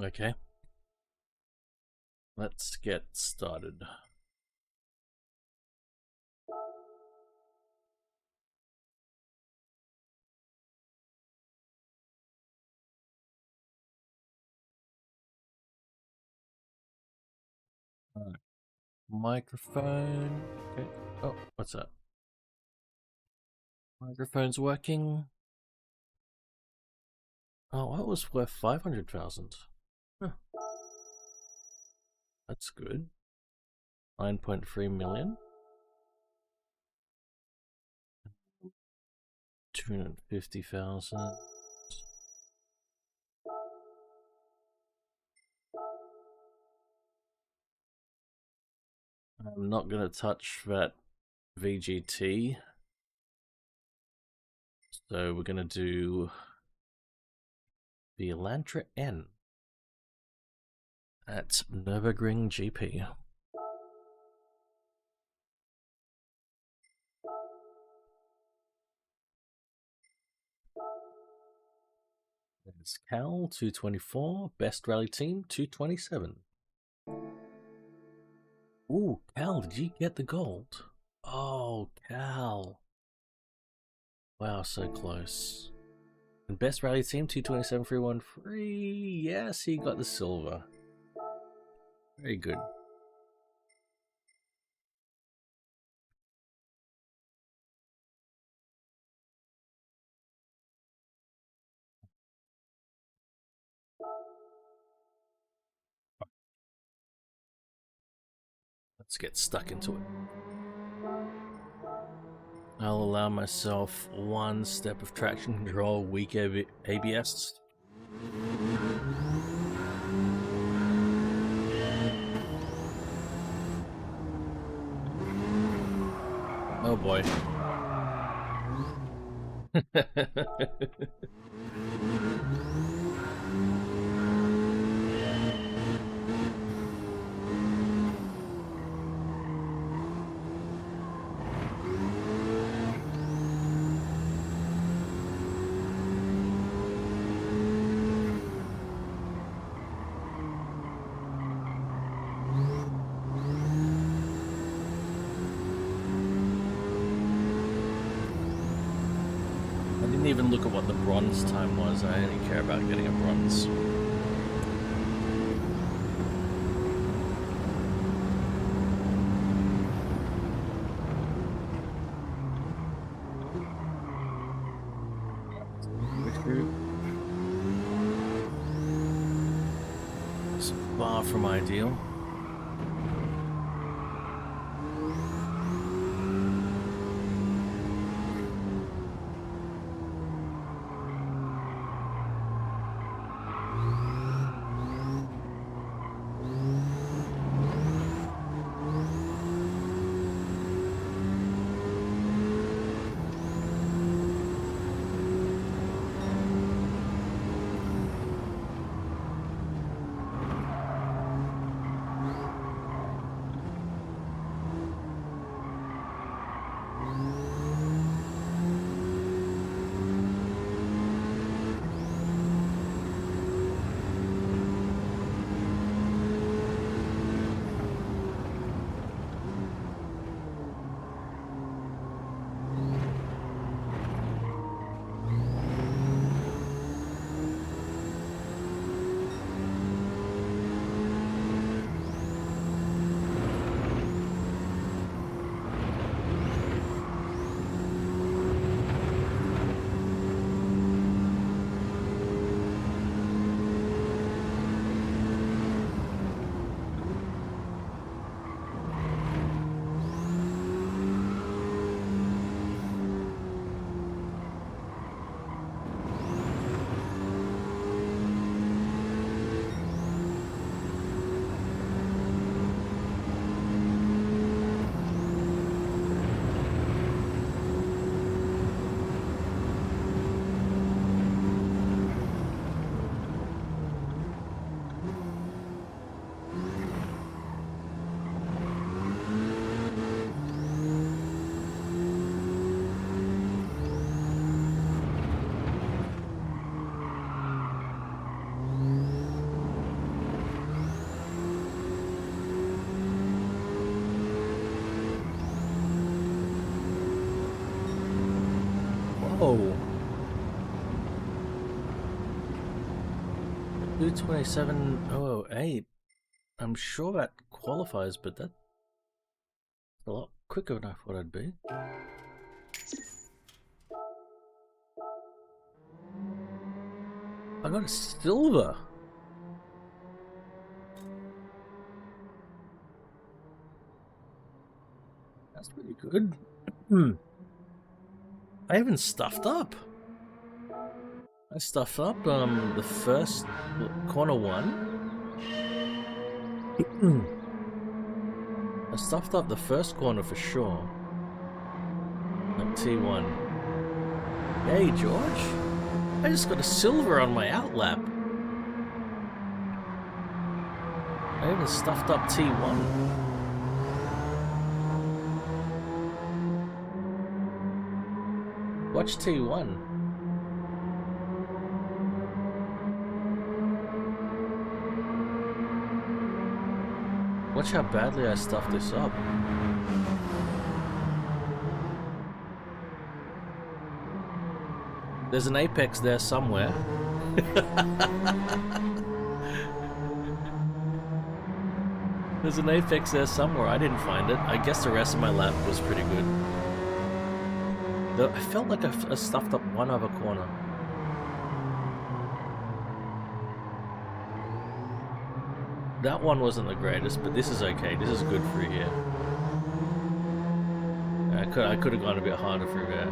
Okay. Let's get started. Alright. Microphone. Okay. Oh, what's that? Microphone's working. Oh, that was worth 500,000. Huh. That's good. 9.3 million. 250,000. I'm not gonna touch that VGT. So we're gonna do the Elantra N at Nürburgring GP. There's Cal 224, best rally team 227. Ooh, Cal, did you get the gold? Oh, Cal. Wow, so close. And best rally team 227313. Yes, he got the silver. Very good. Let's get stuck into it. I'll allow myself one step of traction control, weak ABS. Oh boy. Even look at what the bronze time was. I only care about getting a bronze. It's far from ideal. Oh. 227.008. I'm sure that qualifies, but that's a lot quicker than I thought I'd be. I got a silver. That's pretty good. I even stuffed up. I stuffed up the first corner one. I stuffed up the first corner for sure. Like T1. Hey George, I just got a silver on my outlap. I even stuffed up T1. Watch T1. Watch how badly I stuffed this up. There's an apex there somewhere. There's an apex there somewhere. I didn't find it. I guess the rest of my lap was pretty good. I felt like I stuffed up one other corner. That one wasn't the greatest, but this is okay. This is good through here. I could have gone a bit harder through there.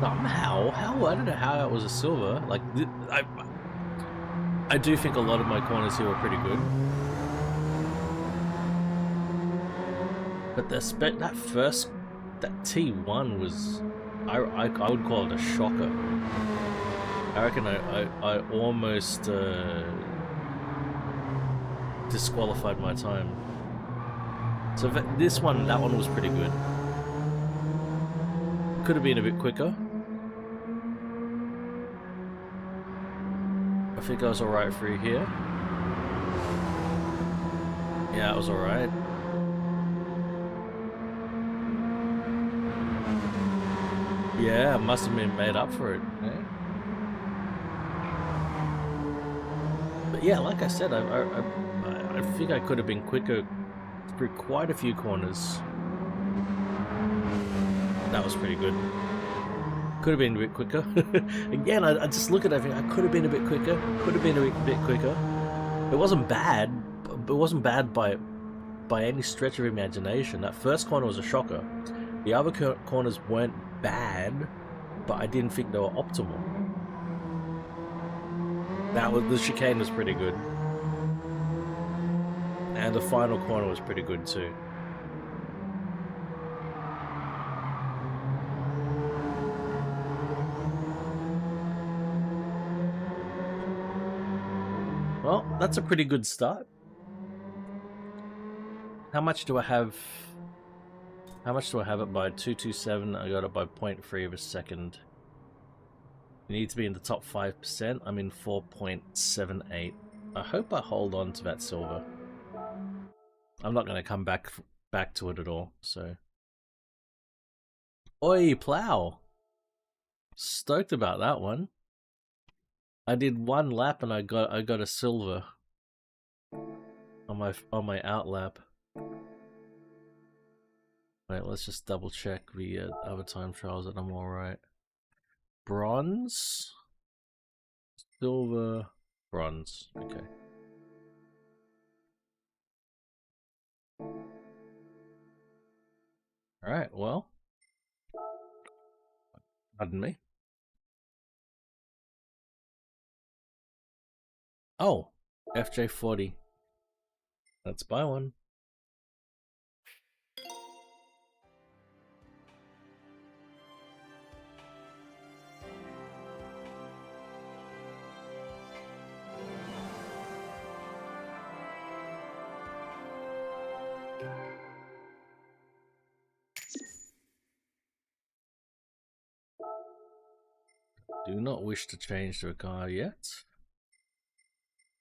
Somehow, I don't know how it was a silver. Like, I do think a lot of my corners here were pretty good. But that T1 was, I would call it a shocker. I reckon I almost disqualified my time. So that one was pretty good. Could have been a bit quicker. I think I was alright through here. Yeah, it was alright. Yeah, I must have been made up for it. Eh? But yeah, like I said, I think I could have been quicker through quite a few corners. That was pretty good. Could have been a bit quicker. Again, I just look at everything. I could have been a bit quicker. Could have been a bit quicker. It wasn't bad. But it wasn't bad by any stretch of imagination. That first corner was a shocker. The other corners weren't bad, but I didn't think they were optimal. The chicane was pretty good. And the final corner was pretty good too. Well, that's a pretty good start. How much do I have? How much do I have it by? 227. I got it by 0.3 of a second. You need to be in the top 5%. I'm in 4.78. I hope I hold on to that silver. I'm not going to come back to it at all. So, oi, plow! Stoked about that one. I did one lap and I got a silver on my out lap. Wait, let's just double check the other time trials that I'm alright. Bronze, silver, bronze. Okay. Alright, well. Pardon me. Oh, FJ40. Let's buy one. Do not wish to change to a car yet.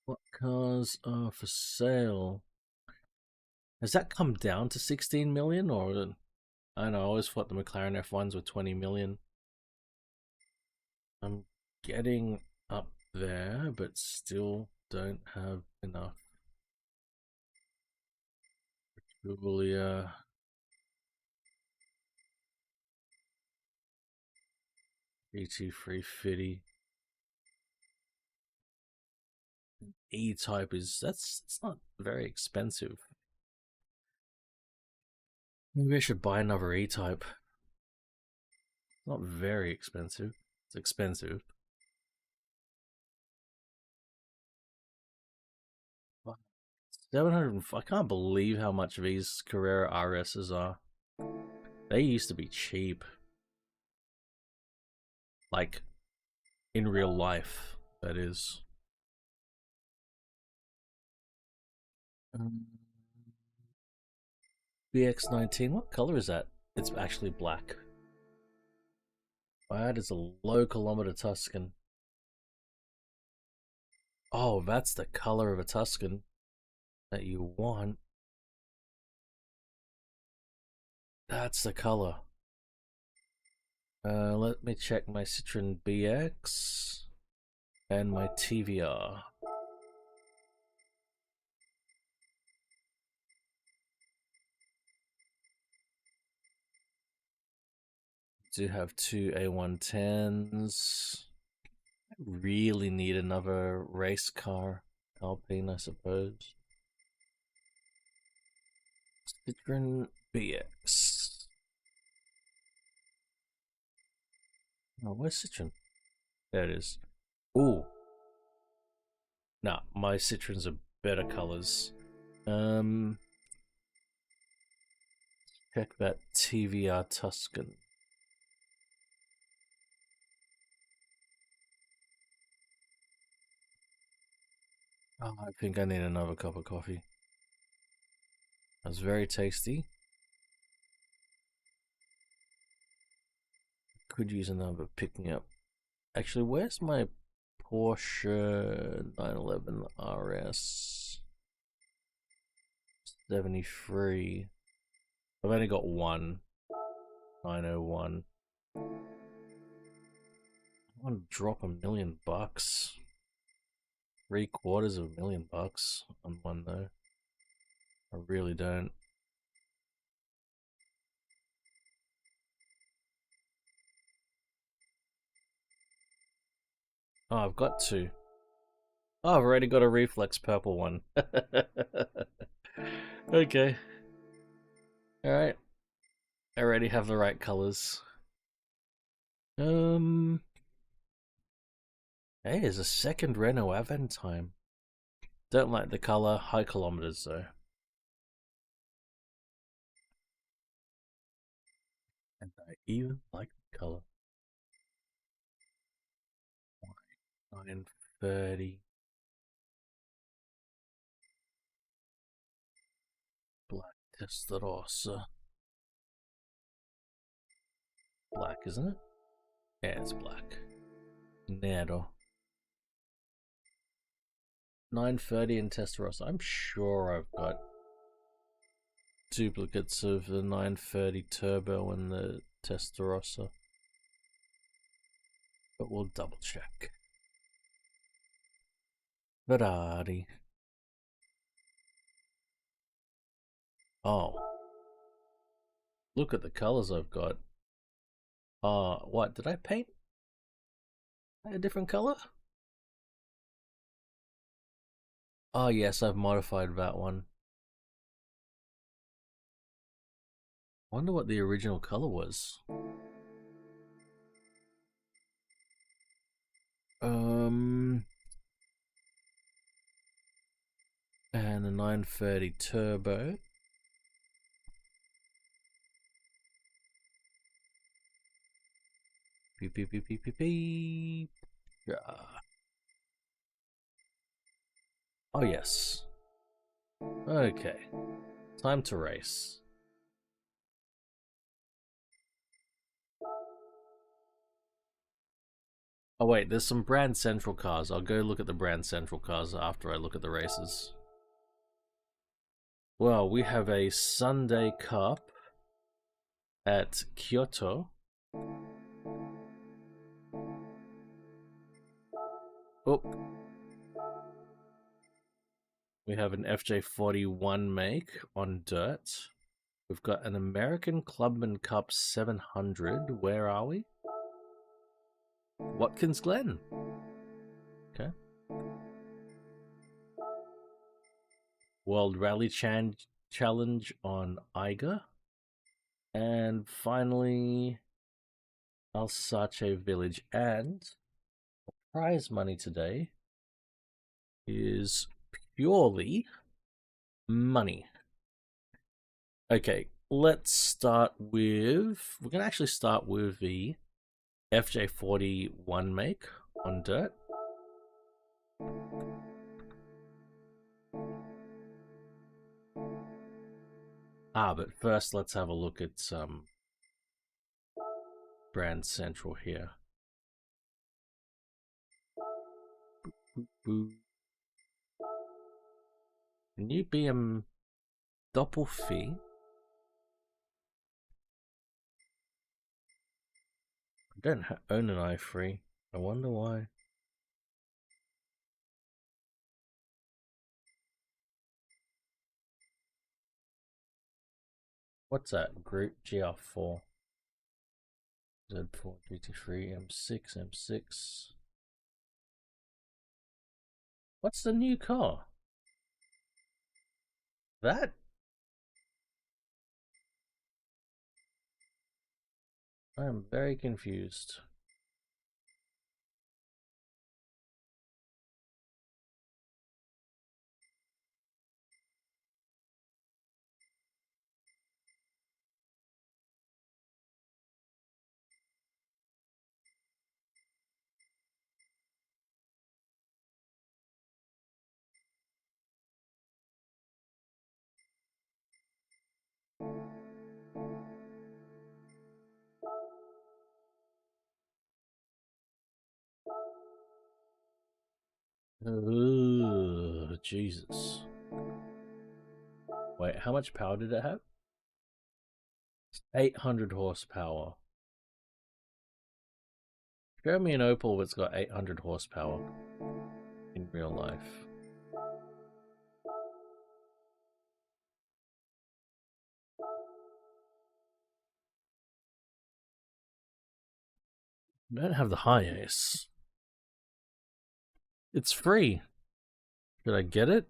What cars are for sale? Has that come down to 16 million, or I don't know, I always thought the McLaren F1s were 20 million. I'm getting up there, but still don't have enough. Julia. GT350. E-Type is, it's not very expensive. Maybe I should buy another E-Type. Not very expensive. It's expensive. 700. I can't believe how much these Carrera RSs are. They used to be cheap. Like, in real life, that is. BX19, what color is that? It's actually black. That is a low kilometer Tuscan. Oh, that's the color of a Tuscan that you want. That's the color. Let me check my Citroen BX and my TVR. Do have two A110s. I really need another race car. Alpine, I suppose. Citroen BX. Oh, where's Citroen? There it is. Ooh. Nah, my Citroens are better colors. Check that TVR Tuscan. Oh, I think I need another cup of coffee. That's very tasty. Could use another picking up. Actually, where's my Porsche 911 RS 73? I've only got one 901. I want to drop $1 million. $750,000 on one though. I really don't. Oh, I've got two. Oh, I've already got a reflex purple one. Okay. Alright. I already have the right colors. Hey, there's a second Renault Aventime. Don't like the color, high kilometers though. And I even like the color. 930. Black Testarossa. Black, isn't it? Yeah, it's black. Nero. 930 in Testarossa. I'm sure I've got duplicates of the 930 Turbo and the Testarossa. But we'll double check. Ferrari. Oh. Look at the colors I've got. What? Did I paint a different color? Oh, yes, I've modified that one. Wonder what the original color was. And a 930 Turbo. Beep, beep, beep, beep, beep, beep. Yeah. Oh, yes. Okay. Time to race. Oh, wait, there's some brand central cars. I'll go look at the brand central cars after I look at the races. Well, we have a Sunday Cup at Kyoto. Oh. We have an FJ41 make on dirt. We've got an American Clubman Cup 700. Where are we? Watkins Glen. Okay. World Rally Challenge on Eiger. And finally, Alsace Village. And prize money today is purely money. Okay, let's start with... We're going to actually start with the FJ41 make on dirt. But first let's have a look at some Brand Central here. New BM Doppelfee. I don't own an i3. I wonder why. What's that? Group GR4. Z4, GT3, M6, M6. What's the new car? That? I am very confused. Jesus. Wait, how much power did it have? 800 horsepower. Show me an Opel that's got 800 horsepower in real life. I don't have the high ace. It's free. Should I get it?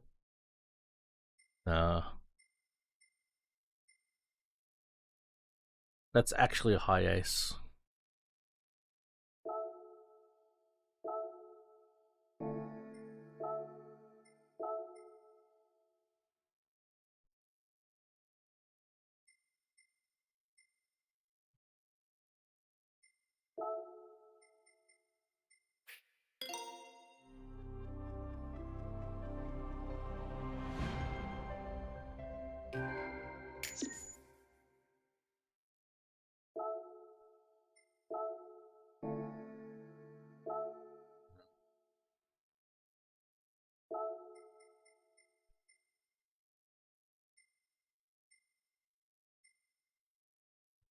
Nah. That's actually a high ace.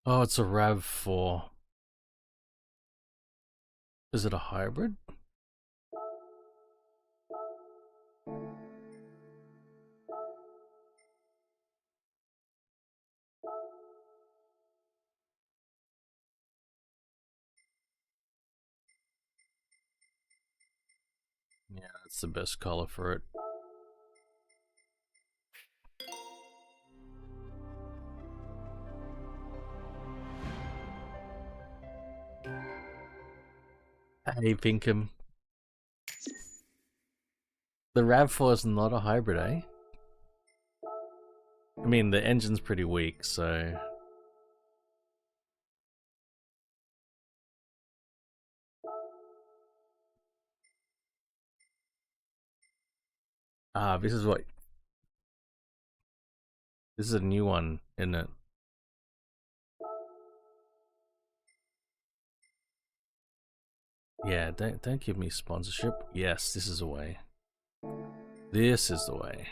Oh, it's a RAV4. Is it a hybrid? Yeah, that's the best color for it. Hey, Pinkham. The RAV4 is not a hybrid, eh? I mean, the engine's pretty weak, so... this is what... This is a new one, isn't it? Yeah, don't give me sponsorship. Yes, this is the way. This is the way.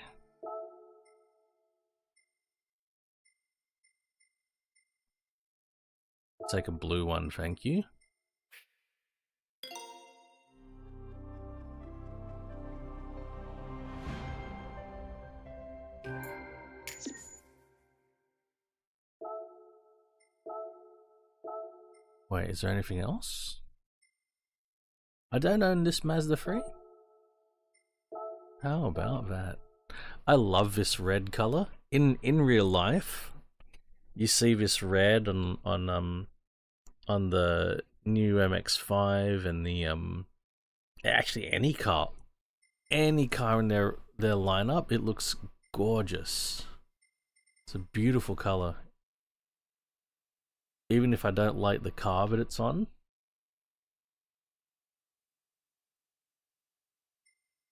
take a blue one, thank you. Wait, is there anything else? I don't own this Mazda 3. How about that? I love this red color. In real life, you see this red on the new MX-5 and the actually any car in their lineup, it looks gorgeous. It's a beautiful color. Even if I don't like the car that it's on,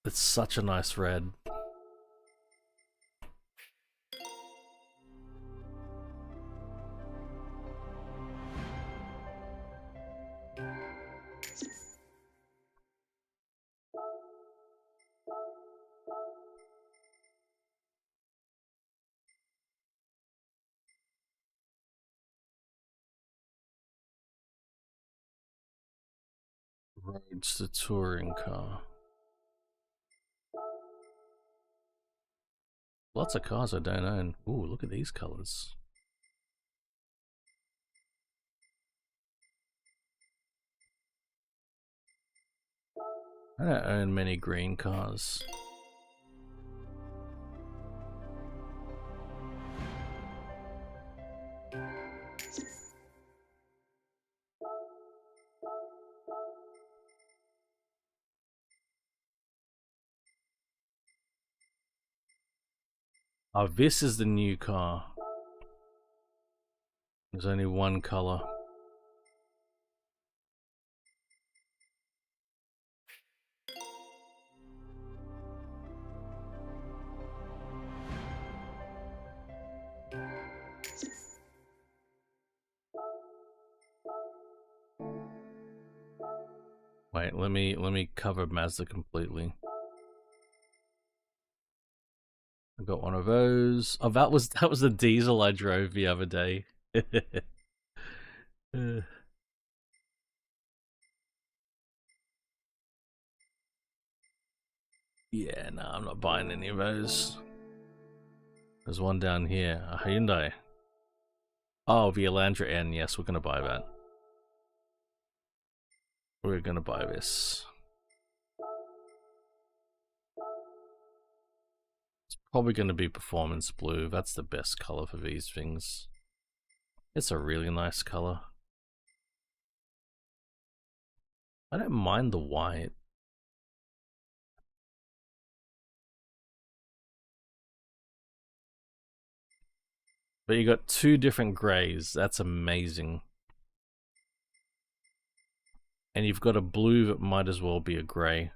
it's such a nice red. Roadster touring car. Lots of cars I don't own. Ooh, look at these colors. I don't own many green cars. Oh, this is the new car. There's only one color. Wait, let me cover Mazda completely. I got one of those. Oh, that was the diesel I drove the other day. Yeah, no, I'm not buying any of those. There's one down here, a Hyundai. Oh, the Elantra N, yes, we're gonna buy that. We're gonna buy this. It's probably gonna be performance blue. That's the best color for these things. It's a really nice color. I don't mind the white. But you got two different grays. That's amazing. And you've got a blue that might as well be a gray.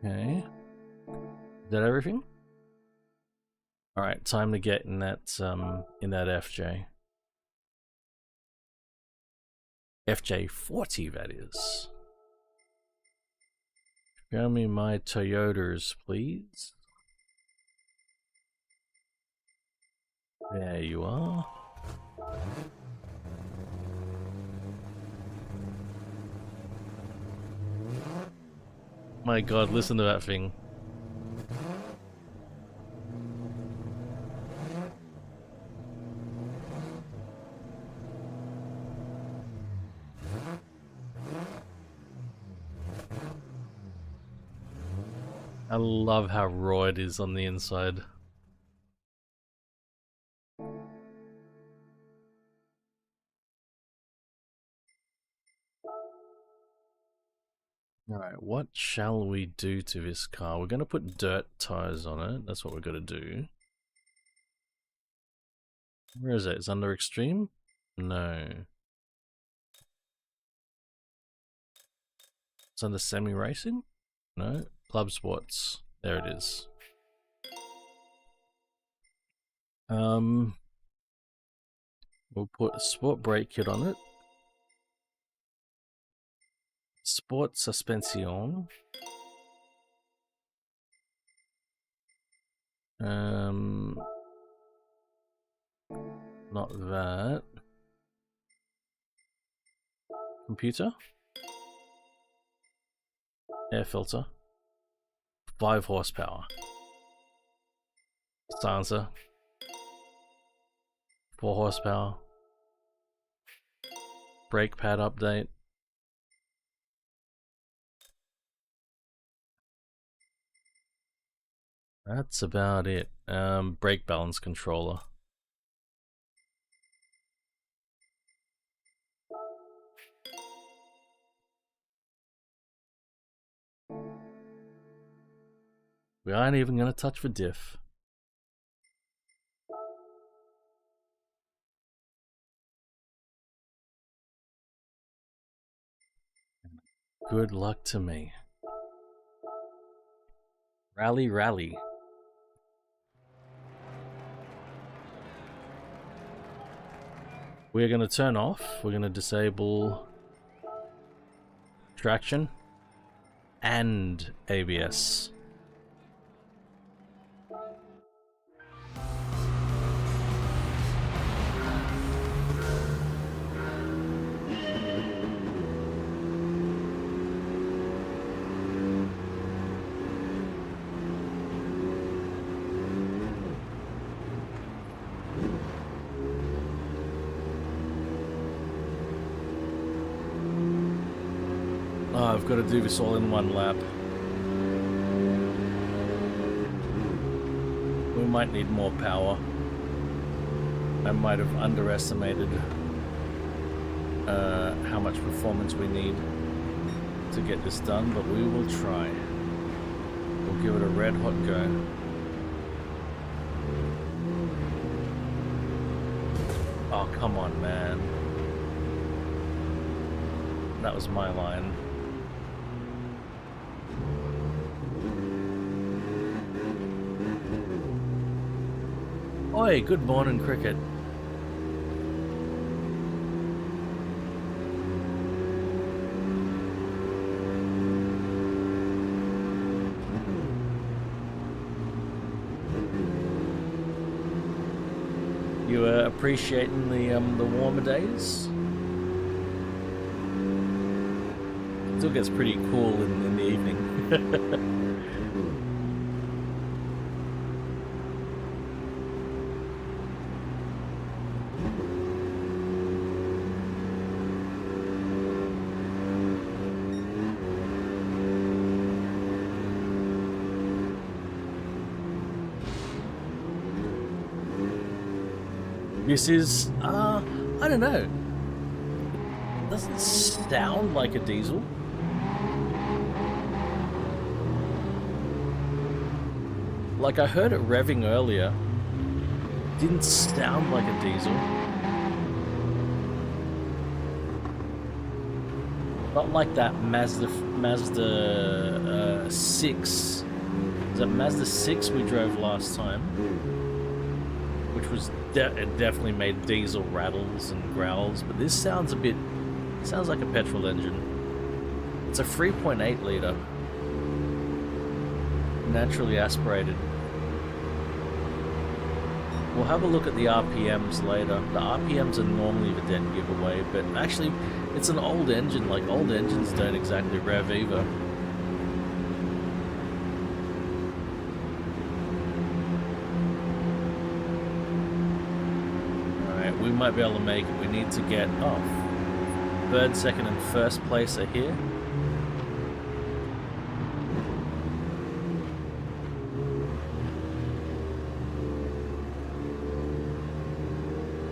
Okay. Is that everything? Alright, time to get in that FJ. FJ40, that is. Show me my Toyotas, please. There you are. My god, listen to that thing. I love how raw it is on the inside. Alright, what shall we do to this car? We're going to put dirt tires on it. That's what we're going to do. Where is it? It's under extreme? No. It's under semi-racing? No. Club sports. There it is. We'll put a sport brake kit on it. Sport suspension. Not that. Computer. Air filter. 5 horsepower. Silencer. 4 horsepower. Brake pad update. That's about it. Brake balance controller. We aren't even going to touch the diff. Good luck to me. Rally, rally. We're going to turn off. We're going to disable traction and ABS. Oh, I've got to do this all in one lap. We might need more power. I might have underestimated how much performance we need to get this done, but we will try. We'll give it a red hot go. Oh, come on, man. That was my line. Oi, good morning, cricket. You appreciating the warmer days? It still gets pretty cool in the evening. This is, I don't know. Doesn't sound like a diesel. Like I heard it revving earlier. Didn't sound like a diesel. Not like that Mazda 6. Is that Mazda 6 we drove last time? Which was it definitely made diesel rattles and growls, but this sounds like a petrol engine. It's a 3.8 liter, naturally aspirated. We'll have a look at the RPMs later. The RPMs are normally the dead giveaway, but actually, it's an old engine. Like old engines don't exactly rev either. We might be able to make it. We need to get off. Third, second, and first place are here.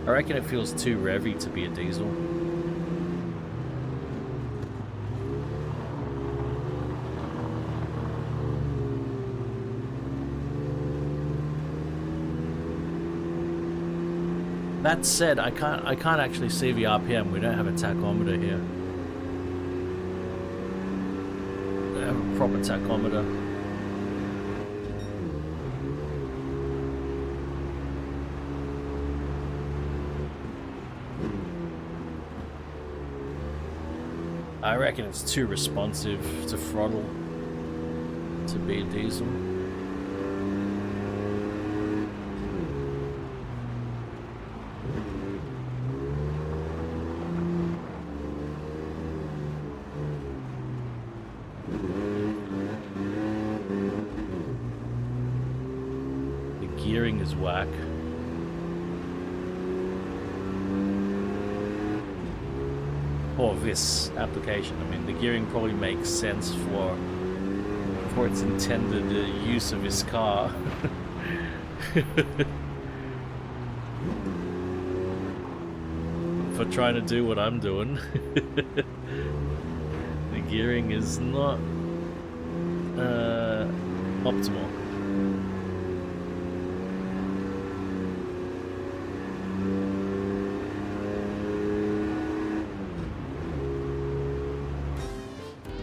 I reckon it feels too revvy to be a diesel. That said, I can't actually see the RPM. We don't have a tachometer here. We don't have a proper tachometer. I reckon it's too responsive to throttle to be a diesel. The gearing is whack. For this application, I mean, the gearing probably makes sense for its intended use of this car. For trying to do what I'm doing, the gearing is not optimal.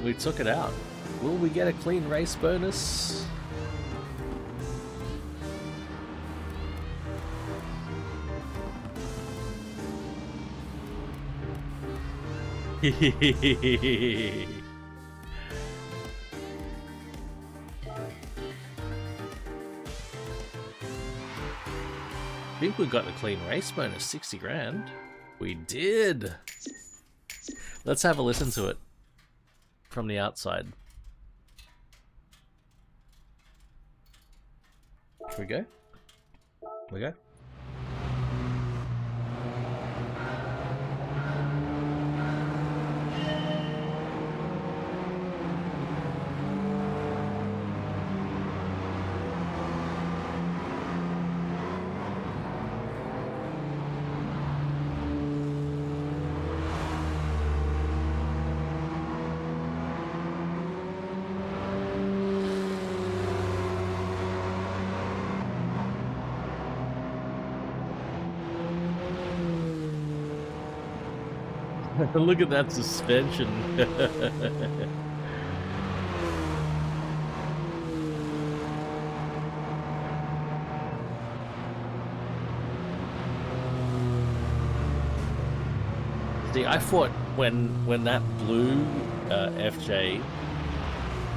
We took it out. Will we get a clean race bonus? I think we got the clean race bonus, 60 grand. We did. Let's have a listen to it from the outside. Here we go. Here we go. Look at that suspension. See, I thought when that blue FJ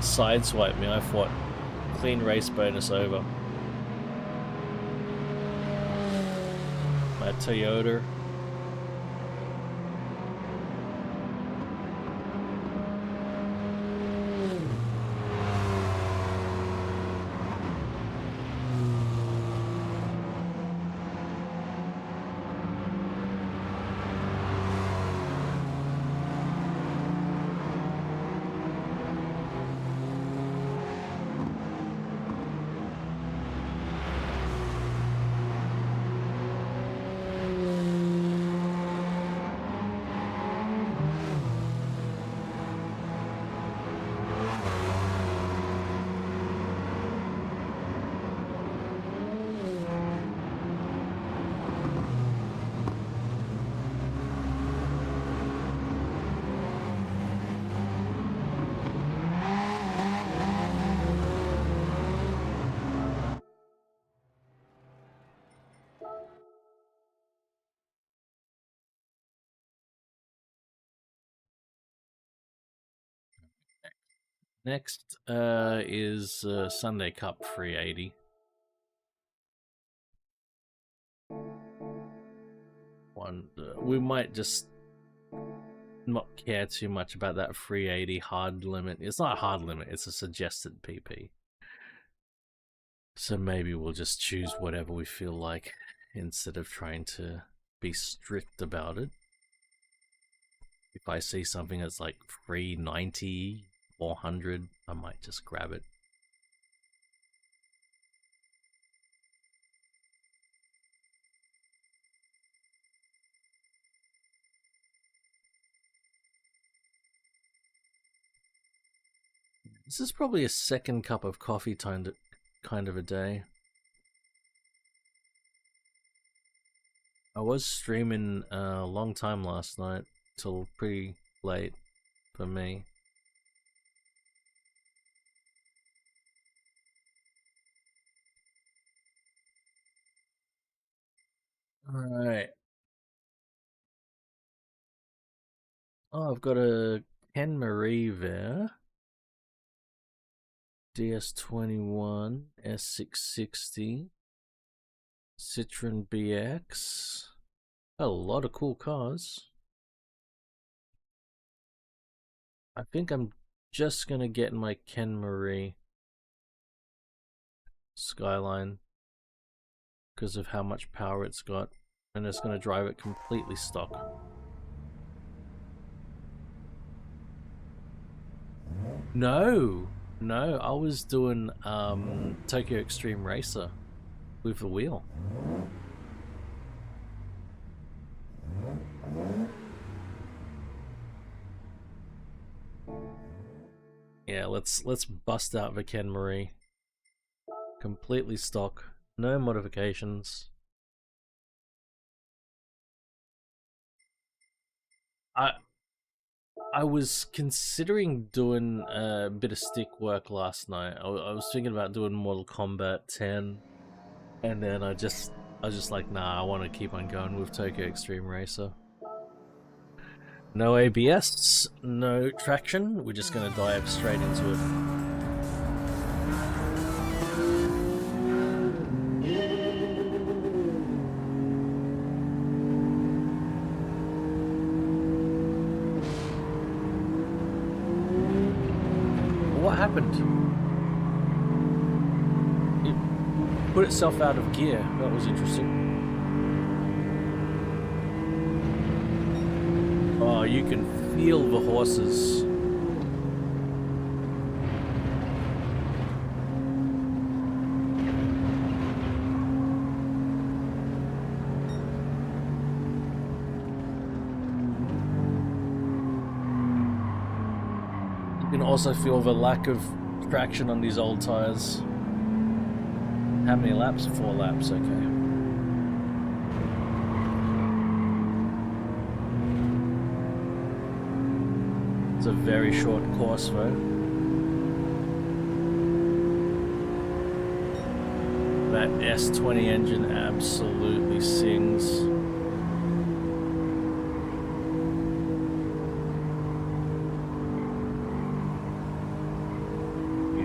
sideswiped me, I thought clean race bonus over. My Toyota. Next is Sunday Cup 380. We might just not care too much about that 380 hard limit. It's not a hard limit, it's a suggested PP. So maybe we'll just choose whatever we feel like instead of trying to be strict about it. If I see something that's like 390, 400, I might just grab it. This is probably a second cup of coffee kind of a day. I was streaming a long time last night, till pretty late for me. Alright. Oh, I've got a Ken Marie there. DS21, S660, Citroen BX. A lot of cool cars. I think I'm just gonna get my Ken Marie Skyline because of how much power it's got, and it's gonna drive it completely stock. No, I was doing Tokyo Extreme Racer with the wheel. Yeah, let's bust out the Ken Marie. Completely stock, no modifications. I was considering doing a bit of stick work last night. I was thinking about doing Mortal Kombat 10, and then I was just like, nah, I want to keep on going with Tokyo Extreme Racer. No ABS, no traction. We're just gonna dive straight into it. What happened? It put itself out of gear. That was interesting. Oh, you can feel the horses. You can also feel the lack of traction on these old tires. How many laps? 4 laps, okay. It's a very short course though. That S20 engine absolutely sings.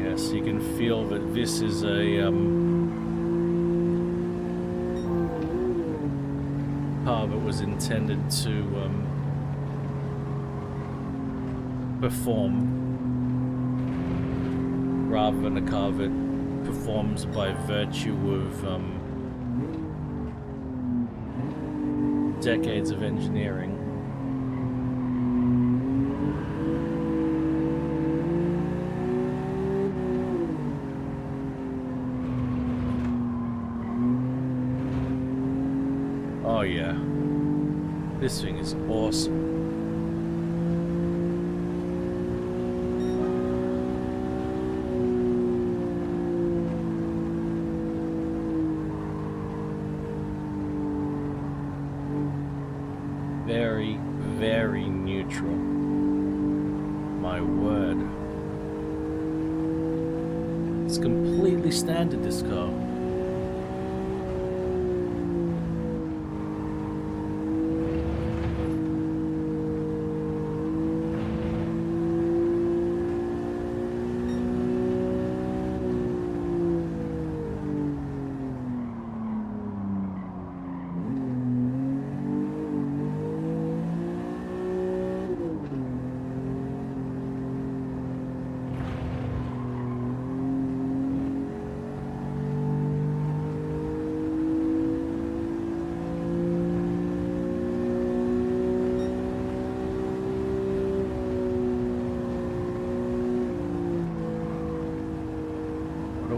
Yes, you can feel that this is a car that was intended to perform rather than a car that performs by virtue of decades of engineering. Oh yeah, this thing is awesome. Very, very neutral. My word. It's completely standard, this car.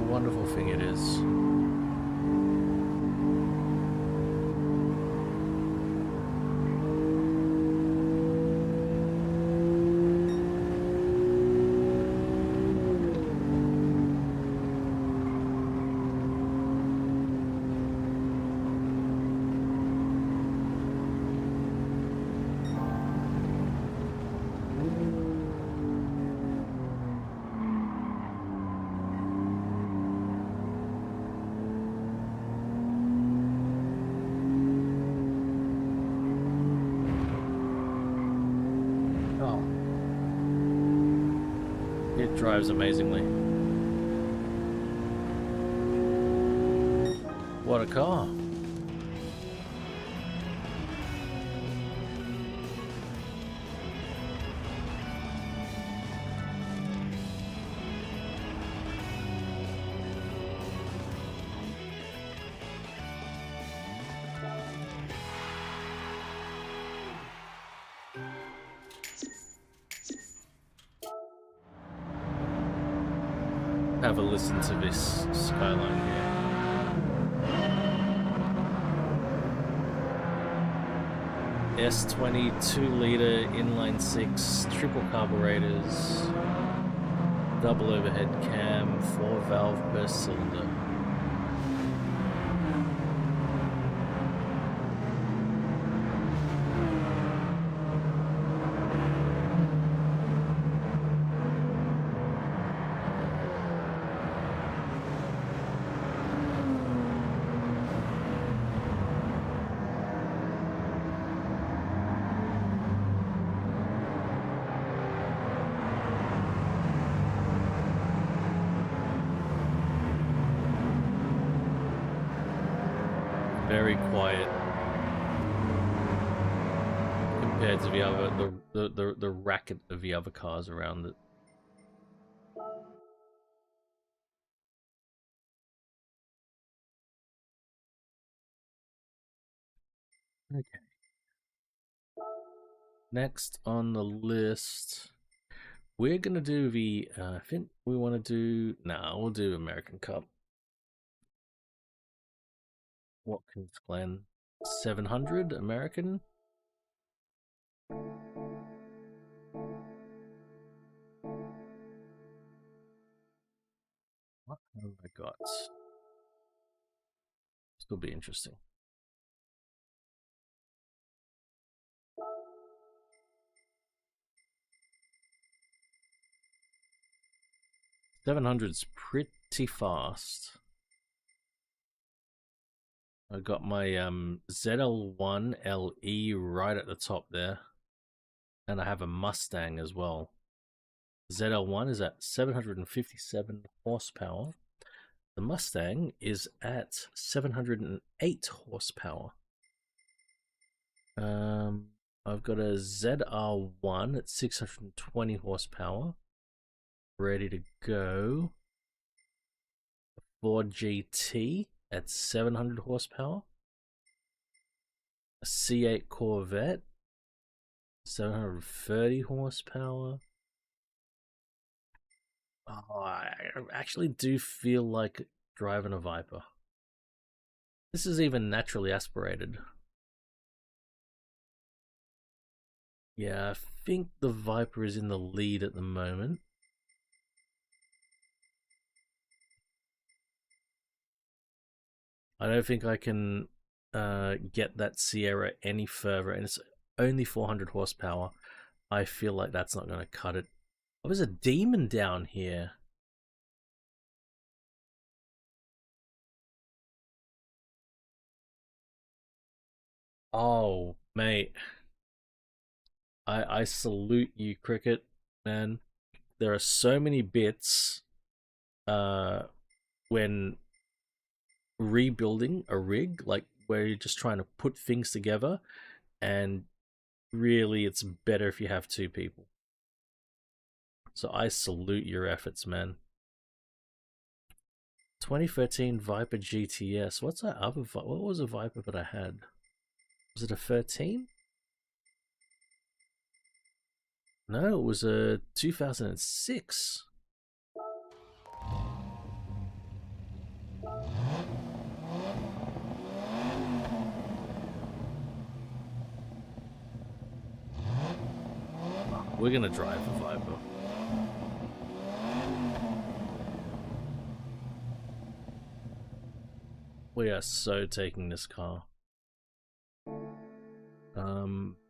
Wonderful thing it is. drives amazingly. What a car. Have a listen to this skyline here. S20 2-liter inline 6 triple carburetors, double overhead cam, 4 valve per cylinder. Very quiet compared to the other the racket of the other cars around it. Okay. Next on the list, we're gonna do the. I think we want to do. Nah, we'll do American Cup. Watkins Glen 700 American. What have I got? Still be interesting. $700's pretty fast. I got my ZL1 LE right at the top there, and I have a Mustang as well. ZL1 is at 757 horsepower. The Mustang is at 708 horsepower. I've got a ZR1 at 620 horsepower, ready to go. Ford GT at 700 horsepower. A C8 Corvette, 730 horsepower. Oh, I actually do feel like driving a Viper. This is even naturally aspirated. Yeah, I think the Viper is in the lead at the moment. I don't think I can get that Sierra any further, and it's only 400 horsepower. I feel like that's not going to cut it. Oh, there's a demon down here. Oh, mate. I salute you, Cricket, man. There are so many bits when rebuilding a rig, like where you're just trying to put things together, and really it's better if you have two people. So I salute your efforts, man. 2013 Viper GTS. What's that other what was a Viper that I had? Was it a 13? No, it was a 2006. We're gonna drive a Viper. We are so taking this car.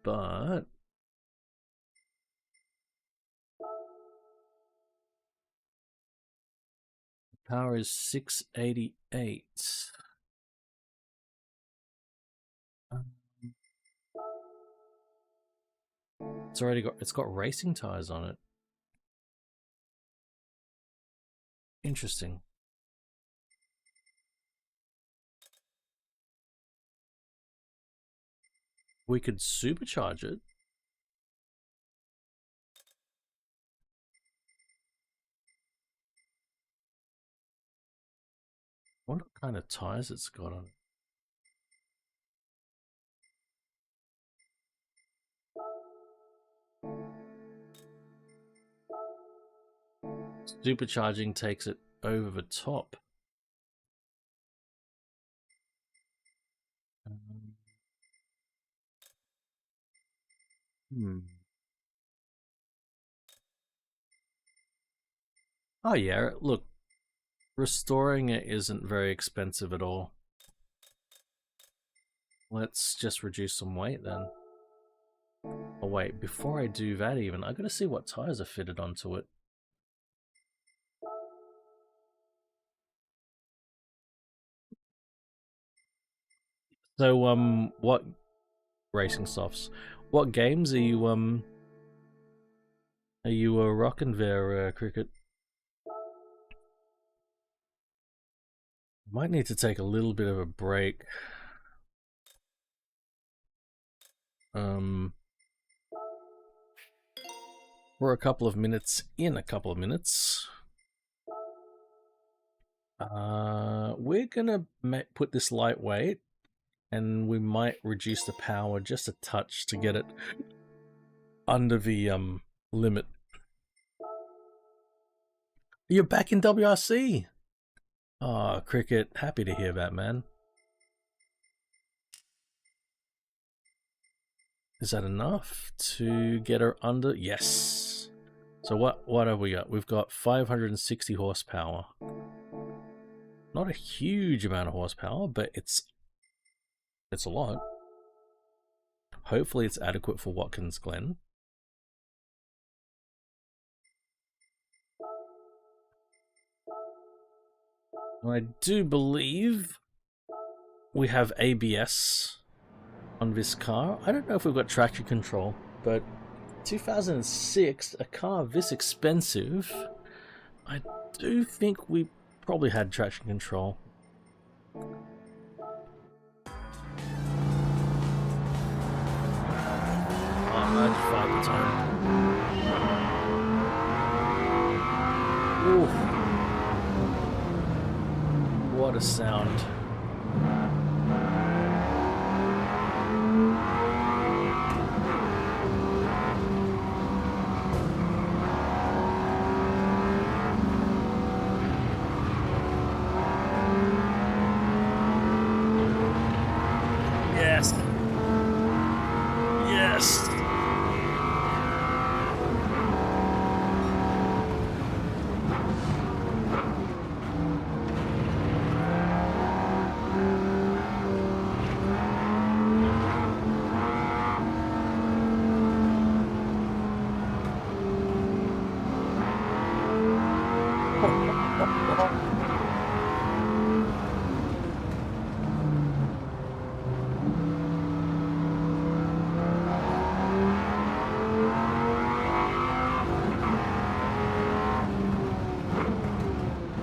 But power is 688. It's got racing tires on it. Interesting. We could supercharge it. I wonder what kind of tires it's got on it. Supercharging takes it over the top. Oh yeah, look, restoring it isn't very expensive at all. Let's just reduce some weight then. Oh wait, before I do that even, I gotta see what tires are fitted onto it. So, what racing softs? What games are you rocking there, Cricket? Might need to take a little bit of a break. For a couple of minutes, we're gonna put this lightweight, and we might reduce the power just a touch to get it under the limit. You're back in WRC. Oh, Cricket, happy to hear that, man. Is that enough to get her under? Yes. So what have we got? We've got 560 horsepower. Not a huge amount of horsepower, but it's a lot. Hopefully it's adequate for Watkins Glen. I do believe we have ABS on this car. I don't know if we've got traction control, but 2006, a car this expensive, I do think we probably had traction control. Ooh. What a sound. Yes. Yes.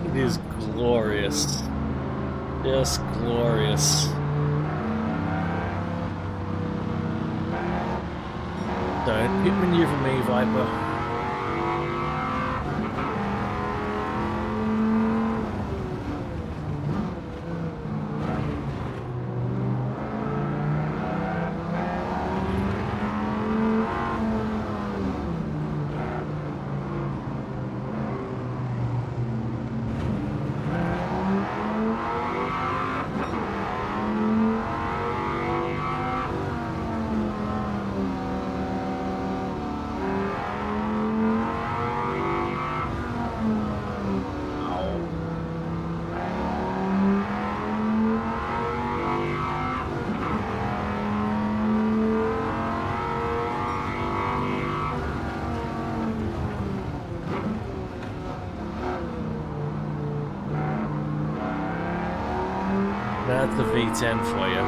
It is glorious. Just glorious. Don't hit maneuver me, Viper. That's the V10 for you.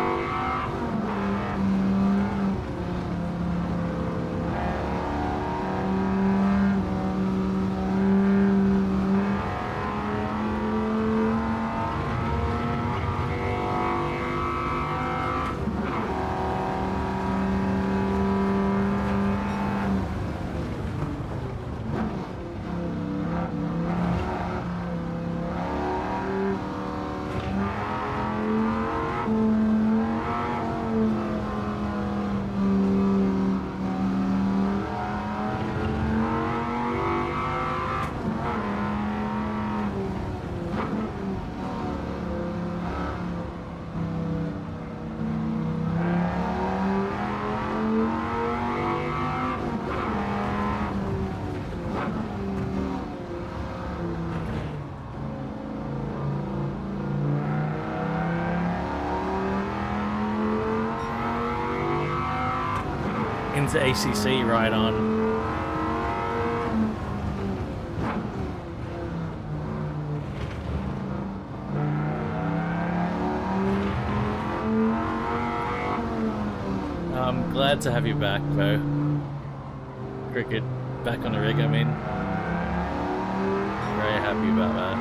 into ACC, right on. I'm glad to have you back, Bo. Cricket, back on the rig, I mean. Very happy about that.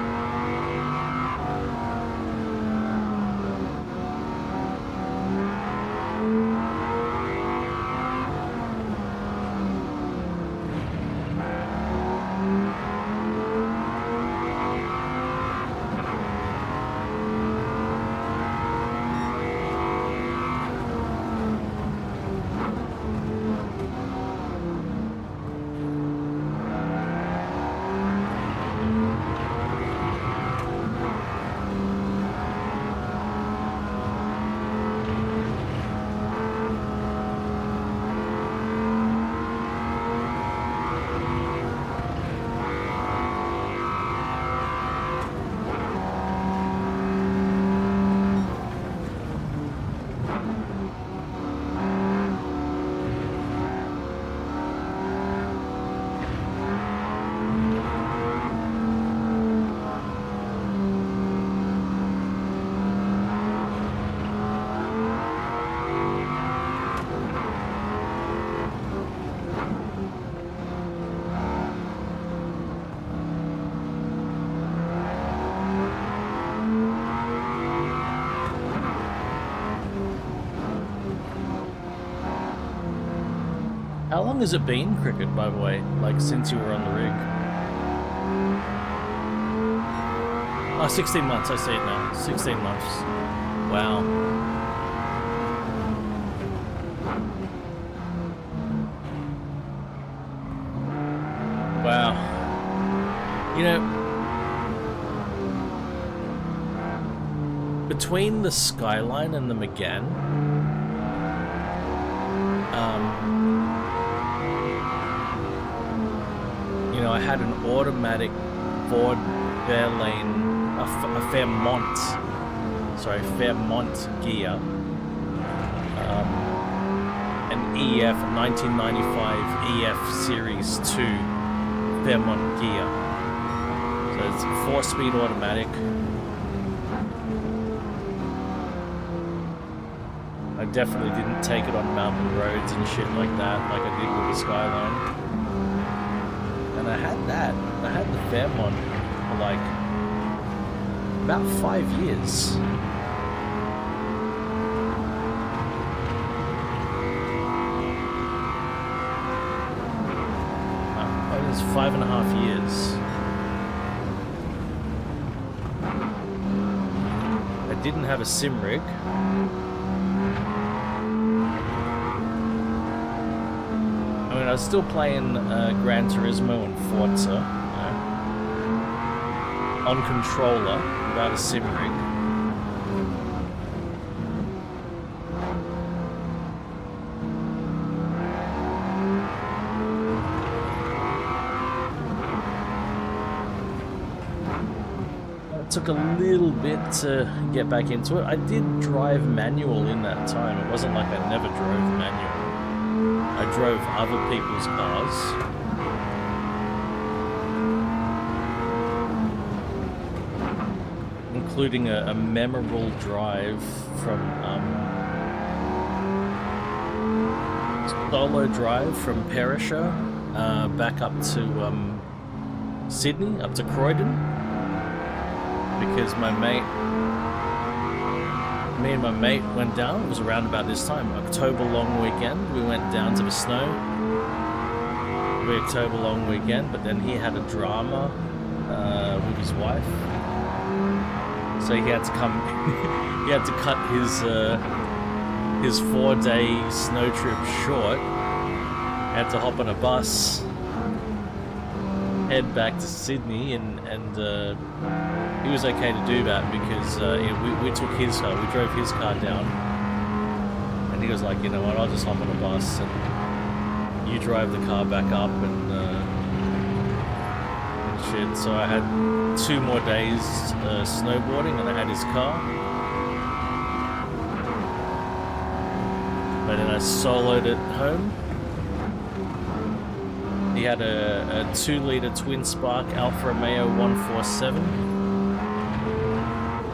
How long has it been, Cricket, by the way? Like, since you were on the rig? Oh, 16 months, I see it now. 16 months. Wow. Wow. You know, between the Skyline and the Megane, you know, I had an automatic Ford Fairlane, a Fairmont gear, an EF 1995 EF Series 2 Fairmont gear. So it's a 4-speed automatic. I definitely didn't take it on mountain roads and shit like that, like I did with the Skyline. And I had that. I had the Fairmont for like about 5 years. It was 5.5 years. I didn't have a sim rig. I mean, I was still playing Gran Turismo and Forza, you know, on controller without a sim rig. It took a little bit to get back into it. I did drive manual in that time. It wasn't like I never drove manual. I drove other people's cars. Including a memorable drive from solo drive from Perisher back up to Sydney, up to Croydon, because me and my mate went down. It was around about this time, October long weekend. We went down to the snow. The October long weekend, but then he had a drama with his wife, so he had to come. He had to cut his 4-day snow trip short. Had to hop on a bus, head back to Sydney, and he was okay to do that because you know, we took his car, we drove his car down, and he was like, you know what, I'll just hop on a bus and you drive the car back up and shit. So I had 2 more days snowboarding, and I had his car. But then I soloed it home He had a 2-liter twin spark Alfa Romeo 147.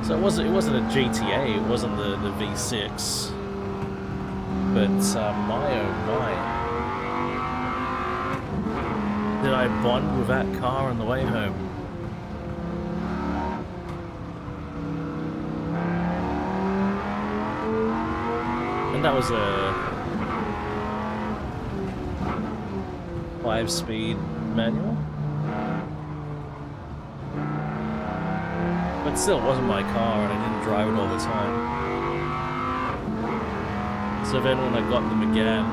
So it wasn't a GTA, it wasn't the V6. But my oh my. Did I bond with that car on the way home? And that was a 5-speed manual. But still, it wasn't my car and I didn't drive it all the time. So then when I got them again,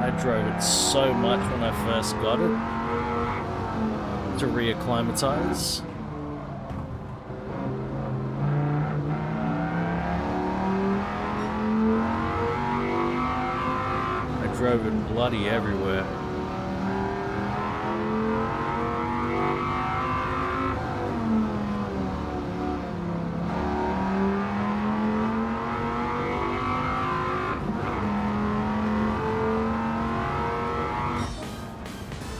I drove it so much when I first got it to reacclimatize. I drove it bloody everywhere.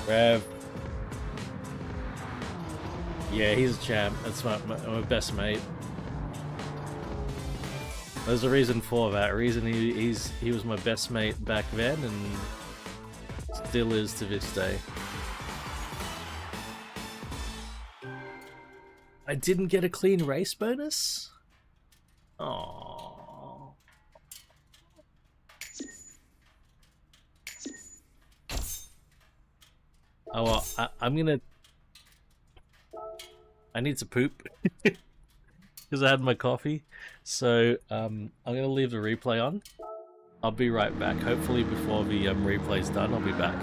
Rev. Yeah, he's a champ. That's my best mate. There's a reason for that. Reason he was my best mate back then and still is to this day. I didn't get a clean race bonus? Aww. Oh well, I'm gonna... I need to poop. Because I had my coffee. So, I'm gonna leave the replay on. I'll be right back. Hopefully before the replay's done, I'll be back.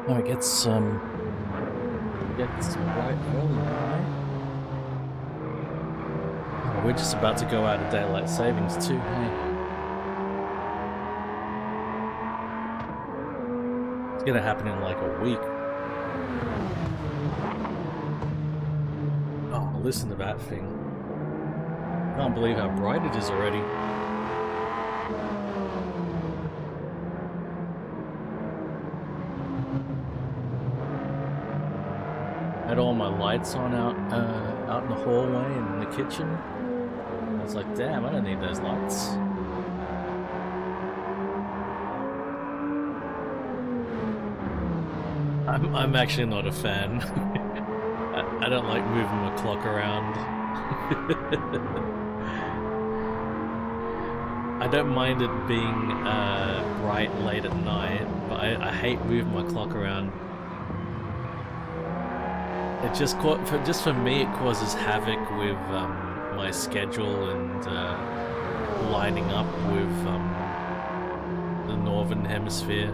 Oh, it gets bright early, right? Oh, we're just about to go out of daylight savings too, hey? It's gonna happen in like a week. Oh, listen to that thing. Can't believe how bright it is already. Had all my lights on out in the hallway and in the kitchen. I was like, damn, I don't need those lights. I'm actually not a fan. I don't like moving my clock around. I don't mind it being bright late at night, but I hate moving my clock around. It just for me, it causes havoc with my schedule and lining up with the northern hemisphere.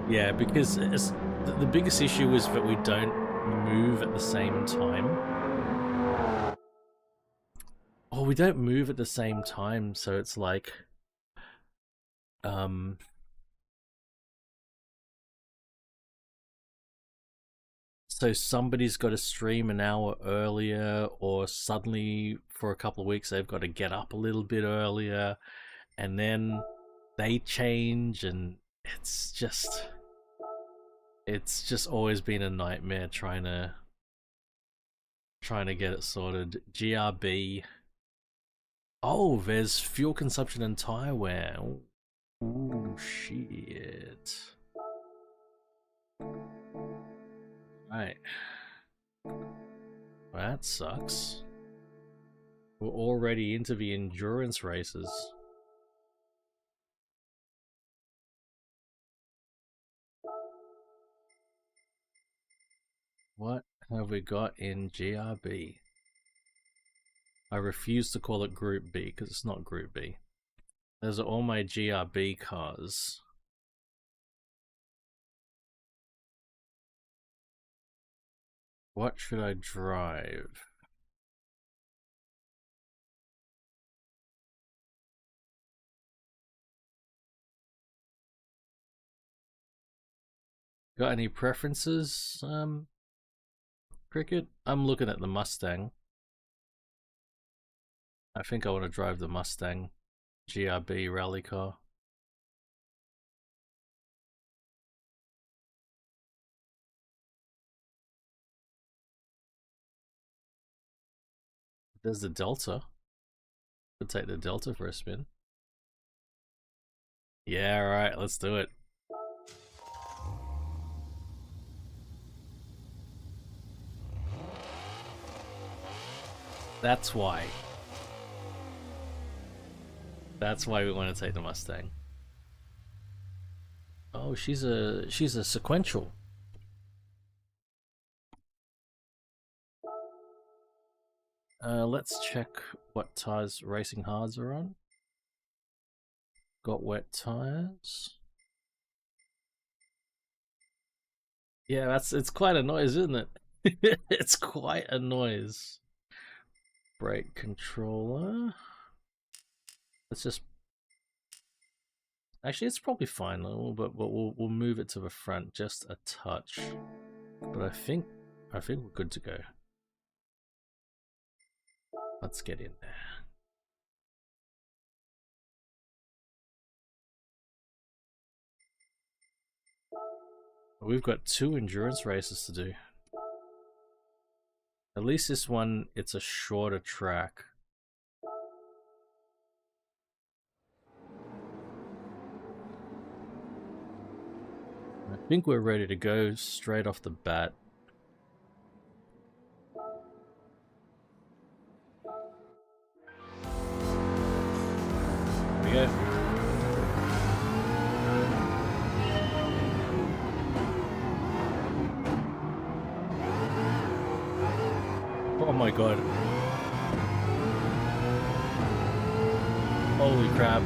Yeah, because the biggest issue is that we don't move at the same time. Oh, we don't move at the same time, so it's like so somebody's got to stream an hour earlier, or suddenly for a couple of weeks they've got to get up a little bit earlier, and then they change, and it's just always been a nightmare trying to get it sorted. GRB. Oh, there's fuel consumption and tire wear. Ooh, shit. Right. Well, that sucks. We're already into the endurance races. What have we got in GRB? I refuse to call it Group B because it's not Group B. Those are all my GRB cars. What should I drive? Got any preferences, Cricket? I'm looking at the Mustang. I think I want to drive the Mustang GRB rally car. There's the Delta. Could take the Delta for a spin. Yeah, alright, let's do it. That's why. That's why we want to take the Mustang. Oh, she's a sequential. Let's check what tires racing hards are on. Got wet tires. Yeah, it's quite a noise, isn't it? It's quite a noise. Brake controller. Let's just. Actually, it's probably fine, but we'll move it to the front just a touch. But I think we're good to go. Let's get in there. We've got 2 endurance races to do. At least this one, it's a shorter track. I think we're ready to go straight off the bat. Here we go. Oh my god. Holy crap.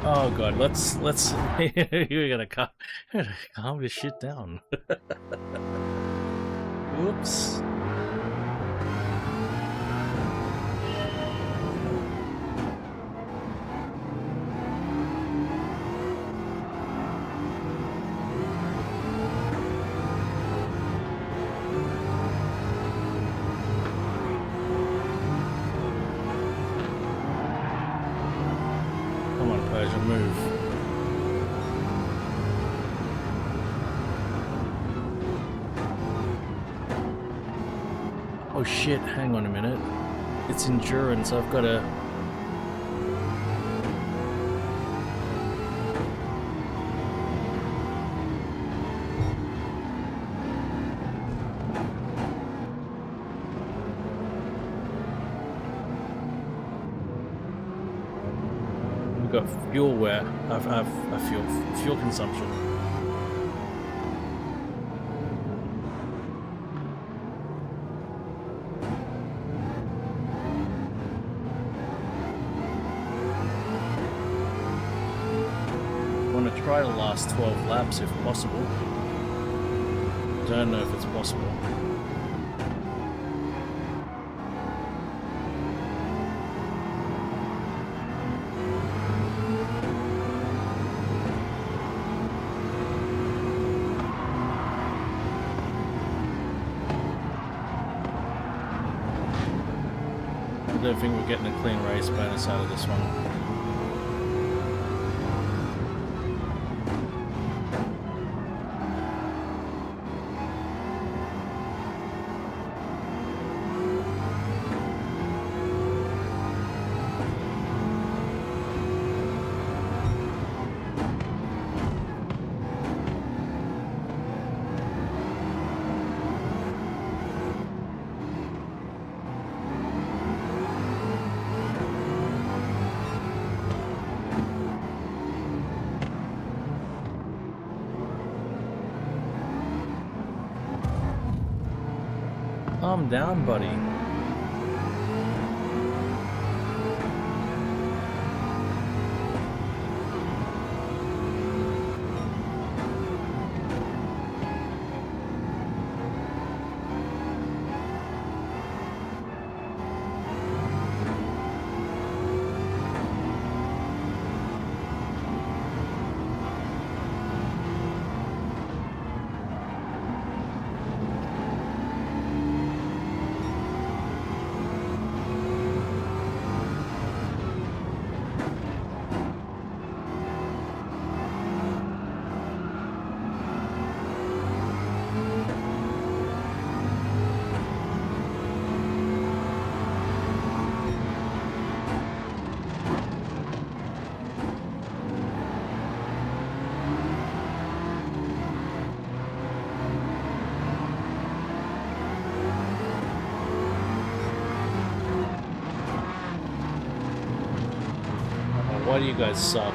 Oh god, let's you gotta calm this shit down. Whoops. Come on, Persia, move. Oh shit, hang on a minute. It's endurance, I've gotta... We've got fuel wear. I've fuel consumption. Try the last 12 laps if possible. Don't know if it's possible. I don't think we're getting a clean race bonus out of this one. Calm down, buddy. Why do you guys suck?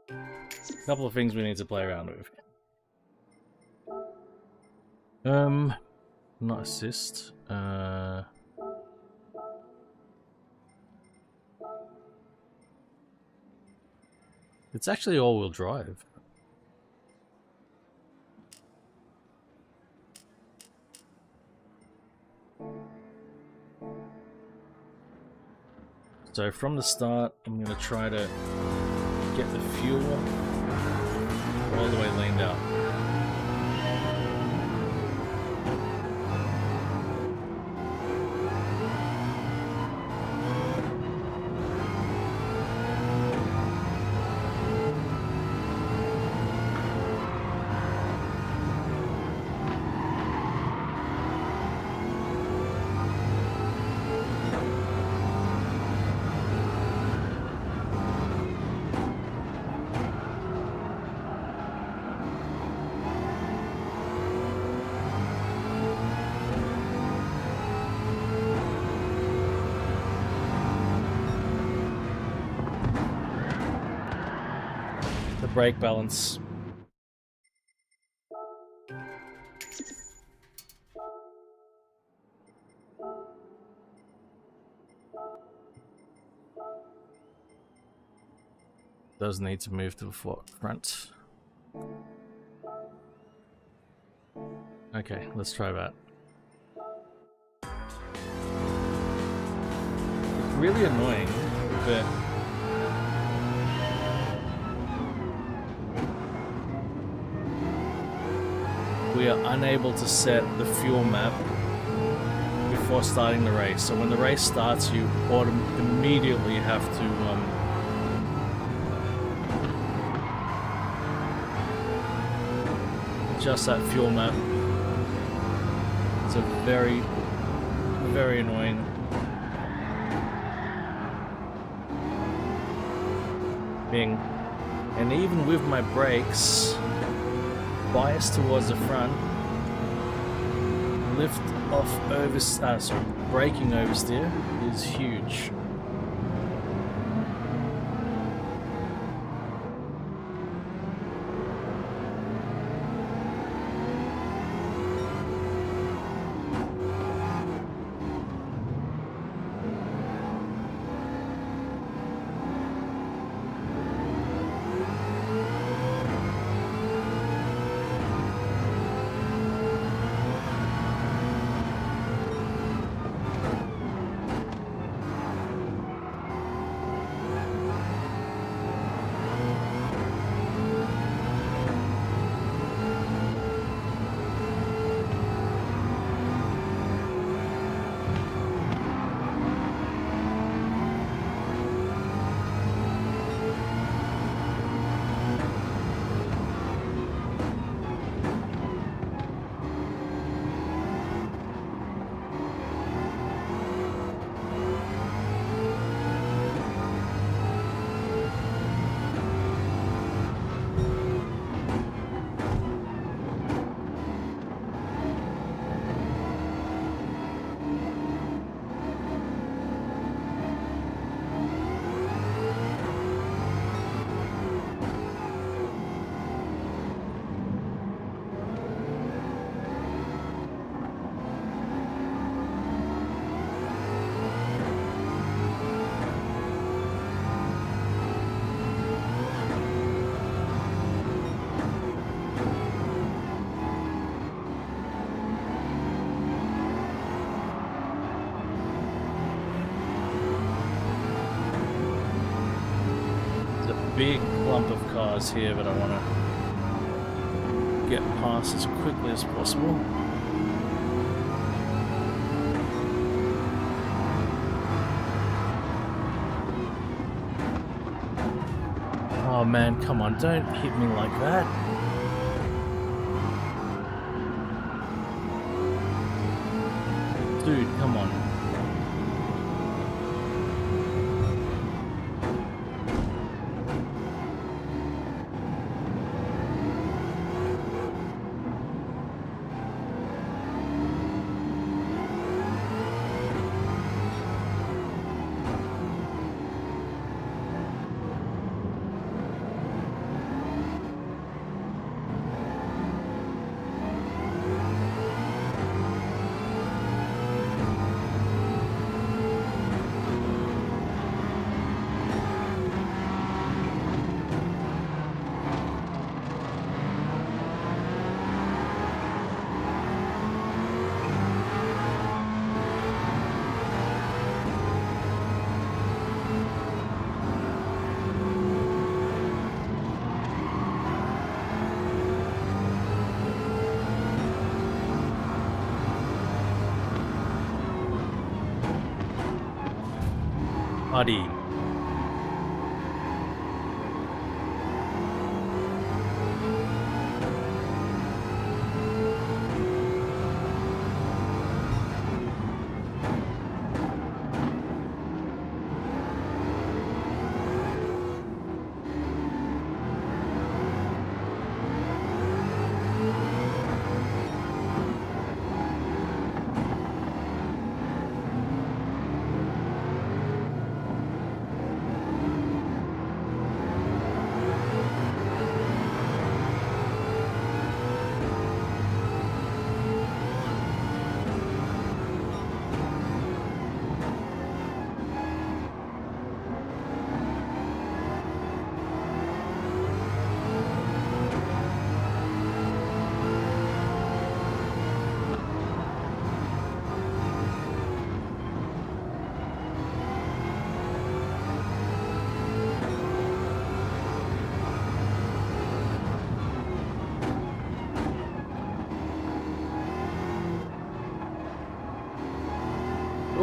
A couple of things we need to play around with. Not assist. It's actually all-wheel drive. So from the start, I'm going to try to get the fuel all the way leaned out. brake balance. Does need to move to the front. Okay, let's try that. It's really annoying that we are unable to set the fuel map before starting the race. So when the race starts, you immediately have to adjust that fuel map. It's a very, very annoying. Thing. And even with my brakes biased towards the front, lift off braking oversteer is huge. Big clump of cars here that I want to get past as quickly as possible. Oh man, come on, don't hit me like that. Dude, come on. Buddy.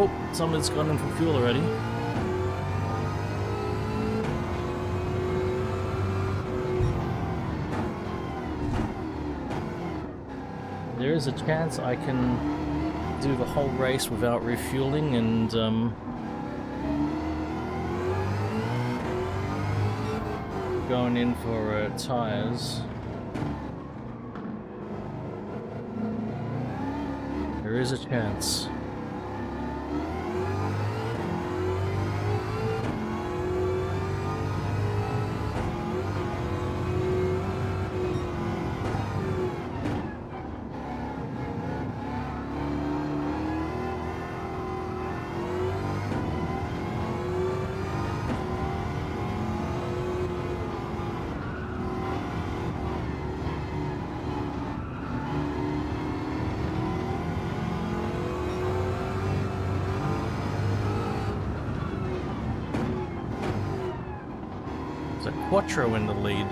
Oh, someone's gone in for fuel already. There is a chance I can do the whole race without refueling and going in for tires. There is a chance. Quattro in the lead.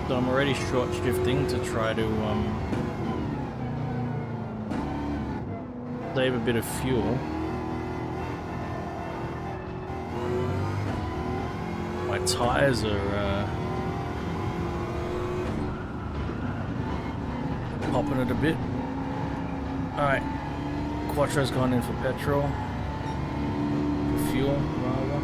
So I'm already short shifting to try to save a bit of fuel. My tires are popping it a bit. Alright, Quattro's gone in for petrol, for fuel rather.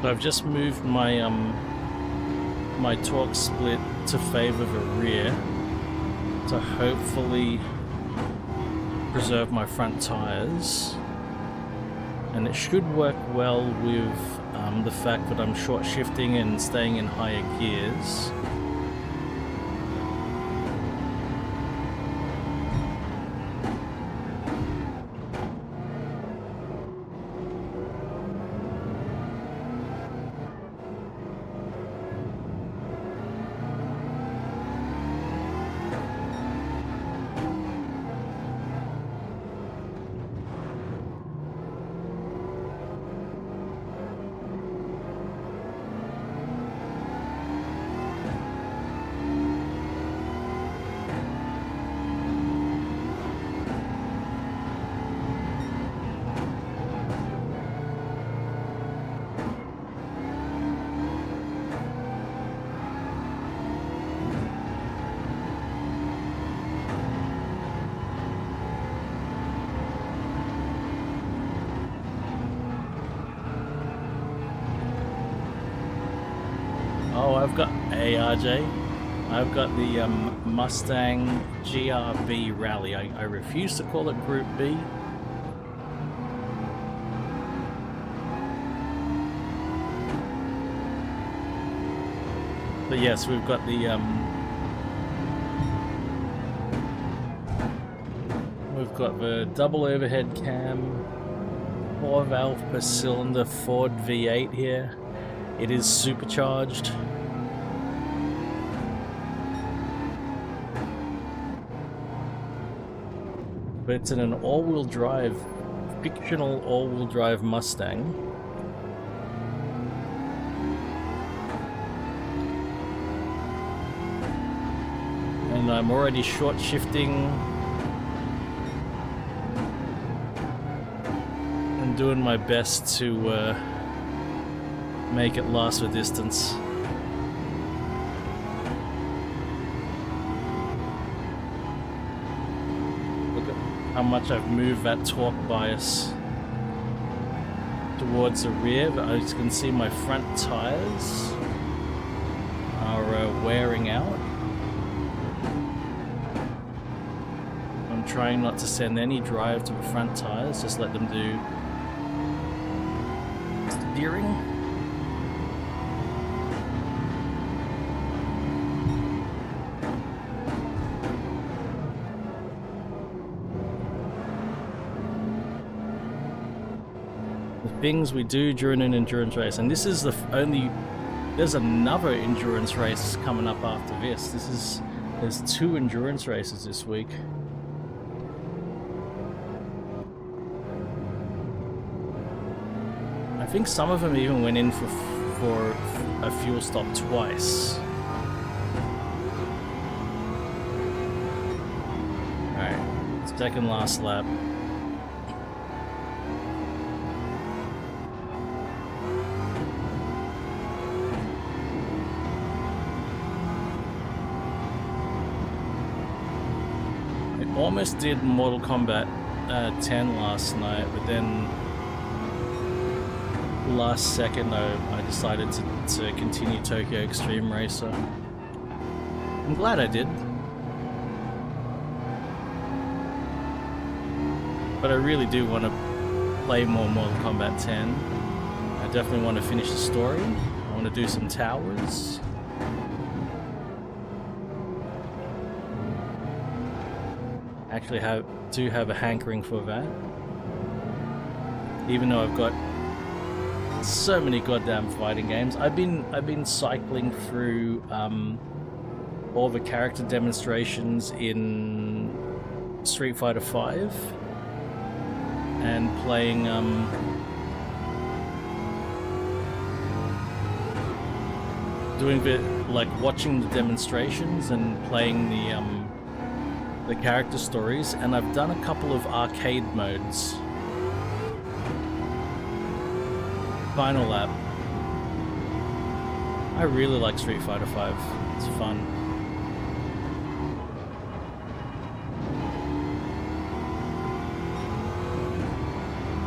So I've just moved my my torque split to favor the rear to hopefully preserve my front tires, and it should work well with the fact that I'm short shifting and staying in higher gears. Oh, I've got ARJ. I've got the Mustang GRB Rally. I refuse to call it Group B. But yes, we've got the double overhead cam. 4 valve per cylinder Ford V8 here. It is supercharged. But it's in an all-wheel drive, fictional all-wheel drive Mustang. And I'm already short shifting and doing my best to make it last the distance. Look at how much I've moved that torque bias towards the rear, but as you can see my front tires are wearing out. I'm trying not to send any drive to the front tires, just let them do steering. Things we do during an endurance race, and this is the only. There's another endurance race coming up after this. There's 2 endurance races this week. I think some of them even went in for a fuel stop twice. All right, second last lap. Almost did Mortal Kombat 10 last night, but then last second I decided to continue Tokyo Extreme Racer. I'm glad I did. But I really do want to play more Mortal Kombat 10. I definitely want to finish the story. I want to do some towers. Actually do have a hankering for that, even though I've got so many goddamn fighting games. I've been cycling through all the character demonstrations in Street Fighter V and playing doing the watching the demonstrations and playing the character stories, and I've done a couple of arcade modes. Final lap. I really like Street Fighter V. It's fun.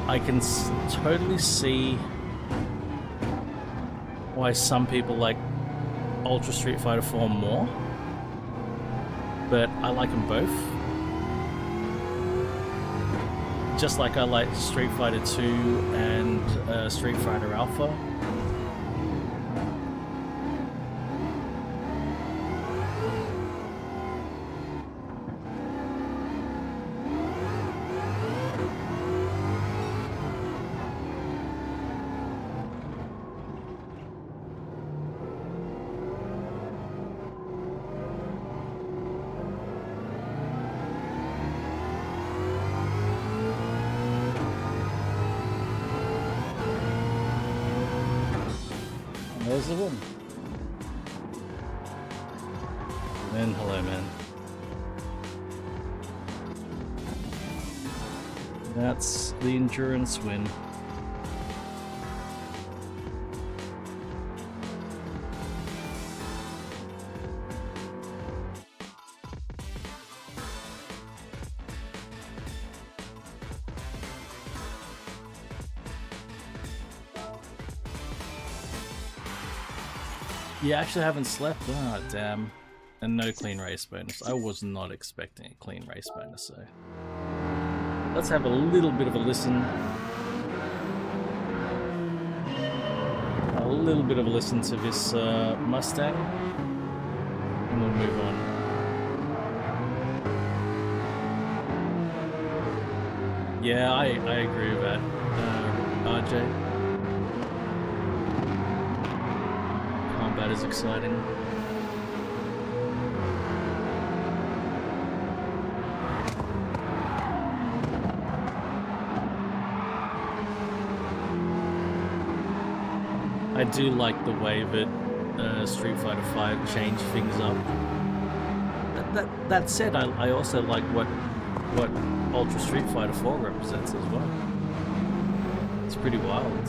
I can totally see why some people like Ultra Street Fighter 4 more. But I like them both. Just like I like Street Fighter 2 and Street Fighter Alpha. There's the one. And hello, man. That's the endurance win. You actually haven't slept? Ah, damn. And no clean race bonus. I was not expecting a clean race bonus, so... Let's have a little bit of a listen. A little bit of a listen to this Mustang. And we'll move on. Yeah, I agree with that, RJ. Combat is exciting. I do like the way that Street Fighter V changed things up. That said, I also like what Ultra Street Fighter 4 represents as well. It's pretty wild.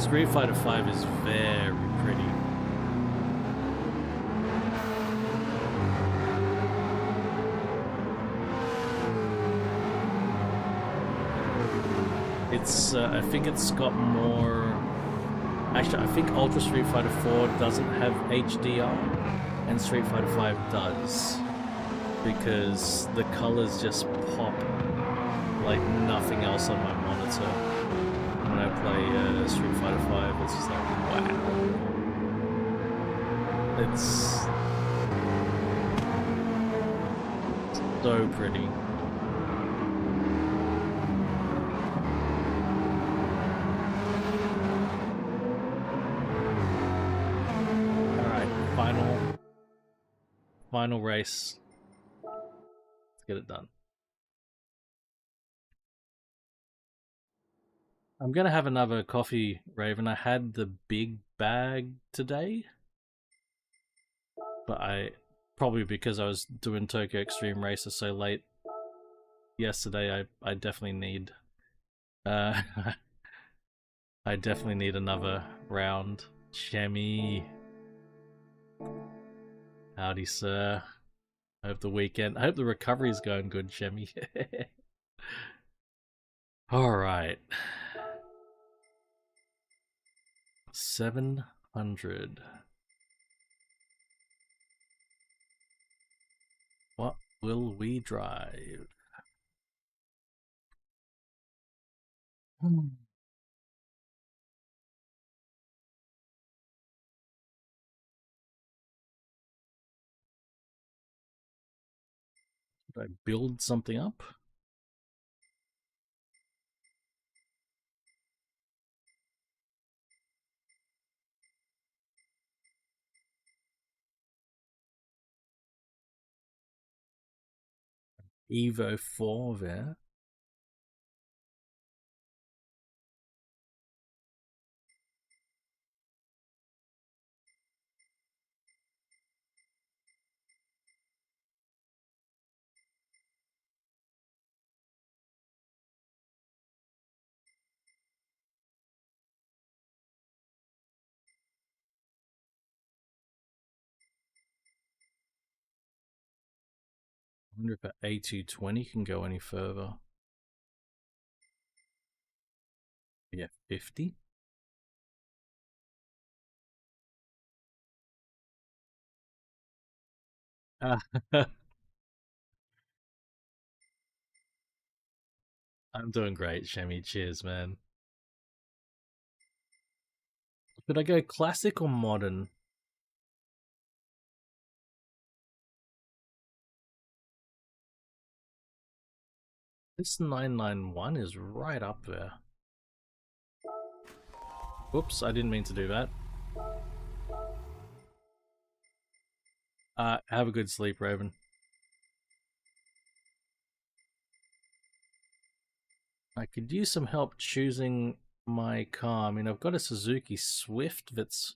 Street Fighter 5 is very pretty. It's I think it's got more. Actually, I think Ultra Street Fighter 4 doesn't have HDR, and Street Fighter 5 does, because the colors just pop like nothing else on my monitor. When I play Street Fighter 5, it's just like, wow. It's so pretty. Alright, final race. Let's get it done. I'm gonna have another coffee, Raven. I had the big bag today, but probably because I was doing Tokyo Extreme Racer so late yesterday, I definitely need I definitely need another round. Shemmy, howdy, sir. I hope the recovery's going good, Shemmy. All right, 700. What will we drive? Did I build something up? Evo 4 there. I wonder if the A220 can go any further. Yeah, 50. I'm doing great, Shemmy. Cheers, man. Should I go classic or modern? This 991 is right up there. Whoops, I didn't mean to do that. Have a good sleep, Raven. I could use some help choosing my car. I mean, I've got a Suzuki Swift that's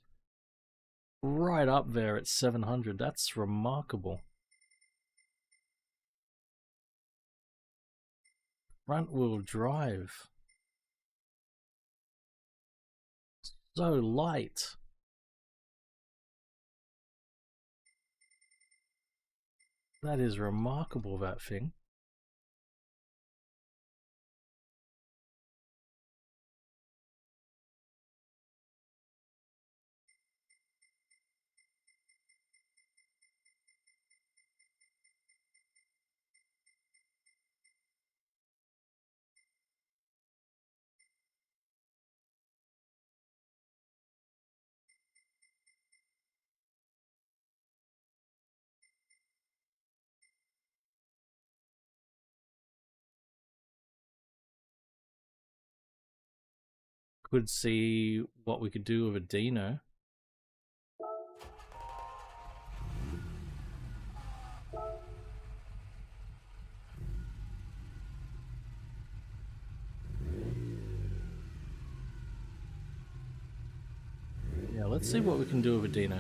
right up there at 700. That's remarkable. Front wheel drive. So light. That is remarkable, that thing. could see what we could do with a Dino. Yeah, let's see what we can do with a Dino.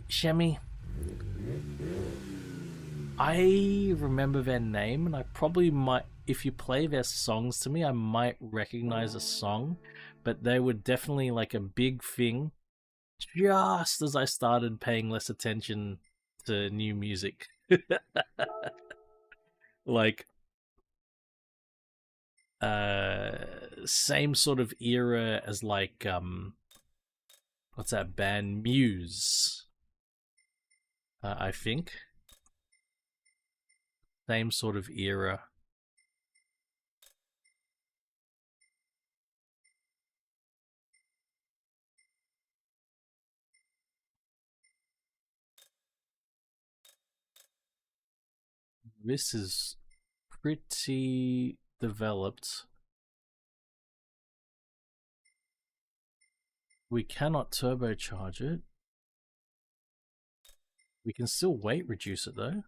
Shemi, I remember their name, and I probably might, if you play their songs to me, I might recognize a song, but they were definitely like a big thing just as I started paying less attention to new music. Like, same sort of era as like, what's that band? Muse, I think. Same sort of era. This is pretty developed. We cannot turbocharge it. We can still weight reduce it though.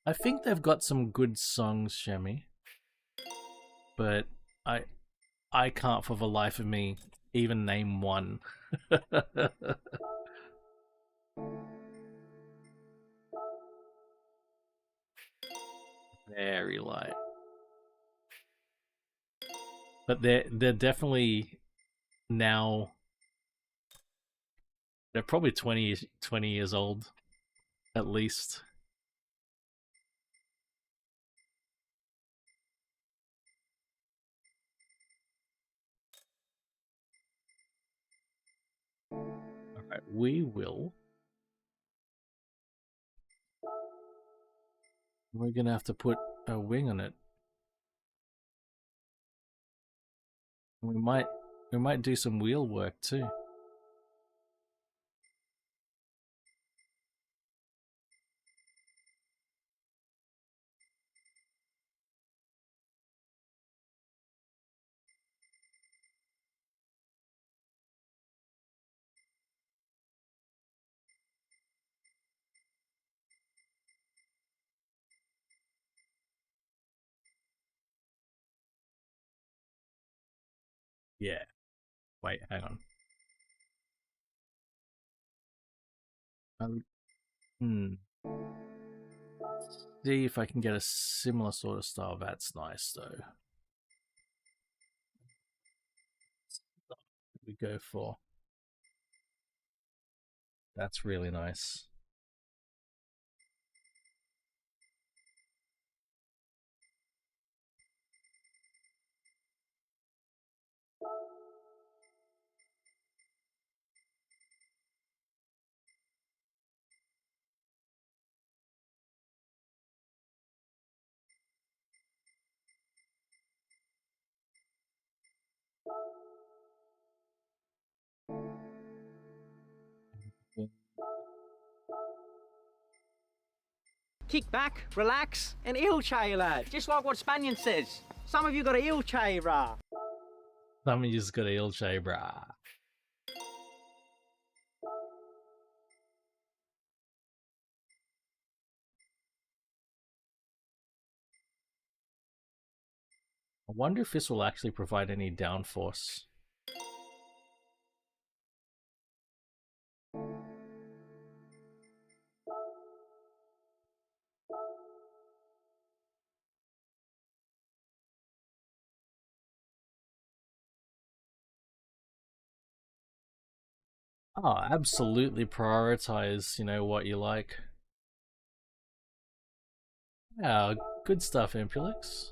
I think they've got some good songs, Shemi, but I can't for the life of me even name one. Very light. But they're definitely now, they're probably 20 years old at least. Alright, we will. We're gonna have to put a wing on it. We might do some wheel work too. Yeah. Wait, hang on. Hmm. See if I can get a similar sort of style. That's nice though. What we go for. That's really nice. Kick back, relax, and heel chair, lad. Just like what Spanian says. Some of you got a heel chair, brah. Some of you's got a ilche, brah. I wonder if this will actually provide any downforce. Oh, absolutely prioritize, what you like. Yeah, good stuff, Impulix.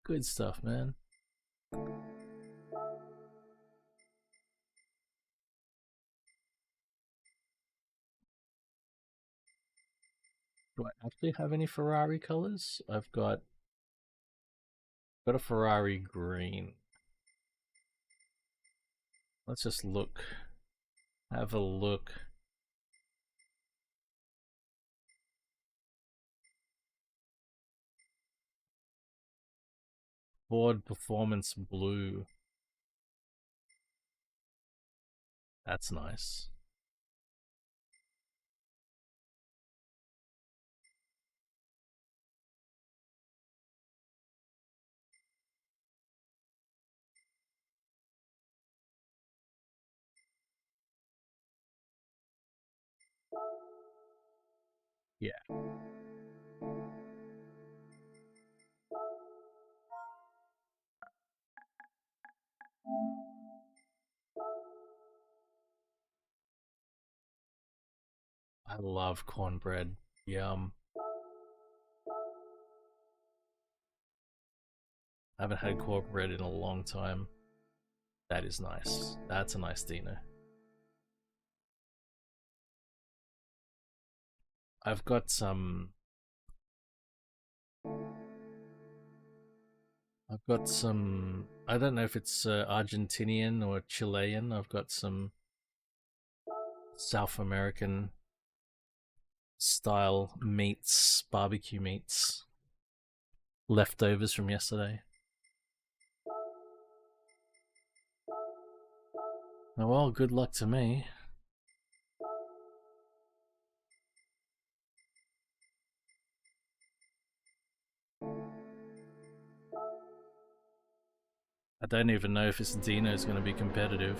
Good stuff, man. Do I actually have any Ferrari colors? I've got a Ferrari green. Let's just look. Have a look. Ford Performance Blue. That's nice. Yeah. I love cornbread. Yum. I haven't had cornbread in a long time. That is nice. That's a nice Dino. I've got some. I don't know if it's Argentinian or Chilean. I've got some South American style meats, barbecue meats, leftovers from yesterday. Oh well, good luck to me. I don't even know if this Dino is going to be competitive.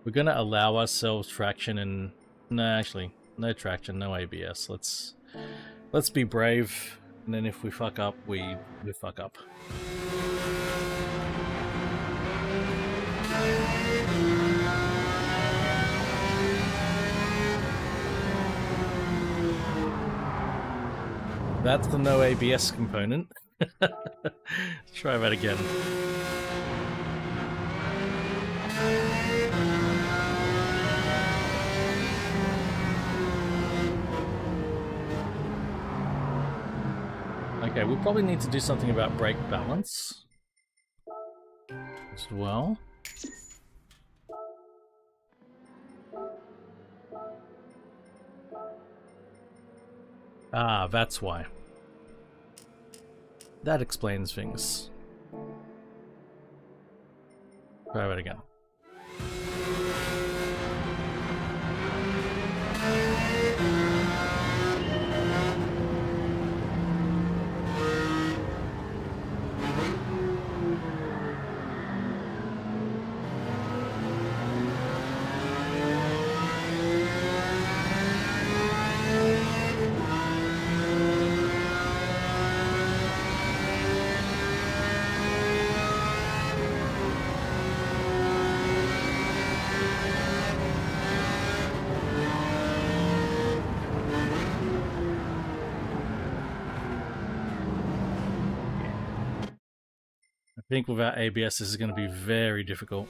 We're going to allow ourselves traction and... No, actually, no traction, no ABS. Let's be brave, and then if we fuck up, we fuck up. That's the no ABS component. Let's try that again. Okay, we probably need to do something about brake balance as well. Ah, that's why. That explains things. Try that again. I think without ABS this is going to be very difficult.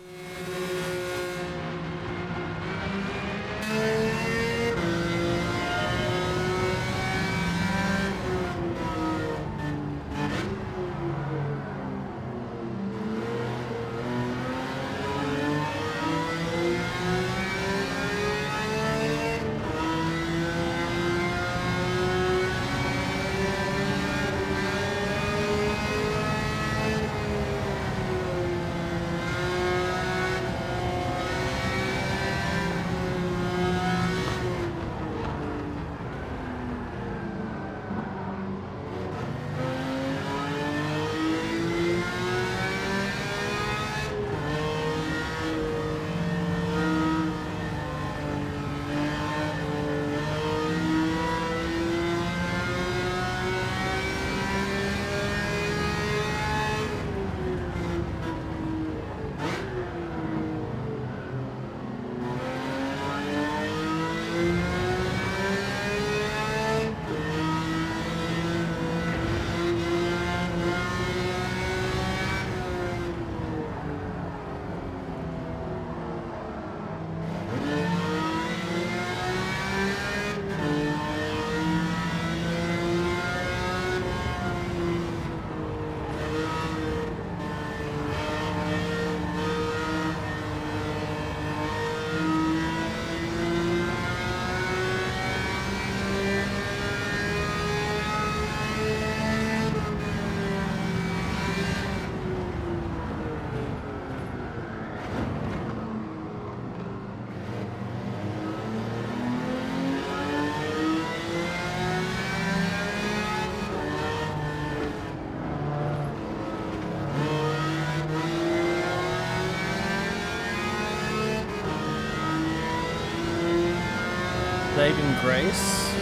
saving grace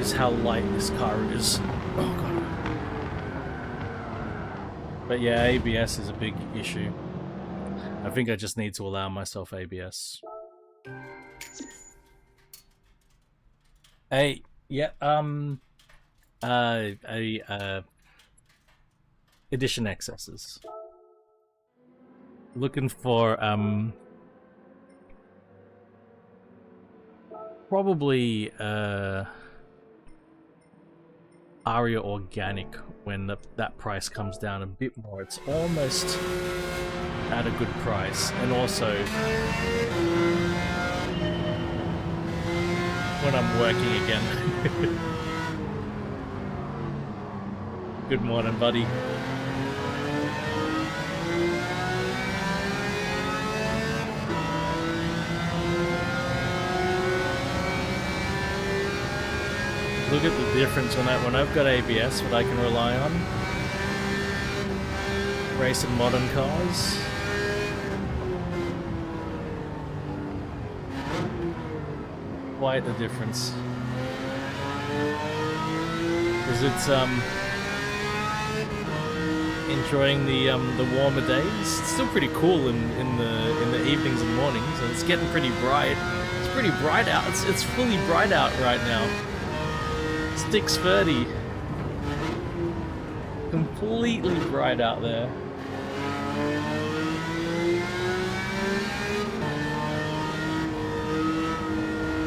is how light this car is. Oh god. But yeah, ABS is a big issue. I think I just need to allow myself ABS. Hey, yeah, edition excesses. Looking for, probably, Aria Organic when that price comes down a bit more. It's almost at a good price, and also when I'm working again. Good morning, buddy. Look at the difference when I've got ABS, what I can rely on. Racing modern cars. Quite the difference. Because it's enjoying the warmer days. It's still pretty cool in the evenings and mornings, and it's getting pretty bright. It's pretty bright out. It's fully bright out right now. It's 6:30. Completely bright out there.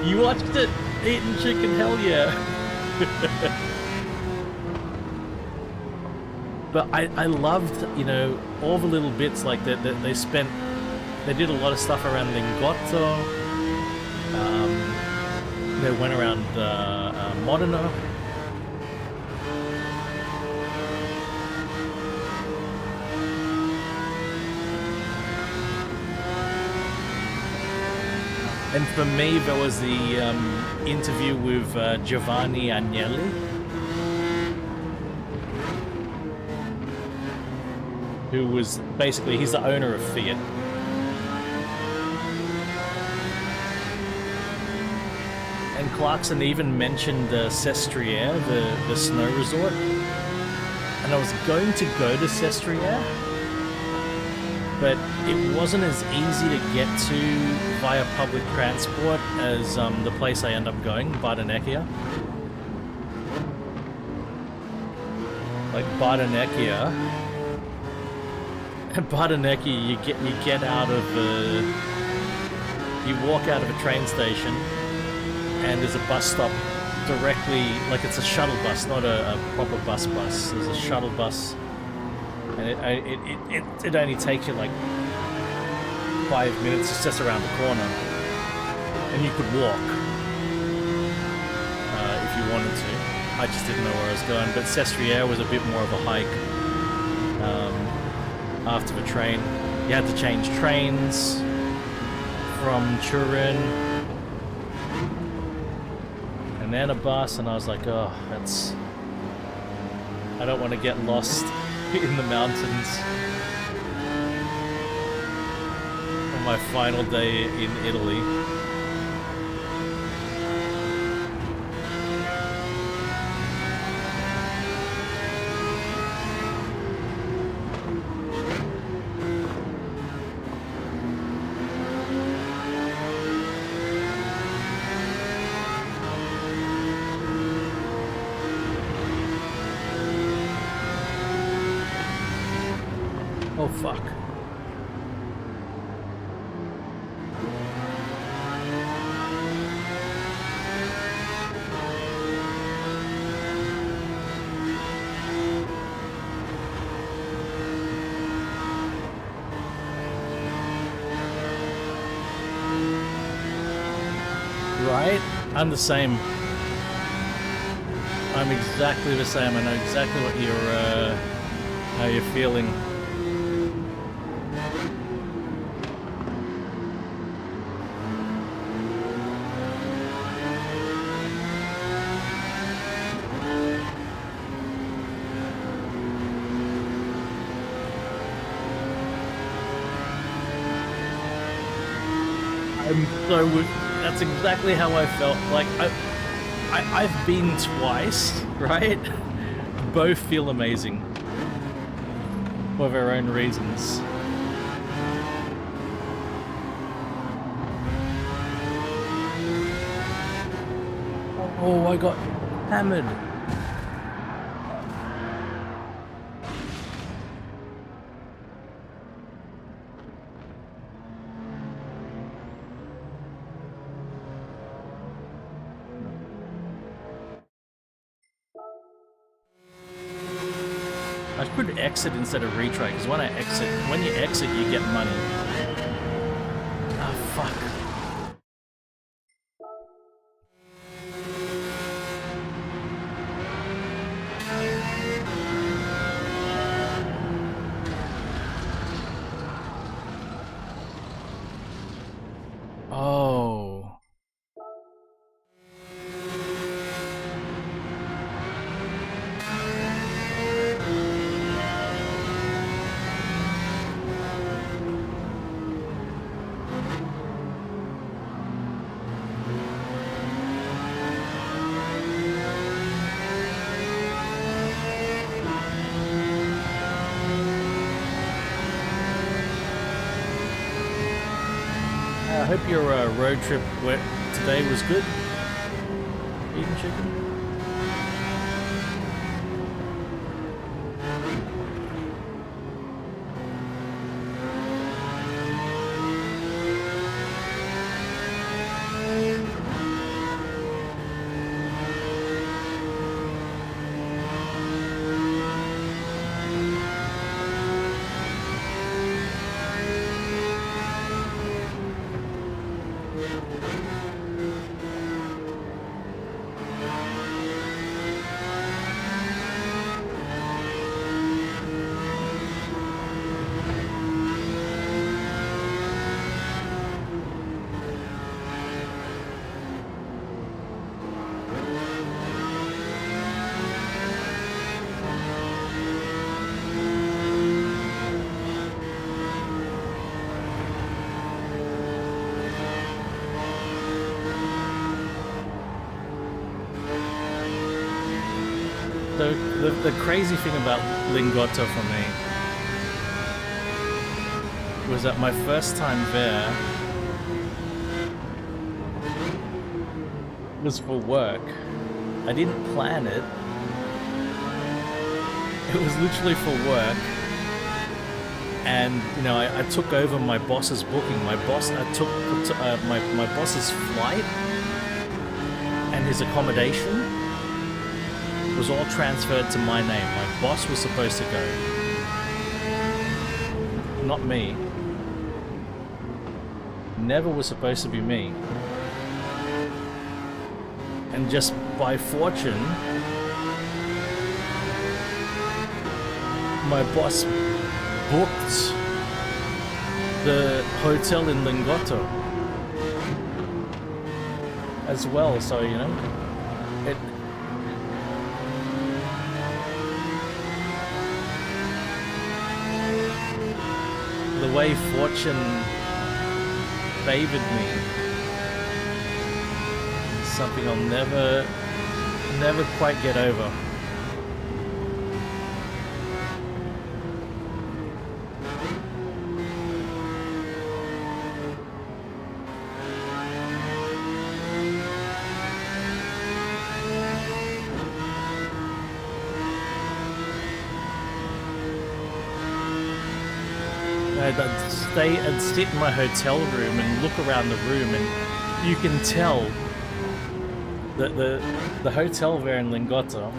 You watched it? Eating chicken, hell yeah. But I loved, you know, all the little bits like that they spent. They did a lot of stuff around Lingotto. They went around Modena. And for me, there was the interview with Giovanni Agnelli, who was basically, he's the owner of Fiat. And Clarkson even mentioned Sestriere, the snow resort. And I was going to go to Sestriere, but it wasn't as easy to get to via public transport as the place I end up going, Bardonecchia. Like Bardonecchia, you get out of you walk out of a train station, and there's a bus stop directly, like it's a shuttle bus, not a proper bus. There's a shuttle bus, and it only takes you like 5 minutes. It's just around the corner, and you could walk if you wanted to. I just didn't know where I was going, but Sestriere was a bit more of a hike. After the train, you had to change trains from Turin, and then a bus, and I was like, oh, I don't want to get lost in the mountains on my final day in Italy. Oh, fuck. Right? I'm the same. I'm exactly the same. I know exactly what how you're feeling. I'm so with That's exactly how I felt. Like I've been twice, right? Both feel amazing for their own reasons. Oh, I got hammered. I should exit instead of retry, because when you exit, you get money. Ah, fuck. Oh. I hope your road trip today was good. Eating chicken? The crazy thing about Lingotto for me was that my first time there was for work. I didn't plan it. It was literally for work. And, you know, I took over my boss's booking. I took my boss's flight and his accommodation was all transferred to my name. My boss was supposed to go. Not me. Never was supposed to be me. And just by fortune, my boss booked the hotel in Lingotto as well, so, you know, the way fortune favored me is something I'll never quite get over. I'd sit in my hotel room and look around the room, and you can tell that the hotel there in Lingotto,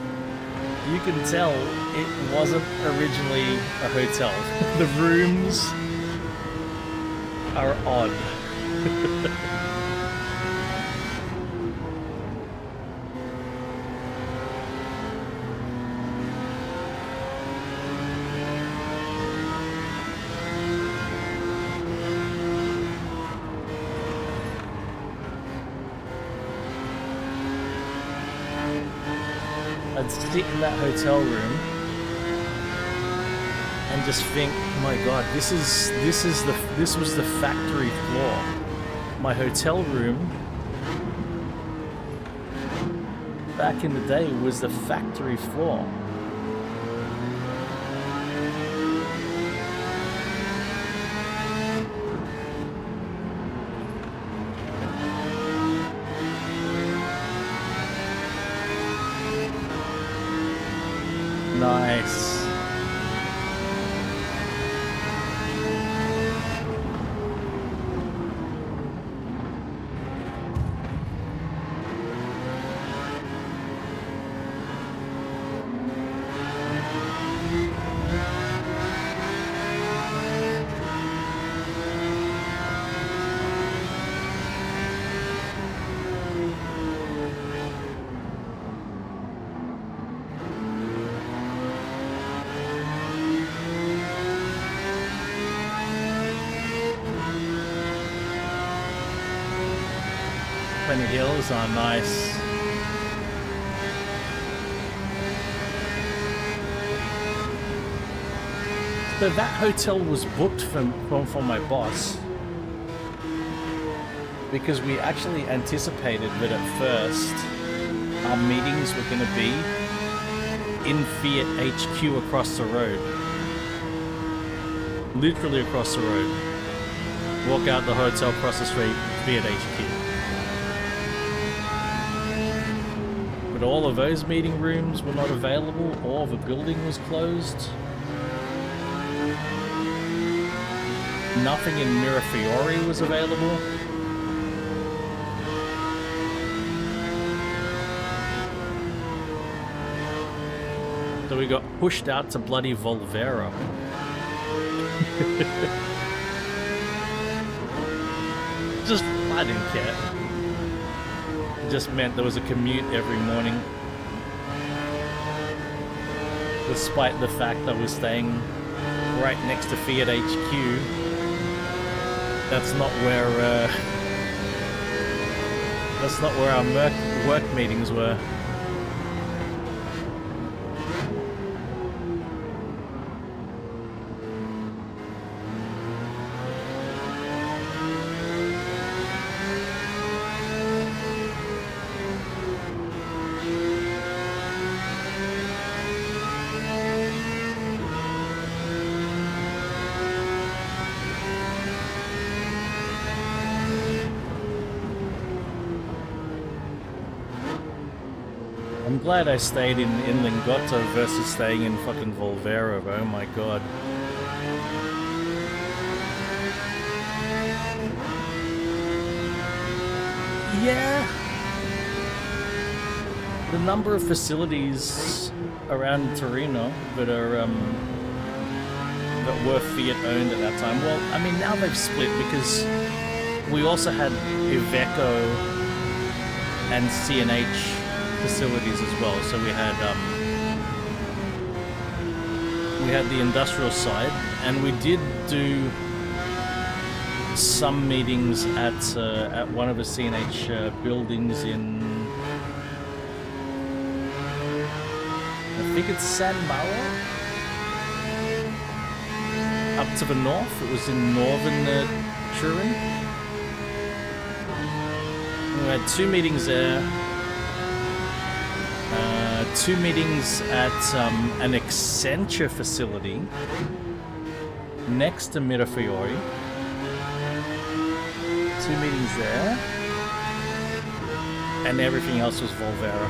you can tell it wasn't originally a hotel. The rooms are odd. I'd sit in that hotel room and just think, oh my god, this was the factory floor. My hotel room Back in the day, was the factory floor. Nice. Plenty hills are nice. So that hotel was booked for my boss because we actually anticipated that at first our meetings were going to be in Fiat HQ across the road. Literally across the road. Walk out the hotel, cross the street, Fiat HQ. But all of those meeting rooms were not available, or the building was closed. Nothing in Mirafiori was available. So we got pushed out to bloody Volvera. Just, I didn't care. It just meant there was a commute every morning. Despite the fact I was staying right next to Fiat HQ. That's not where our work meetings were. I'm glad I stayed in Lingotto versus staying in fucking Volvera, oh my god. Yeah. The number of facilities around Torino that are that were Fiat owned at that time. Well, I mean now they've split because we also had Iveco and C&H facilities as well. So we had the industrial side, and we did do some meetings at one of the C&H buildings in, I think it's San Mauro, up to the north. It was in northern Turin. We had 2 meetings there. 2 meetings at an Accenture facility next to Mirafiori. 2 meetings there. And everything else was Volvera.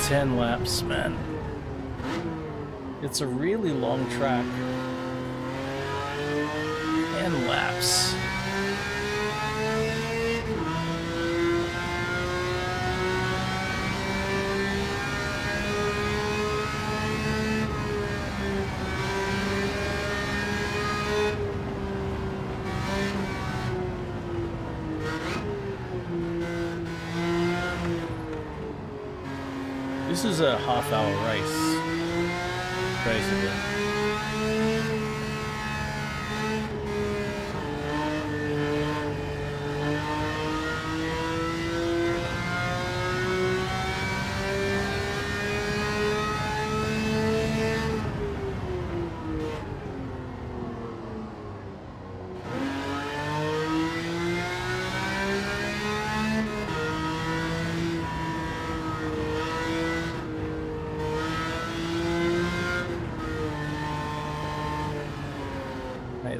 10 laps, man. It's a really long track. 10 laps. This is a half-hour race, basically.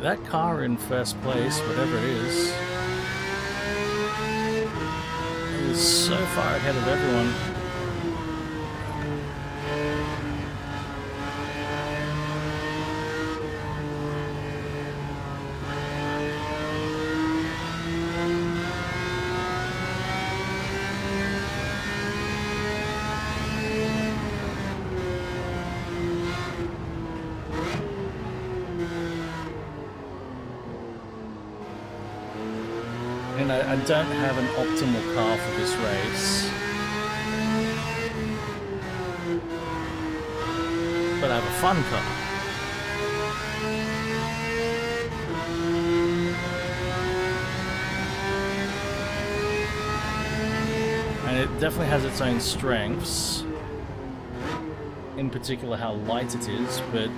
That car in first place, whatever it is so far ahead of everyone. And I don't have an optimal car for this race, but I have a fun car. And it definitely has its own strengths, in particular how light it is, but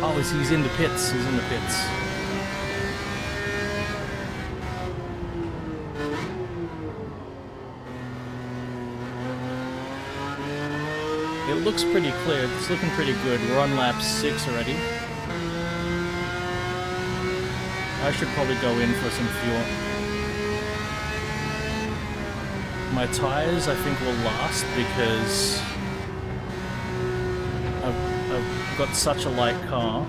oh, he's in the pits. He's in the pits. It looks pretty clear. It's looking pretty good. We're on lap 6 already. I should probably go in for some fuel. My tires, I think, will last because I've got such a light car.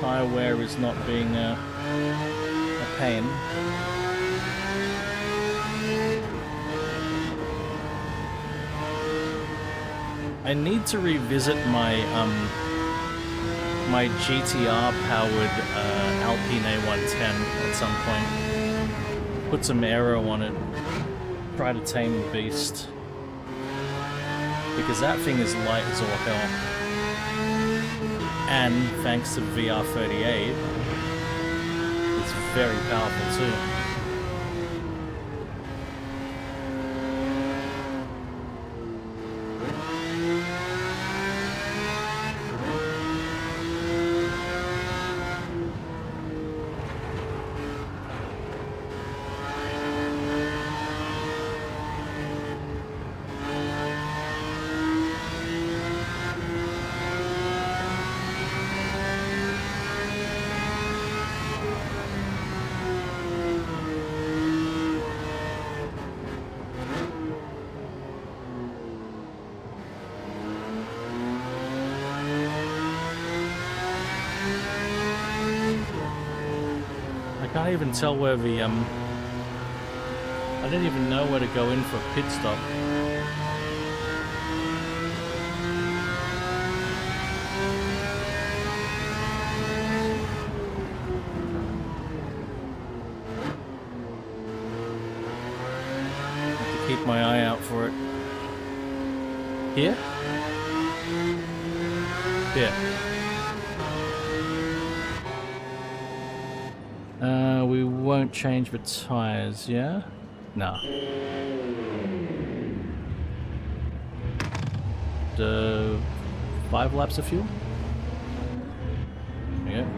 Tire wear is not being a pain. I need to revisit my my GTR powered Alpine A110 at some point. Put some aero on it. Try to tame the beast. Because that thing is light as all hell. And thanks to VR38, it's very powerful too. I can't even tell where the I don't even know where to go in for a pit stop. Have to keep my eye out for it. Here? Here. We won't change the tires, yeah? No. The 5 laps of fuel? There you go.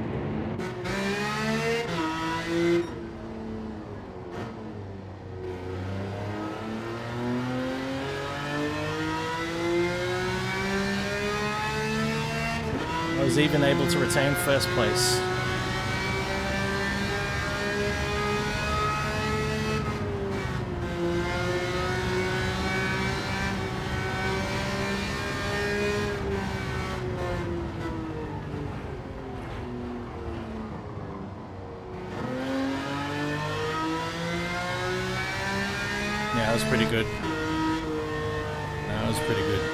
was even able to retain first place. Yeah, that was pretty good. That was pretty good.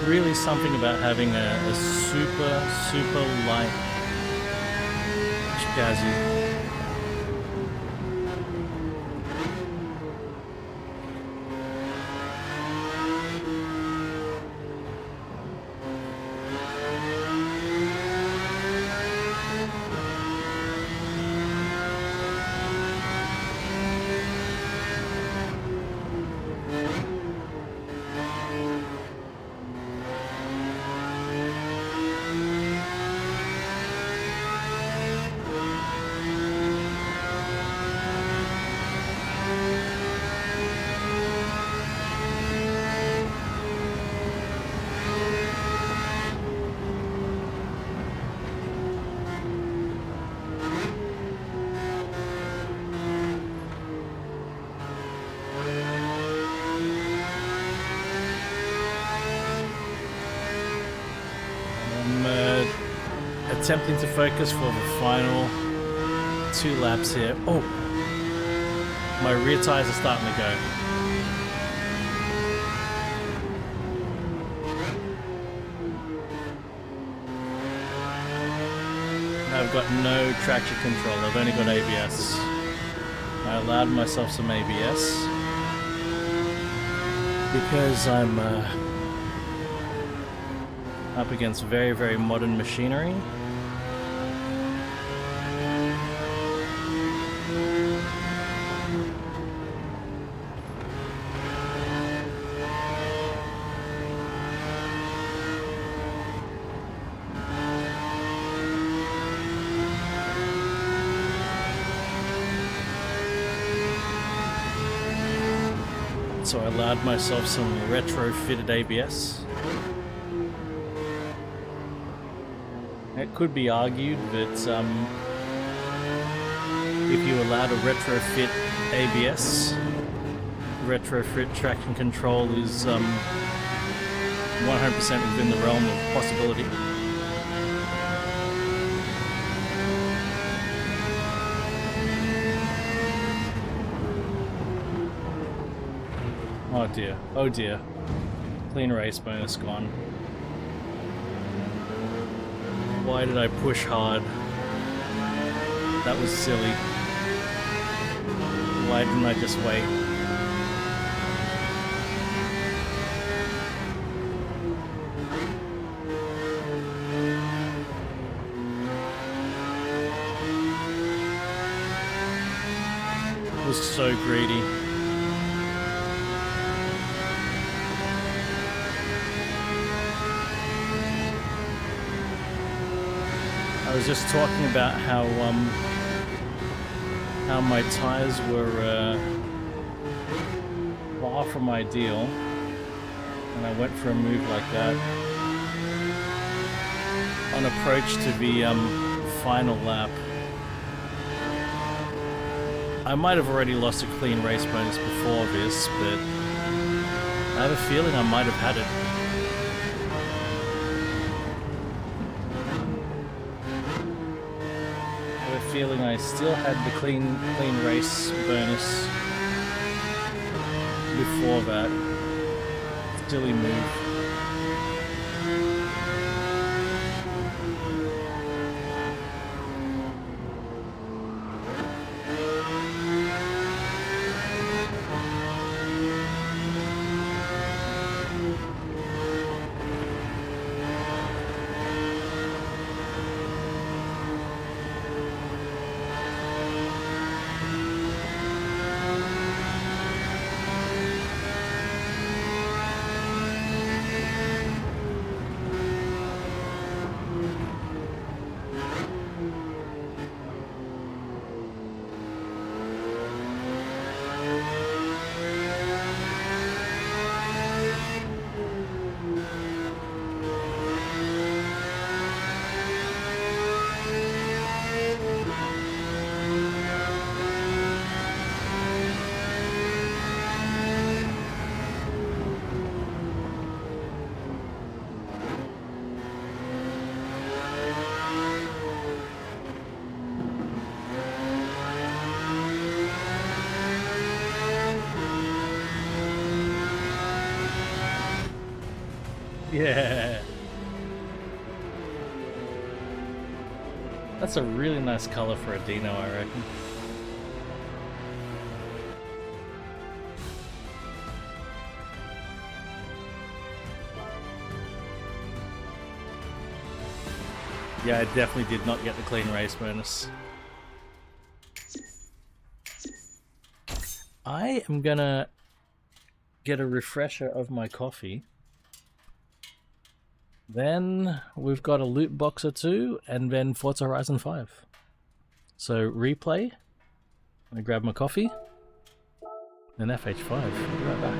Really something about having a super light chassis. attempting to focus for the final 2 laps here. Oh! My rear tires are starting to go. I've got no traction control, I've only got ABS. I allowed myself some ABS because I'm up against very, very modern machinery. So I allowed myself some retrofitted ABS. It could be argued that if you allow to retrofit ABS, retrofit traction control is 100% within the realm of possibility. Oh dear, oh dear. Clean race bonus gone. Why did I push hard? That was silly. Why didn't I just wait? It was so greedy. I was just talking about how my tires were far from ideal, and I went for a move like that on approach to the final lap. I might have already lost a clean race bonus before this, but I have a feeling I might have had it. Feeling I still had the clean race bonus before that. Silly move. Yeah. That's a really nice color for a Dino, I reckon. Yeah, I definitely did not get the clean race bonus. I am gonna get a refresher of my coffee. Then we've got a loot box or two, and then Forza Horizon 5. So replay. I grab my coffee. And FH5. I'll be right back.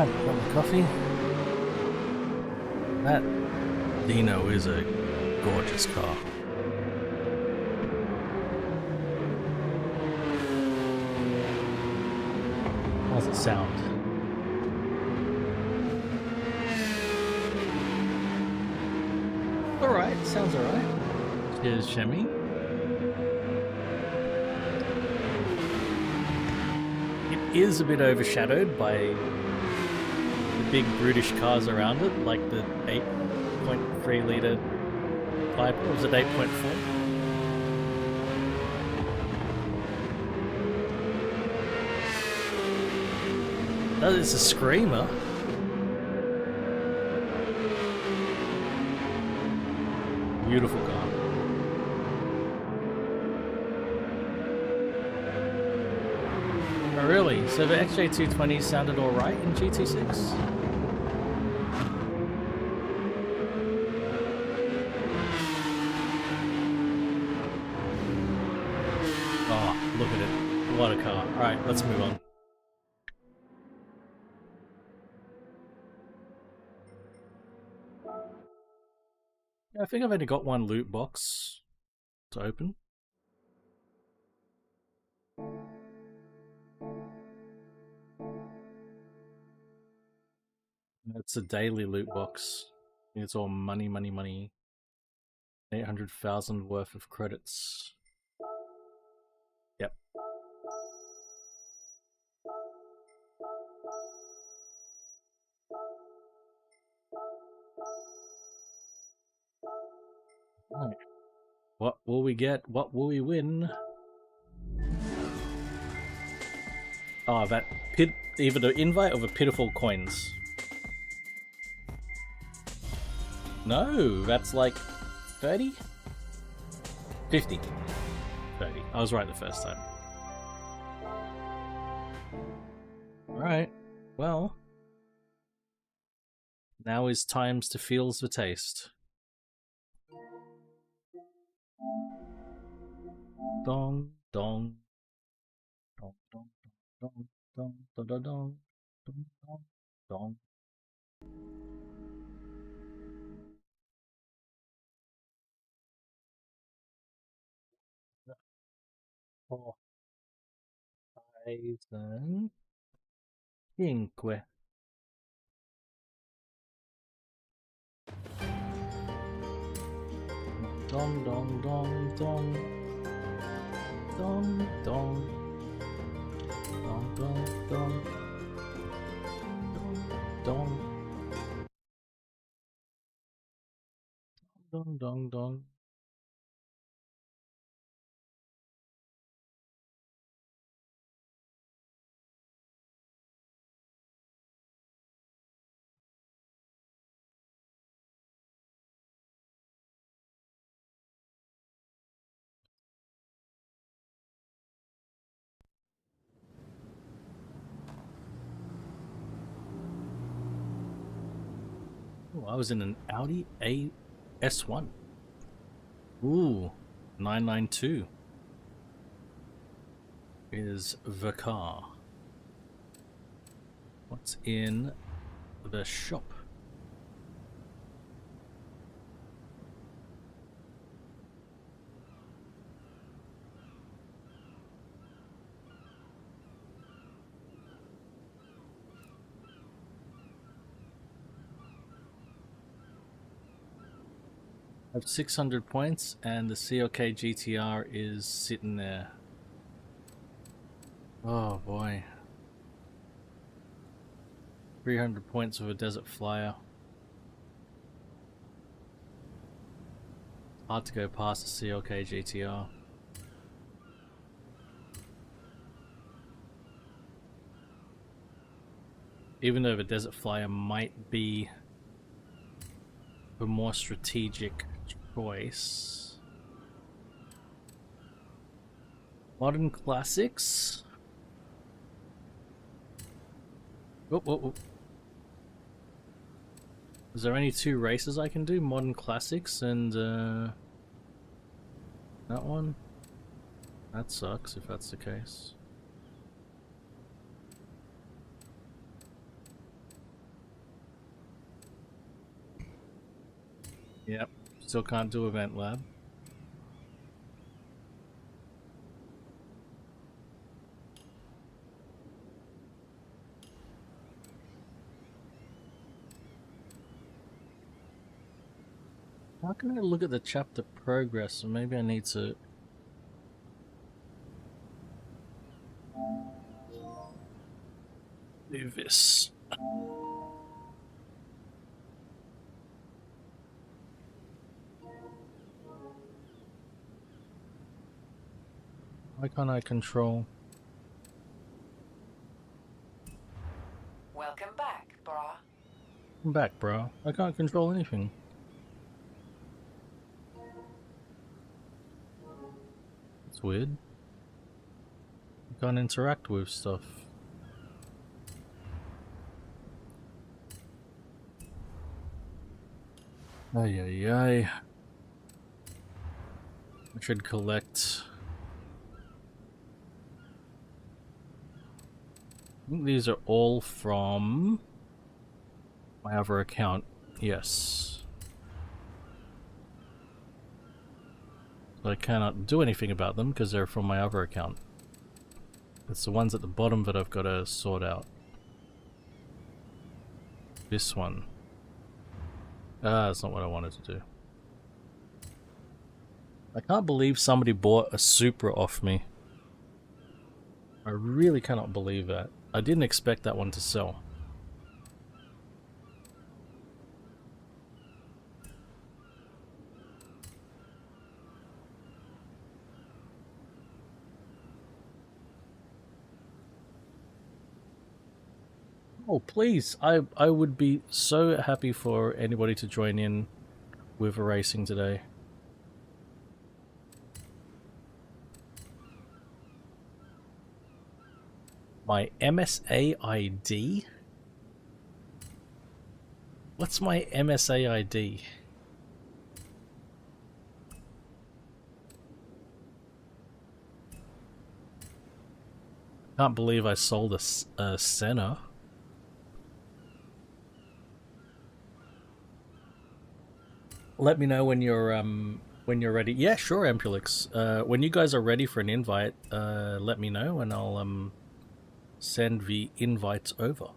Alright, got my coffee. That Dino is a gorgeous car. How does it sound? Alright, sounds alright. Cheers, Shemmy. It is a bit overshadowed by the big brutish cars around it, like the 8.3 litre Viper. Or was it 8.4? That is a screamer. Beautiful car. Oh, really? So the XJ220 sounded alright in GT6? Oh, look at it. What a car. Alright, let's move on. I think I've only got one loot box to open. It's a daily loot box. It's all money, money, money. 800,000 worth of credits. Yep. Right. What will we get? What will we win? Oh, that either the invite or the pitiful coins. No, that's like 30? 50. 30. I was right the first time. Alright, well. Now is times to feels the taste. Dong, dong. Dong, dong, dong, dong, dong, dong, dong, dong, dong, dong. Forza Horizon 5. Dong, dong, dong, dong. Dong, dong. Dong, dong, dong. Dong, dong. Dong, dong, dong. Oh, I was in an Audi S1. Ooh, 992 is the car. What's in the shop? I have 600 points and the CLK GTR is sitting there. Oh boy. 300 points with a Desert Flyer. Hard to go past the CLK GTR. Even though the Desert Flyer might be a more strategic choice. Modern classics. Oh, oh, oh. Is there only 2 races I can do? Modern classics and that one? That sucks if that's the case. Yep. Still can't do Event Lab. How can I look at the chapter progress? Maybe I need to... do this. Why can't I control? Welcome back, brah. I'm back, bro. I can't control anything. It's weird. I can't interact with stuff. Ay ay ay. I should collect. I think these are all from my other account. Yes. I cannot do anything about them because they're from my other account. It's the ones at the bottom that I've got to sort out. This one. Ah, that's not what I wanted to do. I can't believe somebody bought a Supra off me. I really cannot believe that. I didn't expect that one to sell. Oh, please. I would be so happy for anybody to join in with a racing today. My MSA ID? What's my MSA ID? Can't believe I sold a Senna. Let me know when you're ready. Yeah, sure, Ampulix. When you guys are ready for an invite, let me know and I'll send the invites over.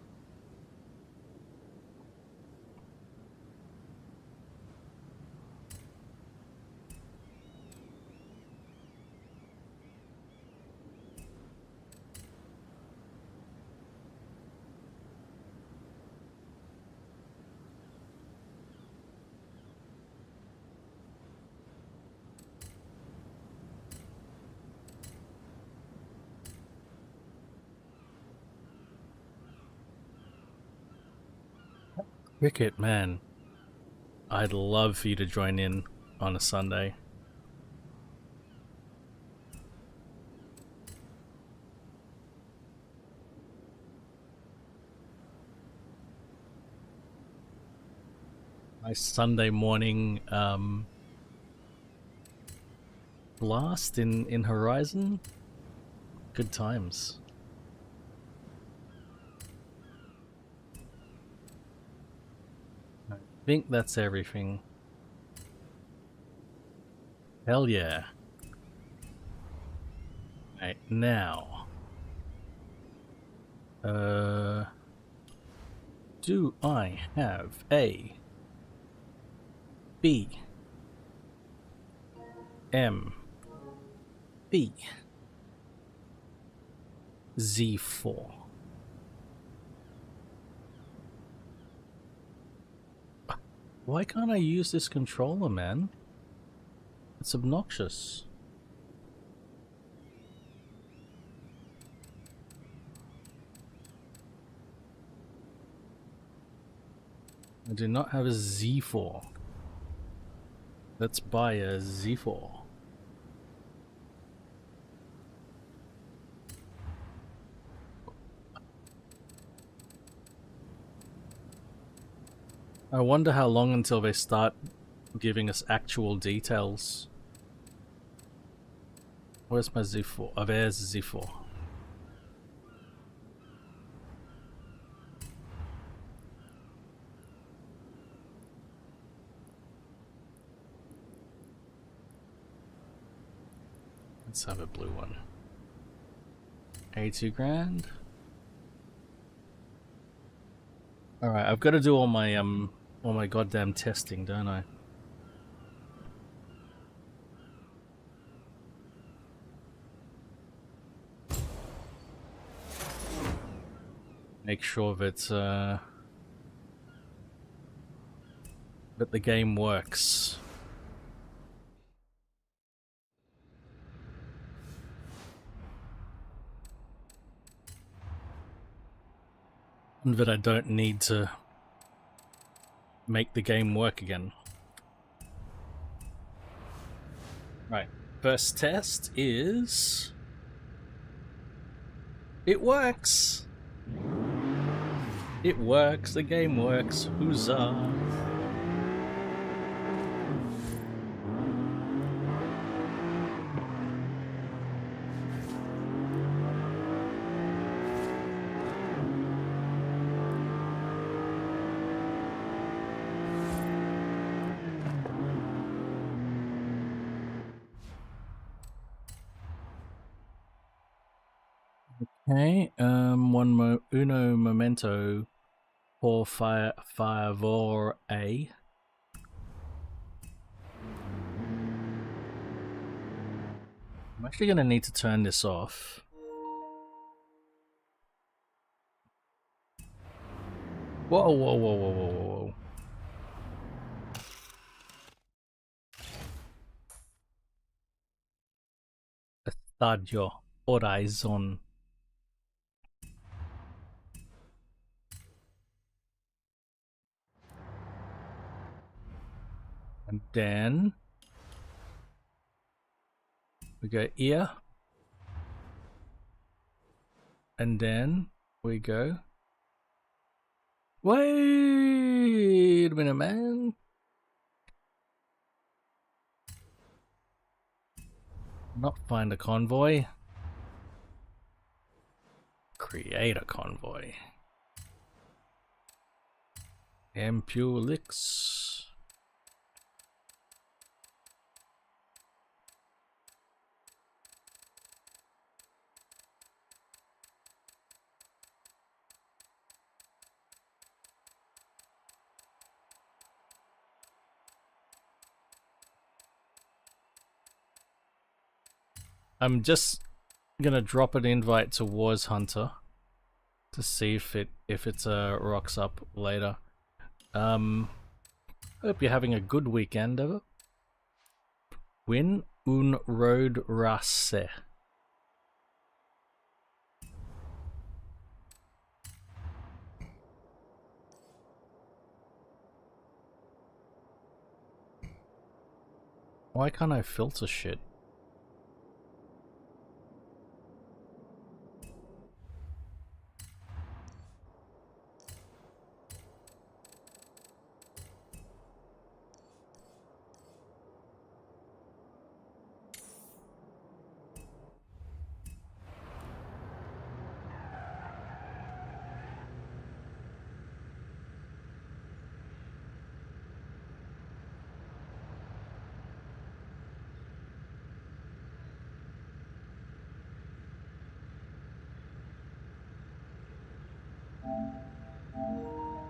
Cricket, man. I'd love for you to join in on a Sunday. Nice Sunday morning blast in Horizon. Good times. I think that's everything. Hell yeah. Right, now. Do I have a B M B Z4? Why can't I use this controller, man? It's obnoxious. I do not have a Z4. Let's buy a Z4. I wonder how long until they start giving us actual details. Where's my Z4? Oh, there's Z4. Let's have a blue one. 82 grand. Alright, I've got to do all my goddamn testing, don't I? Make sure that that the game works. And that I don't need to make the game work again. Right, first test is... It works! It works, the game works, huzzah! Okay, uno momento por favor A. I'm actually gonna need to turn this off. Whoa, whoa, whoa, whoa, whoa, whoa, whoa. Estadio Horizon. And then we go here. And then we go. Wait a minute, man. Not find a convoy. Create a convoy. Ampulix. I'm just gonna drop an invite to Wars Hunter to see if it rocks up later. Hope you're having a good weekend, ever. Win un road race. Why can't I filter shit?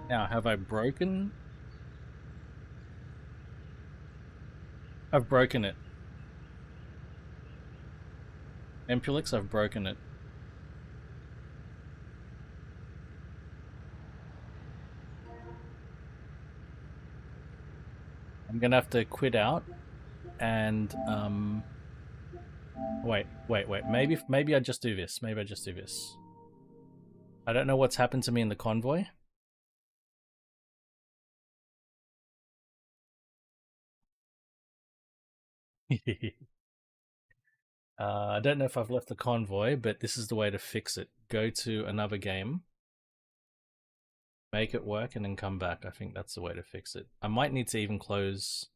Now, have I broken? I've broken it. Ampulix, I've broken it. I'm gonna have to quit out and wait. Maybe I just do this. Maybe I just do this. I don't know what's happened to me in the convoy. I don't know if I've left the convoy, but this is the way to fix it. Go to another game, make it work, and then come back. I think that's the way to fix it. I might need to even close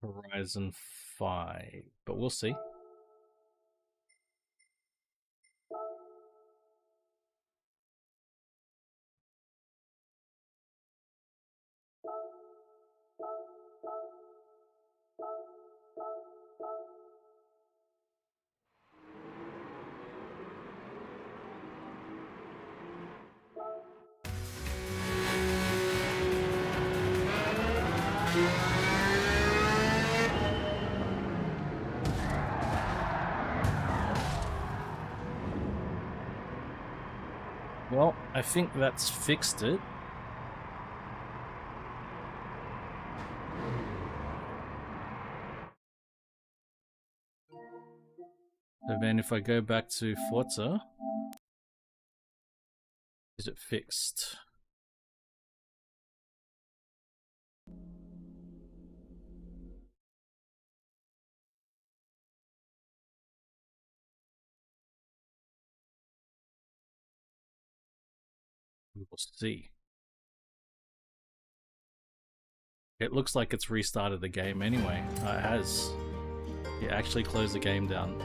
Horizon 5, but we'll see. Well, I think that's fixed it. So then if I go back to Forza, is it fixed? We will see. It looks like it's restarted the game anyway. It has. It actually closed the game down.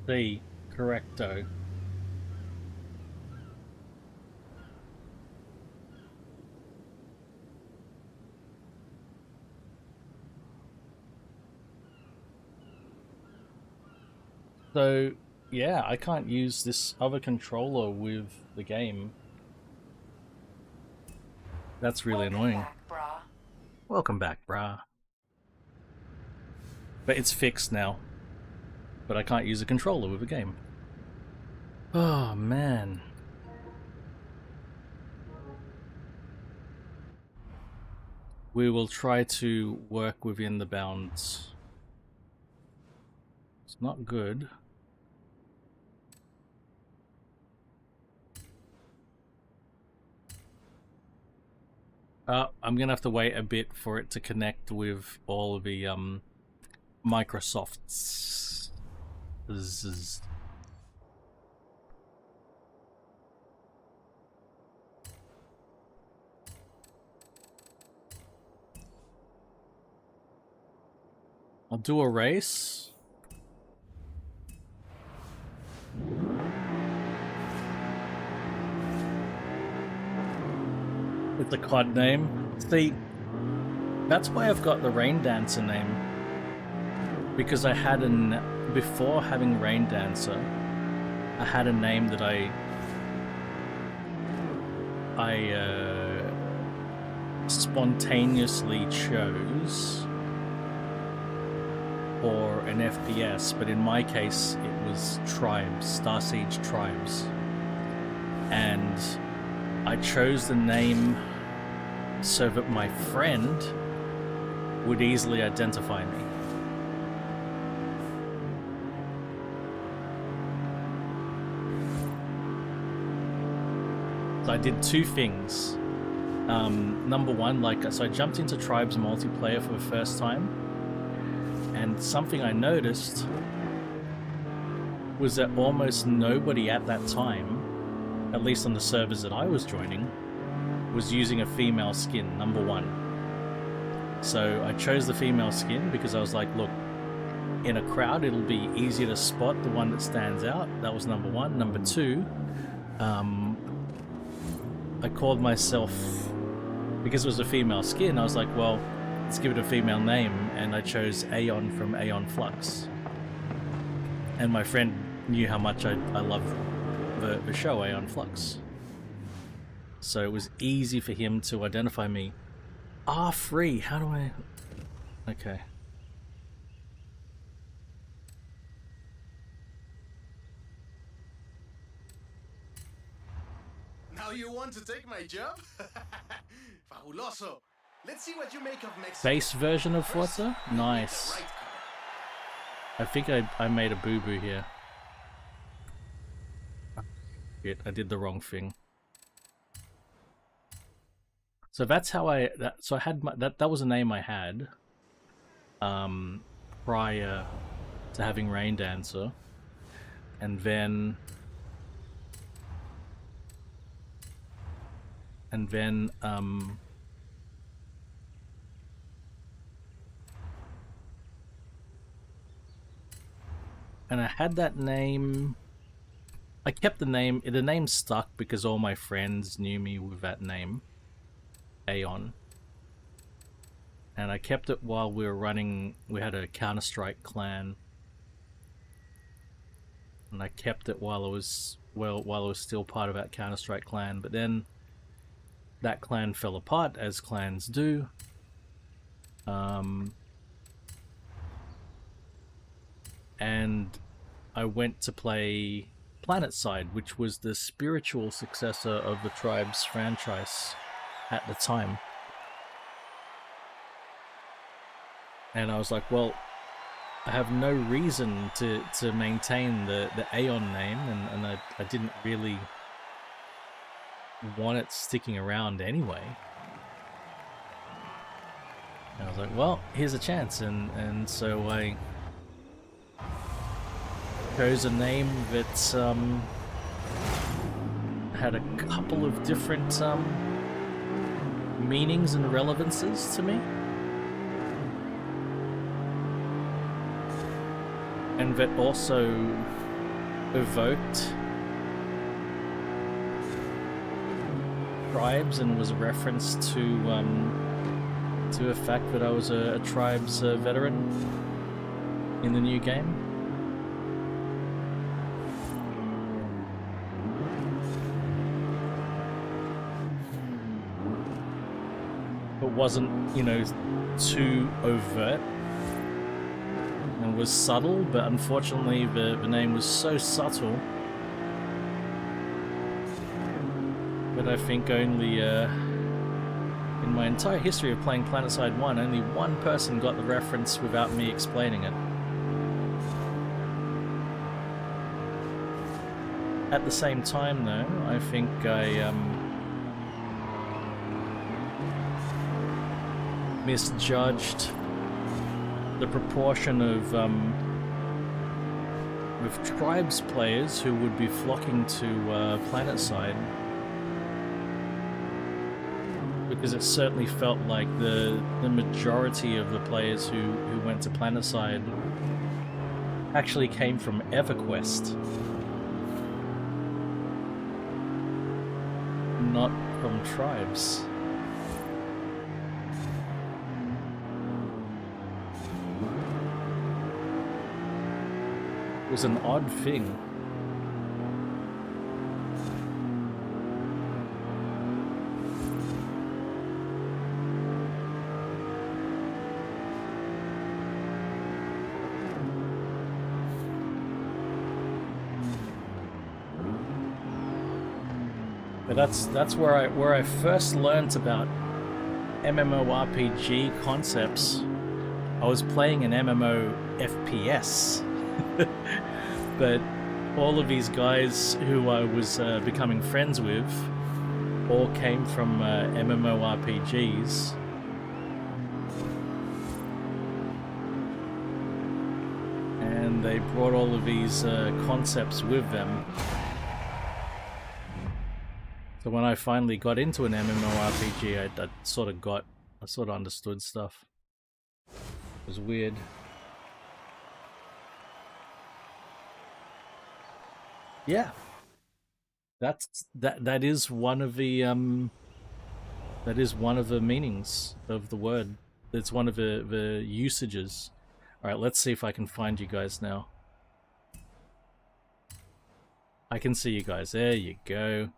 C, correcto. So, yeah, I can't use this other controller with the game. That's really annoying. Welcome back, brah. But it's fixed now. But I can't use a controller with the game. Oh, man. We will try to work within the bounds. It's not good. I'm gonna have to wait a bit for it to connect with all of the Microsoft's. I'll do a race. With the COD name. See, that's why I've got the Rain Dancer name. Because I had before having Rain Dancer, I had a name that I spontaneously chose for an FPS, but in my case it was Tribes, Star Siege Tribes. And I chose the name so that my friend would easily identify me. So I did two things. Number one, so I jumped into Tribes multiplayer for the first time, and something I noticed was that almost nobody at that time, at least on the servers that I was joining, was using a female skin, number one. So I chose the female skin because I was like, look, in a crowd it'll be easier to spot the one that stands out. That was number one. Number two, I called myself, because it was a female skin, I was like, well, let's give it a female name, and I chose Aeon from Aeon Flux. And my friend knew how much I love the show Aeon Flux. So it was easy for him to identify me. R3, how do I... Okay. Now you want to take my job? Fabuloso. Let's see what you make of Mexico. Base version of Forza? Nice. I think I made a boo-boo here. Shit, I did the wrong thing. So that's how I had that was a name I had prior to having Rain Dancer, and then and I had that name. I kept the name. The name stuck because all my friends knew me with that name, Aeon. And I kept it while we were running. We had a Counter-Strike clan, and I kept it while I was still part of that Counter-Strike clan. But then that clan fell apart, as clans do. And I went to play PlanetSide, which was the spiritual successor of the Tribes franchise at the time. And I was like, well, I have no reason to maintain the Aeon name, and I didn't really want it sticking around anyway. And I was like, well, here's a chance, and so I chose a name that had a couple of different meanings and relevances to me. And that also evoked tribes and was a reference to the fact that I was a tribes veteran in the new game. It wasn't, you know, too overt. And was subtle, but unfortunately the name was so subtle that I think only in my entire history of playing PlanetSide 1, only one person got the reference without me explaining it. At the same time though, I think I misjudged the proportion of with tribes players who would be flocking to PlanetSide, because it certainly felt like the majority of the players who went to PlanetSide actually came from EverQuest, not from tribes. It was an odd thing. But that's where I first learned about MMORPG concepts. I was playing an MMO FPS. But all of these guys who I was becoming friends with all came from MMORPGs. And they brought all of these concepts with them. So when I finally got into an MMORPG, I sort of understood stuff. It was weird. Yeah, that is one of the meanings of the word. It's one of the usages. All right, let's see if I can find you guys now. I can see you guys. There you go.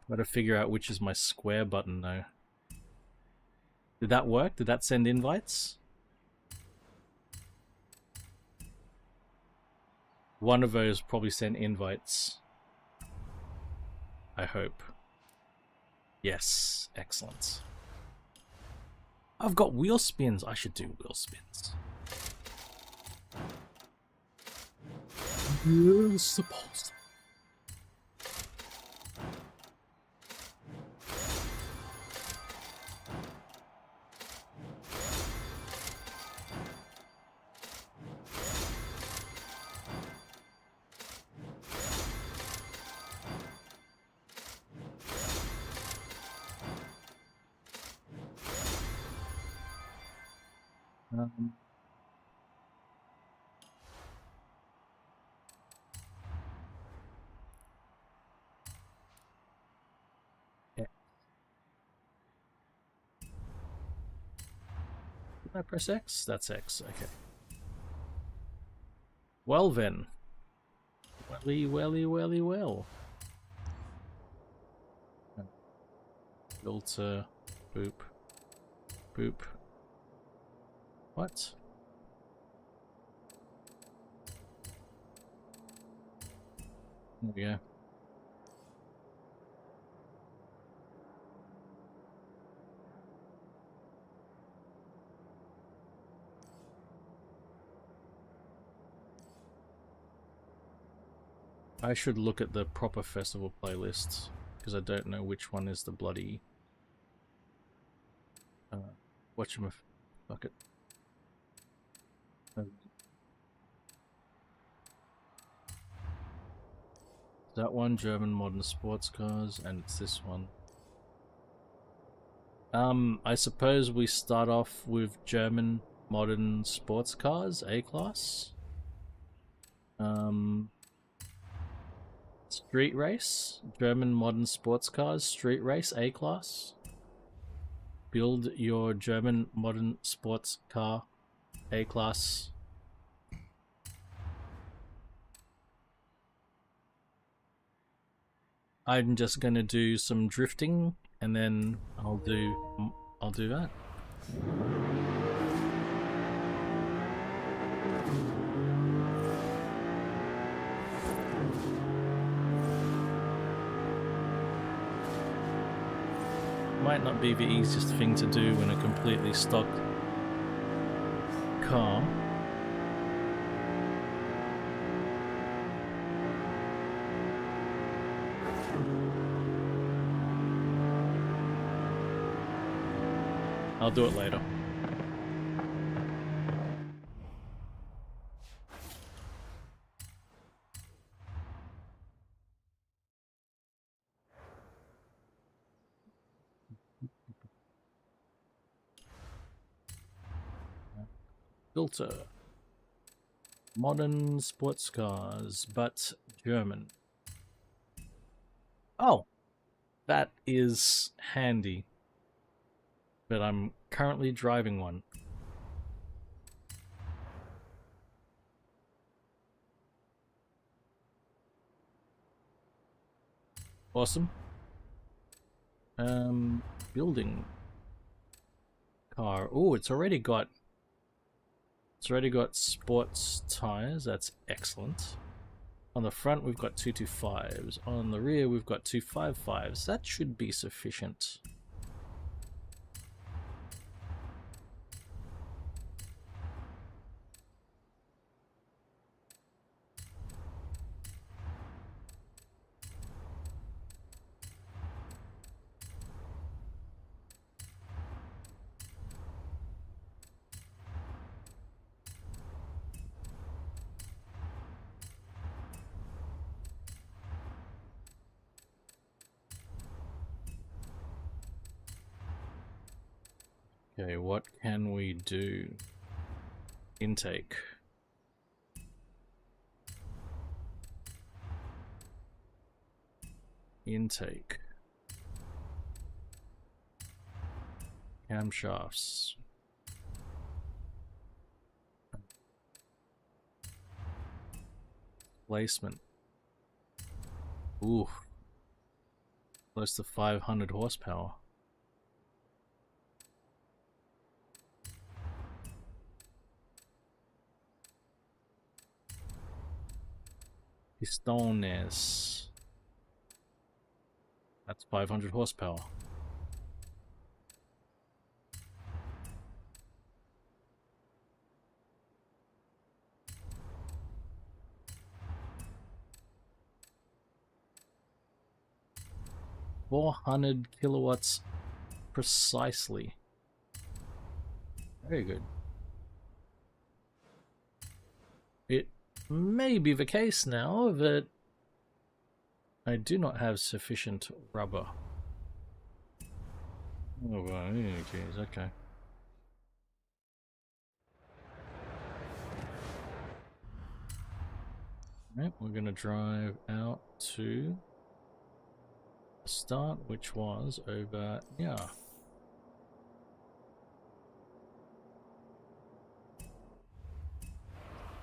Gotta figure out which is my square button though. Did that work? Did that send invites? One of those probably sent invites. I hope. Yes, excellent. I've got wheel spins. I should do wheel spins. You're supposed to. Did I press X? That's X, okay. Well then. Welly, welly, welly, well. Filter. Boop. Boop. What? There we go. I should look at the proper festival playlists, because I don't know which one is the bloody... whatchamaf... fuck it. That one, German modern sports cars, and it's this one. I suppose we start off with German modern sports cars, A-class. Street race, German modern sports cars, street race, A-class. Build your German modern sports car, A-class. I'm just gonna do some drifting, and then I'll do that. Might not be the easiest thing to do in a completely stock car. I'll do it later. Filter. Modern sports cars, but German. Oh, that is handy. But I'm currently driving one. Awesome. Building car. Oh, it's already got sports tires. That's excellent. On the front we've got 225s. On the rear we've got 255s. That should be sufficient. Okay, what can we do? Intake. Intake. Camshafts. Placement. Ooh. Close to 500 horsepower. Pistones. That's 500 horsepower. $400 kilowatts precisely. Very good. It may be the case now that I do not have sufficient rubber. Oh, well, geez, okay. Right, we're gonna drive out to the start, which was over here.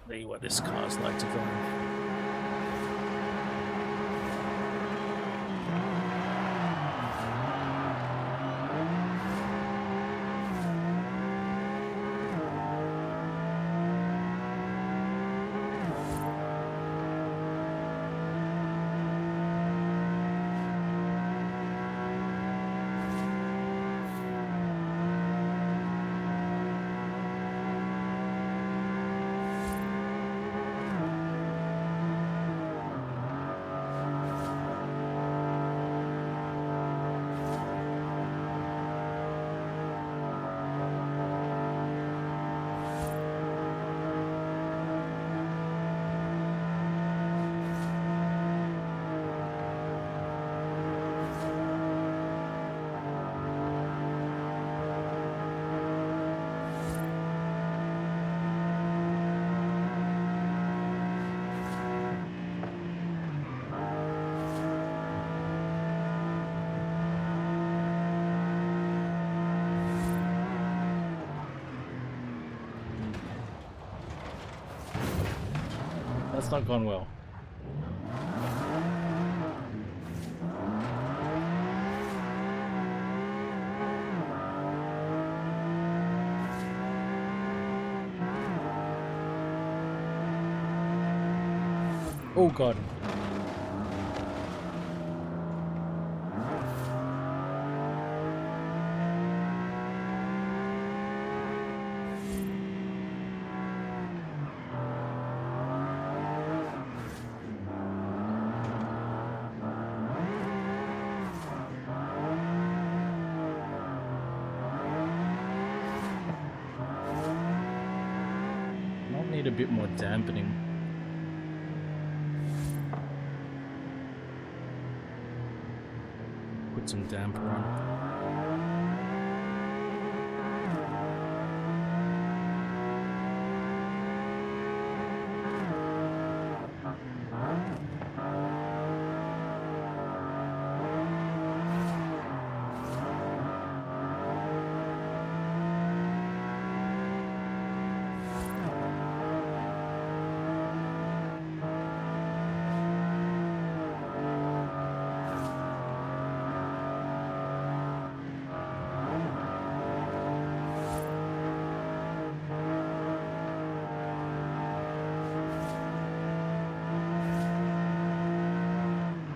See what this car's like to drive. That's not gone well. Oh god. Might need a bit more dampening. Put some damper on.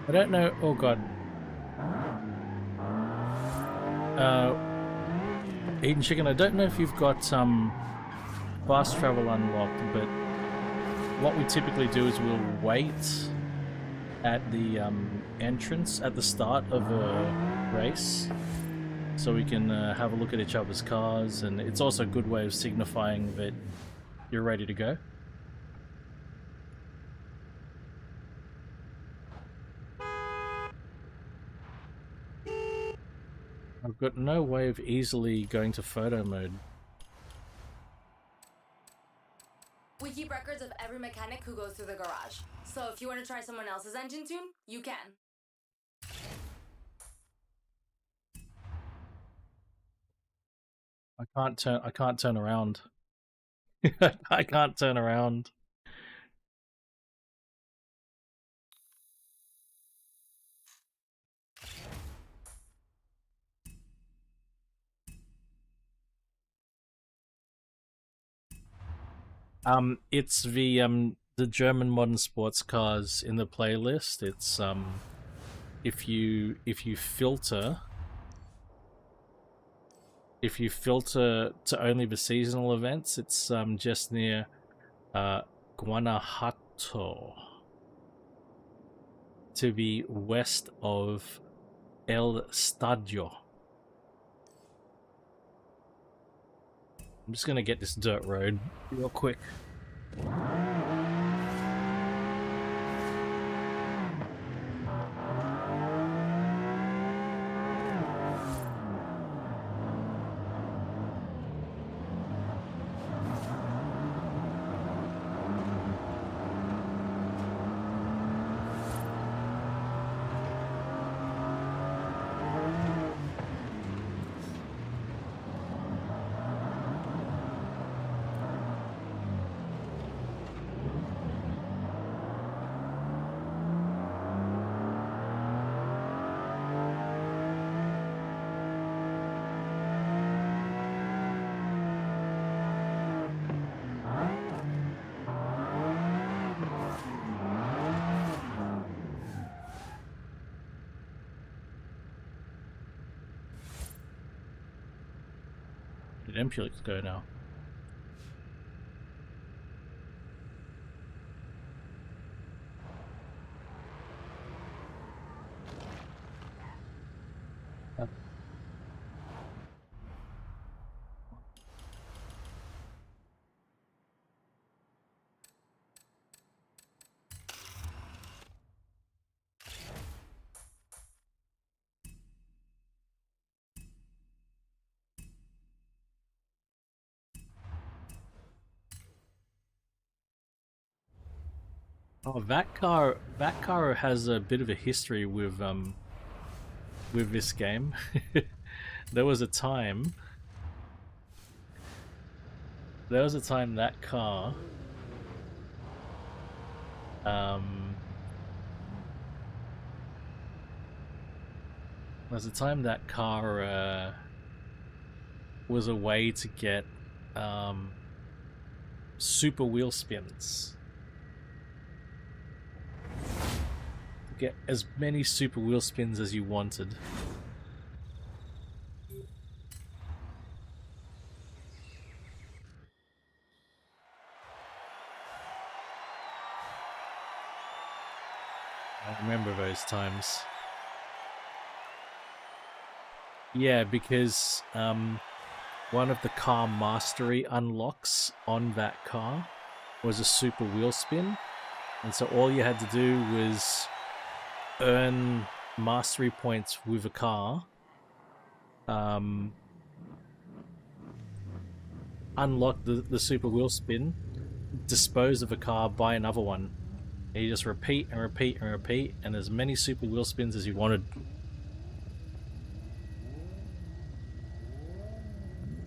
I don't know. Oh god. Eden Chicken, I don't know if you've got fast travel unlocked, but what we typically do is we'll wait at the entrance at the start of a race so we can have a look at each other's cars, and it's also a good way of signifying that you're ready to go. I've got no way of easily going to photo mode. We keep records of every mechanic who goes through the garage. So if you want to try someone else's engine tune, you can. I can't turn around. I can't turn around. It's the German modern sports cars in the playlist. It's if you filter to only the seasonal events, it's just near Guanajuato, to the west of El Stadio. I'm just gonna get this dirt road real quick. Impulix go now? Oh, that car has a bit of a history with this game. There was a time that car was a way to get super wheel spins. To get as many super wheel spins as you wanted. I remember those times. Yeah, because one of the car mastery unlocks on that car was a super wheel spin, and so all you had to do was earn mastery points with a car, unlock the super wheel spin, dispose of a car, buy another one. And you just repeat and repeat and repeat, and as many super wheel spins as you wanted.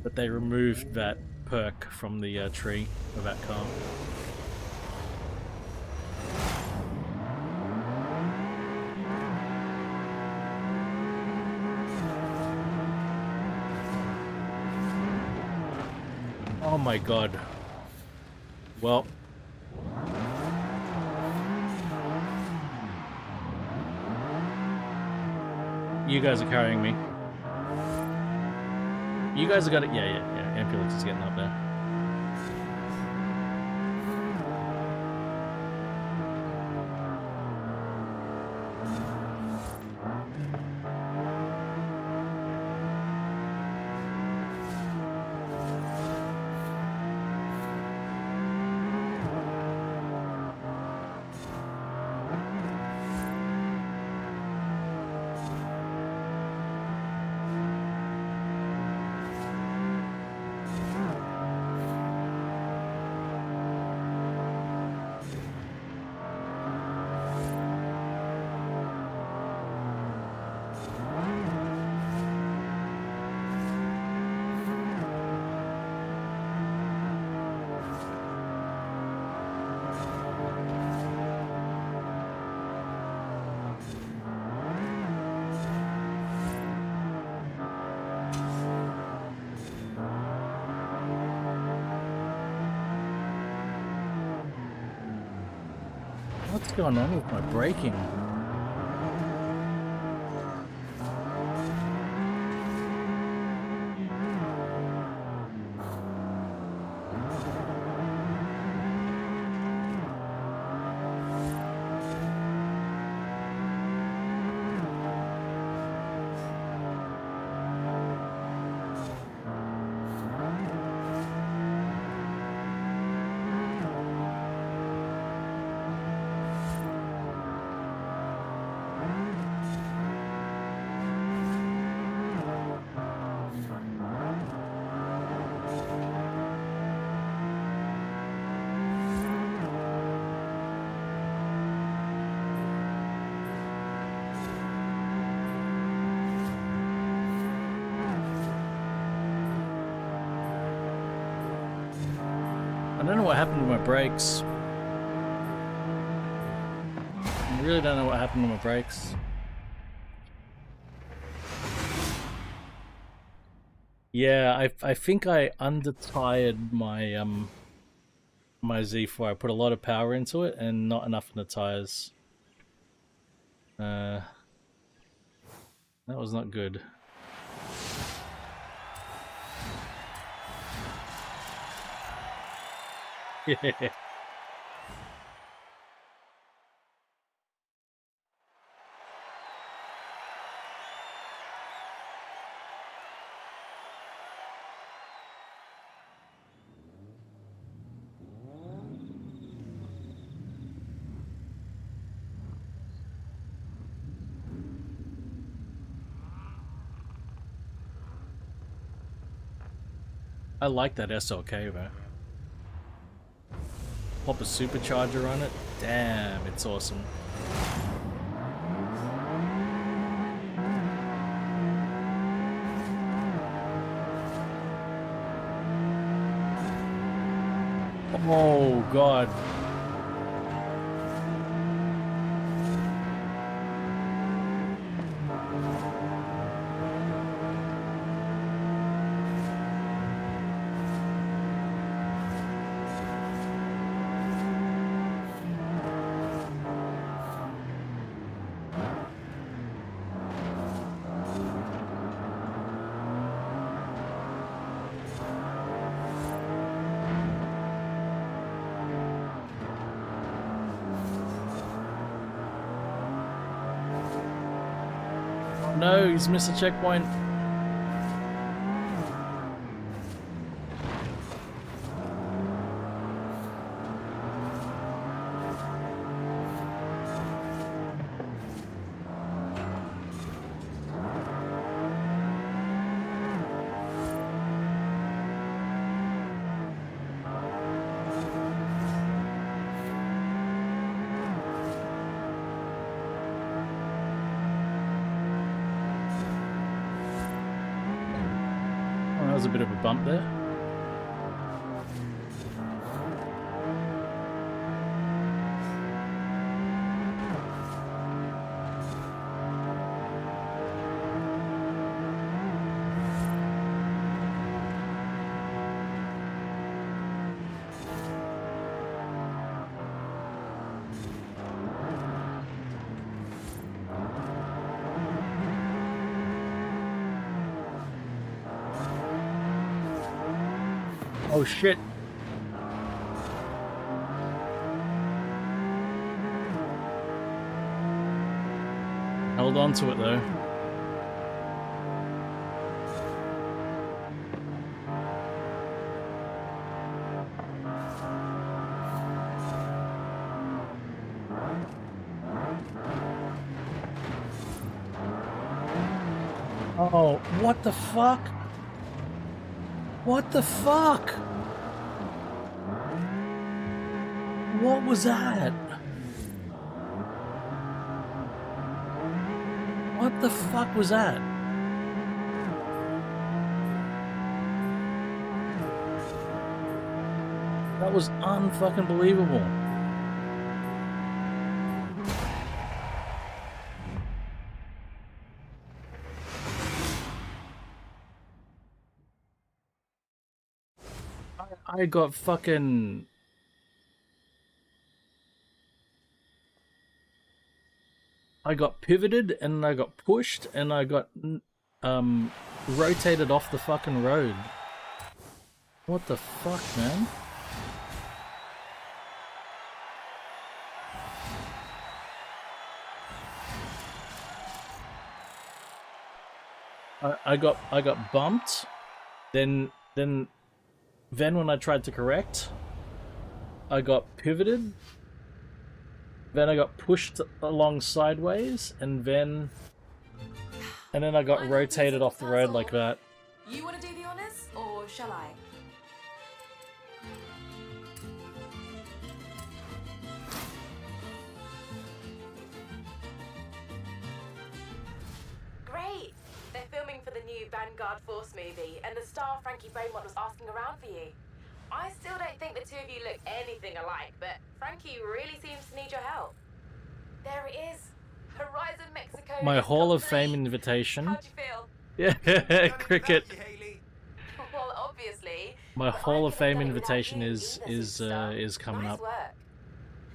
But they removed that perk from the tree of that car. Oh my god. Well. You guys are carrying me. You guys are gonna... Yeah. Ambulance is getting up there. What's going on with my braking? I don't know what happened to my brakes. I really don't know what happened to my brakes. Yeah, I think I under-tired my my Z4. I put a lot of power into it and not enough in the tires. That was not good. Yeah. I like that SLK, though. Pop a supercharger on it. Damn, it's awesome. Oh, God. No, he's missed a checkpoint. Oh, that was a bit of a bump there. Oh shit. Held on to it though. Oh, what the fuck? What the fuck? What was that? What the fuck was that? That was unfucking believable. I got fucking... I got pivoted and I got pushed and I got rotated off the fucking road. What the fuck, man? I got bumped, then when I tried to correct, I got pivoted, then I got pushed along sideways, and then I got rotated off the road like that. You want to do the honors, or shall I? Great! They're filming for the new Vanguard Force movie, and the star Frankie Beaumont was asking around for you. I still don't think the two of you look anything alike, but Frankie really seems to need your help. There it is. Horizon Mexico. My Hall of Fame invitation. How'd you feel? Yeah, cricket. Well, obviously. My Hall of Fame invitation is coming nice up. Work.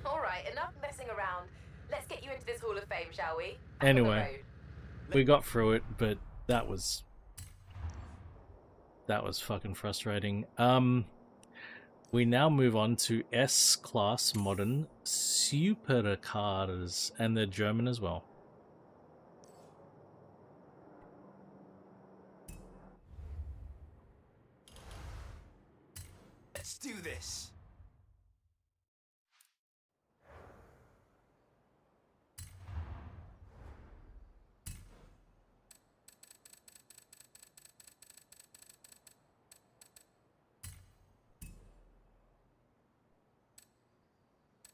All right, enough messing around. Let's get you into this Hall of Fame, shall we? Anyway, we got through it, but that was fucking frustrating. We now move on to S-Class modern supercars, and they're German as well. Let's do this.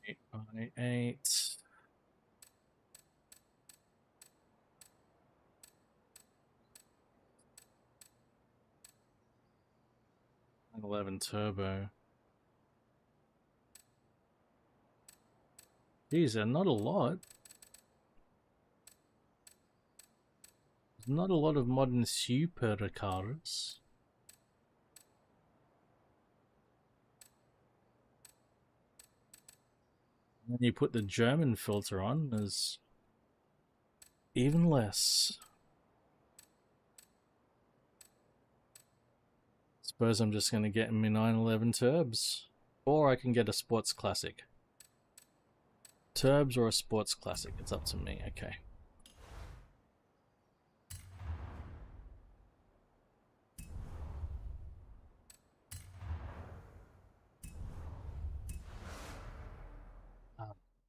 Eight by eight. And 11 turbo. Geez, they're not a lot. There's not a lot of modern supercars. When you put the German filter on, there's even less. Suppose I'm just going to get me 911 turbs. Or I can get a sports classic. Turbs or a sports classic, it's up to me, okay.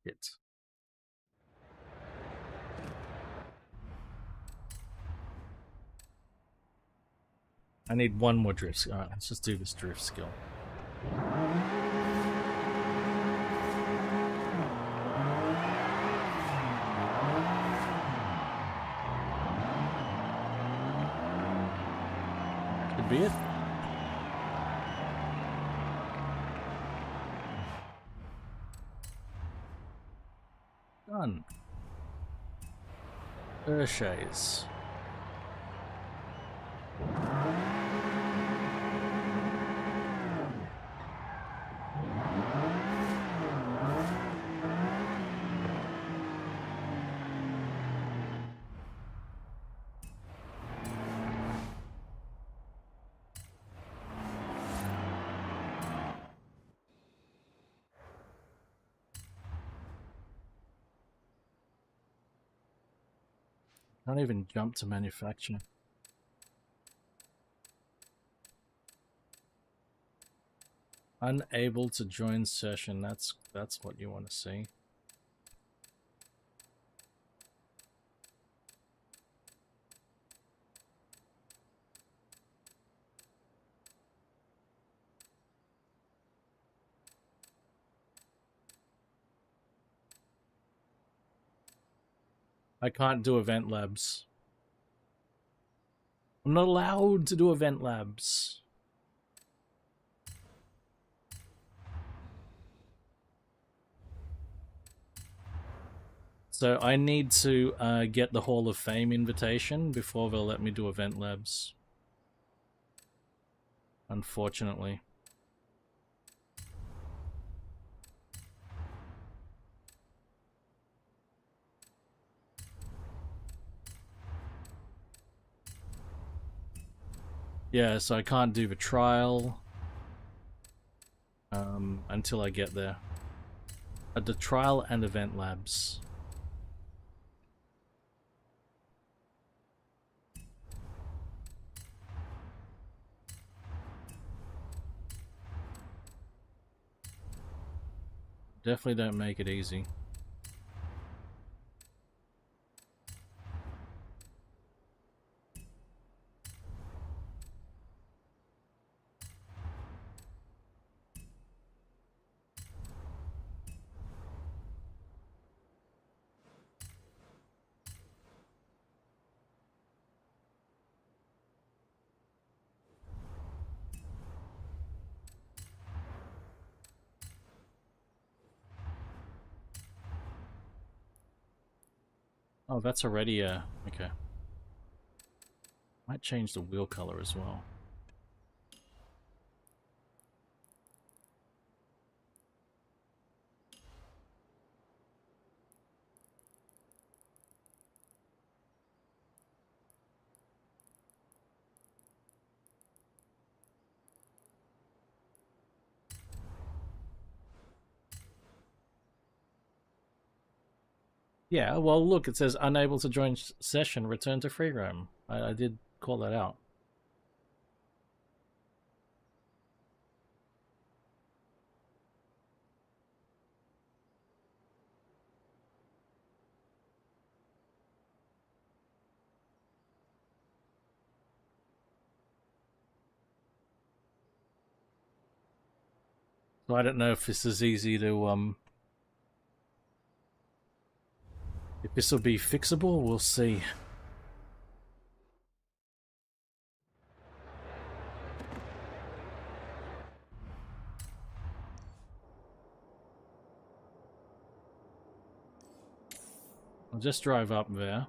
Shit. I need one more drift skill. Alright, let's just do this drift skill. Could be it. Done. Urshays. Can't even jump to manufacture. Unable to join session. That's what you want to see. I can't do event labs. I'm not allowed to do event labs. So I need to get the Hall of Fame invitation before they'll let me do event labs. Unfortunately. Yeah, so I can't do the trial until I get there. The trial and event labs. Definitely don't make it easy. Oh, that's already okay. Might change the wheel color as well. Yeah, well, look, it says unable to join session, return to free roam. I did call that out. So I don't know if this is easy to, if this will be fixable, we'll see. I'll just drive up there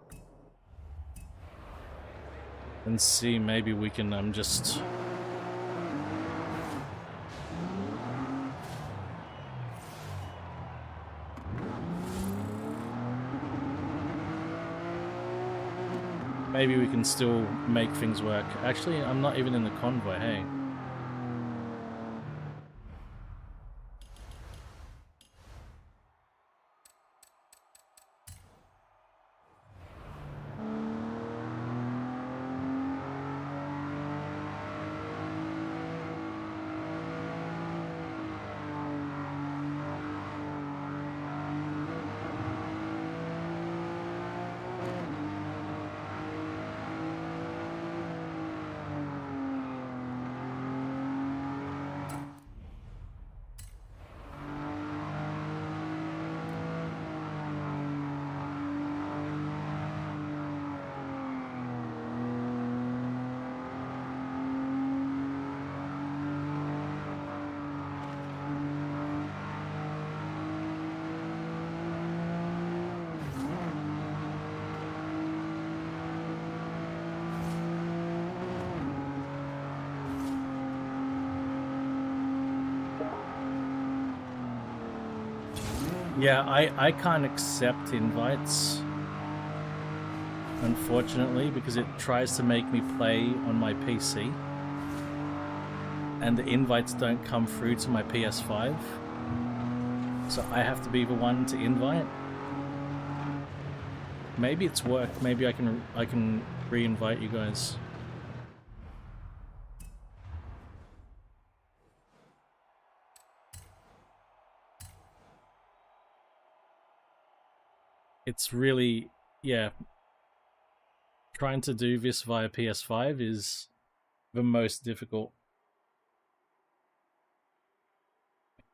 and see, maybe we can just... Maybe we can still make things work. Actually, I'm not even in the convoy, hey. Yeah, I can't accept invites, unfortunately, because it tries to make me play on my PC. And the invites don't come through to my PS5. So I have to be the one to invite. Maybe it's worked. Maybe I can re-invite you guys. It's really, yeah, trying to do this via PS5 is the most difficult.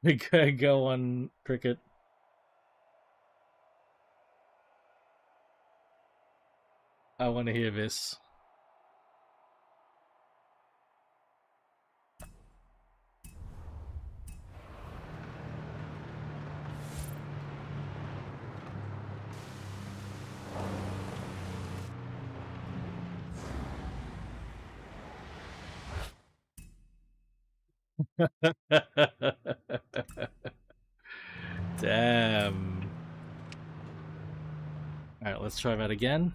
Go on, Cricket. I want to hear this. Damn. Alright, let's try that again.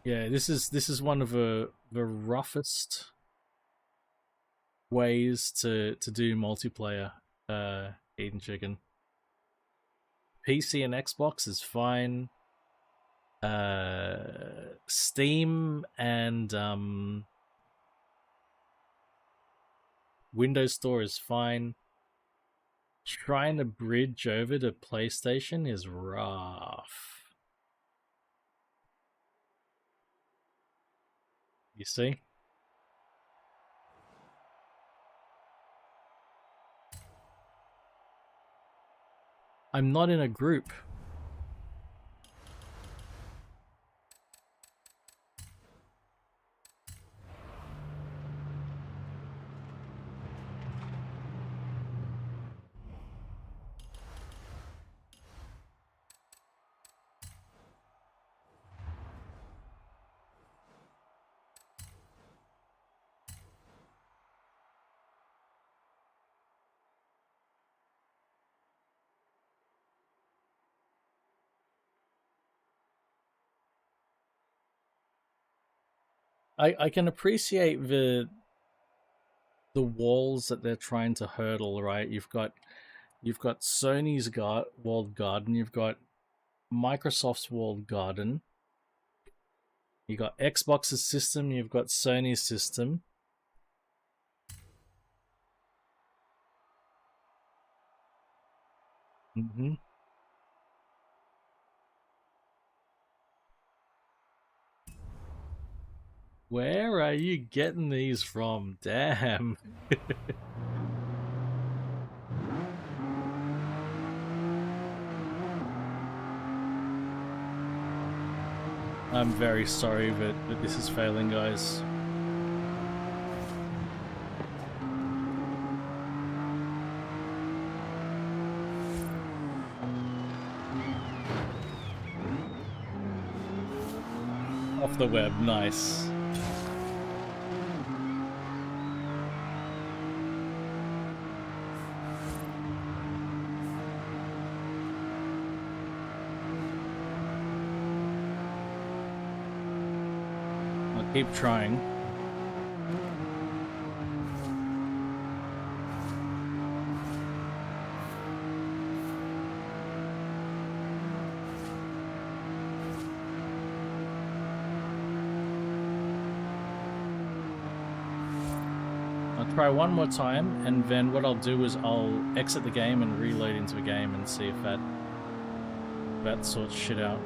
Yeah, this is one of the roughest ways to do multiplayer, Eden Chicken. PC and Xbox is fine. Steam and Windows Store is fine. Trying to bridge over to PlayStation is rough. You see? I'm not in a group. I can appreciate the walls that they're trying to hurdle, right? You've got Sony's walled garden, you've got Microsoft's walled garden, you got Xbox's system, you've got Sony's system. Mm-hmm. Where are you getting these from? Damn. I'm very sorry that this is failing, guys. Off the web, nice. I'll keep trying. I'll try one more time, and then what I'll do is I'll exit the game and reload into a game and see if that sorts shit out.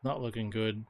Not looking good.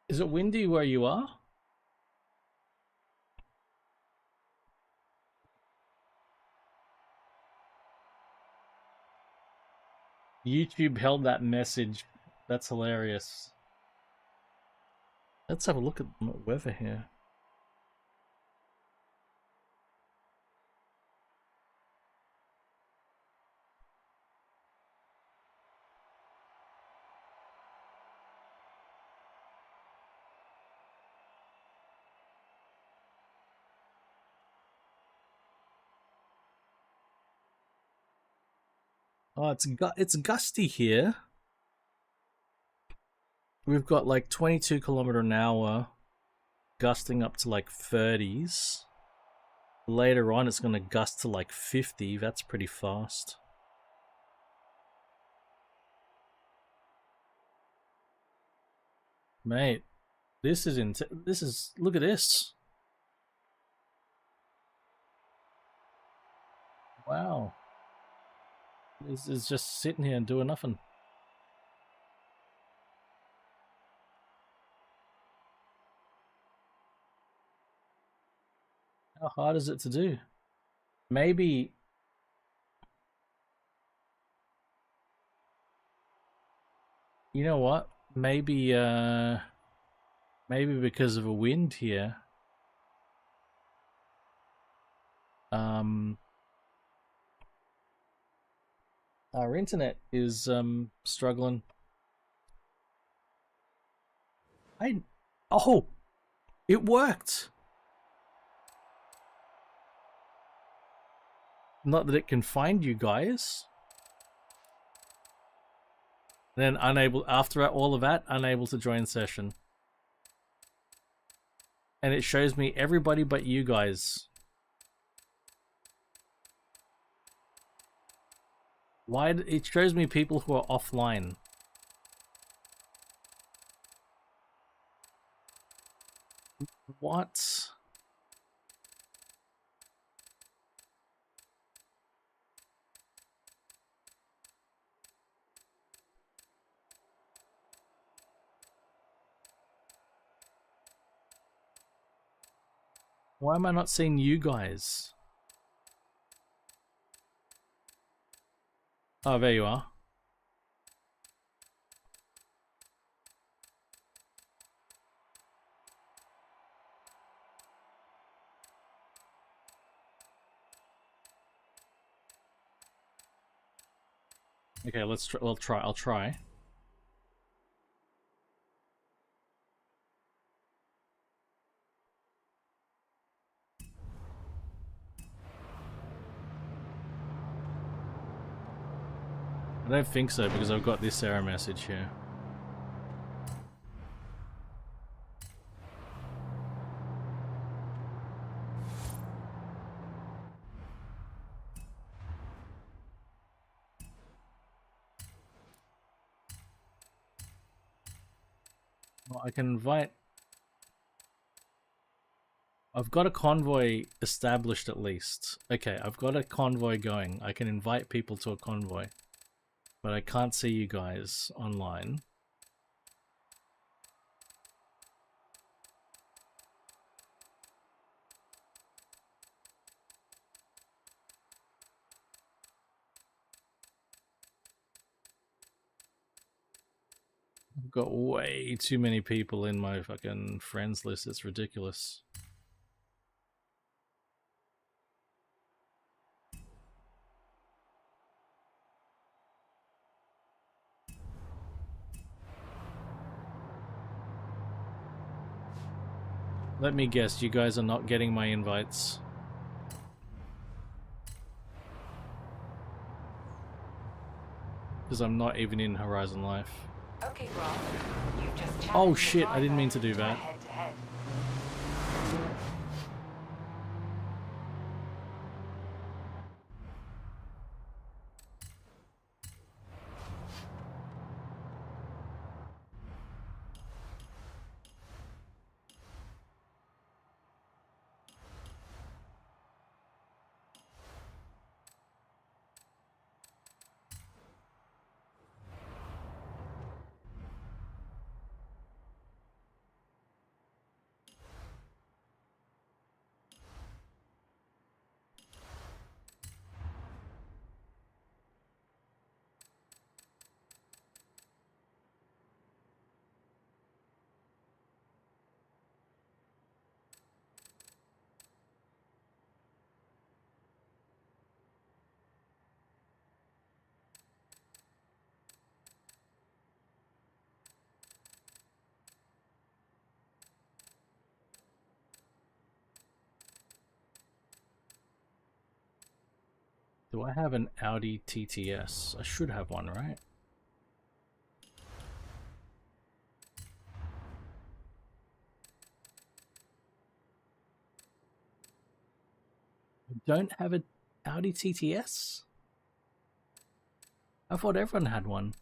Is it windy where you are? YouTube held that message. That's hilarious. Let's have a look at the weather here. Oh, it's gusty here. We've got like 22 kilometer an hour, gusting up to like 30s. Later on, it's going to gust to like 50. That's pretty fast. Mate, this is look at this. Wow. It's just sitting here and doing nothing. How hard is it to do? Maybe... You know what? Maybe, maybe because of a wind here. Our internet is, struggling. Oh! It worked! Not that it can find you guys. Then unable, after all of that, unable to join session. And it shows me everybody but you guys. Why? It shows me people who are offline. What? Why am I not seeing you guys? Oh, there you are. Okay, let's try. I'll try. I don't think so because I've got this error message here. Well, I can invite... I've got a convoy established at least. Okay, I've got a convoy going. I can invite people to a convoy. But I can't see you guys online. I've got way too many people in my fucking friends list. It's ridiculous. Let me guess, you guys are not getting my invites. Because I'm not even in Horizon Life. Okay, Rob. You've just Oh shit, I didn't mean to do that. head-to-head. Do I have an Audi TTS? I should have one, right? I don't have an Audi TTS? I thought everyone had one.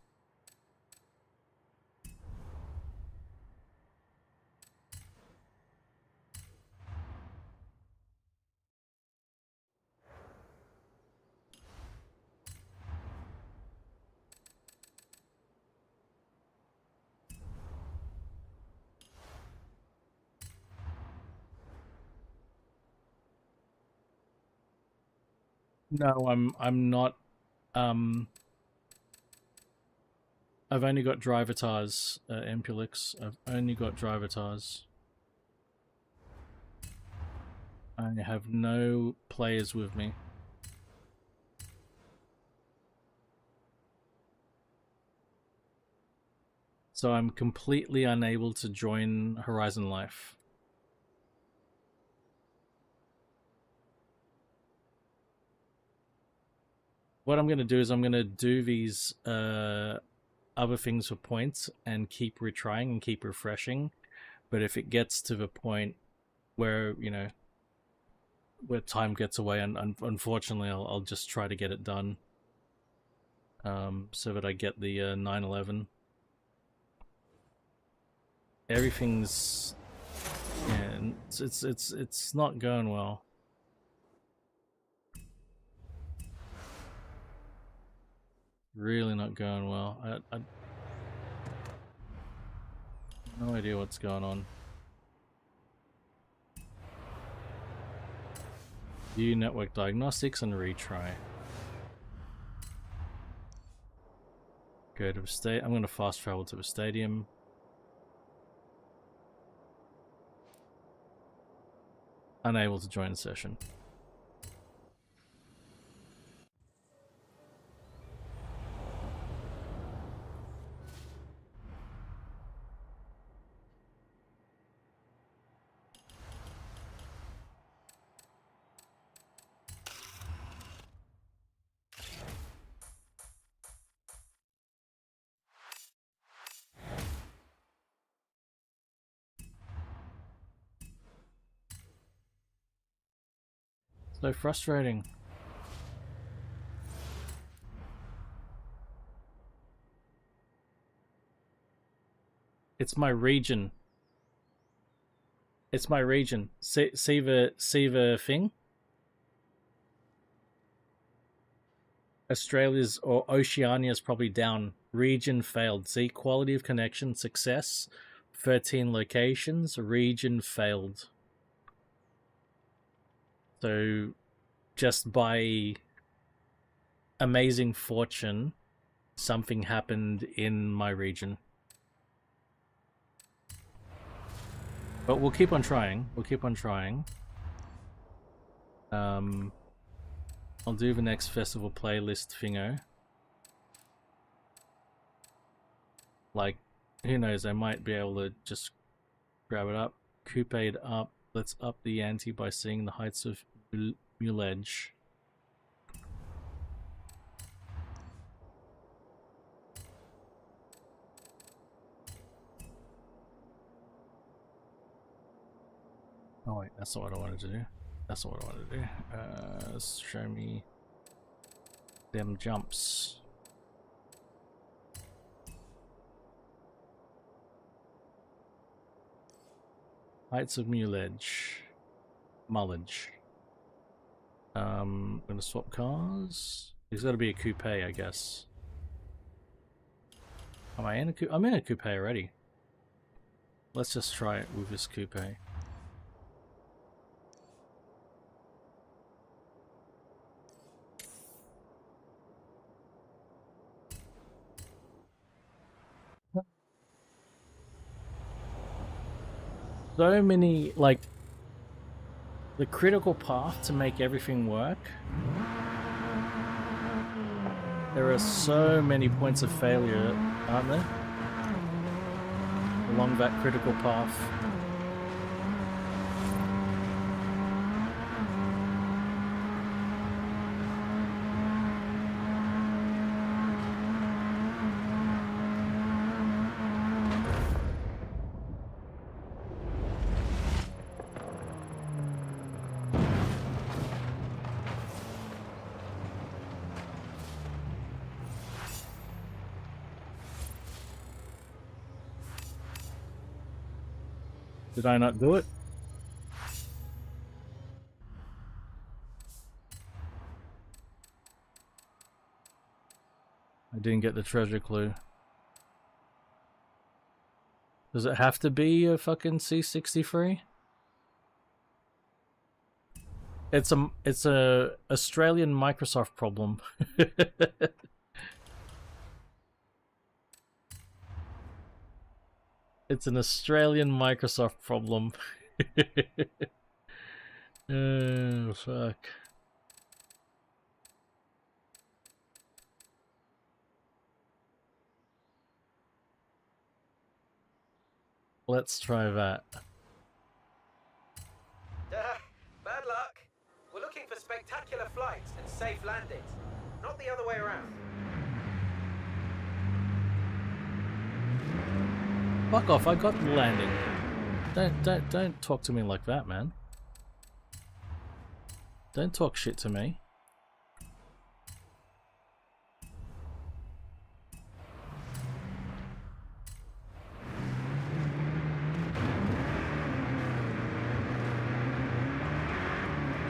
No, I'm not. I've only got drivatars, Empulix. I've only got drivatars. I have no players with me. So I'm completely unable to join Horizon Life. What I'm going to do is I'm going to do these other things for points and keep retrying and keep refreshing. But if it gets to the point where, you know, where time gets away, and unfortunately I'll just try to get it done so that I get the 911. Everything's, yeah, it's not going well. Really not going well. I no idea what's going on. View network diagnostics and retry. Go to the state. I'm going to fast travel to the stadium. Unable to join the session. So frustrating. It's my region. It's my region. See the thing? Australia's or Oceania's probably down. Region failed. See, quality of connection, success, 13 locations, region failed. So, just by amazing fortune, something happened in my region. But we'll keep on trying. We'll keep on trying. I'll do the next festival playlist thingo. Like, who knows, I might be able to just grab it up. Coupe'd up. Let's up the ante by seeing the heights of Muledge. Oh wait, that's not what I wanted to do. That's not what I wanted to do. Show me them jumps. Heights of Muledge. Mullage. I'm gonna swap cars. There's gotta be a coupe, I guess. Am I in a coupe? I'm in a coupe already. Let's just try it with this coupe. So many, like, the critical path to make everything work. There are so many points of failure, aren't there? Along that critical path. Did I not do it? I didn't get the treasure clue. Does it have to be a fucking C63? It's a Australian Microsoft problem. It's an Australian Microsoft problem. Oh fuck. Let's try that. Bad luck. We're looking for spectacular flights and safe landings, not the other way around. Fuck off, I got the landing. Don't talk to me like that, man. Don't talk shit to me.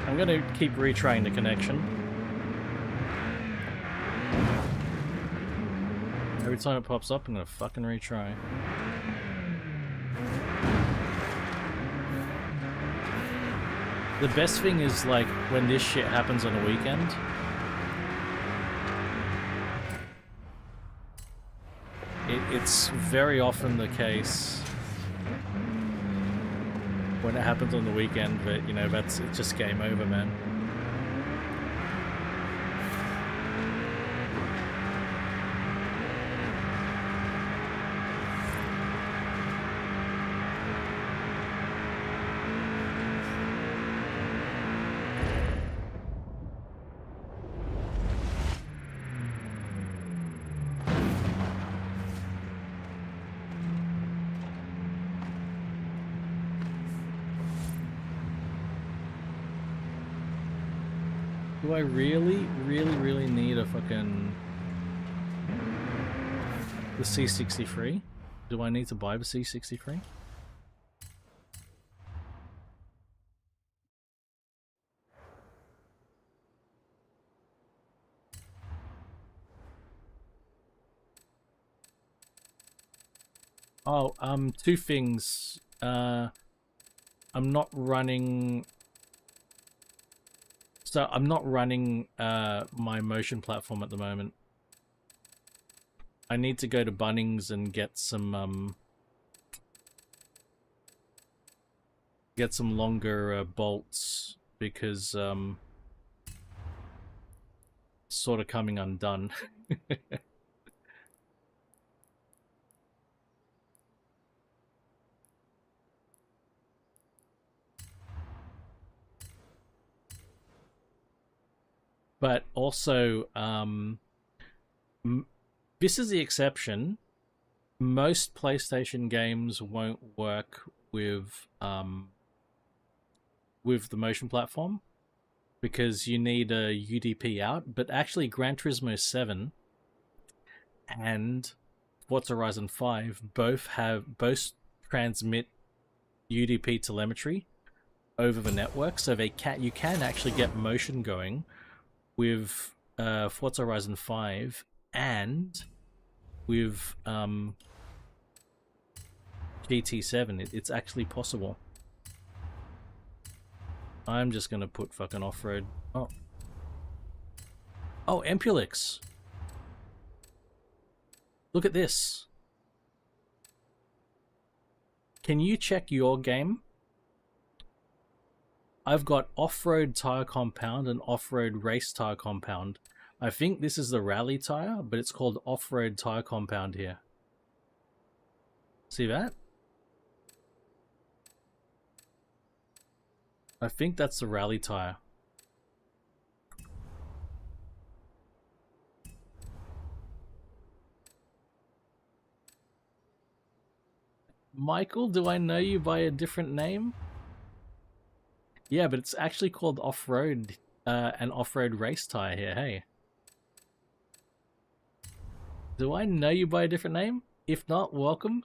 I'm gonna keep retrying the connection. Every time it pops up, I'm gonna fucking retry. The best thing is, like, when this shit happens on a weekend. It's very often the case when it happens on the weekend, but, you know, it's just game over, man. Do I really need a fucking... the C63? Do I need to buy the C63? Oh, two things. I'm not running... So I'm not running my motion platform at the moment. I need to go to Bunnings and get some longer bolts because sort of coming undone. But also, this is the exception. Most PlayStation games won't work with the motion platform because you need a UDP out. But actually, Gran Turismo 7 and Forza Horizon 5 both transmit UDP telemetry over the network, so you can actually get motion going with Forza Horizon 5 and with GT7. It's actually possible. I'm just gonna put fucking off-road. Oh, Empulix. Look at this. Can you check your game? I've got off-road tire compound and off-road race tire compound. I think this is the rally tire, but it's called off-road tire compound here. See that? I think that's the rally tire. Michael, do I know you by a different name? Yeah, but it's actually called off-road, an off-road race tire here, hey. Do I know you by a different name? If not, welcome.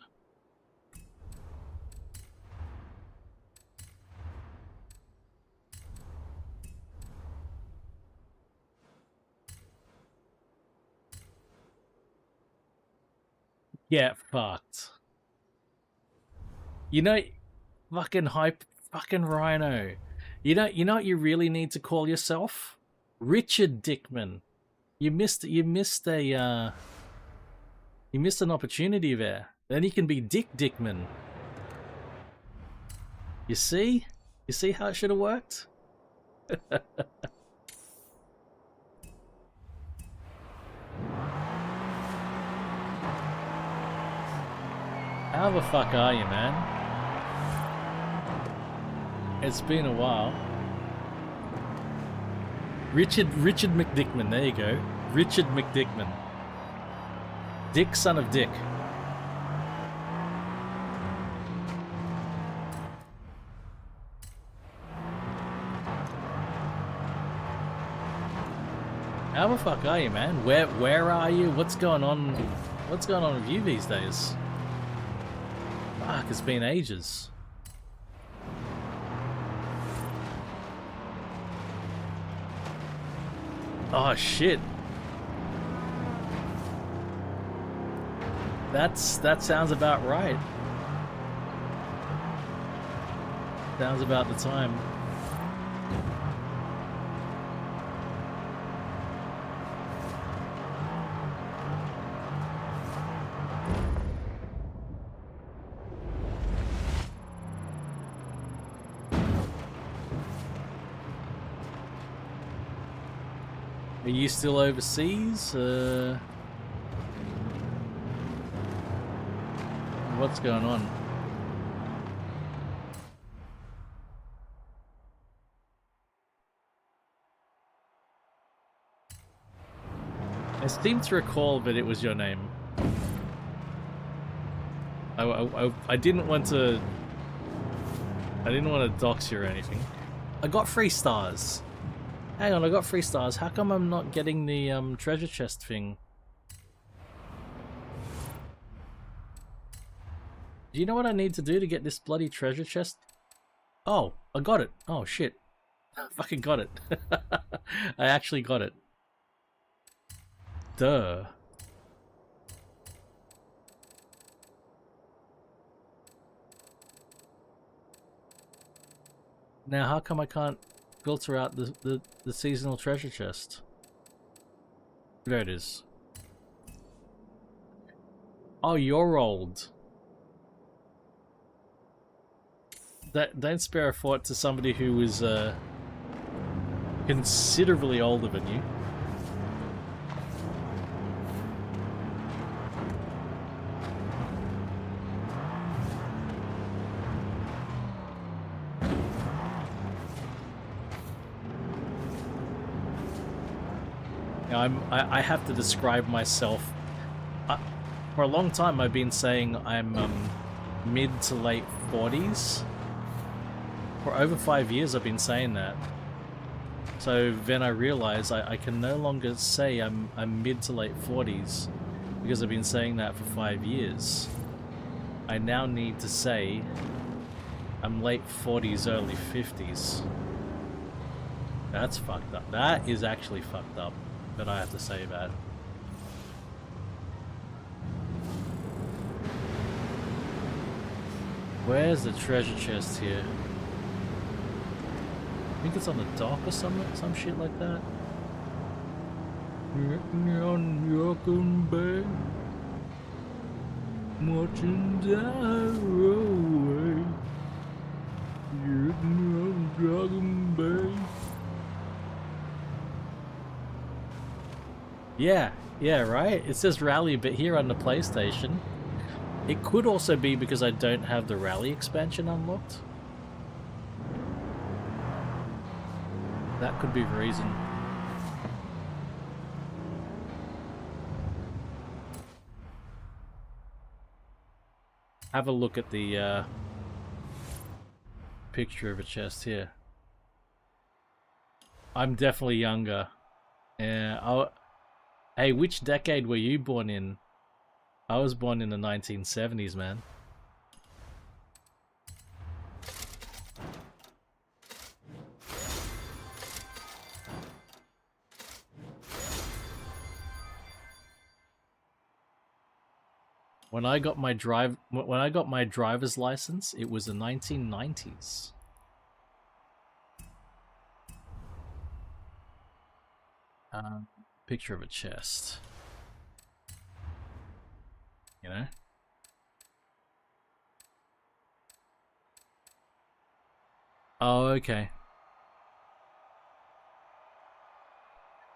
Get fucked. You know, fucking Rhino. You know what you really need to call yourself? Richard Dickman. You missed an opportunity there. Then you can be Dick Dickman. You see? You see how it should have worked? How the fuck are you, man? It's been a while. Richard McDickman, there you go. Richard McDickman. Dick, son of Dick. How the fuck are you, man? Where are you? What's going on? What's going on with you these days? Fuck, it's been ages. Oh shit. That sounds about right. Sounds about the time. Are you still overseas? What's going on? I seem to recall that it was your name. I didn't want to. I didn't want to dox you or anything. I got 3 stars. Hang on, I got 3 stars. How come I'm not getting the treasure chest thing? Do you know what I need to do to get this bloody treasure chest? Oh, I got it. Oh shit. I fucking got it. I actually got it. Duh. Now how come I can't filter out the seasonal treasure chest? There it is. Oh, you're old. Don't spare a thought to somebody who is considerably older than you. I have to describe myself. For a long time I've been saying I'm mid to late 40s. For over 5 years I've been saying that. So then I realized I can no longer say I'm mid to late 40s because I've been saying that for 5 years. I now need to say I'm late 40s, early 50s. That's fucked up. That is actually fucked up. But I have to say that. Where's the treasure chest here? I think it's on the dock or some shit like that. On Yorkin Bay, watching die away. On Dragon Bay. Yeah, right? It says Rally a bit here on the PlayStation. It could also be because I don't have the Rally expansion unlocked. That could be the reason. Have a look at the picture of a chest here. I'm definitely younger. Yeah, hey, which decade were you born in? I was born in the 1970s, man. When I got my driver's license, it was the 1990s. Picture of a chest. You know? Oh, okay.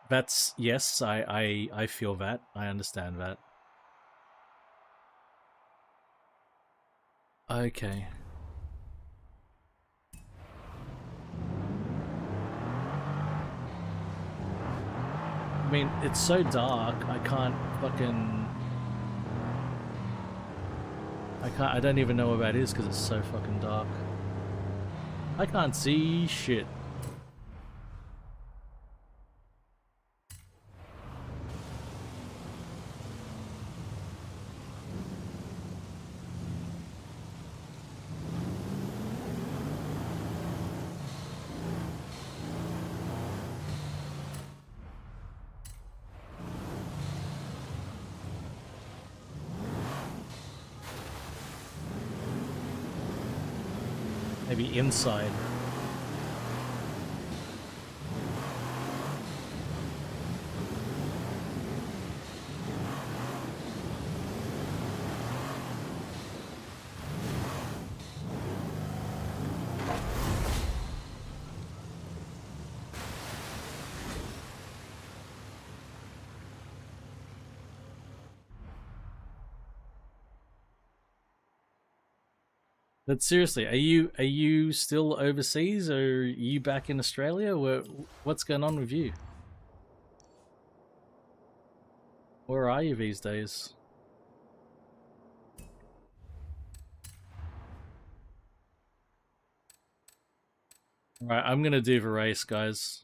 That's, yes, I feel that. I understand that. Okay. I mean, it's so dark, I can't fucking... I don't even know where that is because it's so fucking dark. I can't see shit. Maybe inside. But seriously, are you still overseas, or are you back in Australia? What's going on with you? Where are you these days? Alright, I'm gonna do the race, guys.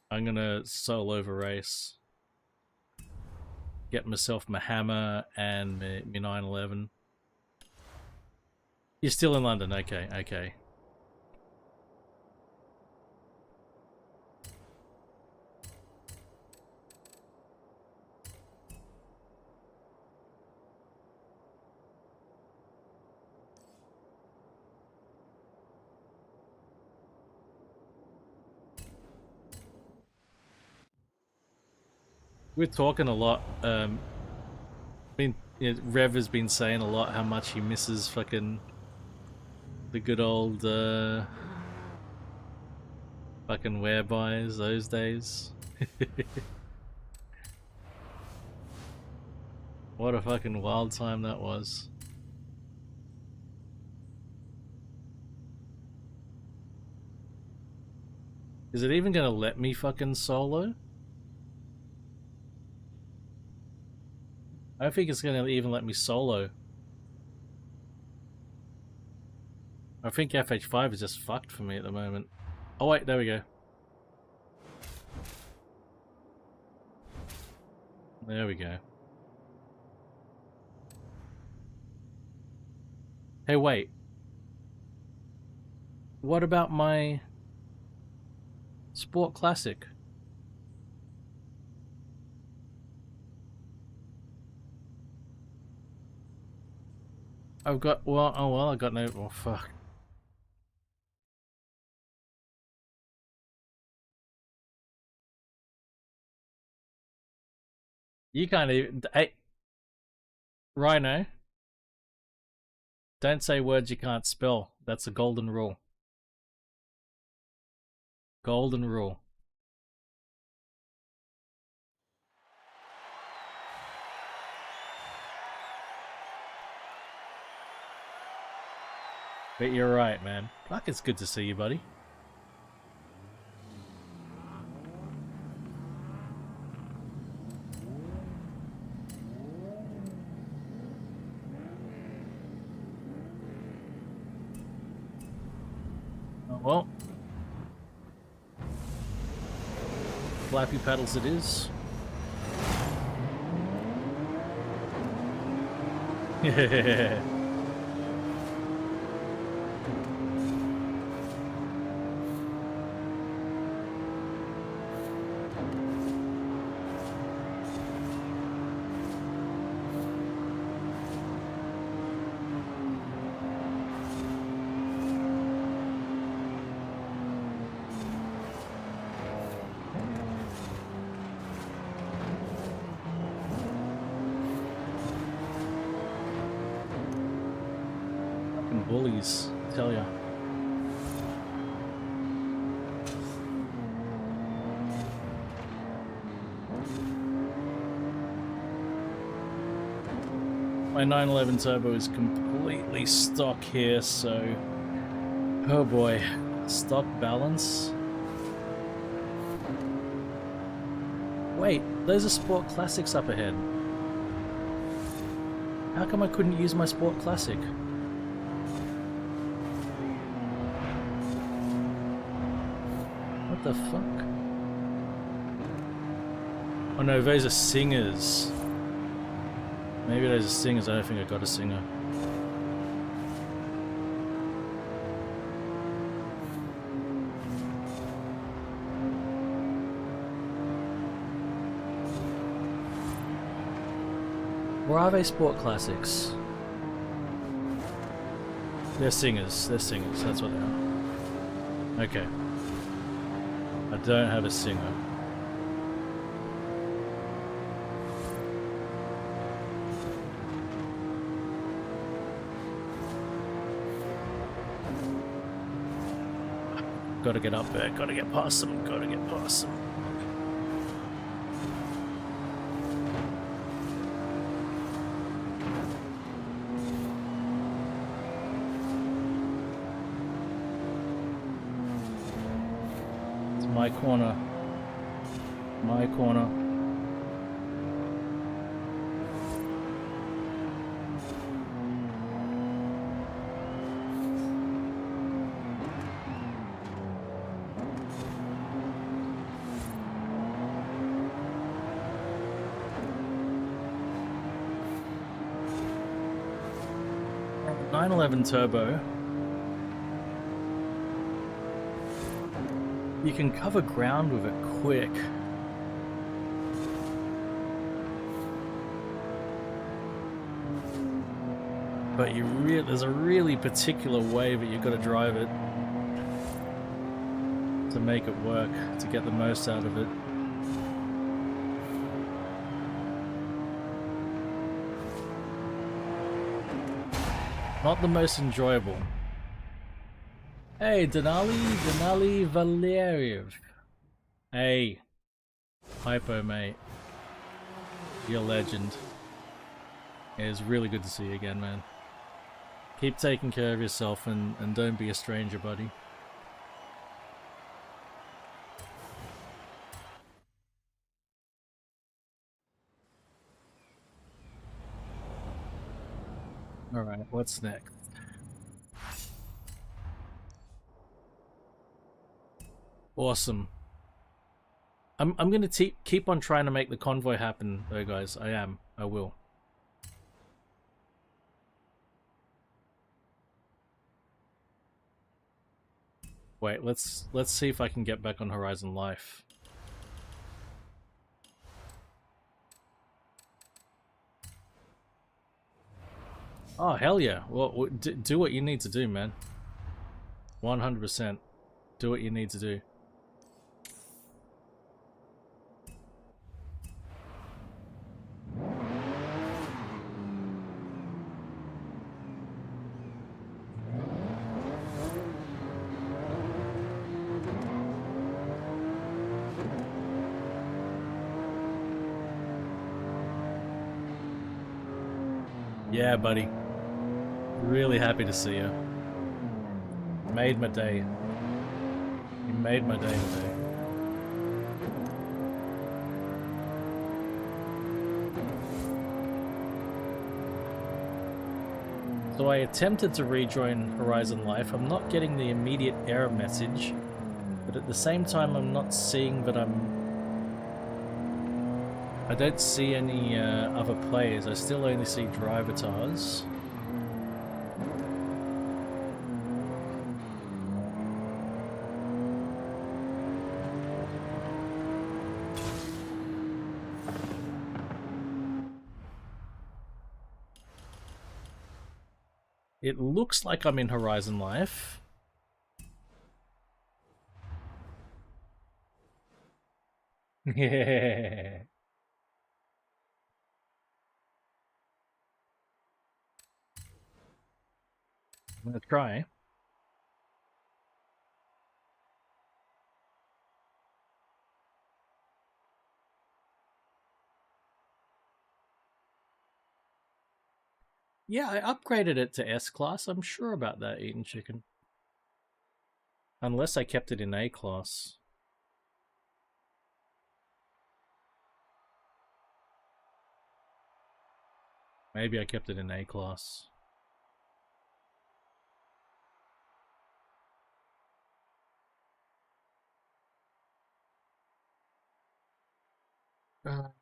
I'm gonna solo the race. Get myself my hammer and my 911. You're still in London, okay, okay. We're talking a lot. Rev has been saying a lot how much he misses fucking the good old fucking whereby those days. What a fucking wild time that was. Is it even gonna let me fucking solo? I don't think it's gonna even let me solo. I think FH5 is just fucked for me at the moment. Oh wait, there we go. There we go. Hey, wait. What about my Sport Classic? I've got, well, oh well, I got no, oh fuck. You can't even, hey, Rhino, don't say words you can't spell. That's a golden rule. Golden rule. But you're right, man. Fuck, it's good to see you, buddy. Oh, well. Flappy paddles it is. Yeah. bullies, I tell ya. My 911 Turbo is completely stock here, so... Oh boy. Stock balance. Wait, those are Sport Classics up ahead. How come I couldn't use my Sport Classic? What the fuck? Oh no, those are singers. Maybe those are singers. I don't think I got a singer. Or are they Sport Classics? They're singers. They're singers. That's what they are. Okay. I don't have a singer. Gotta get up there. Gotta get past them. Gotta get past them. My corner. My corner. .911 Turbo. You can cover ground with it quick. But there's a really particular way that you've got to drive it to make it work, to get the most out of it. Not the most enjoyable. Hey, Denali Valeriev. Hey, Hypo, mate. You're a legend. It is really good to see you again, man. Keep taking care of yourself and don't be a stranger, buddy. Alright, what's next? Awesome. I'm gonna keep on trying to make the convoy happen though, guys. I will. Wait, let's see if I can get back on Horizon Life. Oh, hell yeah. Well, do what you need to do, man. 100%. Do what you need to do. Yeah, buddy. Really happy to see you. Made my day. You made my day today. So I attempted to rejoin Horizon Life. I'm not getting the immediate error message, but at the same time I'm not seeing that I don't see any other players. I still only see drivatars. It looks like I'm in Horizon Life. Yeah. I'm gonna try. Yeah, I upgraded it to S class. I'm sure about that, Eating Chicken. Unless I kept it in A class. Maybe I kept it in A class. I'll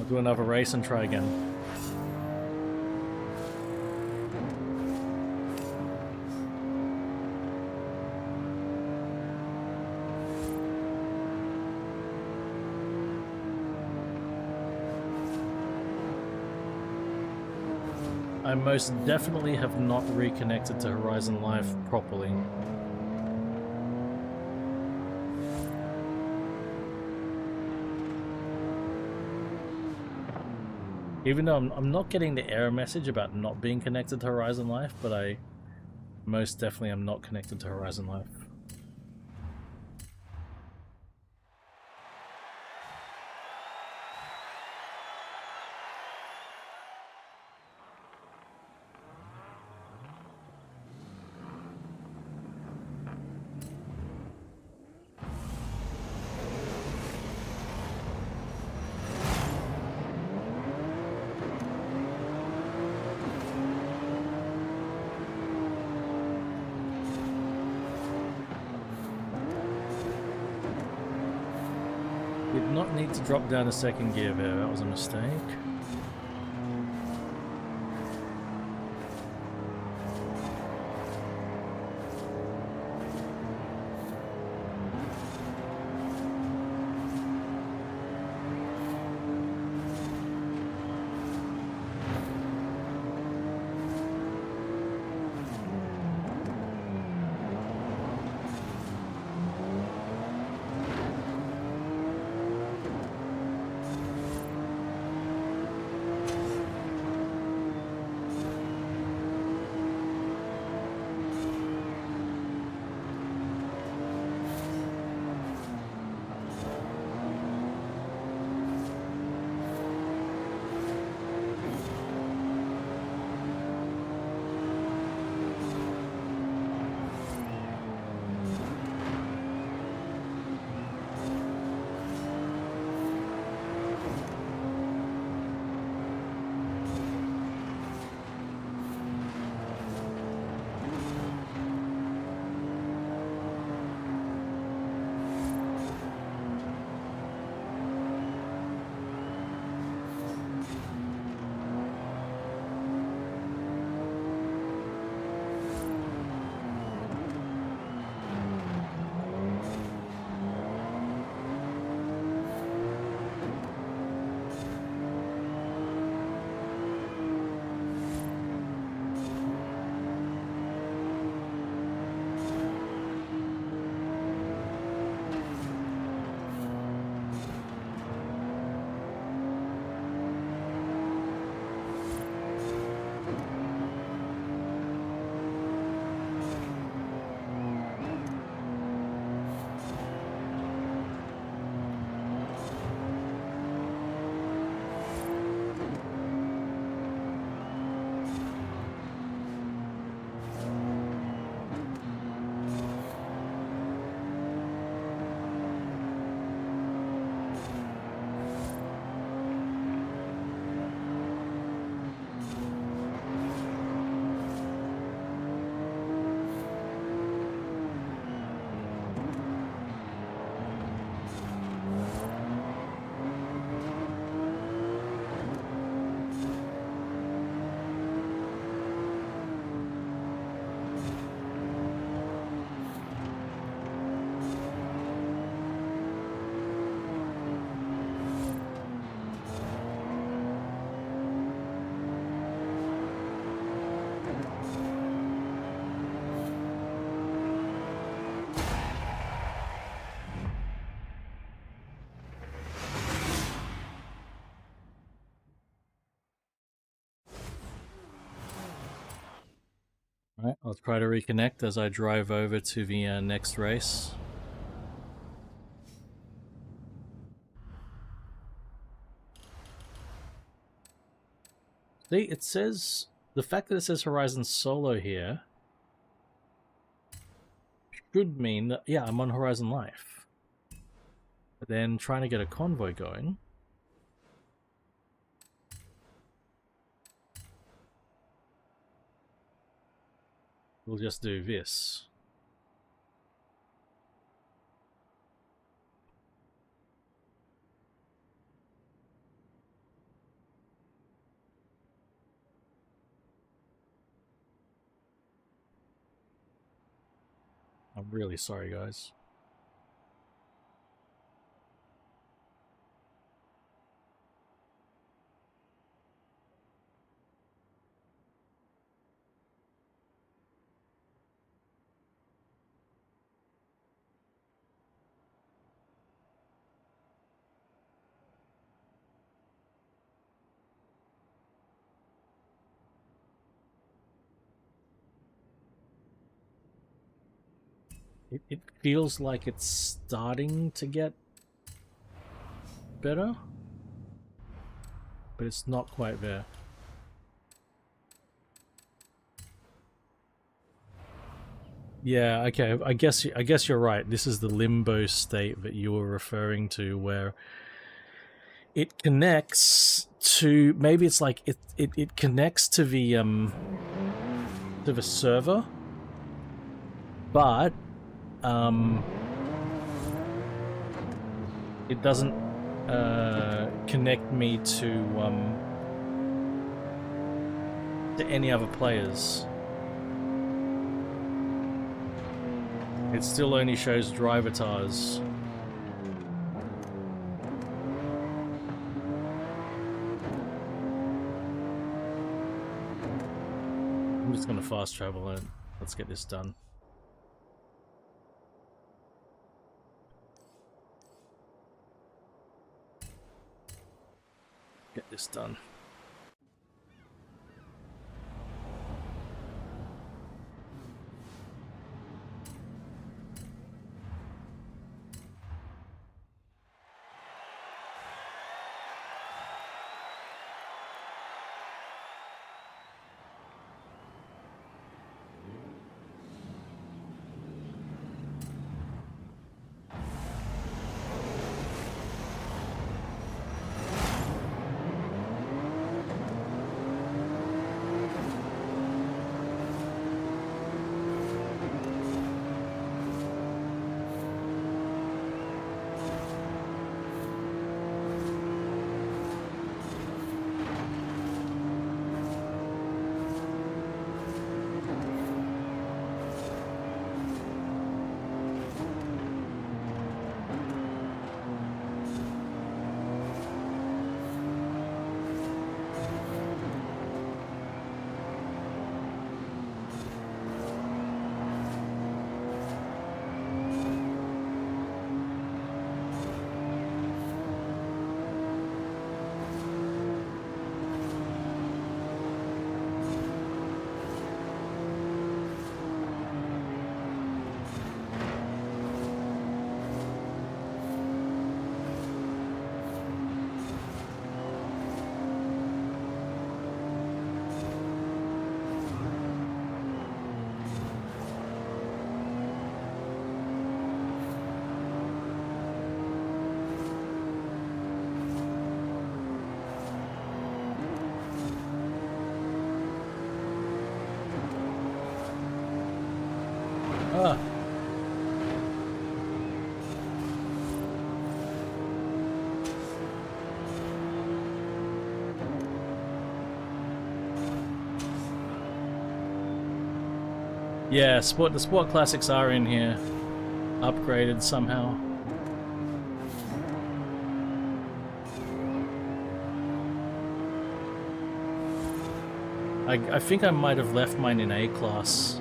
do another race and try again. I most definitely have not reconnected to Horizon Live properly. Even though I'm not getting the error message about not being connected to Horizon Live, but I most definitely am not connected to Horizon Live. Did not need to drop down a second gear there, that was a mistake. Alright, I'll try to reconnect as I drive over to the next race. See, it says, the fact that it says Horizon Solo here should mean that, yeah, I'm on Horizon Life. But then trying to get a convoy going. We'll just do this. I'm really sorry, guys. It feels like it's starting to get better, but it's not quite there. Yeah, okay, I guess you're right. This is the limbo state that you were referring to, where it connects to, maybe it's like it connects to the server, but it doesn't connect me to any other players. It still only shows drivatars. I'm just gonna fast travel it. Let's get this done. Get this done. Ah. Yeah, the Sport Classics are in here. Upgraded somehow. I think I might have left mine in A class.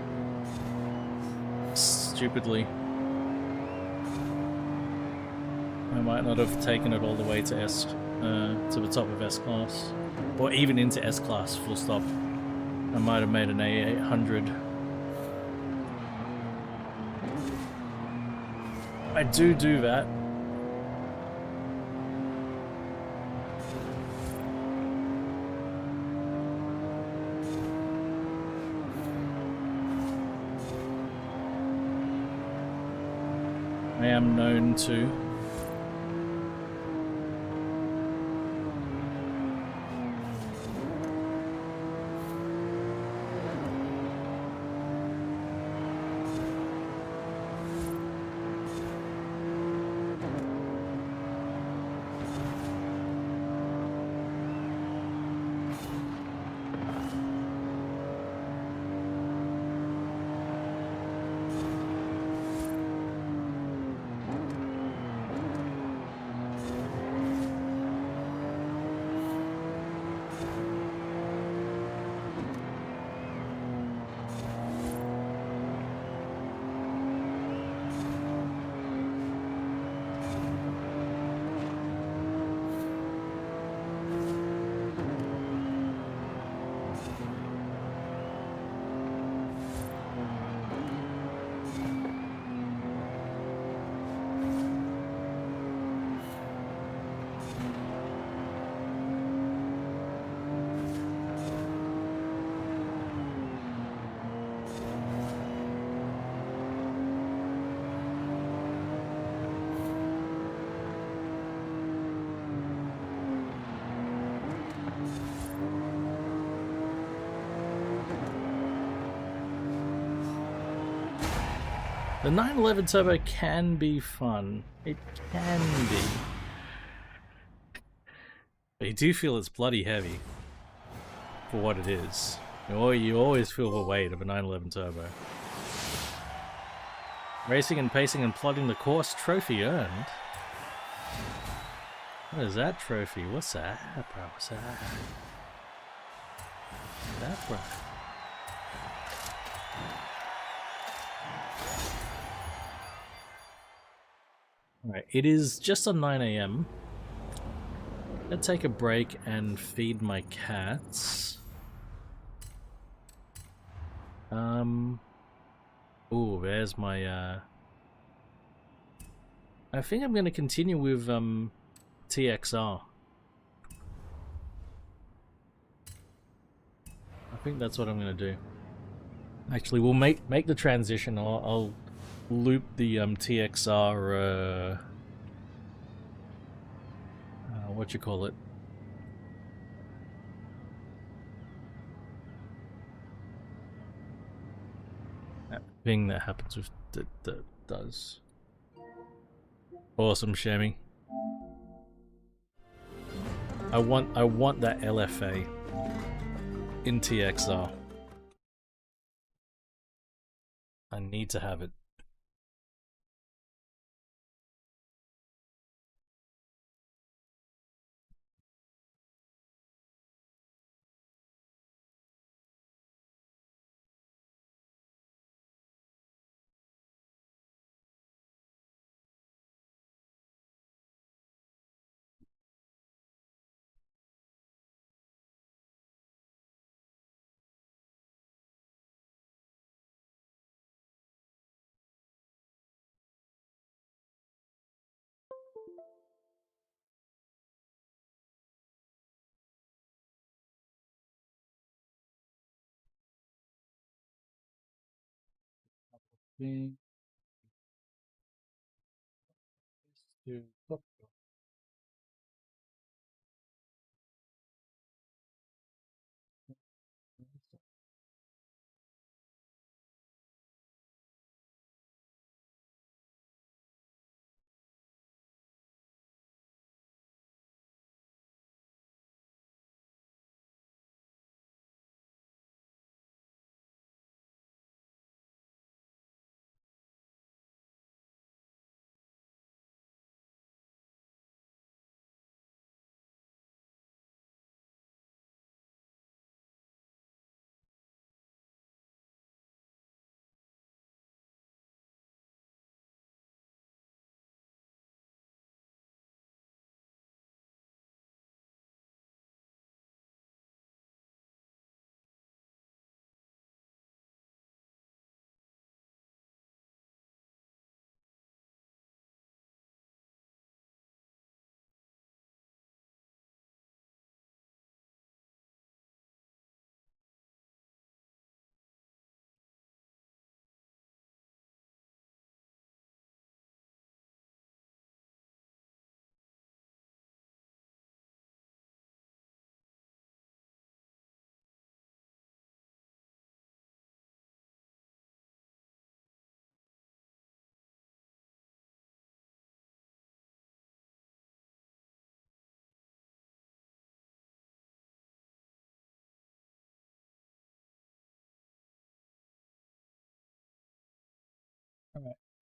Stupidly. I might not have taken it all the way to S, to the top of S class. Or even into S class, full stop. I might have made an A800. I do that. I am known to. The 911 Turbo can be fun. It can be. But you do feel it's bloody heavy for what it is. You always feel the weight of a 911 Turbo. Racing and pacing and plotting the course, trophy earned. What is that trophy? What's that, bro? What's that? What's that, bro? Alright, it is just on 9 AM. Let's take a break and feed my cats. Ooh, there's my, I think I'm gonna continue with, TXR. I think that's what I'm gonna do. Actually, we'll make the transition. I'll loop the, TXR, what you call it? That thing that happens with that does. Awesome, Shammy. I want that LFA in TXR. I need to have it.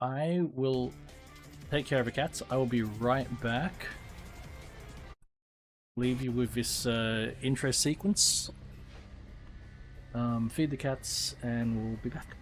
I will take care of the cats. I will be right back. Leave you with this intro sequence. Feed the cats, and we'll be back.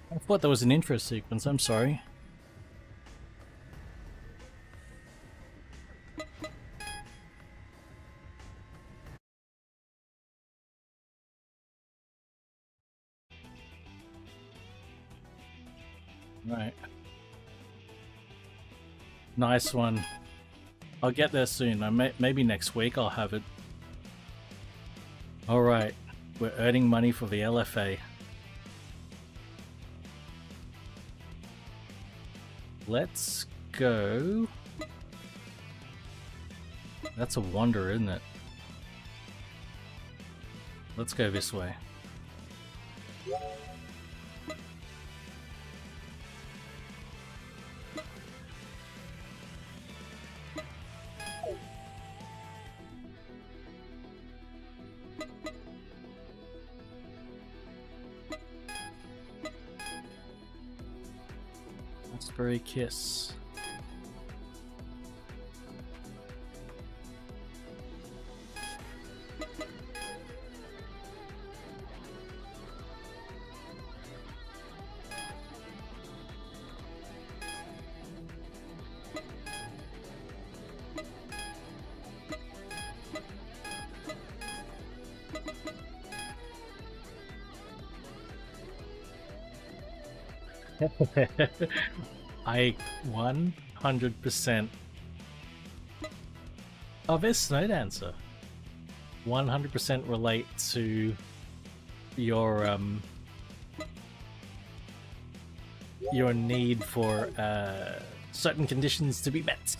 I thought there was an intro sequence, I'm sorry. Right. Nice one. I'll get there soon. Maybe next week I'll have it. Alright. We're earning money for the LFA. Let's go. That's a wonder, isn't it? Let's go this way. Raspberry Kiss. I 100%. Oh, there's Snow Dancer. 100% relate to your need for certain conditions to be met.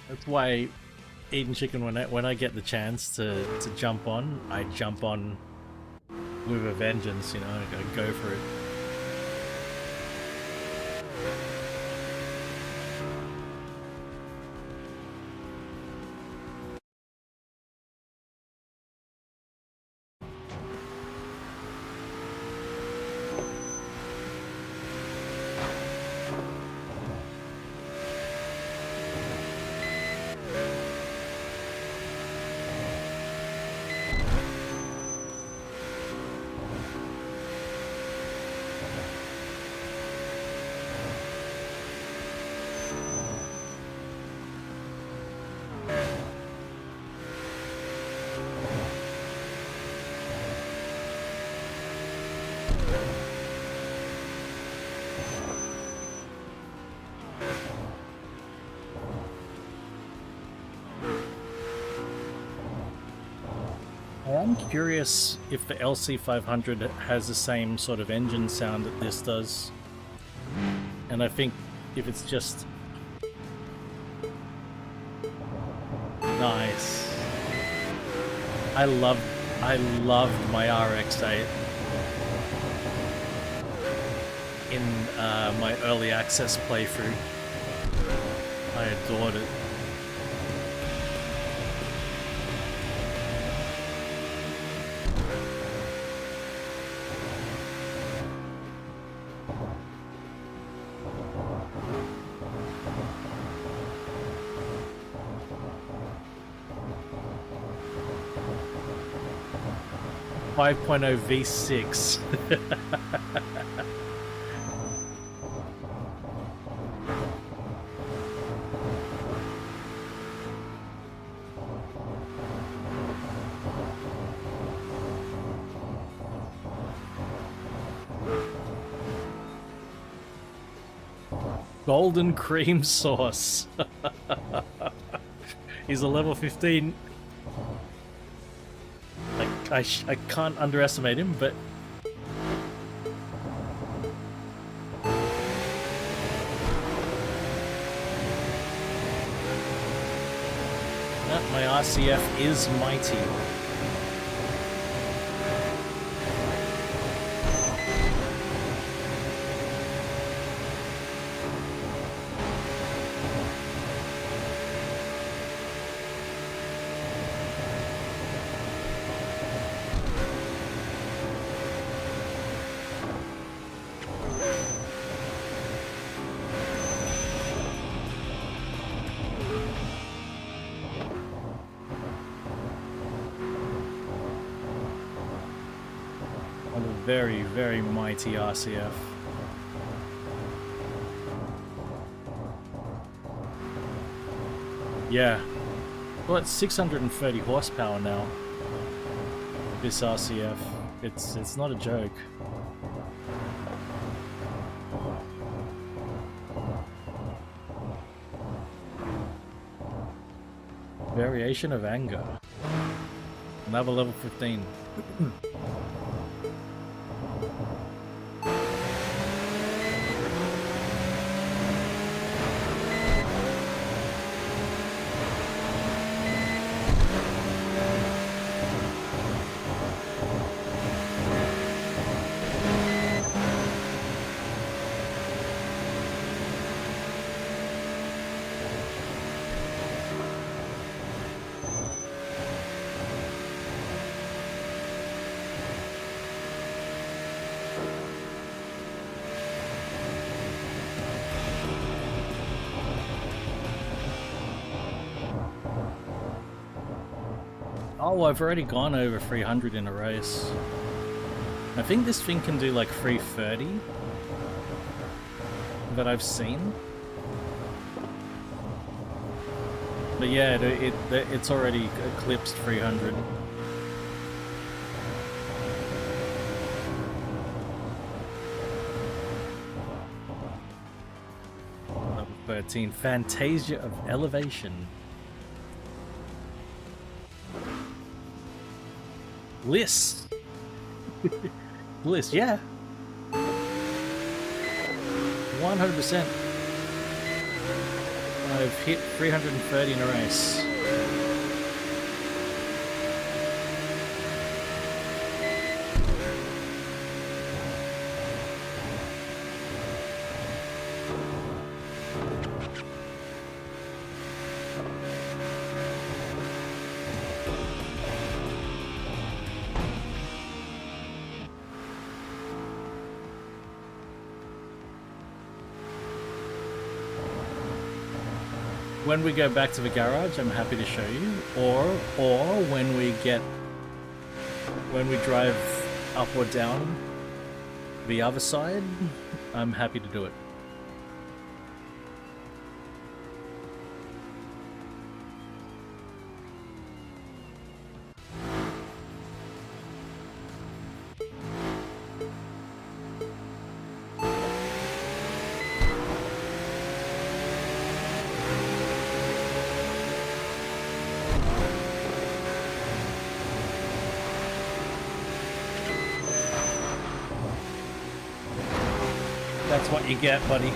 That's why Eating Chicken, when I get the chance to jump on, I jump on with a vengeance, you know, I go for it. I'm curious if the LC500 has the same sort of engine sound that this does. And I think if it's just... Nice. I loved my RX-8 in my early access playthrough. I adored it. V6. Golden cream sauce. He's a level 15. I can't underestimate him, but my RCF is mighty. very, very mighty RCF. Yeah. Well, it's 630 horsepower now. This RCF. It's not a joke. Variation of anger. Another level 15. Oh, I've already gone over 300 in a race. I think this thing can do like 330 that I've seen. But yeah, it's already eclipsed 300. Level 13, Fantasia of Elevation. Bliss. Bliss, yeah. 100%. I've hit 330 in a race. When we go back to the garage, I'm happy to show you, or when we drive up or down the other side, I'm happy to do it. That's what you get, buddy.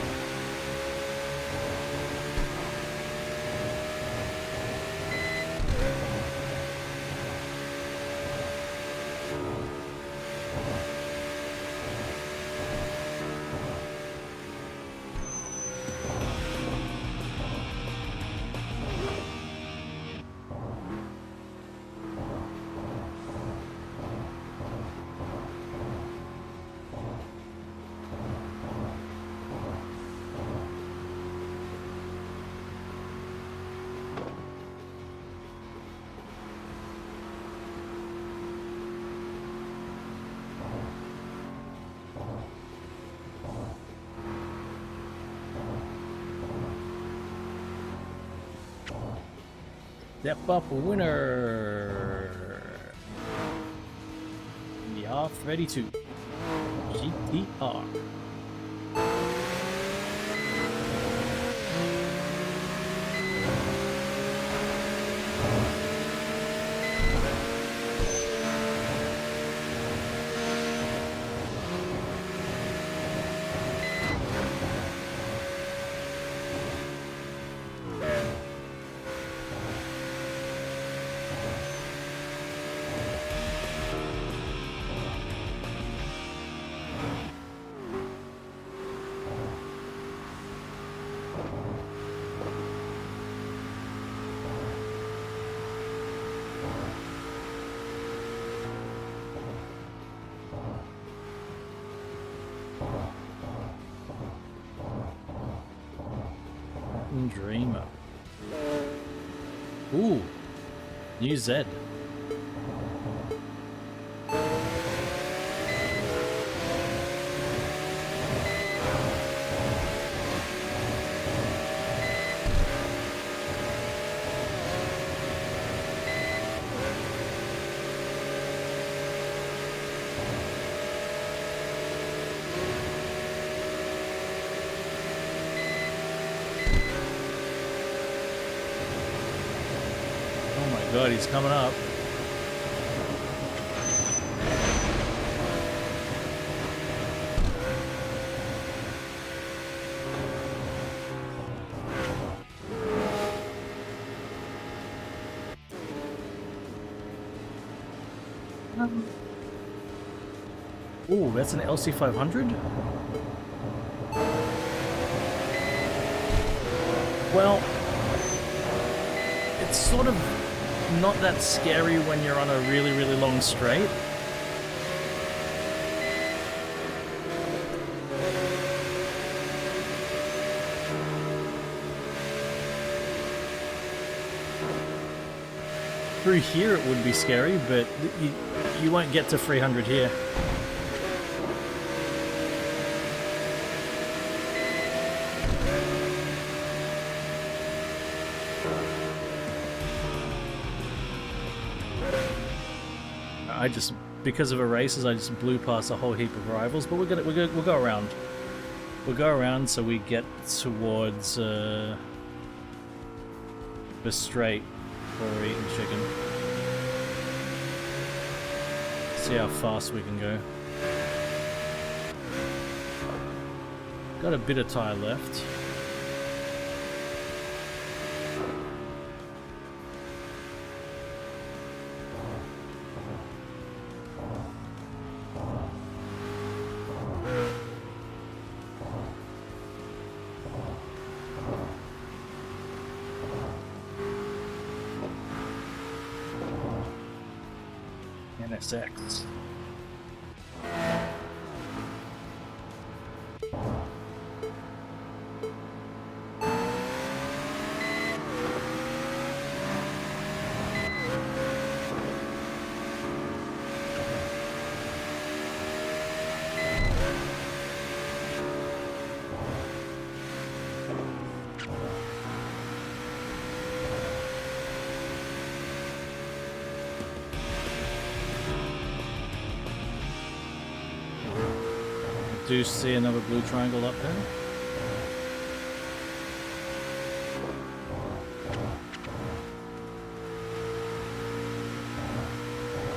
Step up winner. The R32 GTR. Dreamer. Ooh, new Z. god, he's coming up. Ooh, that's an LC500? Well, it's sort of not that scary when you're on a really, really long straight. Through here it would be scary, but you won't get to 300 here. I just, because of erasers, I just blew past a whole heap of rivals. But we'll go around. We'll go around so we get towards the straight where we're eating chicken. See how fast we can go. Got a bit of tire left. NSX. Do see another blue triangle up there.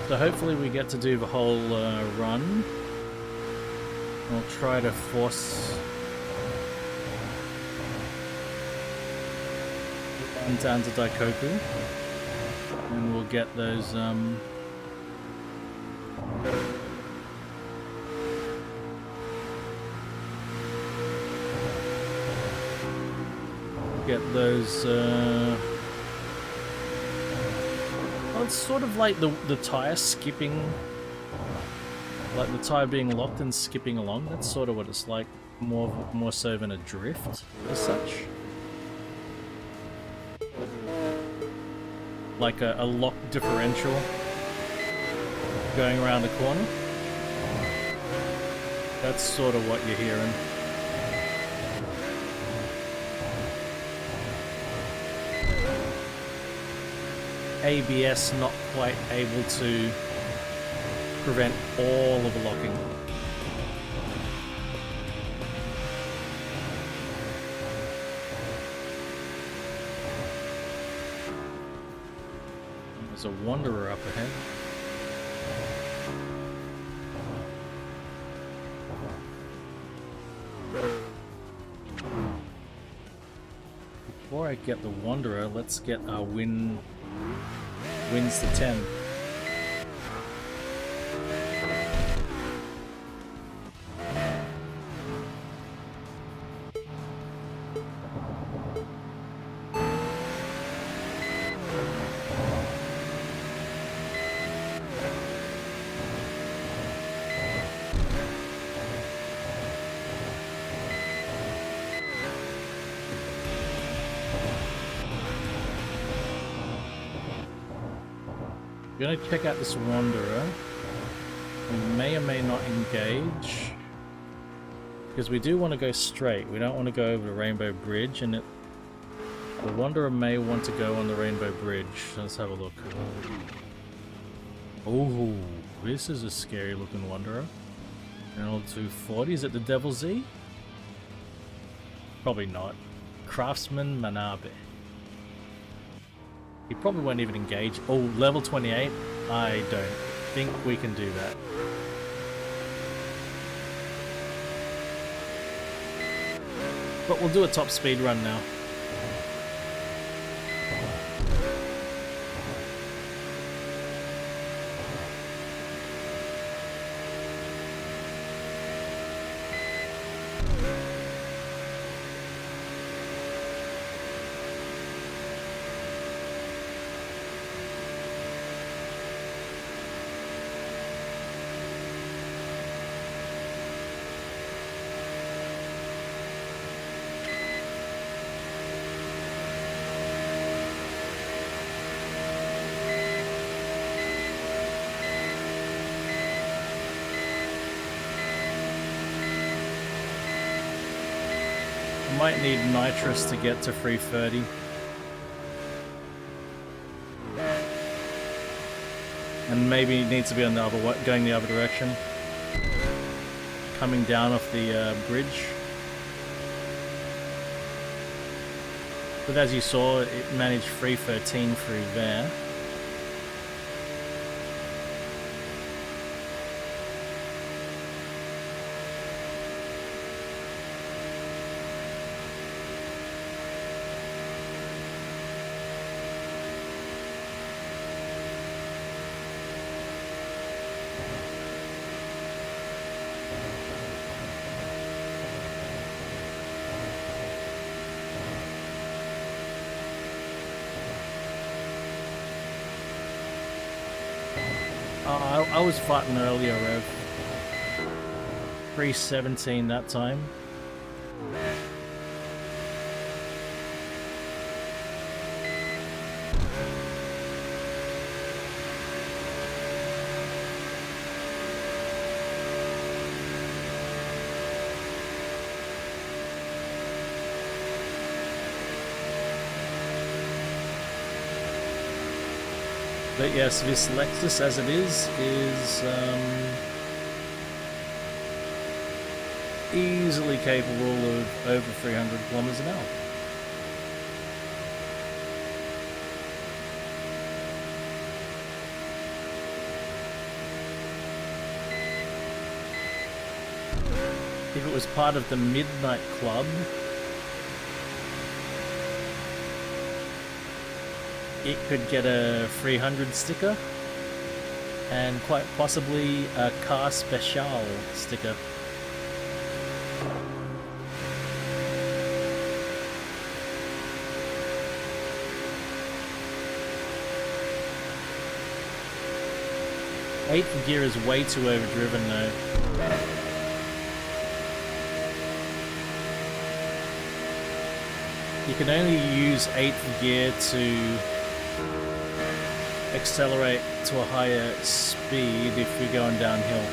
So hopefully we get to do the whole run. I'll try to force it down to Daikoku, and we'll get those well, it's sort of like the tire skipping, like the tire being locked and skipping along. That's sort of what it's like, more so than a drift as such. Like a locked differential going around the corner. That's sort of what you're hearing. ABS not quite able to prevent all of the locking. There's a Wanderer up ahead. Before I get the Wanderer, let's get our wins to 10. I'm gonna check out this Wanderer. We may or may not engage, because we do want to go straight. We don't want to go over the Rainbow Bridge, and the Wanderer may want to go on the Rainbow Bridge. Let's have a look. Oh, this is a scary looking Wanderer. L 240. Is it the Devil Z? Probably not. Craftsman Manabe. He probably won't even engage. Oh, level 28? I don't think we can do that. But we'll do a top speed run now. Might need nitrous to get to 330. And maybe it needs to be on the other way, going the other direction. Coming down off the bridge. But as you saw, it managed 313 through there. I was fighting earlier, Rev. 317 that time. But yes, this Lexus as it is easily capable of over 300 kilometers an hour. If it was part of the Midnight Club, it could get a 300 sticker and quite possibly a Car Special sticker. Eighth gear is way too overdriven though. You can only use 8th gear to accelerate to a higher speed if you're going downhill.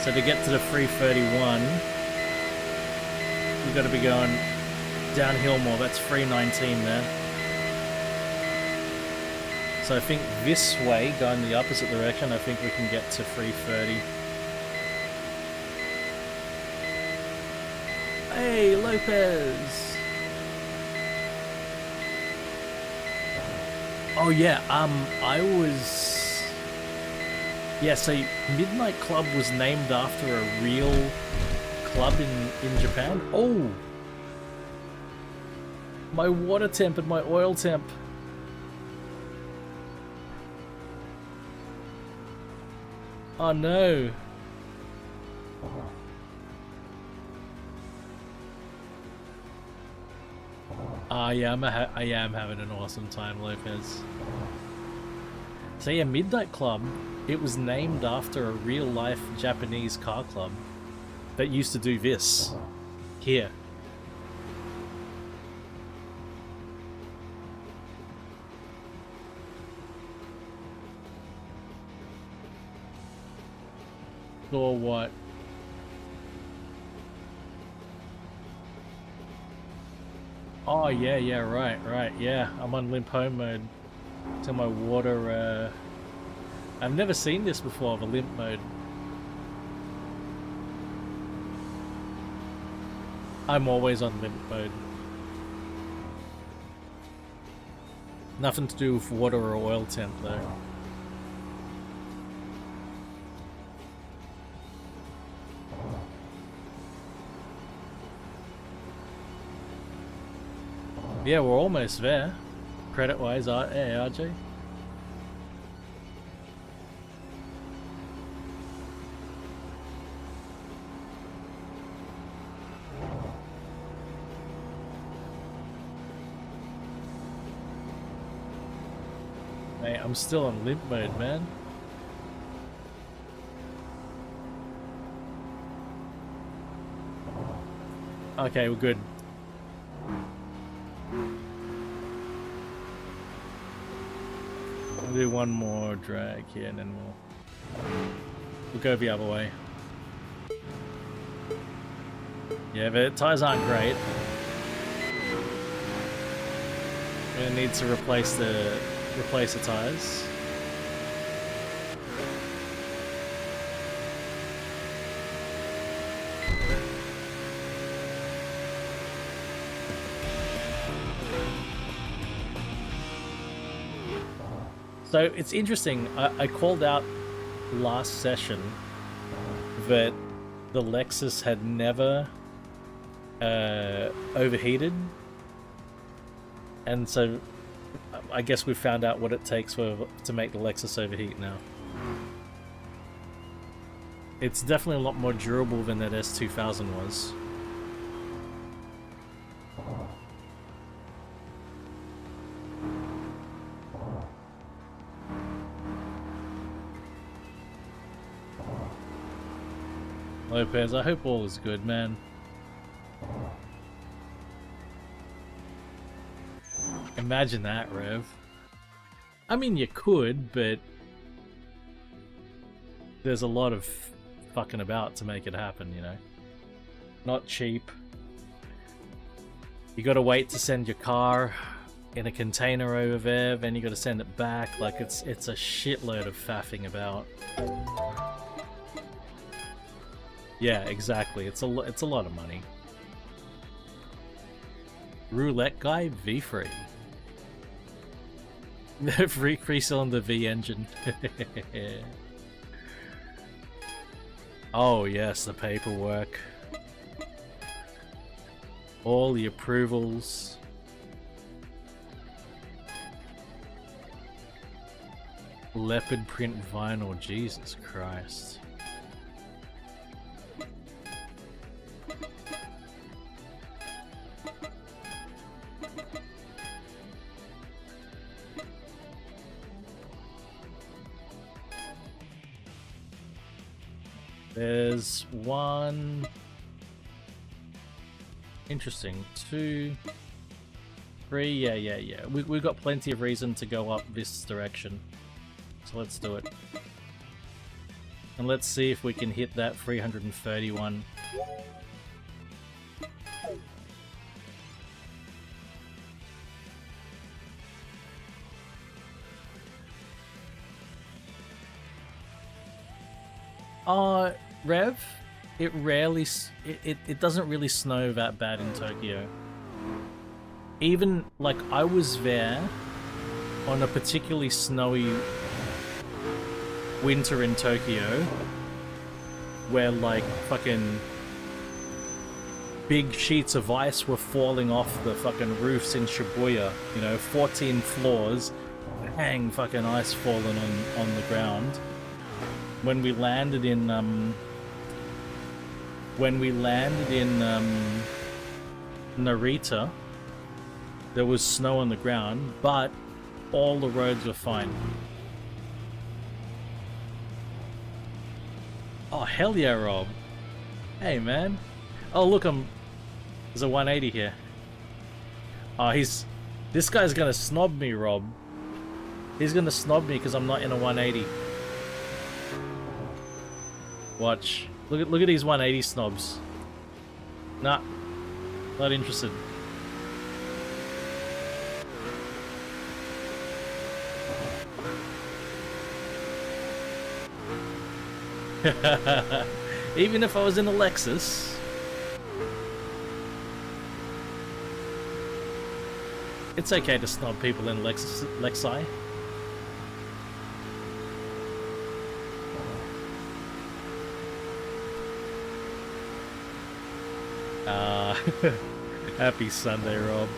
So to get to the 331, you've got to be going downhill more. That's 319 there. So I think this way, going the opposite direction, I think we can get to 330. Hey, Lopez! Oh yeah, I was... Yeah, so Midnight Club was named after a real club in Japan. Oh! My water temp and my oil temp. Oh no. Yeah, I am having an awesome time, Lopez. So yeah, Midnight Club, it was named after a real-life Japanese car club that used to do this here. Or what? Oh yeah, right, yeah. I'm on limp home mode. to my water. I've never seen this before of a limp mode. I'm always on limp mode. Nothing to do with water or oil temp though. Yeah, we're almost there. Credit-wise, RJ. Mate, I'm still on limp mode, man. Okay, we're good. We'll do one more drag here and then we'll go the other way. Yeah, the tires aren't great. We're gonna need to replace the tires. So it's interesting, I called out last session that the Lexus had never overheated, and so I guess we've found out what it takes to make the Lexus overheat now. It's definitely a lot more durable than that S2000 was. Lopez, I hope all is good, man. Imagine that, Rev. I mean, you could, but there's a lot of fucking about to make it happen, you know? Not cheap. You gotta wait to send your car in a container over there, then you gotta send it back. Like, it's a shitload of faffing about. Yeah, exactly. It's a lot of money. Roulette guy V3. Free cylinder V engine. Oh yes, the paperwork. All the approvals. Leopard print vinyl, Jesus Christ. There's one. Interesting. 2, 3. Yeah. We've got plenty of reason to go up this direction. So let's do it. And let's see if we can hit that 331. Rev, it doesn't really snow that bad in Tokyo. Even, like, I was there on a particularly snowy winter in Tokyo where, like, fucking big sheets of ice were falling off the fucking roofs in Shibuya, you know, 14 floors, bang, fucking ice falling on the ground. When we landed in Narita, there was snow on the ground, but all the roads were fine. Oh, hell yeah, Rob. Hey, man. Oh, look, there's a 180 here. Oh, this guy's gonna snob me, Rob. He's gonna snob me because I'm not in a 180. Watch. Look at these 180 snobs. Nah. Not interested. Even if I was in a Lexus. It's okay to snob people in Lexi. Happy Sunday, Rob.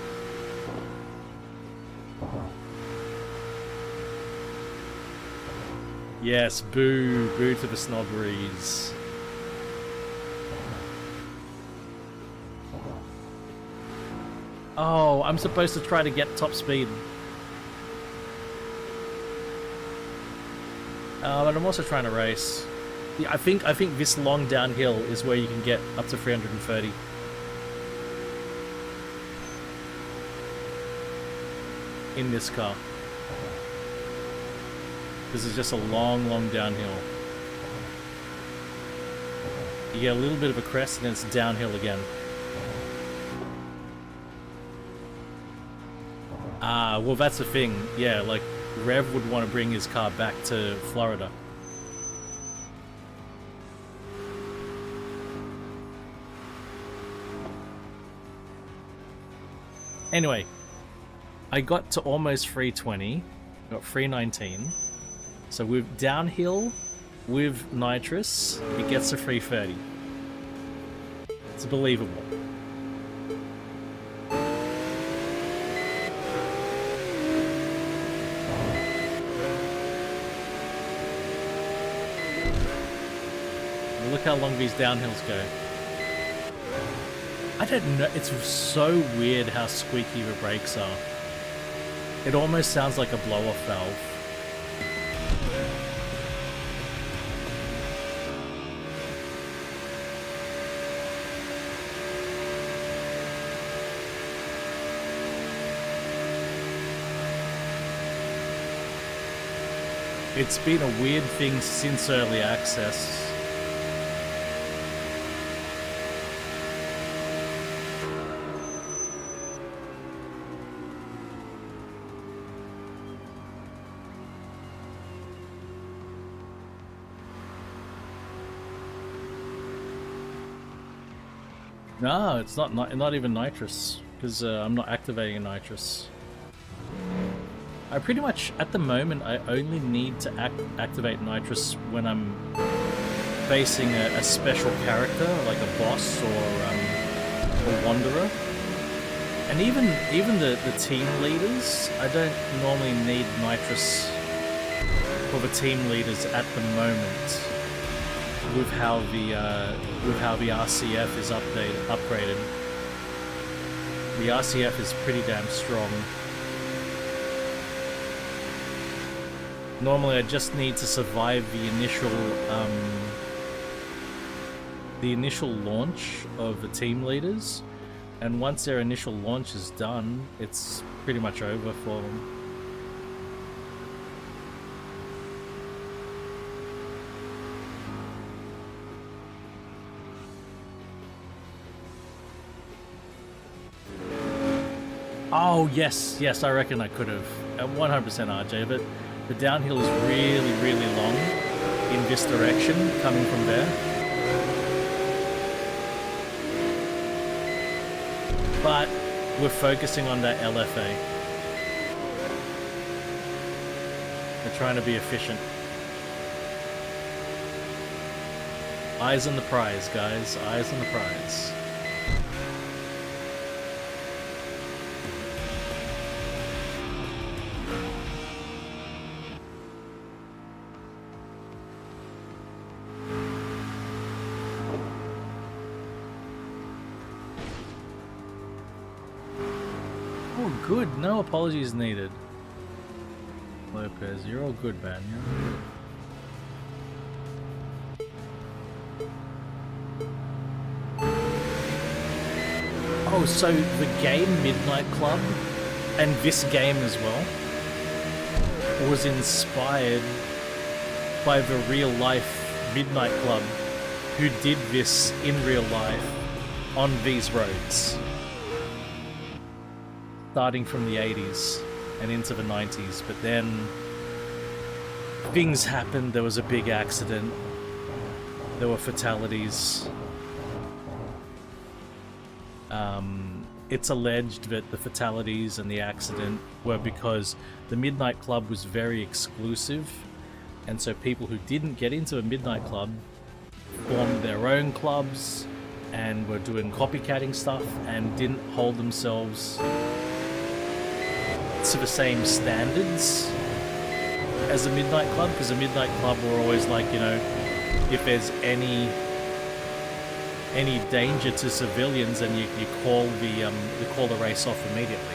Yes, boo. Boo to the snobberies. Oh, I'm supposed to try to get top speed. But I'm also trying to race. Yeah, I think this long downhill is where you can get up to 330. In this car. This is just a long, long downhill. You get a little bit of a crest and then it's downhill again. Ah, well that's the thing. Yeah, like Rev would want to bring his car back to Florida. Anyway, I got to almost 320, got 319. So with downhill, with nitrous, it gets to 330. It's believable. Look how long these downhills go. I don't know, it's so weird how squeaky the brakes are. It almost sounds like a blow-off valve. It's been a weird thing since early access. No, it's not even nitrous, because I'm not activating nitrous. I pretty much, at the moment, I only need to activate nitrous when I'm facing a special character, like a boss or a wanderer. And even the team leaders, I don't normally need nitrous for the team leaders at the moment. With how the RCF is upgraded. The RCF is pretty damn strong. Normally I just need to survive the initial launch of the team leaders, and once their initial launch is done, it's pretty much over for them. Oh, yes, I reckon I could have. 100% RJ, but the downhill is really, really long in this direction, coming from there. But we're focusing on that LFA. We're trying to be efficient. Eyes on the prize, guys. Eyes on the prize. Good, no apologies needed. Lopez, you're all good, man. Oh, so the game Midnight Club, and this game as well, was inspired by the real life Midnight Club, who did this in real life on these roads. Starting from the 80s and into the 90s, but then things happened, there was a big accident, there were fatalities. It's alleged that the fatalities and the accident were because the Midnight Club was very exclusive, and so people who didn't get into a Midnight Club formed their own clubs and were doing copycatting stuff and didn't hold themselves to the same standards as a Midnight Club, because the Midnight Club were always like, you know, if there's any danger to civilians, then you call the race off immediately.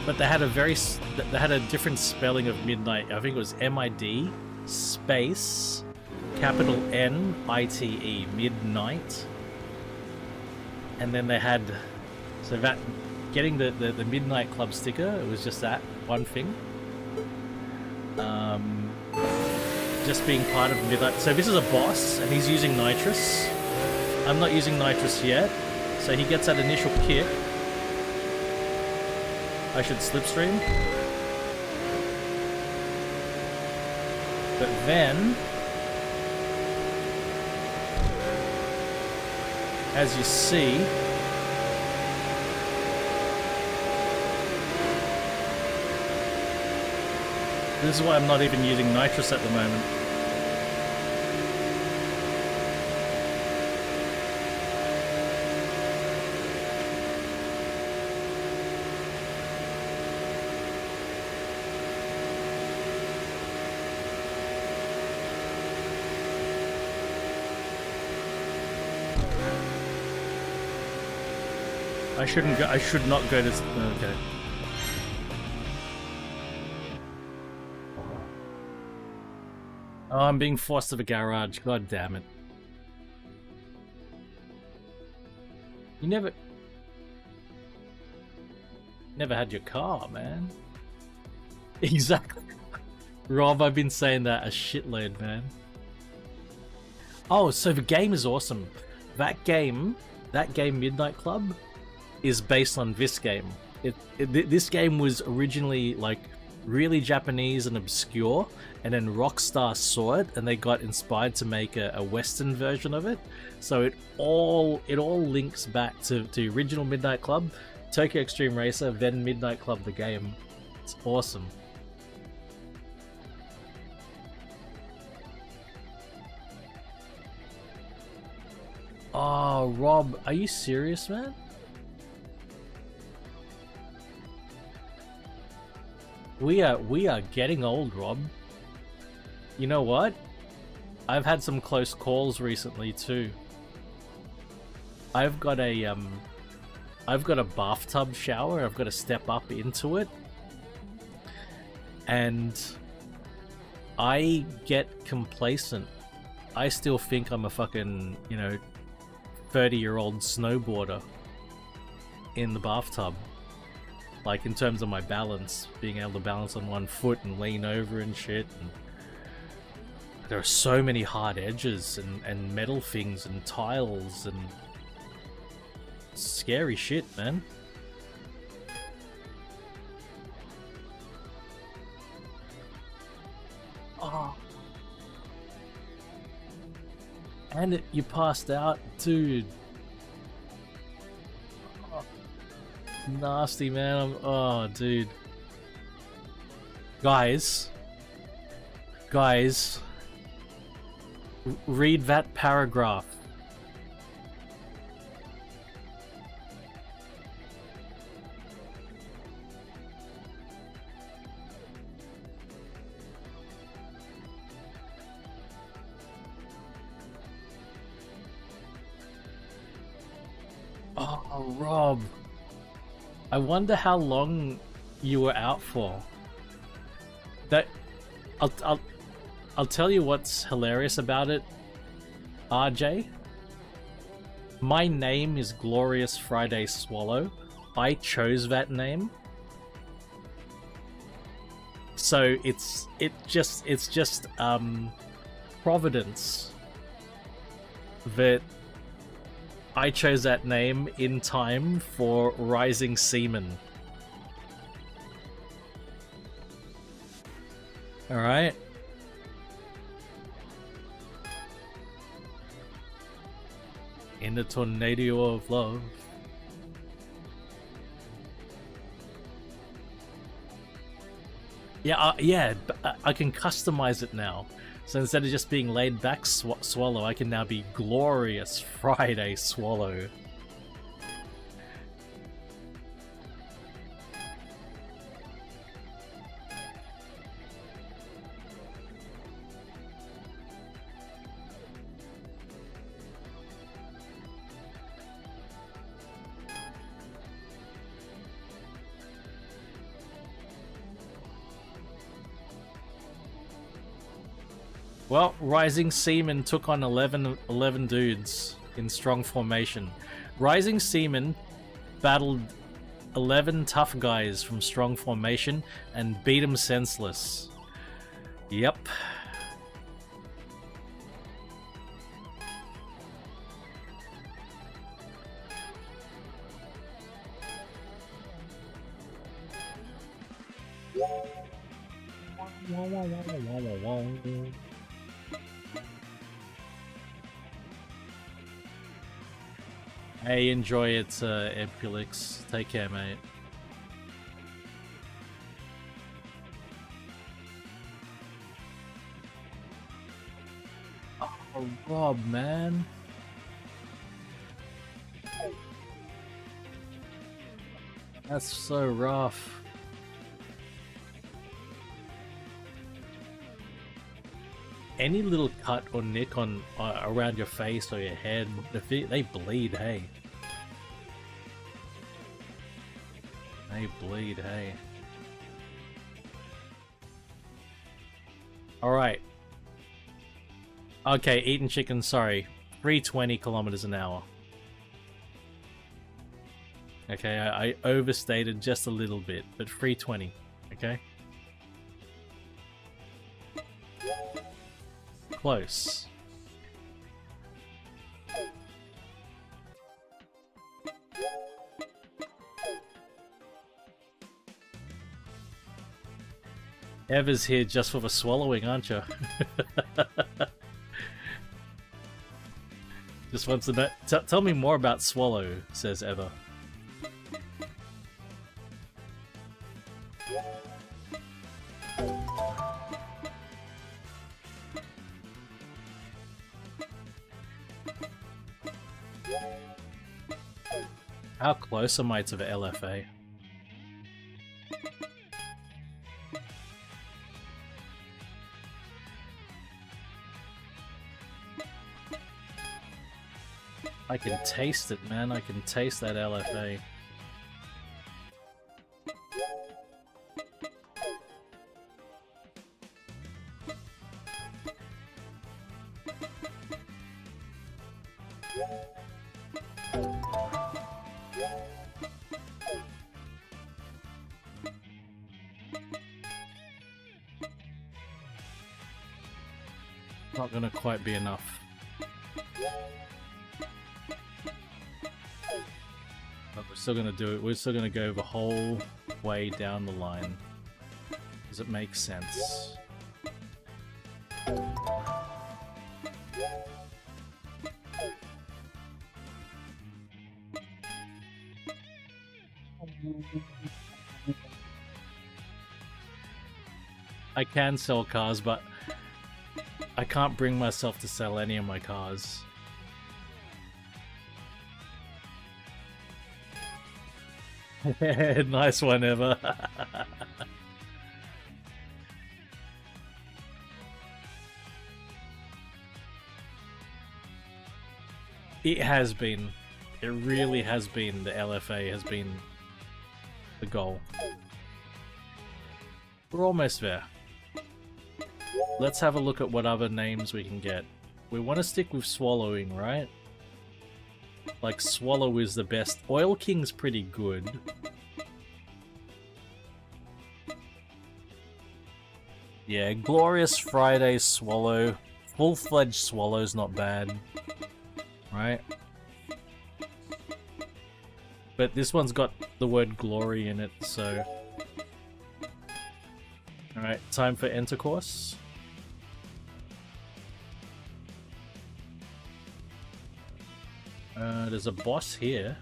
But they had a different spelling of midnight. I think it was MID space capital NITE, midnight. And then they had, so that, getting the Midnight Club sticker, it was just that one thing. Just being part of Midnight. So this is a boss, and he's using nitrous. I'm not using nitrous yet, so he gets that initial kick. I should slipstream. But then, as you see, this is why I'm not even using nitrous at the moment. I shouldn't go. I should not go to. Okay. Oh, I'm being forced to the garage. God damn it! You never had your car, man. Exactly. Rob, I've been saying that a shitload, man. Oh, so the game is awesome. That game, Midnight Club, is based on this game. This game was originally like really Japanese and obscure, and then Rockstar saw it and they got inspired to make a Western version of it. So it all links back to the original Midnight Club, Tokyo Extreme Racer, then Midnight Club the game. It's awesome. Oh, Rob, are you serious, man? We are getting old, Rob. You know what? I've had some close calls recently too. I've got a bathtub shower. I've got to step up into it, and I get complacent. I still think I'm a fucking, 30-year-old snowboarder in the bathtub. Like, in terms of my balance, being able to balance on one foot and lean over and shit. And there are so many hard edges and metal things and tiles and scary shit, man. Oh. And you passed out, dude. Nasty, man. Oh, dude. Guys, read that paragraph. Oh, Rob. I wonder how long you were out for. That I'll tell you what's hilarious about it, RJ. My name is Glorious Friday Swallow. I chose that name. So it's just providence that I chose that name in time for Rising Seaman. Alright. In the tornado of love. Yeah, I can customize it now. So instead of just being laid back Swallow, I can now be Glorious Friday Swallow. Well, Rising Seaman took on 11 dudes in strong formation. Rising Seaman battled 11 tough guys from strong formation and beat them senseless. Yep. Hey, enjoy it, Epulix. Take care, mate. Oh, Rob, man. That's so rough. Any little cut or nick on around your face or your head, they bleed, hey. They bleed, hey. Alright. Okay, eating chicken, sorry. 320 kilometers an hour. Okay, I overstated just a little bit, but 320, okay? Close. Eva's here just for the swallowing, aren't you? Just wants to know. Tell me more about Swallow, says Eva. How close am I to the LFA? I can taste it, man. I can taste that LFA. Not gonna quite be enough. But we're still gonna do it. We're still gonna go the whole way down the line. Does it make sense? I can sell cars, but I can't bring myself to sell any of my cars. Nice one, Eva. It has been. It really has been. The LFA has been the goal. We're almost there. Let's have a look at what other names we can get. We want to stick with swallowing, right? Like, Swallow is the best. Oil King's pretty good. Yeah, Glorious Friday Swallow. Full-fledged Swallow's not bad. Right? But this one's got the word glory in it, so... Alright, time for intercourse. There's a boss here.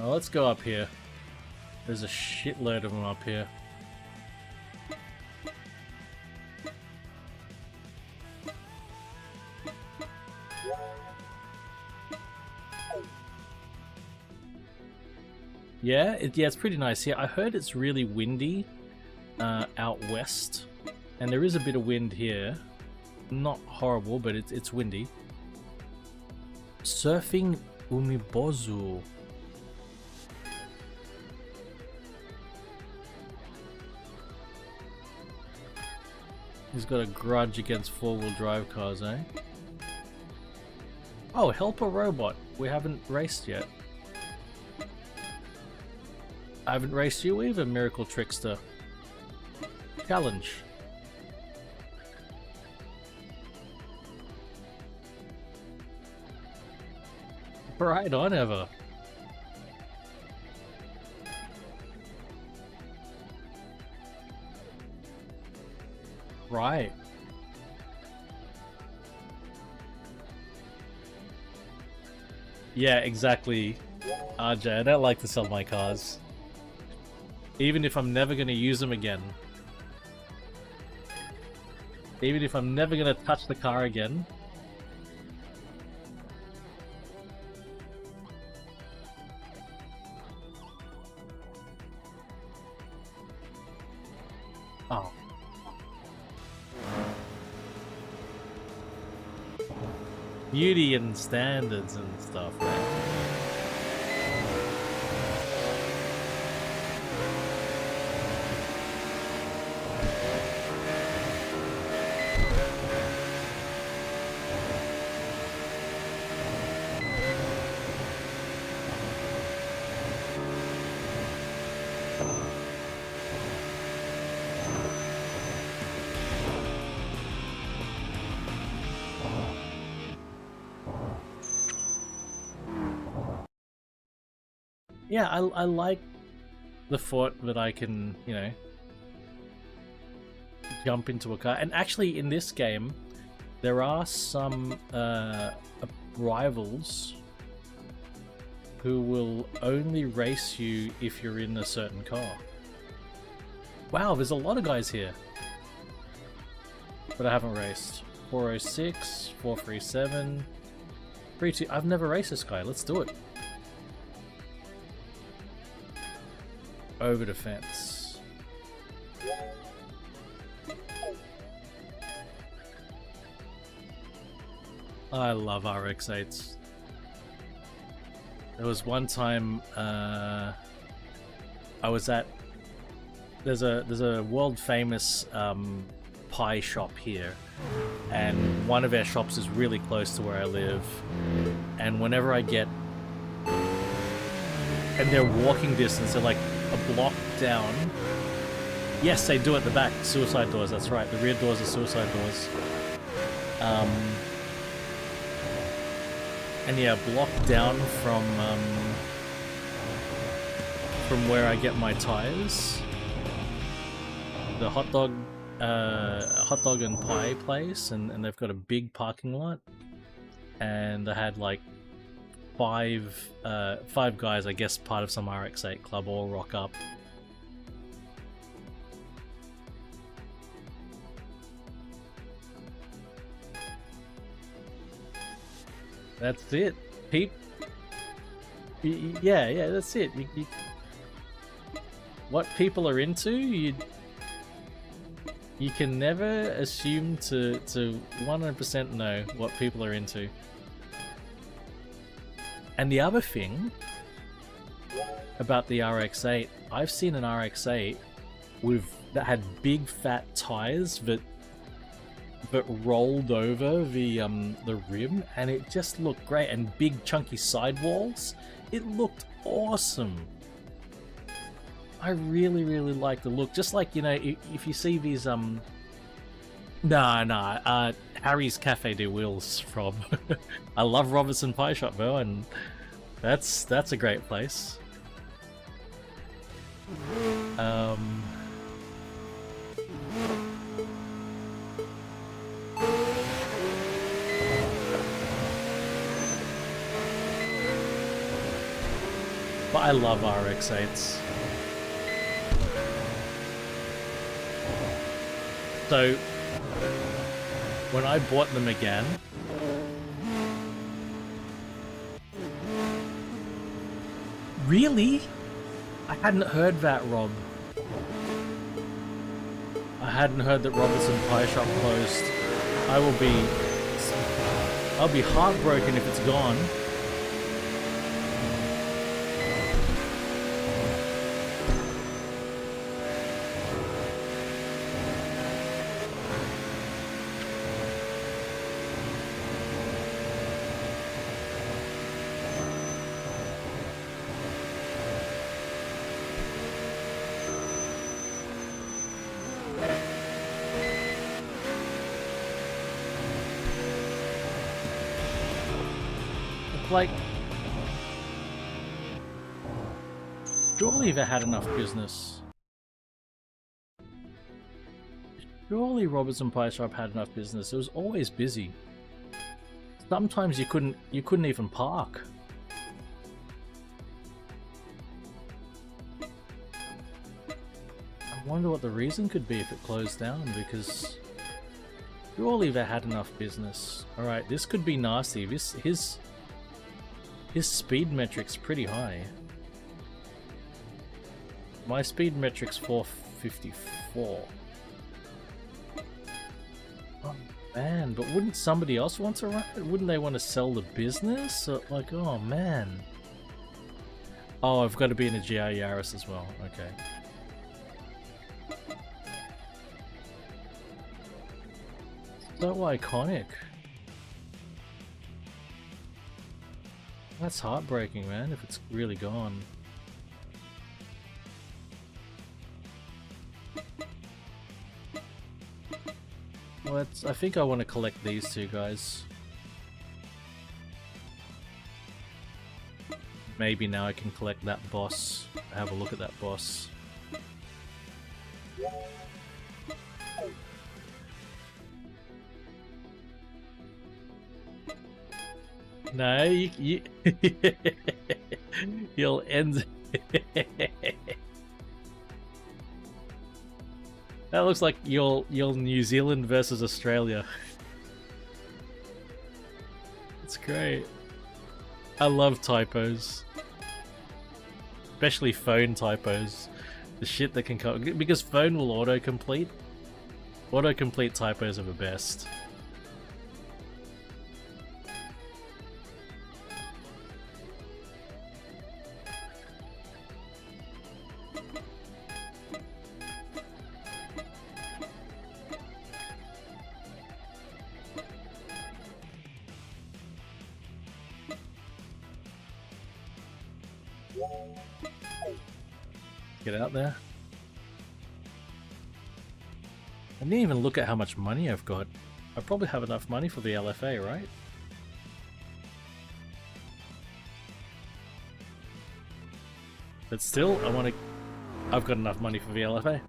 Let's go up here. There's a shitload of them up here. Yeah, it's pretty nice here. I heard it's really windy out west, and there is a bit of wind here. Not horrible, but it's windy. Surfing Umibozu. He's got a grudge against four-wheel drive cars, eh? Oh, help a robot. We haven't raced yet. I haven't raced you either, Miracle Trickster. Challenge. Right on, Ever. Right. Yeah, exactly. RJ, I don't like to sell my cars. Even if I'm never going to use them again. Even if I'm never going to touch the car again. Oh. Beauty and standards and stuff, man. Yeah, I like the thought that I can, you know, jump into a car. And actually, in this game, there are some rivals who will only race you if you're in a certain car. Wow, there's a lot of guys here. But I haven't raced. 406, 437, 32. I've never raced this guy. Let's do it. Over the fence. I love RX-8s. There was one time I was at there's a world famous pie shop here, and one of their shops is really close to where I live, and whenever I get and they're walking distance, they're like a block down. Yes, they do at the back. Suicide doors, that's right. The rear doors are suicide doors. And yeah, block down from where I get my tires. The hot dog and pie place, and they've got a big parking lot. And I had like five guys, I guess part of some RX-8 club, all rock up. That's it. Yeah, that's it. What people are into, you can never assume to 100% know what people are into. And the other thing about the RX-8, I've seen an RX-8 that had big fat tires that but rolled over the rim, and it just looked great. And big chunky sidewalls. It looked awesome. I really, really like the look. Just like, you know, if you see these Harry's Cafe de Wheels from I love Robertson Pie Shop, bro, and that's a great place. But I love RX-8s. So when I bought them again, really? I hadn't heard that, Rob. I hadn't heard that Robertson Pie Shop closed. I'll be heartbroken if it's gone. Like, surely they had enough business. Surely Robertson Pie Shop had enough business. It was always busy. Sometimes you couldn't even park. I wonder what the reason could be if it closed down, because surely they had enough business. Alright, this could be nasty. His speed metric's pretty high. My speed metric's 454. Oh man, but wouldn't somebody else want to run it? Wouldn't they want to sell the business? Or, like, oh man. Oh, I've got to be in a GR Yaris as well. Okay. So iconic. That's heartbreaking, man, if it's really gone. Well, I think I want to collect these two guys. Maybe now I can collect that boss. Have a look at that boss. No, you'll end. That looks like you'll New Zealand versus Australia. It's great. I love typos, especially phone typos. The shit that can come because phone will autocomplete. Autocomplete typos are the best. Get out there. I didn't even look at how much money I've got. I probably have enough money for the LFA, right? But still, I've got enough money for the LFA.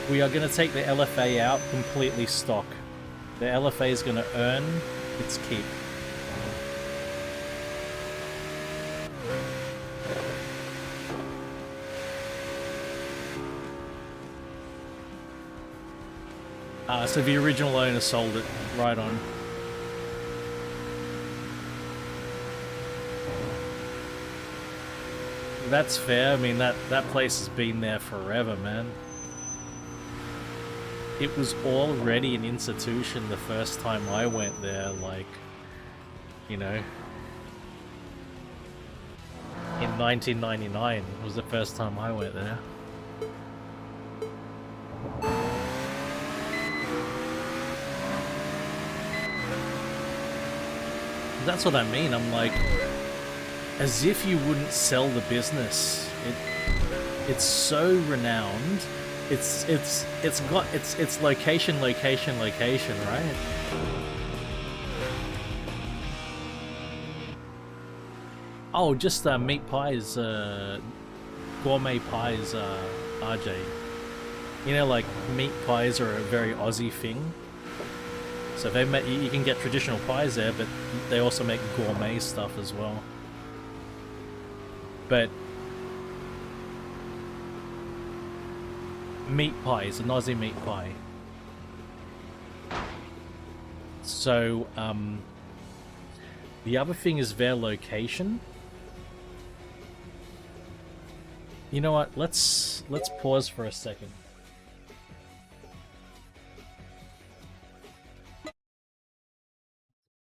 We are going to take the LFA out completely stock. The LFA is going to earn its keep. So the original owner sold it right on. That's fair. I mean, that place has been there forever, man. it was already an institution the first time I went there, like, you know, in 1999 was the first time I went there. That's what I mean. I'm like, as if you wouldn't sell the business. It's so renowned. It's location, right? Oh, just meat pies, gourmet pies, RJ. You know, like meat pies are a very Aussie thing. So they you can get traditional pies there, but they also make gourmet stuff as well. But meat pie is an Aussie meat pie. So the other thing is their location. You know what? Let's pause for a second.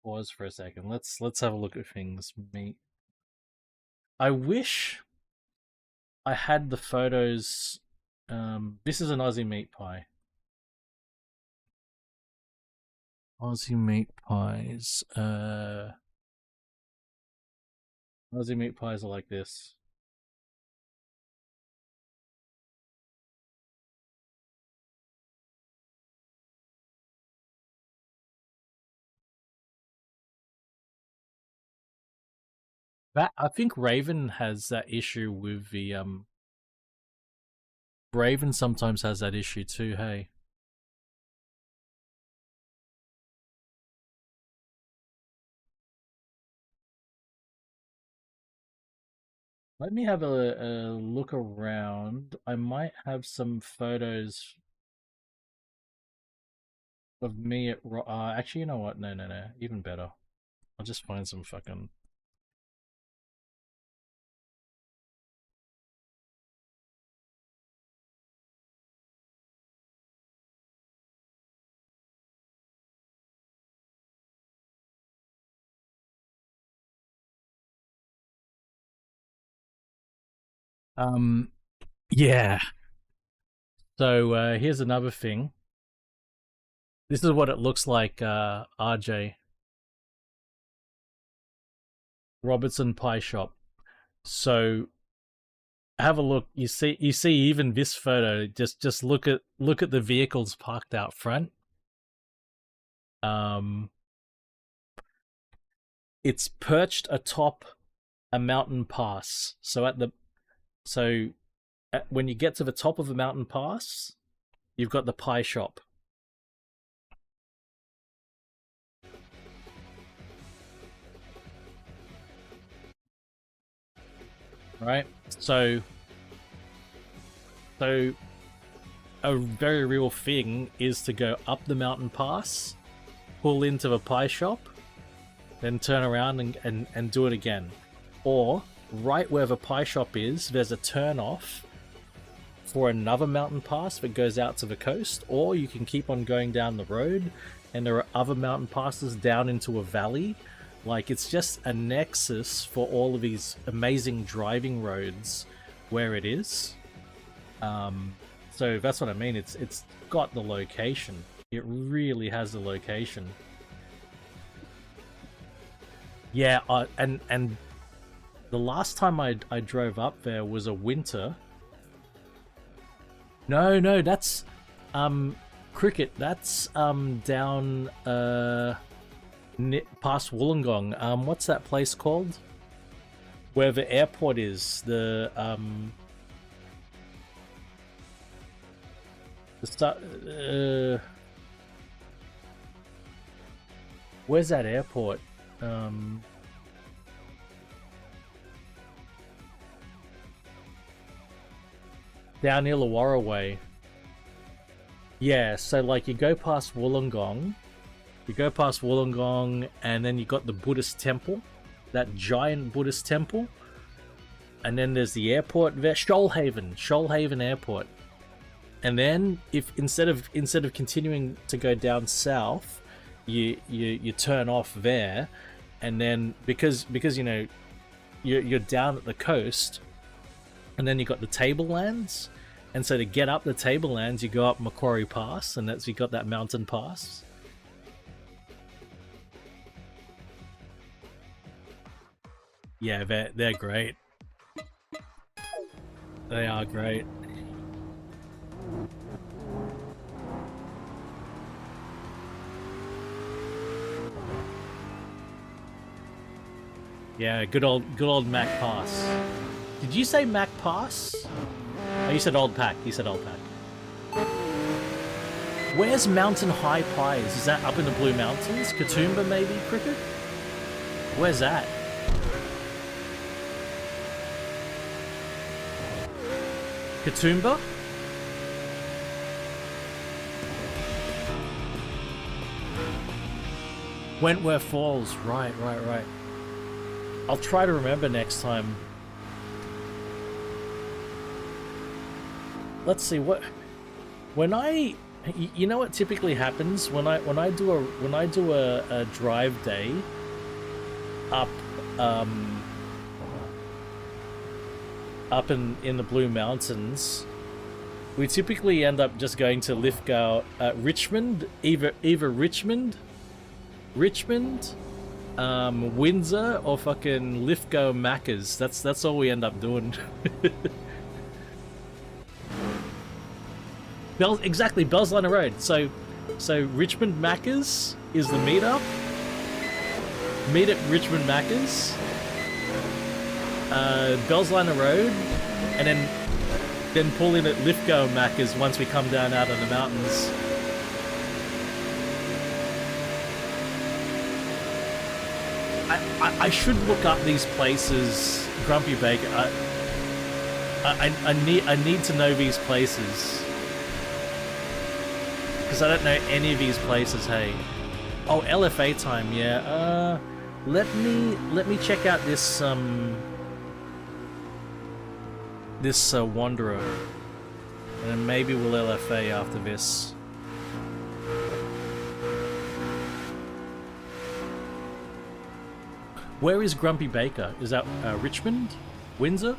Pause for a second. Let's have a look at things. Meat. I wish I had the photos. This is an Aussie meat pie. Aussie meat pies. Aussie meat pies are like this. That, I think Raven has that issue with the Raven sometimes has that issue too, hey. Let me have a look around. I might have some photos of me at actually, you know what? No, even better. I'll just find some fucking yeah. So here's another thing. This is what it looks like, RJ. Robertson Pie Shop. So have a look. You see even this photo. Just look at the vehicles parked out front. It's perched atop a mountain pass. So when you get to the top of a mountain pass, you've got the pie shop. Right? So a very real thing is to go up the mountain pass, pull into the pie shop, then turn around and do it again. Or, right where the pie shop is, there's a turn off for another mountain pass that goes out to the coast, or you can keep on going down the road and there are other mountain passes down into a valley. Like, it's just a nexus for all of these amazing driving roads where it is. So that's what I mean. It's got the location. It really has the location. Yeah, and the last time I drove up there was a winter. No, that's Cricket. That's down past Wollongong. What's that place called? Where the airport is. Where's that airport? Down Illawarra way. Yeah, so like you go past Wollongong, and then you got the Buddhist temple, that giant Buddhist temple, and then there's the airport there, Shoalhaven Airport, and then if instead of continuing to go down south, you turn off there, and then because you know you're down at the coast, and then you got the tablelands, and so to get up the tablelands you go up Macquarie Pass, and that's you got that mountain pass. Yeah, they're great. They are great. Yeah, good old Mac Pass. Did you say Mac Pass? Oh, you said Old Pack. You said Old Pack. Where's Mountain High Pies? Is that up in the Blue Mountains? Katoomba, maybe, Cricket? Where's that? Katoomba? Wentworth Falls. Right. I'll try to remember next time. Let's see what you know what typically happens when I do a drive day up in the Blue Mountains. We typically end up just going to Lithgow, Richmond, either Richmond, Windsor, or fucking Lithgow Macca's. That's all we end up doing. Bell's Line Road. So Richmond Macca's is the meetup. Meet at Richmond Macca's. Bell's Line Road, and then pull in at Lithgow Macca's once we come down out of the mountains. I should look up these places, Grumpy Baker. I need to know these places, because I don't know any of these places. Hey, oh, LFA time, yeah. Let me check out this Wanderer, and then maybe we'll LFA after this. Where is Grumpy Baker? Is that Richmond? Windsor?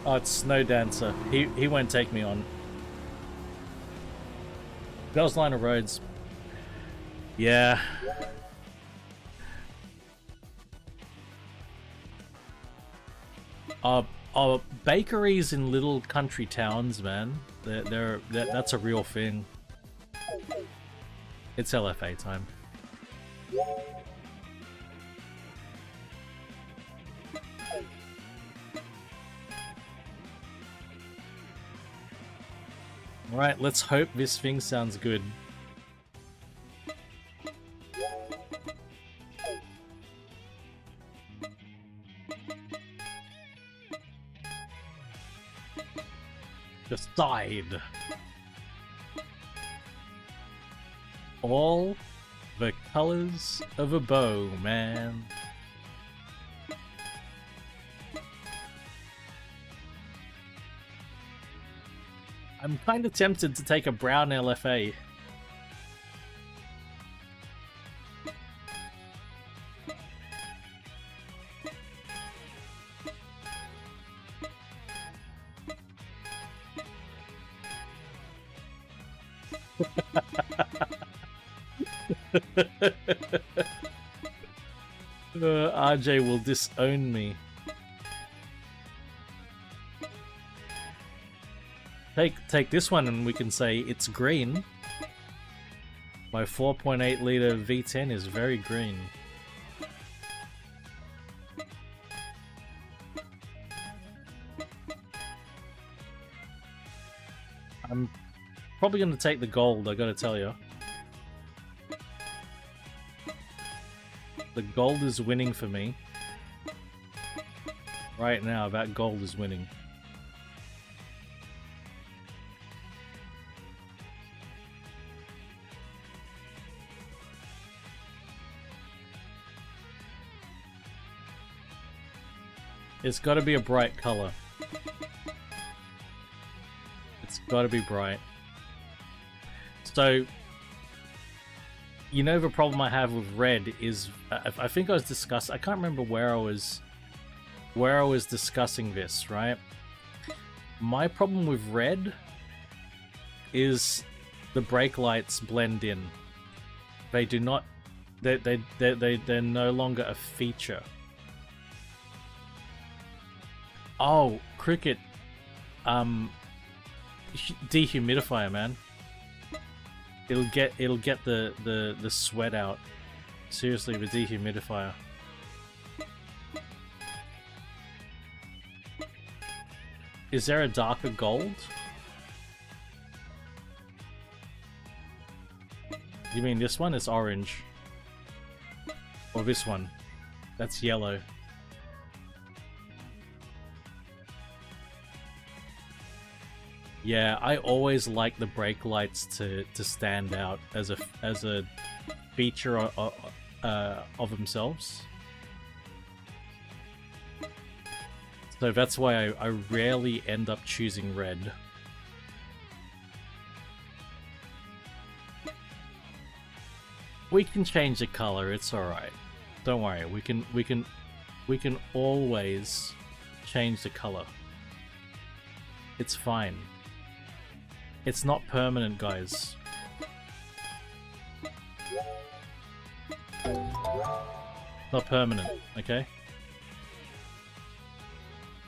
Oh, it's Snow Dancer. He won't take me on. Bell's Line of Roads. Yeah. Bakeries in little country towns, man. That's a real thing. It's LFA time. Alright, let's hope this thing sounds good. Decide. All the colors of a bow, man. I'm kind of tempted to take a brown LFA. RJ will disown me. Take this one and we can say it's green. My 4.8 liter V10 is very green. I'm probably going to take the gold, I gotta tell you. The gold is winning for me. Right now, that gold is winning. It's got to be a bright color. It's got to be bright. So, you know, the problem I have with red is, I think I was discussing, I can't remember where I was discussing this, right? My problem with red is the brake lights blend in. They do not, they're no longer a feature. Oh, Cricket, dehumidifier, man. It'll get the sweat out. Seriously, the dehumidifier. Is there a darker gold? You mean this one? It's orange. Or this one? That's yellow. Yeah, I always like the brake lights to stand out as a feature of themselves. So that's why I rarely end up choosing red. We can change the color, it's alright. Don't worry, we can always change the color. It's fine. It's not permanent, guys. Not permanent, okay?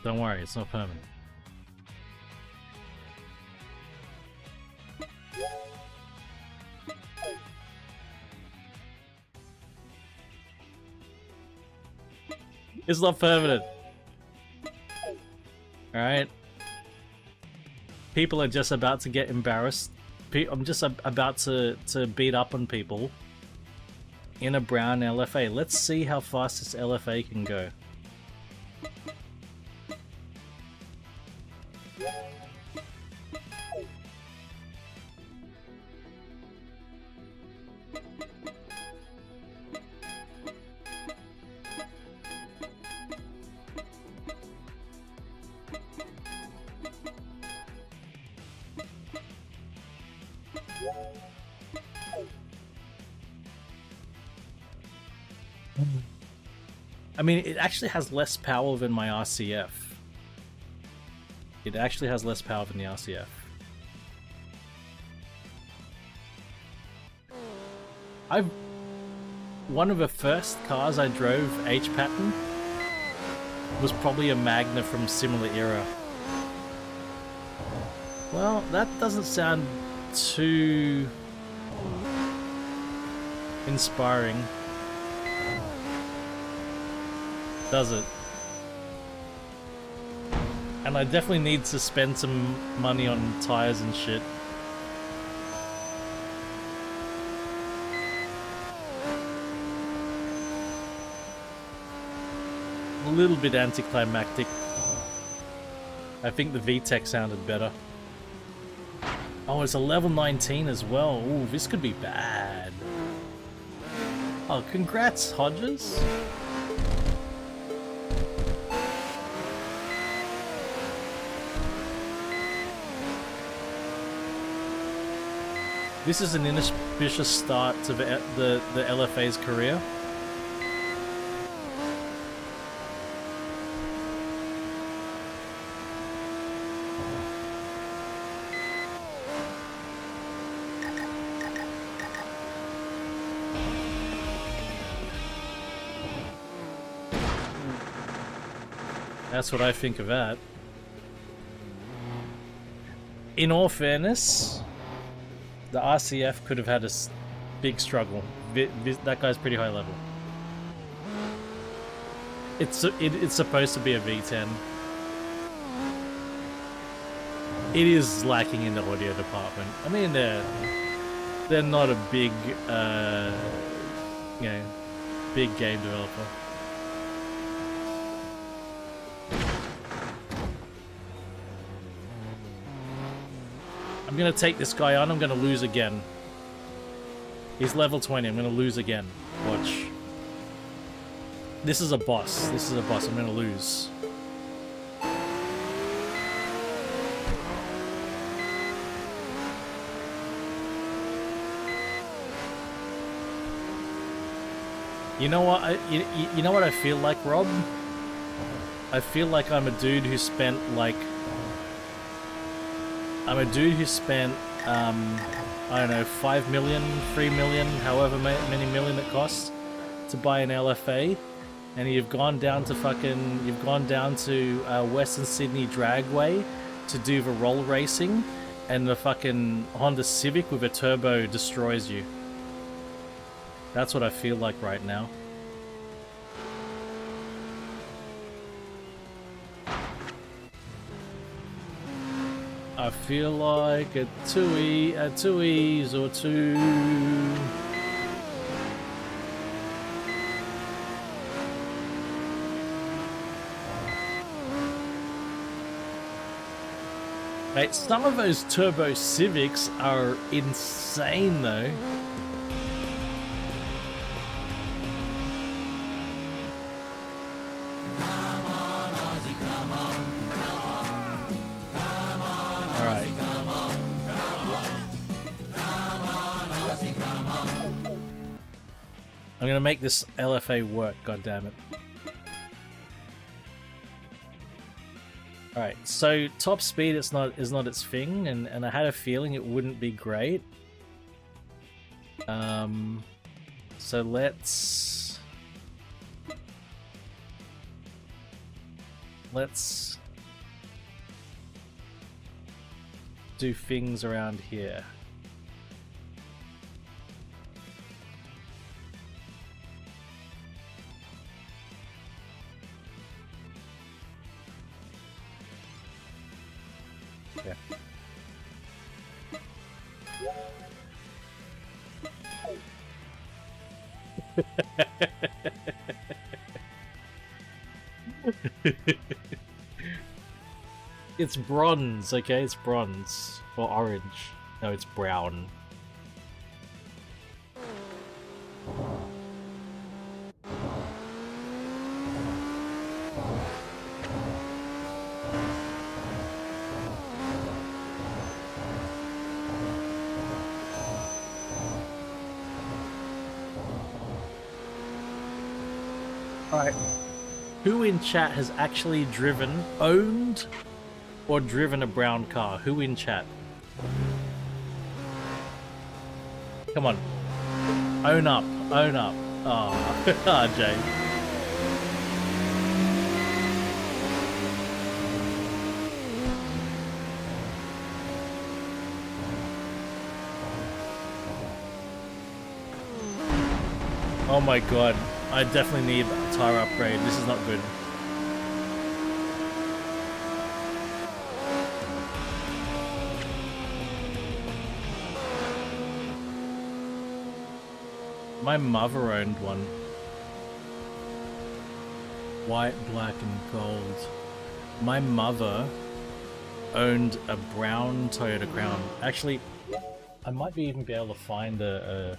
Don't worry, it's not permanent. It's not permanent. Alright? People are just about to get embarrassed. I'm just about to beat up on people in a brown LFA. Let's see how fast this LFA can go. I mean, it actually has less power than my RCF. It actually has less power than the RCF. One of the first cars I drove H-pattern was probably a Magna from similar era. Well, that doesn't sound too inspiring. Does it? And I definitely need to spend some money on tires and shit. A little bit anticlimactic. I think the VTEC sounded better. Oh, it's a level 19 as well. Ooh, this could be bad. Oh, congrats, Hodges. This is an inauspicious start to the LFA's career. That's what I think of that. In all fairness, the RCF could have had a big struggle. That guy's pretty high level. It's supposed to be a V10. It is lacking in the audio department. I mean, they're not a big, you know, big game developer. I'm gonna take this guy on, I'm gonna lose again. He's level 20, I'm gonna lose again. Watch. This is a boss, I'm gonna lose. You know what? You know what I feel like, Rob? I feel like I'm a dude who spent like I don't know, 5 million, 3 million, however many million it costs to buy an LFA, and you've gone down to Western Sydney Dragway to do the roll racing, and the fucking Honda Civic with a turbo destroys you. That's what I feel like right now. I feel like a two E's or two. Mate, some of those turbo Civics are insane though. I'm gonna make this LFA work, goddammit. Alright, so top speed is not its thing, and I had a feeling it wouldn't be great. So let's do things around here. Yeah. It's bronze, okay? It's bronze. Or orange. No, it's brown. Alright. Who in chat has actually owned or driven a brown car? Who in chat? Come on. Own up. Own up. Oh, Jay. Oh my god. I definitely need a tire upgrade. This is not good. My mother owned one. White, black, and gold. My mother owned a brown Toyota Crown. Actually, I might even be able to find a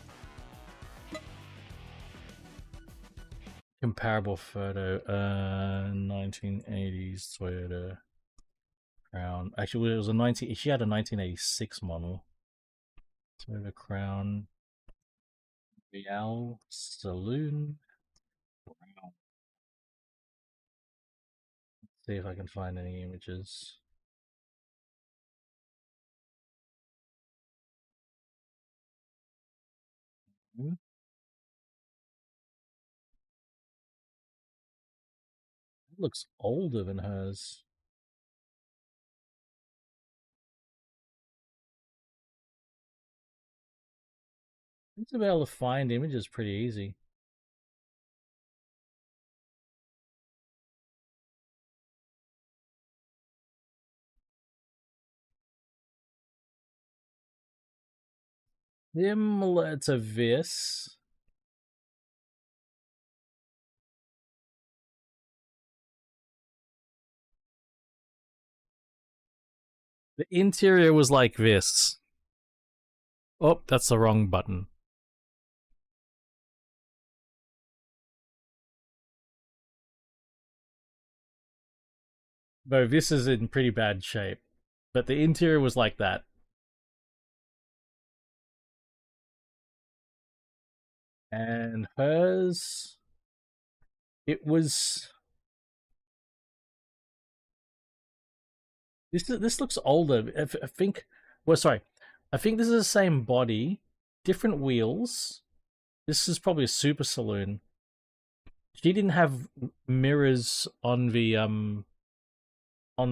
comparable photo. 1980s Toyota Crown. Actually, it was she had a 1986 model. Toyota Crown. Real Saloon. Wow. Let's see if I can find any images. It looks older than hers. It's be able to find images pretty easy. Similar to this. The interior was like this. Oh, that's the wrong button. Though this is in pretty bad shape. But the interior was like that. And hers, it was... This looks older. I think... Well, sorry. I think this is the same body, different wheels. This is probably a super saloon. She didn't have mirrors on the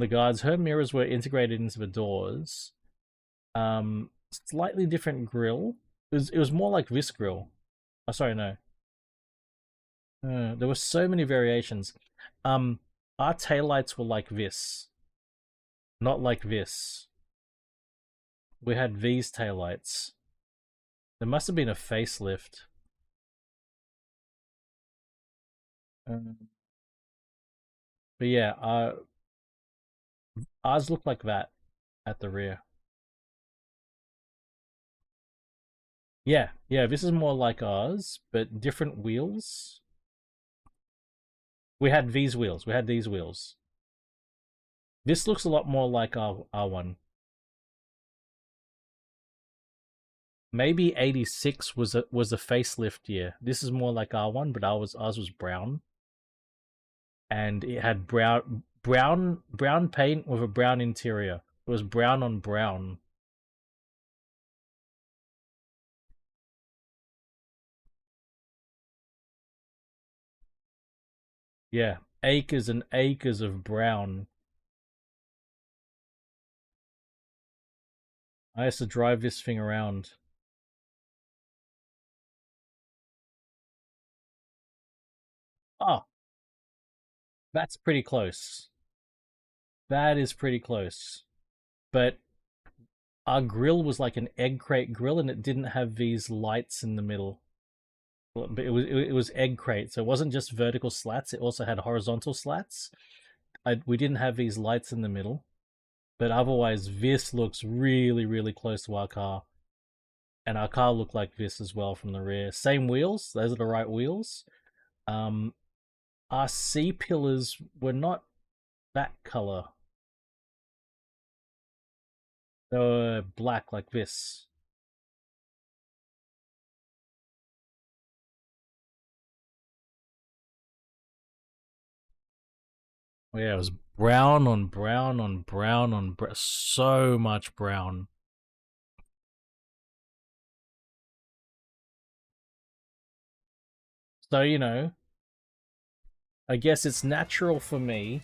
guards. Her mirrors were integrated into the doors. Slightly different grill. It was more like this grill. Oh, sorry, no. There were so many variations. Our taillights were like this. Not like this. We had these taillights. There must have been a facelift. But yeah, ours looked like that at the rear. Yeah, this is more like ours, but different wheels. We had these wheels. We had these wheels. This looks a lot more like our one. Maybe 86 was a facelift year. This is more like our one, but ours was brown. And it had brown paint with a brown interior. It was brown on brown. Yeah, acres and acres of brown. I used to drive this thing around. Oh, that's pretty close. That is pretty close. But our grill was like an egg crate grill, and it didn't have these lights in the middle. But it was egg crate, so it wasn't just vertical slats. It also had horizontal slats. We didn't have these lights in the middle, but otherwise, this looks really, really close to our car. And our car looked like this as well from the rear. Same wheels; those are the right wheels. Our C pillars were not that color. They were black like this. Oh, yeah, it was brown on brown on brown on so much brown. So, you know, I guess it's natural for me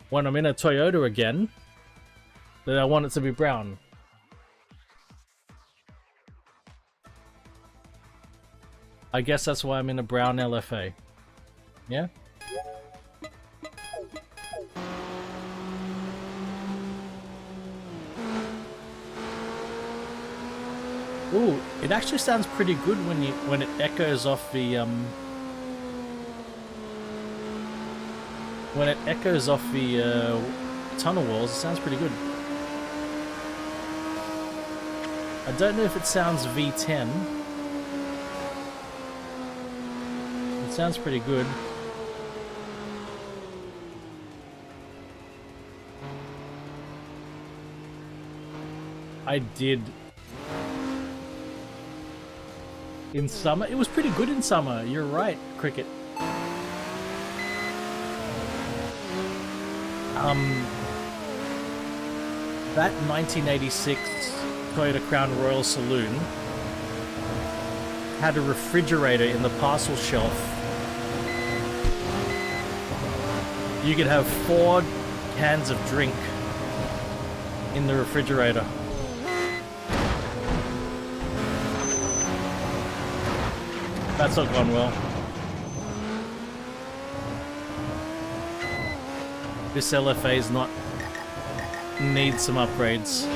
when I'm in a Toyota again that I want it to be brown. I guess that's why I'm in a brown LFA. Yeah? Ooh, it actually sounds pretty good when it echoes off the tunnel walls. It sounds pretty good. I don't know if it sounds V10. It sounds pretty good. I did. In summer? It was pretty good in summer. You're right, Cricket. That 1986 Toyota Crown Royal Saloon had a refrigerator in the parcel shelf. You could have 4 cans of drink in the refrigerator. That's not gone well. This LFA's not... needs some upgrades.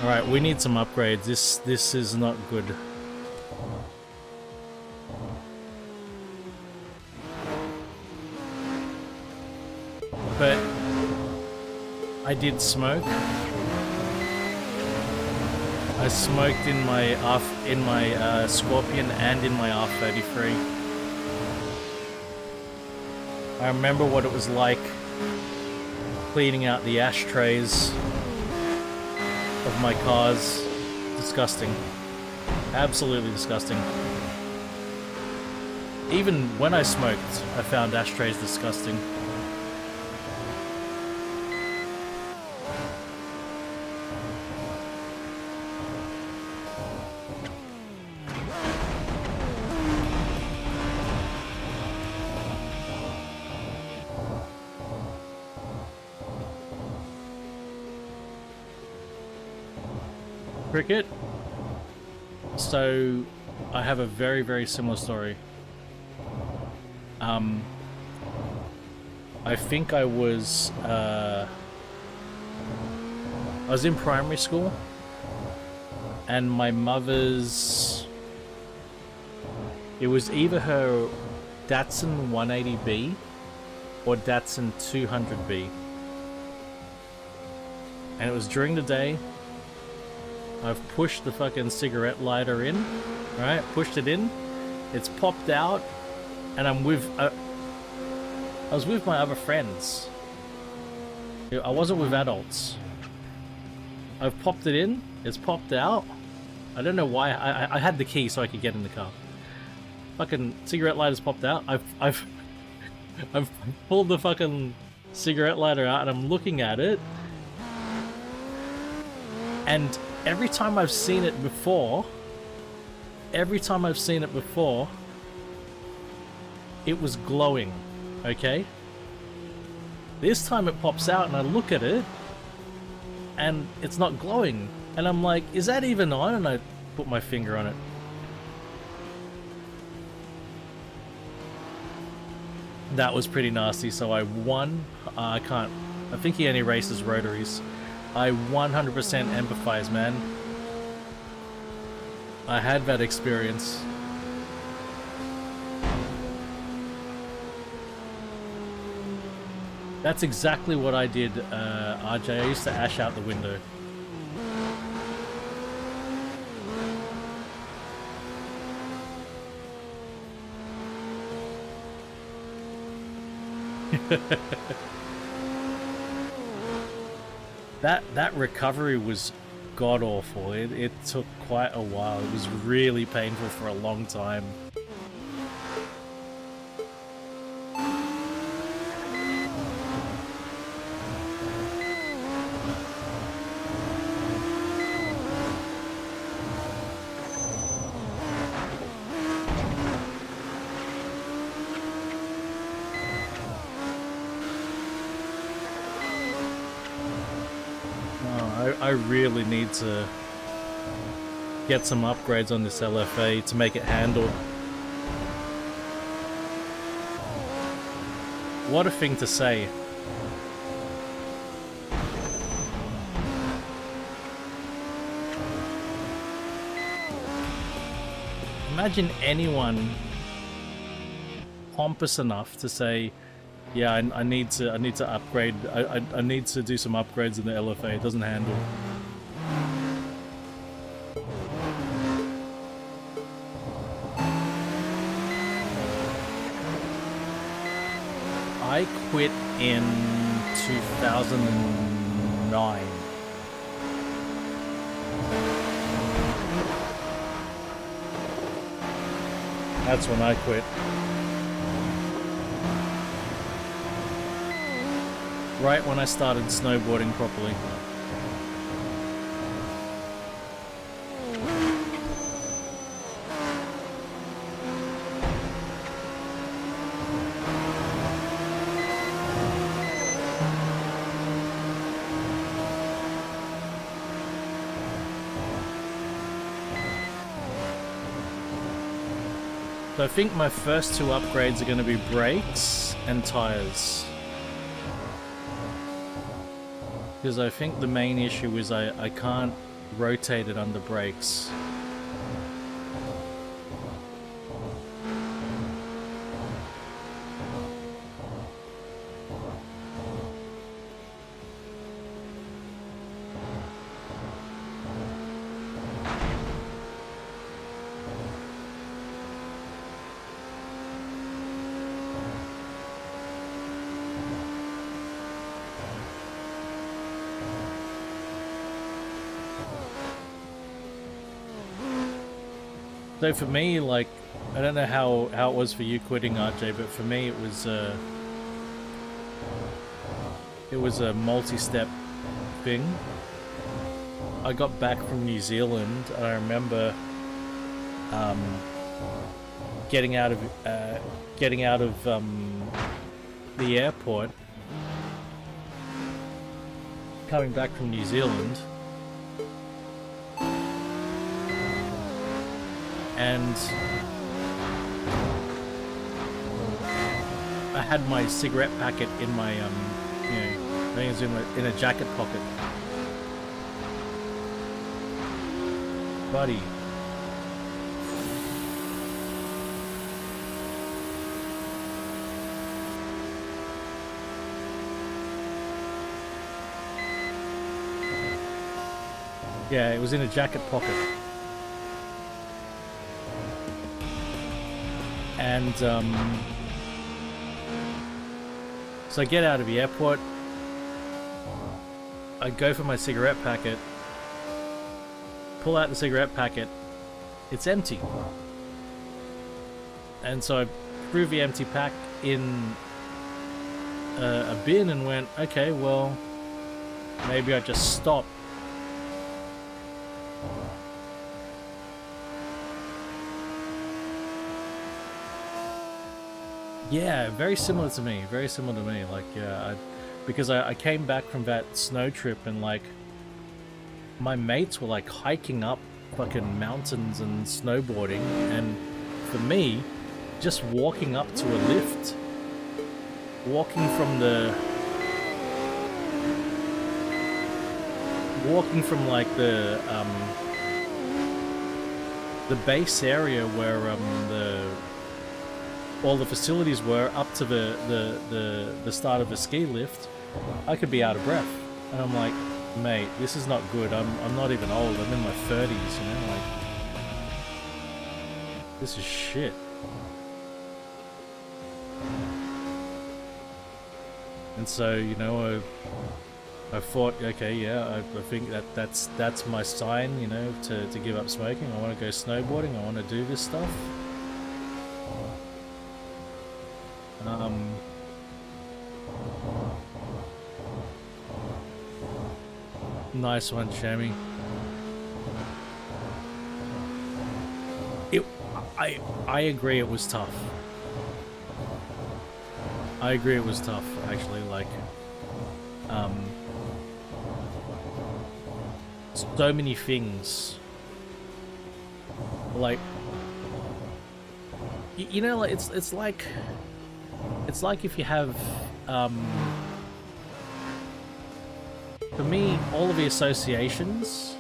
Alright, we need some upgrades. This is not good. But I did smoke. I smoked in my Scorpion and in my R33. I remember what it was like cleaning out the ashtrays of my cars. Disgusting. Absolutely disgusting. Even when I smoked, I found ashtrays disgusting. Cricket. So, I have a very, very similar story. I think I was in primary school, and my mother's, it was either her Datsun 180B or Datsun 200B, and it was during the day. I've pushed the fucking cigarette lighter in, right? Pushed it in. It's popped out, and I'm with. I was with my other friends. I wasn't with adults. I've popped it in. It's popped out. I don't know why. I had the key so I could get in the car. Fucking cigarette lighter's popped out. I've pulled the fucking cigarette lighter out, and I'm looking at it, and every time I've seen it before, it was glowing, okay? This time it pops out and I look at it, and it's not glowing. And I'm like, is that even on? And I put my finger on it. That was pretty nasty, so I won. I think he only races rotaries. I 100% empathize, man. I had that experience. That's exactly what I did, RJ. I used to ash out the window. That recovery was god-awful. It took quite a while. It was really painful for a long time. I really need to get some upgrades on this LFA to make it handle. What a thing to say. Imagine anyone pompous enough to say, yeah, I need to upgrade. I need to do some upgrades in the LFA. It doesn't handle. I quit in 2009. That's when I quit. Right when I started snowboarding properly. So I think my first two upgrades are going to be brakes and tires. Because I think the main issue is I can't rotate it under brakes. So for me, like, I don't know how it was for you quitting RJ, but for me it was a multi-step thing. I got back from New Zealand and I remember getting out of the airport, coming back from New Zealand, and I had my cigarette packet in my I think it was in a jacket pocket. Buddy. Yeah, it was in a jacket pocket. And so I get out of the airport, I go for my cigarette packet, pull out the cigarette packet, it's empty. And so I threw the empty pack in a bin and went, okay, well, maybe I just stop. Yeah, very similar to me, like, yeah, because I came back from that snow trip and, like, my mates were, like, hiking up fucking mountains and snowboarding, and for me, just walking up to a lift, walking from like the base area where all the facilities were up to the start of the ski lift, I could be out of breath. And I'm like, mate, this is not good. I'm not even old. I'm in my 30s, you know, like, this is shit. And so, you know, I thought, okay, yeah, I think that's my sign, you know, to give up smoking. I want to go snowboarding. I want to do this stuff. Nice one, Shammy. I agree it was tough. I agree it was tough, actually, like, so many things. Like, you know, like, it's like if you have, for me, all of the associations,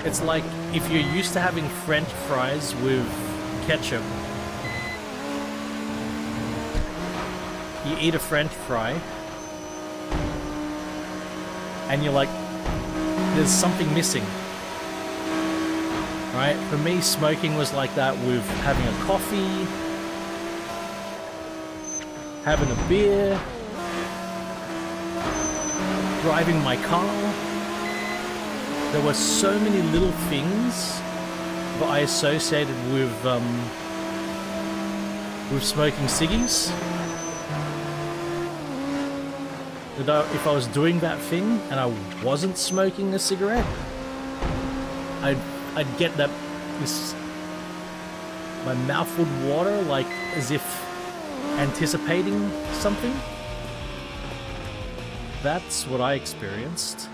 it's like if you're used to having French fries with ketchup, you eat a French fry, and you're like, there's something missing. Right? For me, smoking was like that with having a coffee, having a beer, driving my car. There were so many little things that I associated with smoking ciggies. That if I was doing that thing and I wasn't smoking a cigarette, I'd get my mouth would water, like as if anticipating something. That's what I experienced.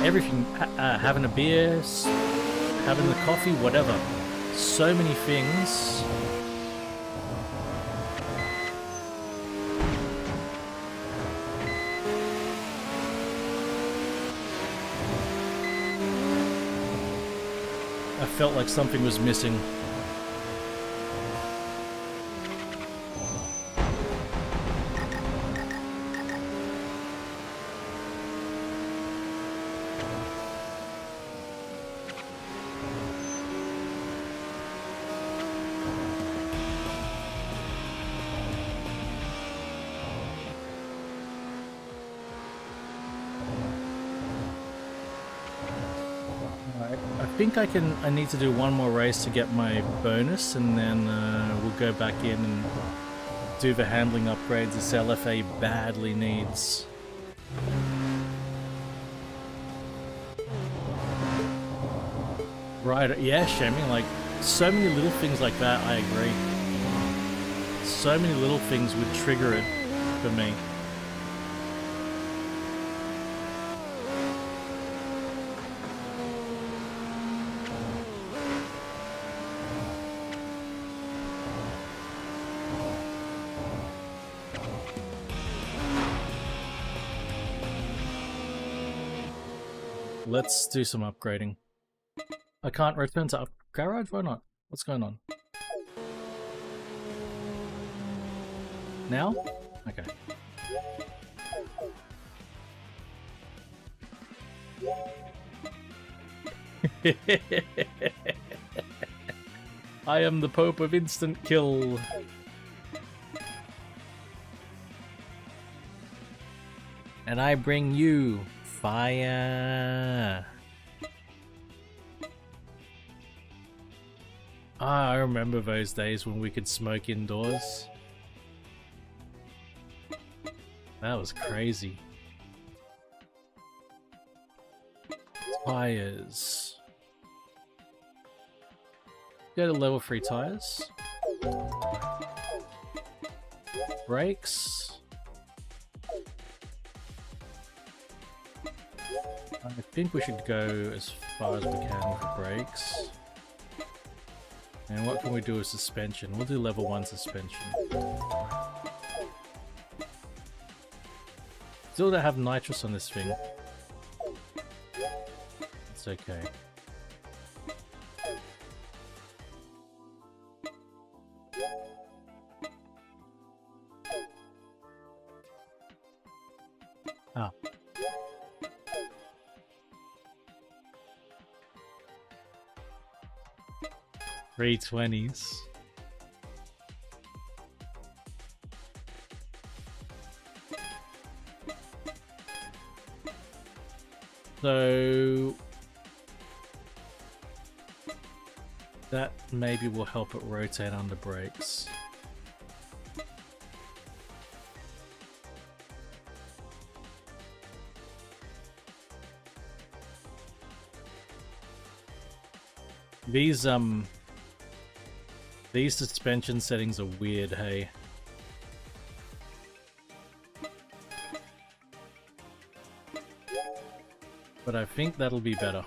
Everything, having a beer, having the coffee, whatever. So many things. I felt like something was missing. think I need to do one more race to get my bonus, and then we'll go back in and do the handling upgrades this LFA badly needs. Right, yeah, Shemi, like, so many little things like that, I agree. So many little things would trigger it for me. Let's do some upgrading. I can't return to garage? Why not? What's going on? Now? Okay. I am the Pope of instant kill. And I bring you fire. Ah, I remember those days when we could smoke indoors. That was crazy. Tires. Go to level 3 tires. Brakes. I think we should go as far as we can with brakes. And what can we do with suspension? We'll do level 1 suspension. Still don't have nitrous on this thing. It's okay. Ah. $320s. So that maybe will help it rotate under brakes. These suspension settings are weird, hey. But I think that'll be better.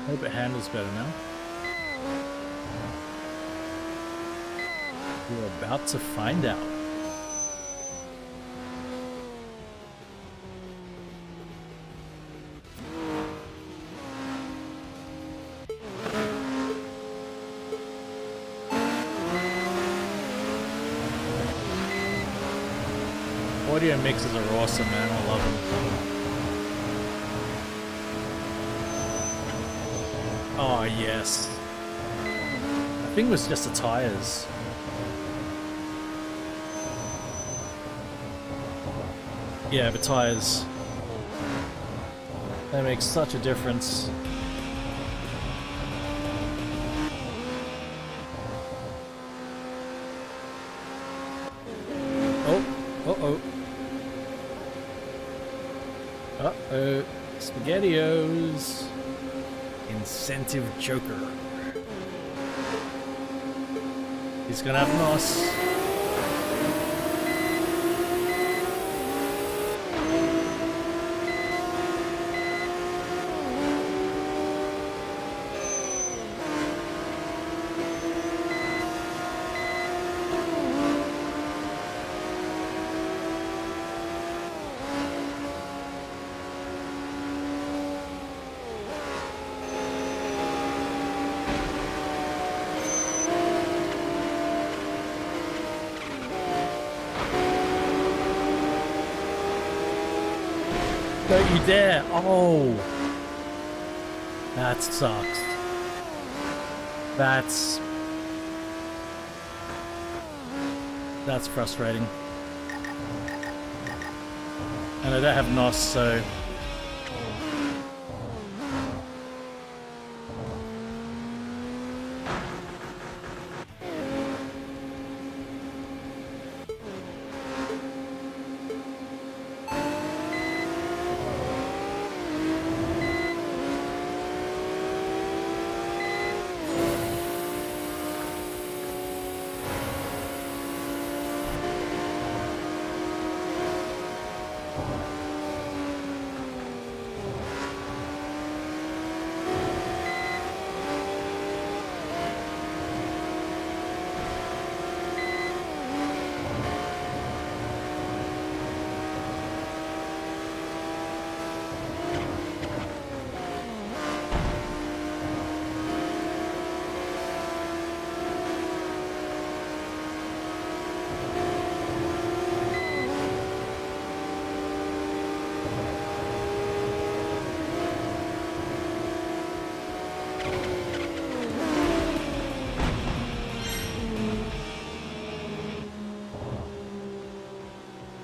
Hope it handles better now. We're about to find out. Audio mixes are awesome, man. I love them. Oh, yes. I think it was just the tires. Yeah, the tires. They make such a difference. Oh, uh-oh. Uh-oh. SpaghettiOs. Incentive Joker. He's gonna have NOS. Don't you dare! Oh! That sucks. That's frustrating. And I don't have NOS, so...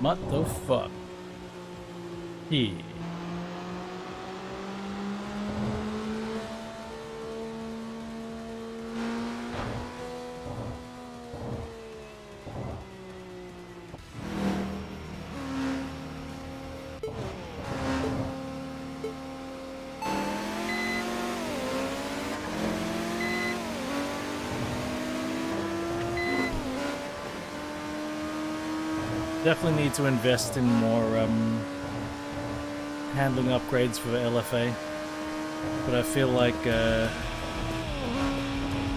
What the fuck? Yeah. Definitely need to invest in more handling upgrades for LFA, but I feel like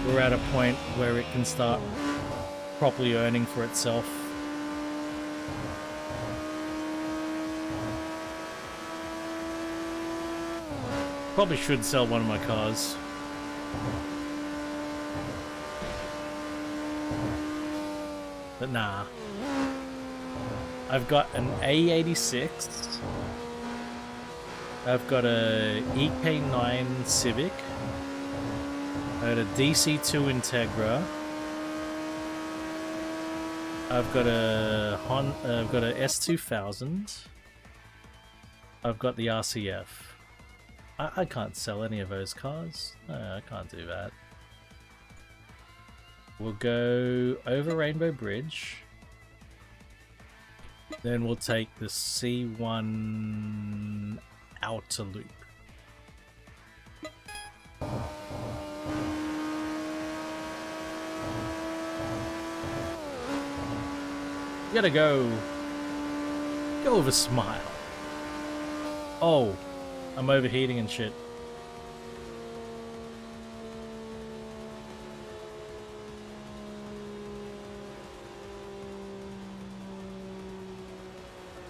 we're at a point where it can start properly earning for itself. Probably should sell one of my cars. But nah. I've got an A86. I've got a EK9 Civic. I got a DC2 Integra. I've got a S2000. I've got the RCF. I can't sell any of those cars. No, I can't do that. We'll go over Rainbow Bridge. Then we'll take the C1 outer loop. You gotta go with a smile. Oh, I'm overheating and shit.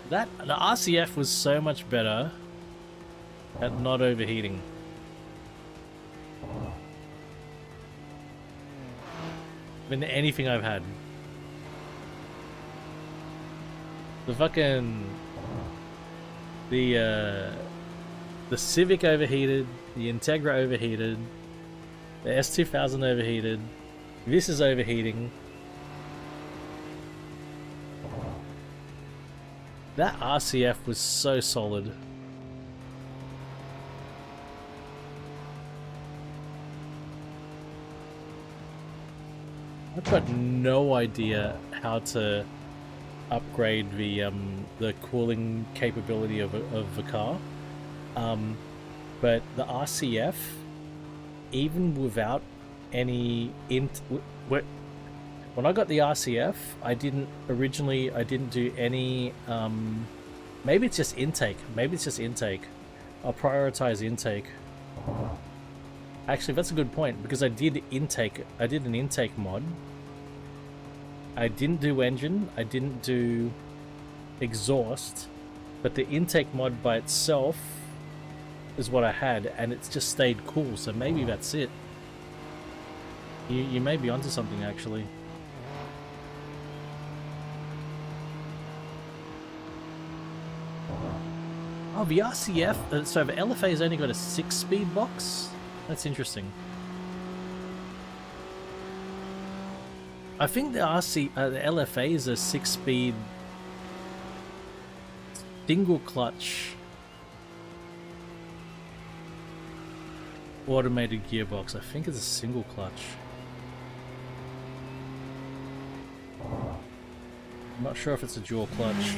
The RCF was so much better at not overheating. Than anything I've had. The fucking... The Civic overheated, the Integra overheated, the S2000 overheated, this is overheating. That RCF was so solid. I've got no idea how to upgrade the cooling capability of the car. But the RCF, even without any when I got the RCF, I didn't do any, maybe it's just intake. I'll prioritize intake. Actually, that's a good point, because I did an intake mod. I didn't do engine, I didn't do exhaust, but the intake mod by itself is what I had, and it's just stayed cool, so maybe that's it. You may be onto something, actually. Oh, the RCF, so the LFA's only got a 6-speed box? That's interesting. I think the the LFA is a 6-speed single clutch automated gearbox. I think it's a single clutch. I'm not sure if it's a dual clutch.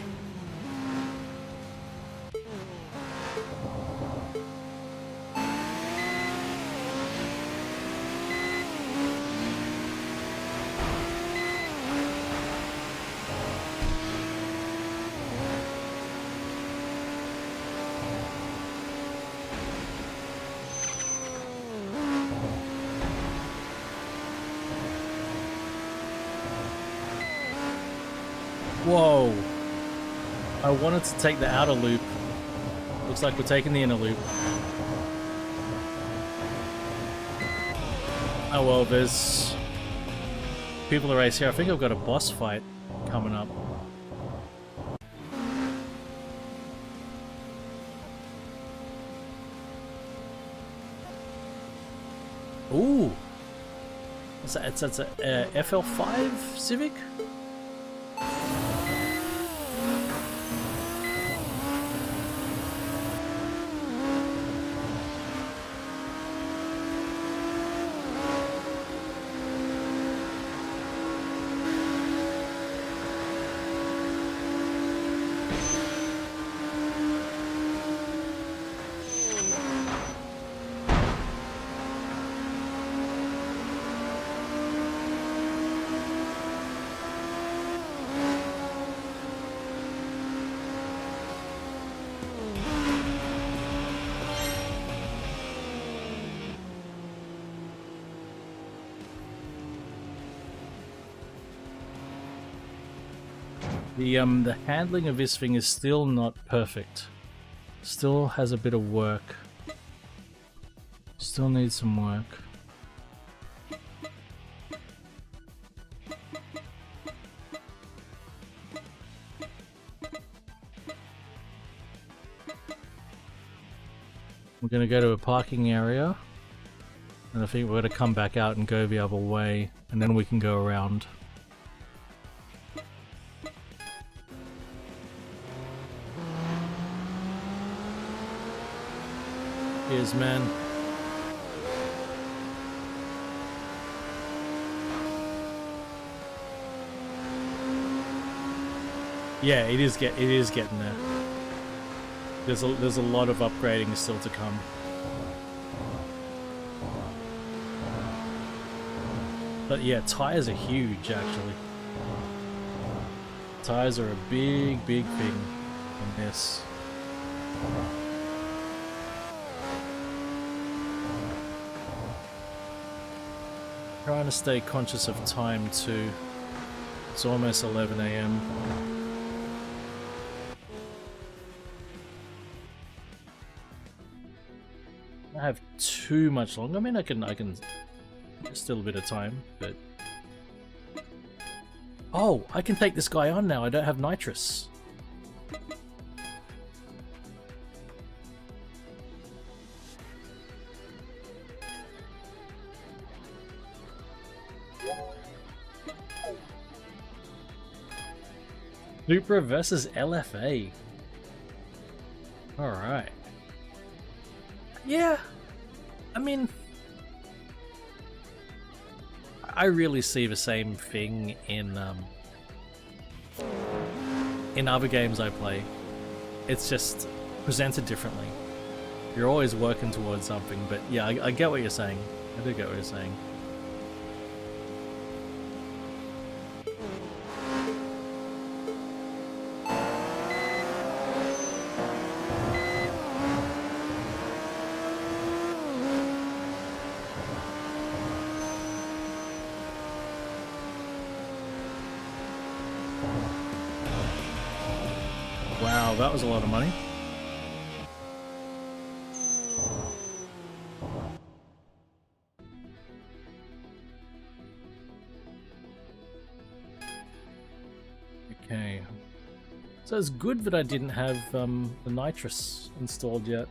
Whoa! I wanted to take the outer loop. Looks like we're taking the inner loop. Oh well, there's people to race here. I think I've got a boss fight coming up. Ooh! It's a FL5 Civic? The handling of this thing is still not perfect. Still has a bit of work. Still needs some work. We're gonna go to a parking area, and I think we're gonna come back out and go the other way, and then we can go around. Cheers, man. Yeah, it is getting there. There's a lot of upgrading still to come. But yeah, tires are huge actually. Tires are a big thing on this. Trying to stay conscious of time too. It's almost 11 AM. I have too much longer. I mean, I can. There's still a bit of time, but oh, I can take this guy on now. I don't have nitrous. Supra versus LFA. Alright. Yeah. I mean, I really see the same thing in other games I play. It's just presented differently. You're always working towards something, but yeah, I get what you're saying. I do get what you're saying. Wow, that was a lot of money. Okay. So it's good that I didn't have the nitrous installed yet.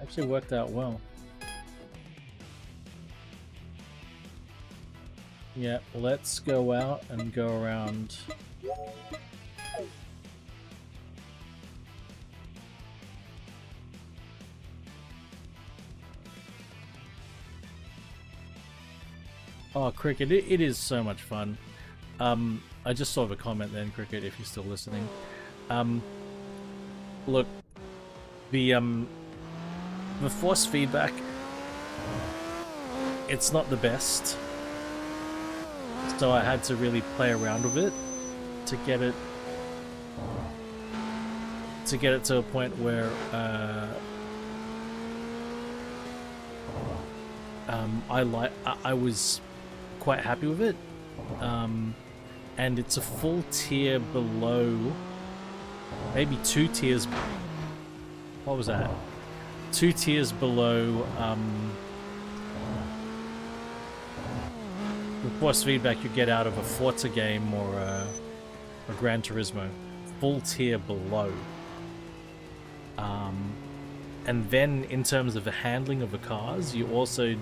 Actually worked out well. Yeah, let's go out and go around. Oh, Cricket, it is so much fun. I just saw the comment then, Cricket, if you're still listening. Look, the force feedback, it's not the best. So I had to really play around with it to get it to a point where I was quite happy with it, and it's a full tier below, maybe 2 tiers. What was that? 2 tiers below the force feedback you get out of a Forza game or a Gran Turismo. Full tier below. And then in terms of the handling of the cars, you also,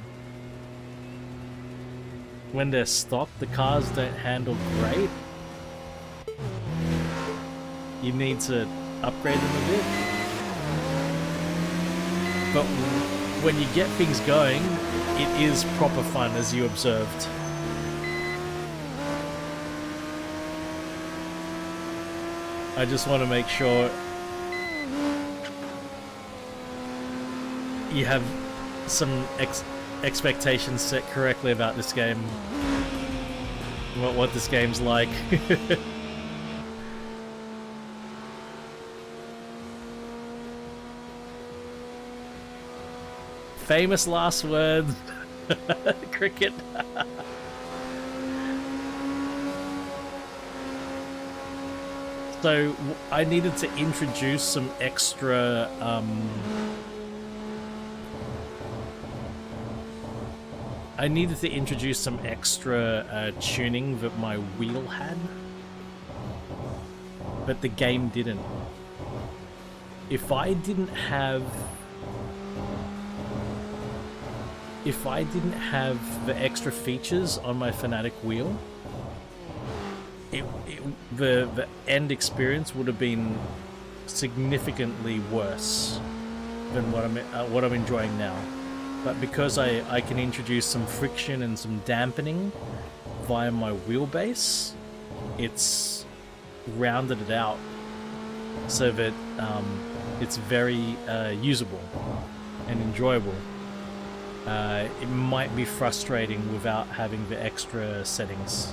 when they're stock, the cars don't handle great. You need to upgrade them a bit. But when you get things going, it is proper fun, as you observed. I just want to make sure you have some expectations set correctly about this game. What this game's like. Famous last words. Cricket. So I needed to introduce some extra tuning that my wheel had, but the game didn't. If I didn't have the extra features on my Fanatic wheel, the end experience would have been significantly worse than what I'm enjoying now. But because I can introduce some friction and some dampening via my wheelbase, it's rounded it out so that it's very usable and enjoyable. It might be frustrating without having the extra settings.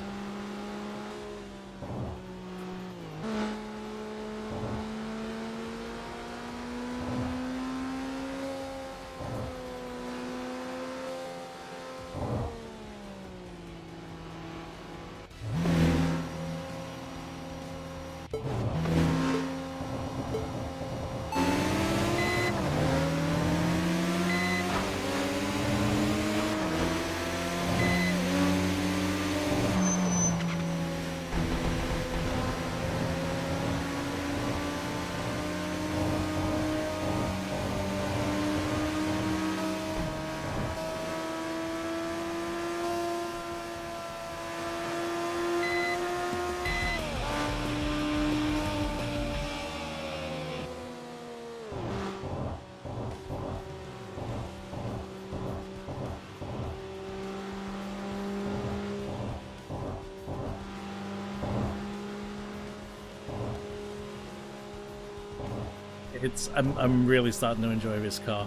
I'm really starting to enjoy this car.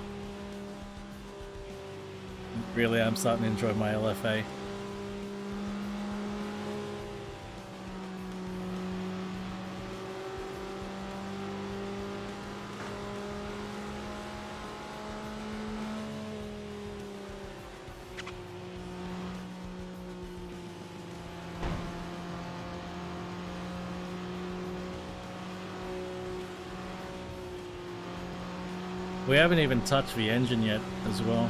Really, I'm starting to enjoy my LFA. We haven't even touched the engine yet as well.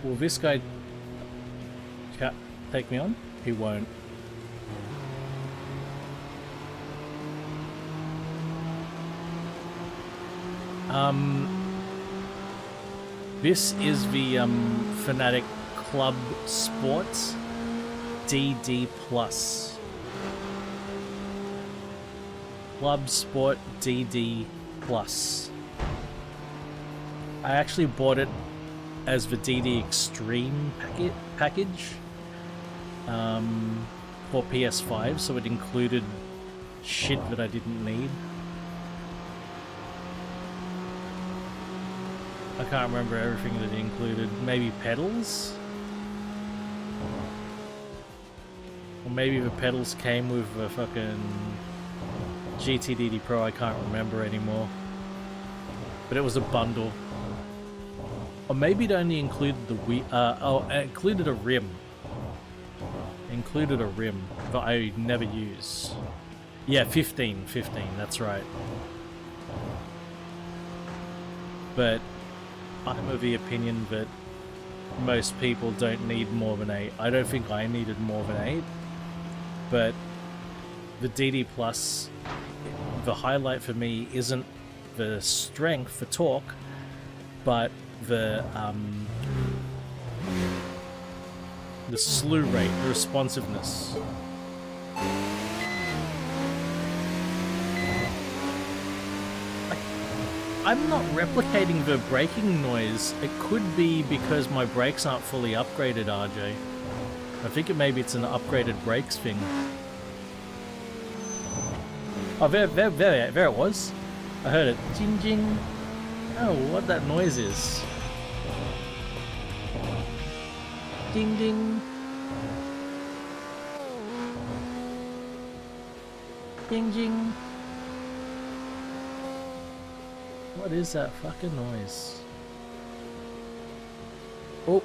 Will this guy take me on? He won't. This is the Fnatic Clubsport DD Plus. Clubsport DD Plus. I actually bought it as the DD Extreme package for PS5, so it included shit that I didn't need. I can't remember everything that it included. Maybe pedals? Or maybe the pedals came with the fucking GT7 Pro, I can't remember anymore. But it was a bundle. Or maybe it only included the it included a rim. It included a rim that I never use. Yeah, 15, that's right. But I'm of the opinion that most people don't need more than 8. I don't think I needed more than 8. But the DD Plus, the highlight for me isn't the strength, the torque, but the slew rate, the responsiveness. I'm not replicating the braking noise. It could be because my brakes aren't fully upgraded, RJ. I think maybe it's an upgraded brakes thing. Oh, there it was. I heard it. Jing jing. Oh, what that noise is. Ding ding. Ding ding. What is that fucking noise? Oh.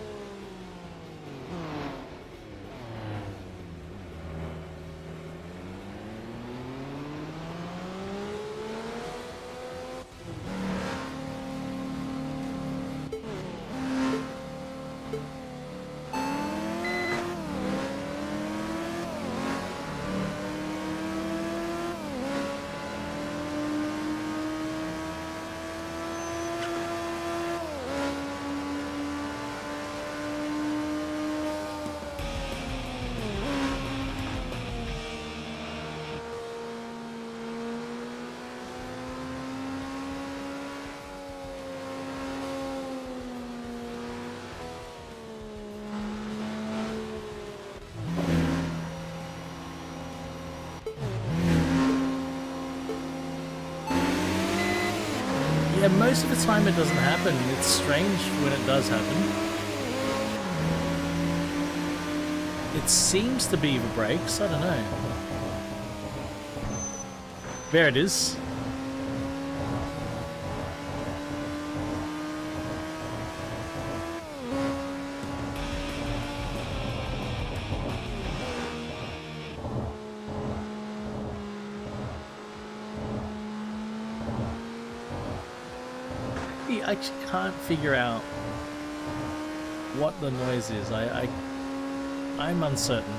Yeah, most of the time it doesn't happen. It's strange when it does happen. It seems to be the brakes, I don't know. There it is. I just can't figure out what the noise is. I'm uncertain.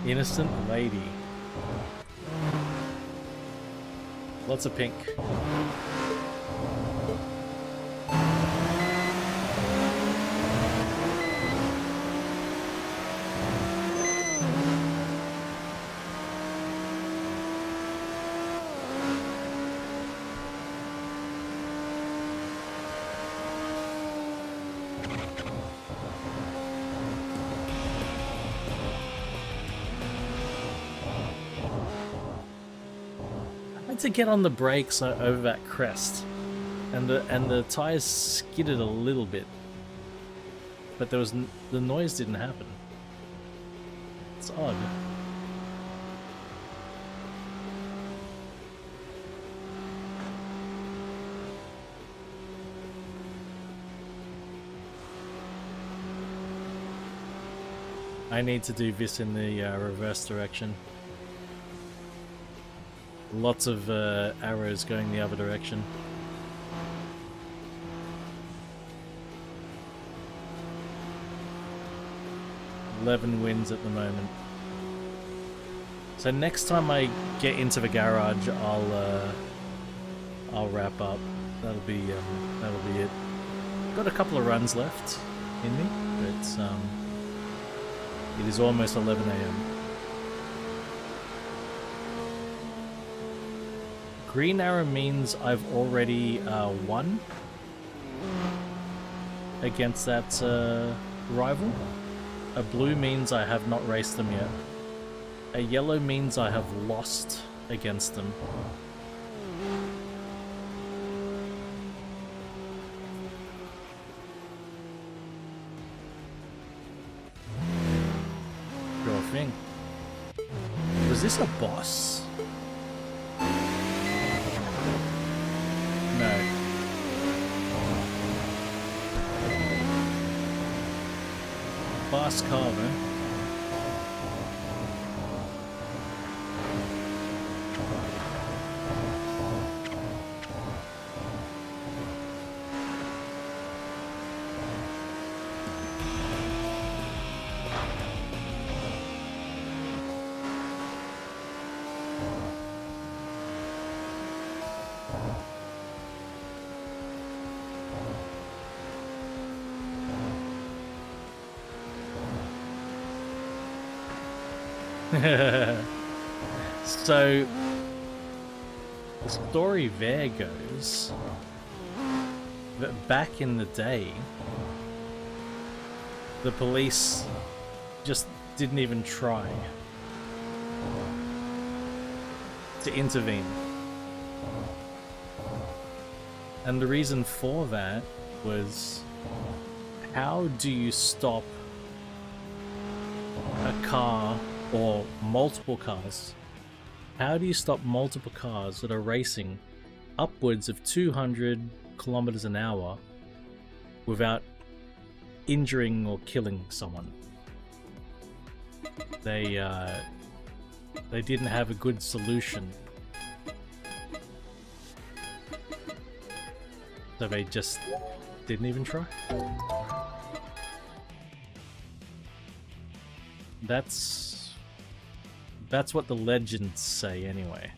Innocent lady. Lots of pink. I went to get on the brakes over that crest, and the tires skidded a little bit, but the noise didn't happen. It's odd. I need to do this in the reverse direction. Lots of arrows going the other direction. $11 wins at the moment. So next time I get into the garage, I'll wrap up. That'll be it. Got a couple of runs left in me, but it is almost 11 AM. Green arrow means I've already won against that rival. A blue means I have not raced them yet. A yellow means I have lost against them. Sure thing. Was this a boss? No. Fast car, man. So, the story there goes that back in the day, the police just didn't even try to intervene. And the reason for that was, how do you stop a car or multiple cars? How do you stop multiple cars that are racing upwards of 200 kilometers an hour without injuring or killing someone? They didn't have a good solution. So they just didn't even try. That's what the legends say anyway.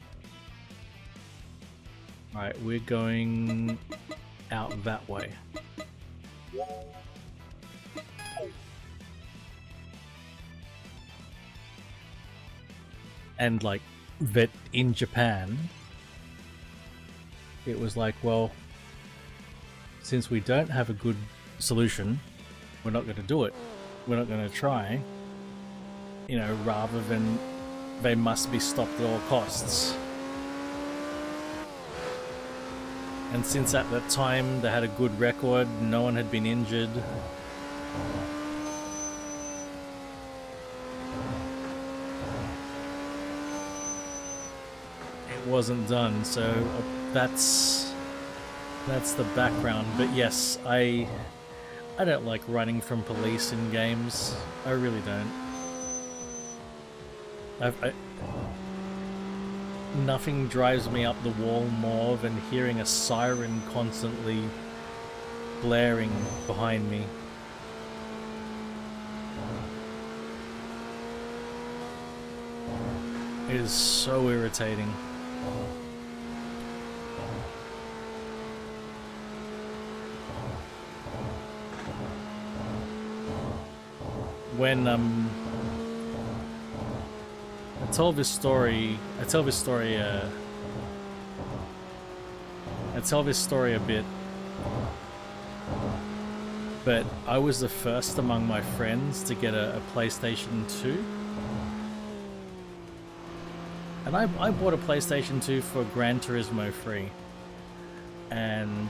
Alright, we're going out that way. And like that in Japan, it was like, well, since we don't have a good solution, we're not going to do it. We're not going to try. You know, rather than they must be stopped at all costs. And since at that time they had a good record, no one had been injured. It wasn't done, so that's the background. But yes, I don't like running from police in games. I really don't. Nothing drives me up the wall more than hearing a siren constantly blaring behind me. It is so irritating. When I tell this story a bit, but I was the first among my friends to get a PlayStation 2. And I bought a PlayStation 2 for Gran Turismo free. And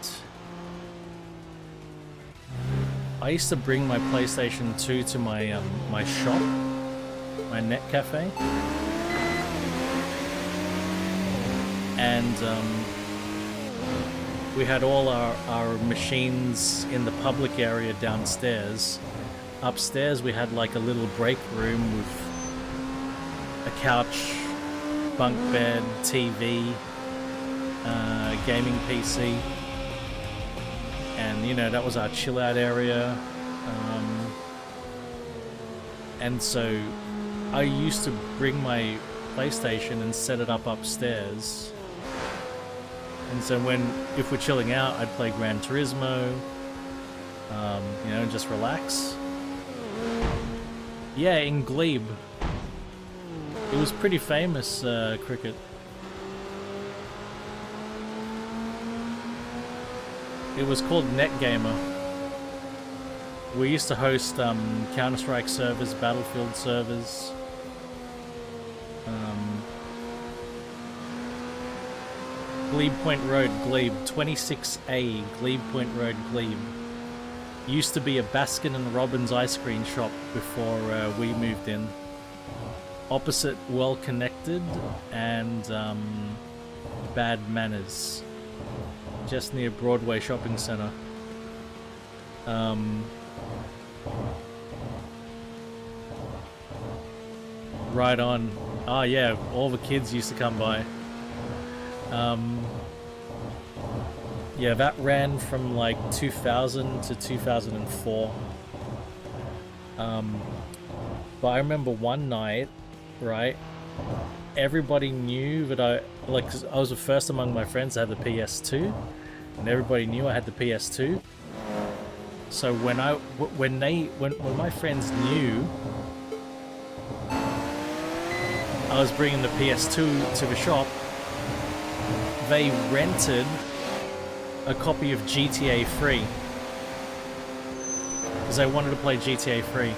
I used to bring my PlayStation 2 to my my shop, my net cafe. And we had all our machines in the public area downstairs. Upstairs we had like a little break room with a couch, bunk bed, TV, gaming PC, and you know, that was our chill out area. And so I used to bring my PlayStation and set it up upstairs. And so if we're chilling out, I'd play Gran Turismo, you know, just relax. Yeah, in Glebe. It was pretty famous, cricket. It was called Netgamer. We used to host Counter-Strike servers, Battlefield servers. Glebe Point Road, Glebe, 26A, Glebe Point Road, Glebe. Used to be a Baskin and Robbins ice cream shop before we moved in. Opposite Well Connected and Bad Manners. Just near Broadway Shopping Center. Right on. Oh yeah, all the kids used to come by. Yeah, that ran from like 2000 to 2004. But I remember one night, right, everybody knew that I was the first among my friends to have the PS2, and everybody knew I had the PS2. So when my friends knew I was bringing the PS2 to the shop, they rented a copy of GTA 3 because they wanted to play GTA 3.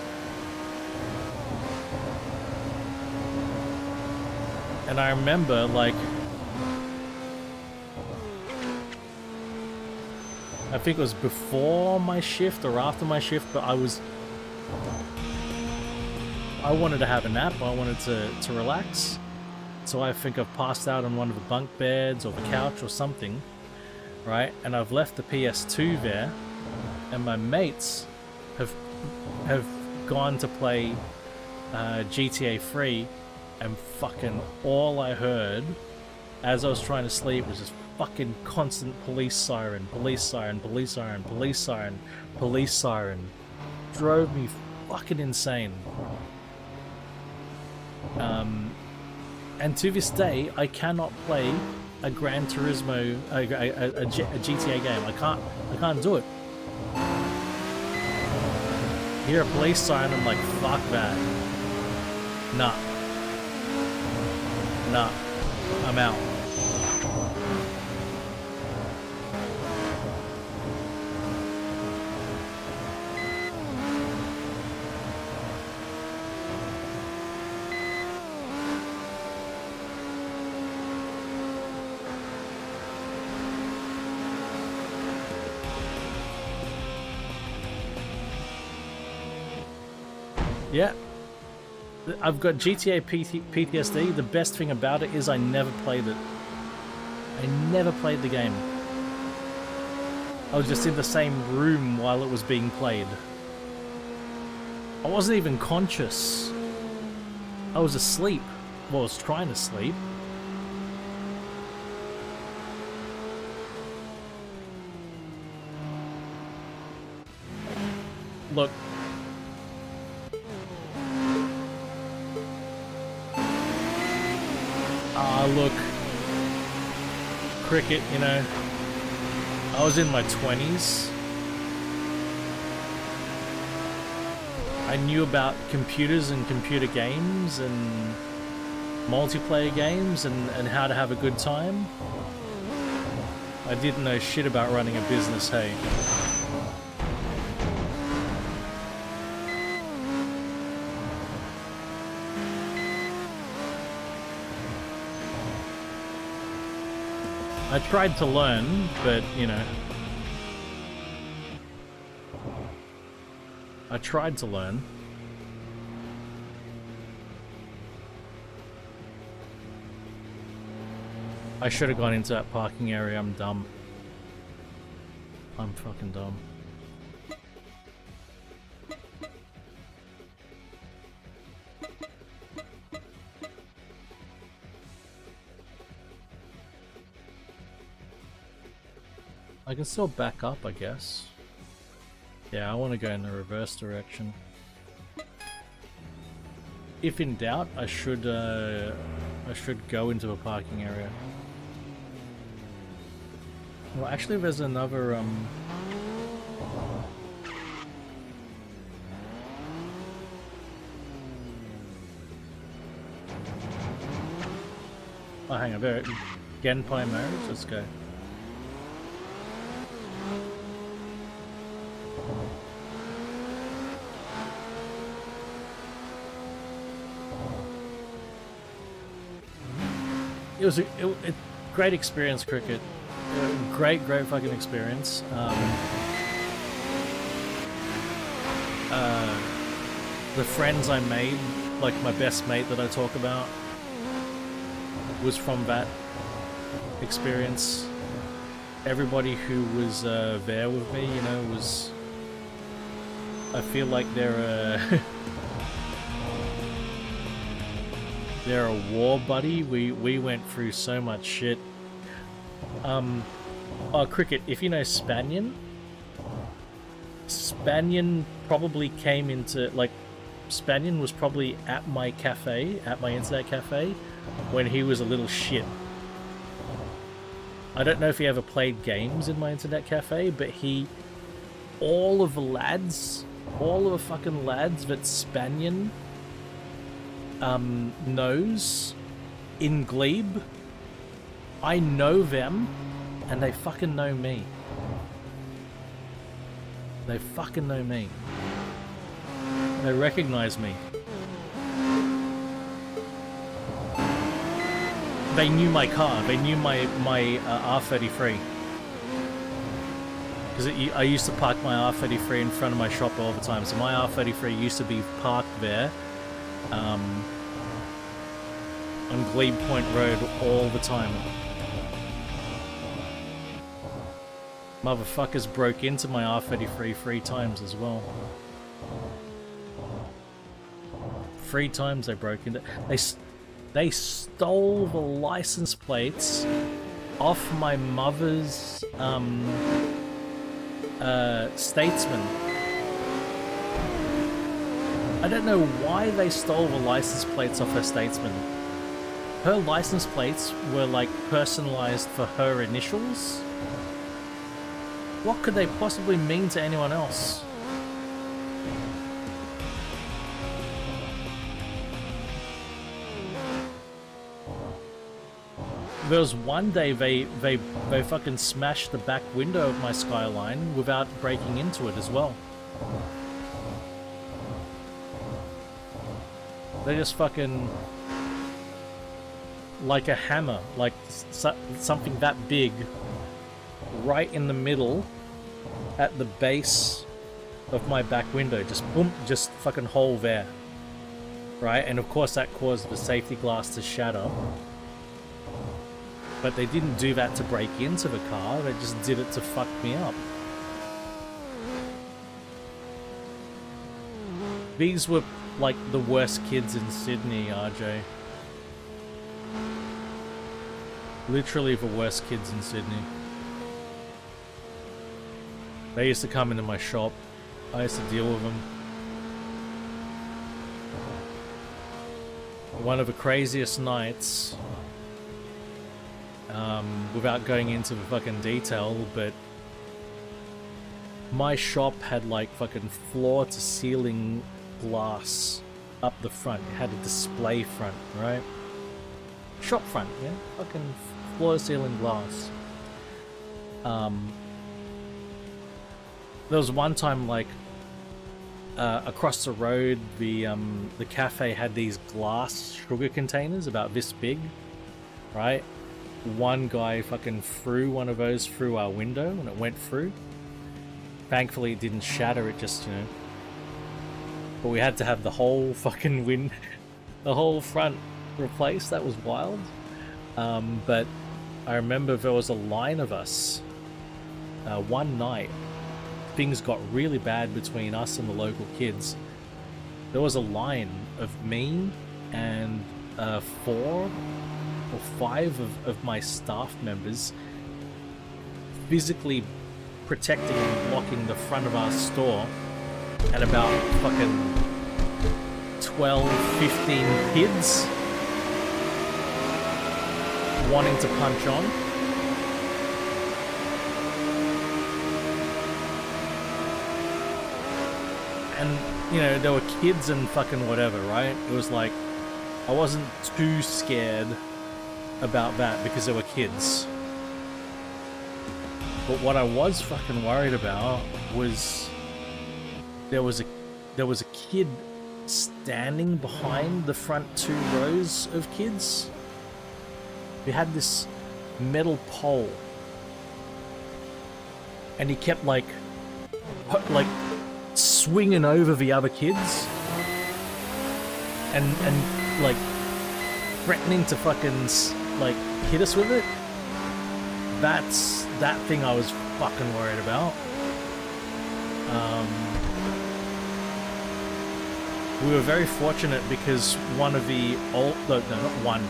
And I remember, like, I think it was before my shift or after my shift, but I wanted to have a nap. I wanted to relax. So I think I've passed out on one of the bunk beds or the couch or something, right? And I've left the PS2 there, and my mates have gone to play GTA 3, and fucking all I heard as I was trying to sleep was this fucking constant police siren, police siren, police siren, police siren, police siren. Drove me fucking insane. And to this day, I cannot play a Gran Turismo, a GTA game. I can't do it. Hear a police siren, I'm like, fuck that. Nah, I'm out. Yeah, I've got GTA PTSD. The best thing about it is I never played it. I never played the game. I was just in the same room while it was being played. I wasn't even conscious. I was asleep. Well, I was trying to sleep. Look. Look, cricket, you know, I was in my 20s. I knew about computers and computer games and multiplayer games and how to have a good time. I didn't know shit about running a business, hey. I tried to learn, but, you know... I tried to learn. I should have gone into that parking area. I'm dumb. I'm fucking dumb. I can still back up, I guess. Yeah, I want to go in the reverse direction. If in doubt, I should go into a parking area. Well, actually, there's another oh, hang on, there. Genpai marriage. Let's go. It was a great experience, cricket. Great fucking experience. The friends I made, like my best mate that I talk about, was from that experience. Everybody who was there with me, you know, was... I feel like they're they're a war buddy. We went through so much shit. Oh, cricket, if you know Spanian probably came into, like, Spanian was probably at my cafe, at my internet cafe, when he was a little shit. I don't know if he ever played games in my internet cafe, but all of the fucking lads that Spanian knows in Glebe, I know them, and they fucking know me. They fucking know me. They recognize me. They knew my car. They knew my R33. Because I used to park my R33 in front of my shop all the time. So my R33 used to be parked there on Glebe Point Road all the time. Motherfuckers broke into my R33 3 times as well. 3 times they broke into. They stole the license plates off my mother's Statesman. I don't know why they stole the license plates off her Statesman. Her license plates were like personalized for her initials. What could they possibly mean to anyone else? There was one day they fucking smashed the back window of my Skyline without breaking into it as well. They just fucking... like a hammer, like something that big, right in the middle, at the base of my back window. Just boom, just fucking hole there. Right? And of course that caused the safety glass to shatter. But they didn't do that to break into the car, they just did it to fuck me up. These were like the worst kids in Sydney, RJ. Literally the worst kids in Sydney. They used to come into my shop. I used to deal with them. One of the craziest nights, without going into the fucking detail, but my shop had like fucking floor to ceiling glass up the front. It had a display front, right? Shop front, yeah? Fucking floor to ceiling glass. There was one time, like, across the road, the cafe had these glass sugar containers about this big, right? one guy fucking threw one of those through our window and it went through. Thankfully it didn't shatter, it just, you know. But we had to have the whole fucking the whole front replaced. That was wild. But I remember there was a line of us. One night, things got really bad between us and the local kids. There was a line of me and 4 or 5 of my staff members physically protecting and blocking the front of our store, and about fucking 12, 15 kids wanting to punch on. And, you know, there were kids and fucking whatever, right? It was like, I wasn't too scared about that because there were kids. But what I was fucking worried about was there was a kid standing behind the front 2 rows of kids. He had this metal pole, and he kept like swinging over the other kids and like threatening to fucking like hit us with it. That's that thing I was fucking worried about. We were very fortunate because one of the old, no, not one,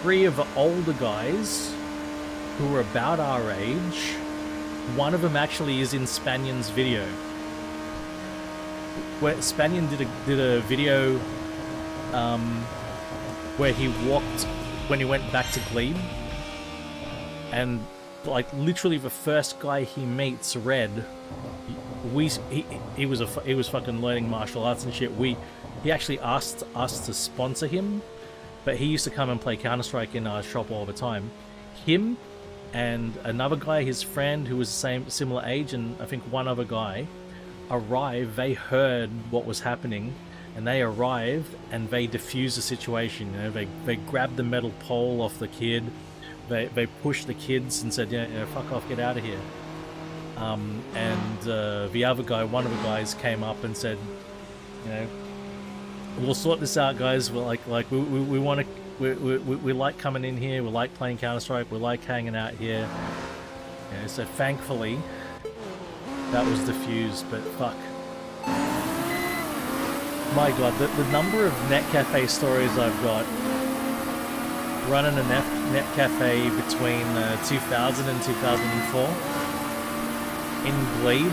3 of the older guys who were about our age, one of them actually is in Spanion's video. Where Spanion did a video where he walked when he went back to Glebe, and like literally the first guy he meets, Red, he was fucking learning martial arts and shit. He actually asked us to sponsor him, but he used to come and play Counter-Strike in our shop all the time. Him and another guy, his friend, who was the similar age, and I think one other guy, arrived. They heard what was happening, and they arrived and they diffused the situation. You know, they grabbed the metal pole off the kid. They pushed the kids and said, yeah, fuck off, get out of here. And the other guy, one of the guys, came up and said, you know, we'll sort this out, guys. We're like we want to, we like coming in here. We like playing Counter-Strike. We like hanging out here. You know, so thankfully that was diffused. But fuck, my god, the number of net cafe stories I've got running a net cafe between 2000 and 2004 in Glebe.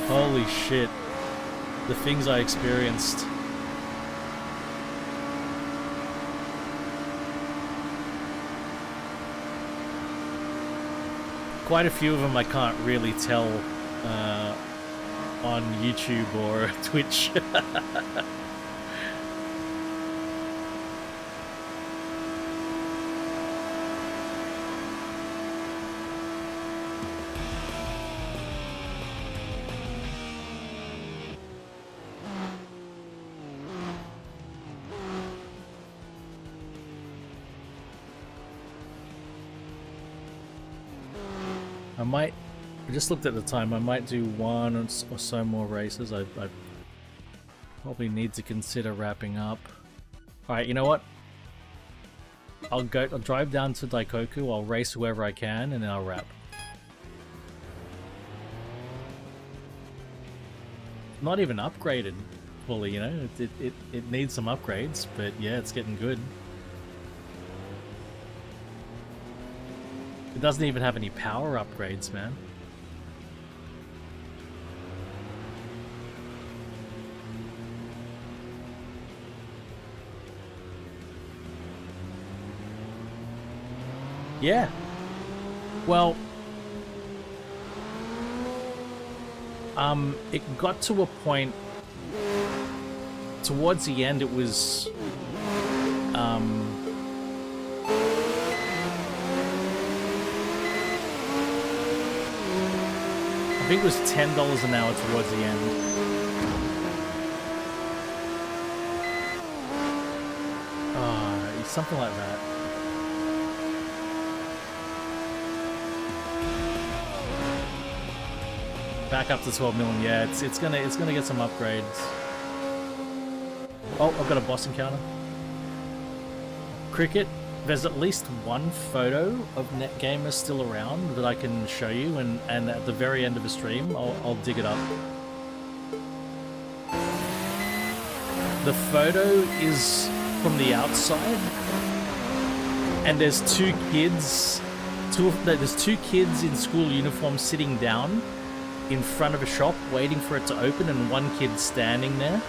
Holy shit, the things I experienced. Quite a few of them I can't really tell on YouTube or Twitch. I just looked at the time. I might do 1 or so more races. I probably need to consider wrapping up. Alright, you know what? I'll drive down to Daikoku, I'll race whoever I can, and then I'll wrap. Not even upgraded fully, you know? It needs some upgrades, but yeah, it's getting good. It doesn't even have any power upgrades, man. Yeah. Well, it got to a point towards the end. It was I think it was $10 an hour towards the end. Oh, something like that. Back up to 12 million. Yeah, it's gonna get some upgrades. Oh, I've got a boss encounter. Cricket. There's at least one photo of NetGamer still around that I can show you, and at the very end of the stream, I'll dig it up. The photo is from the outside, and there's two kids. There's two kids in school uniform sitting down in front of a shop waiting for it to open, and one kid standing there.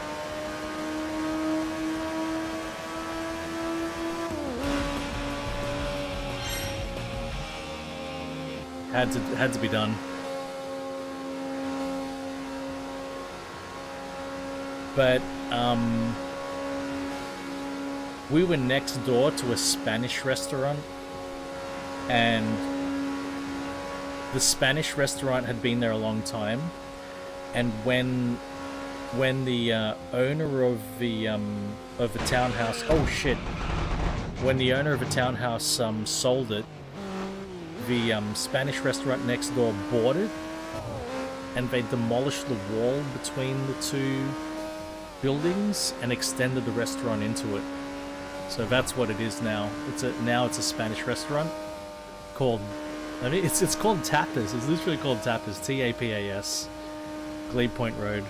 Had to be done. But we were next door to a Spanish restaurant, and the Spanish restaurant had been there a long time, and when the owner of the townhouse, oh shit, when the owner of a townhouse sold it, the Spanish restaurant next door bought it, and they demolished the wall between the two buildings and extended the restaurant into it. So that's what it is now. Now it's a Spanish restaurant called, I mean, it's called Tapas. It's literally called Tapas. T-A-P-A-S. Glebe Point Road.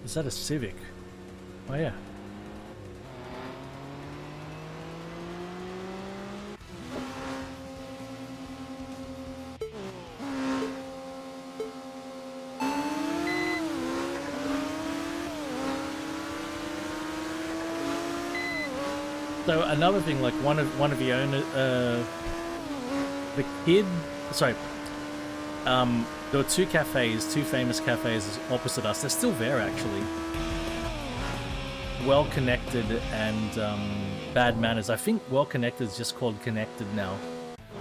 Is that a Civic? Oh yeah. So another thing, like one of the owner, the kid, sorry, there were two famous cafes opposite us. They're still there, actually. Well Connected and Bad Manners. I think Well Connected is just called Connected now.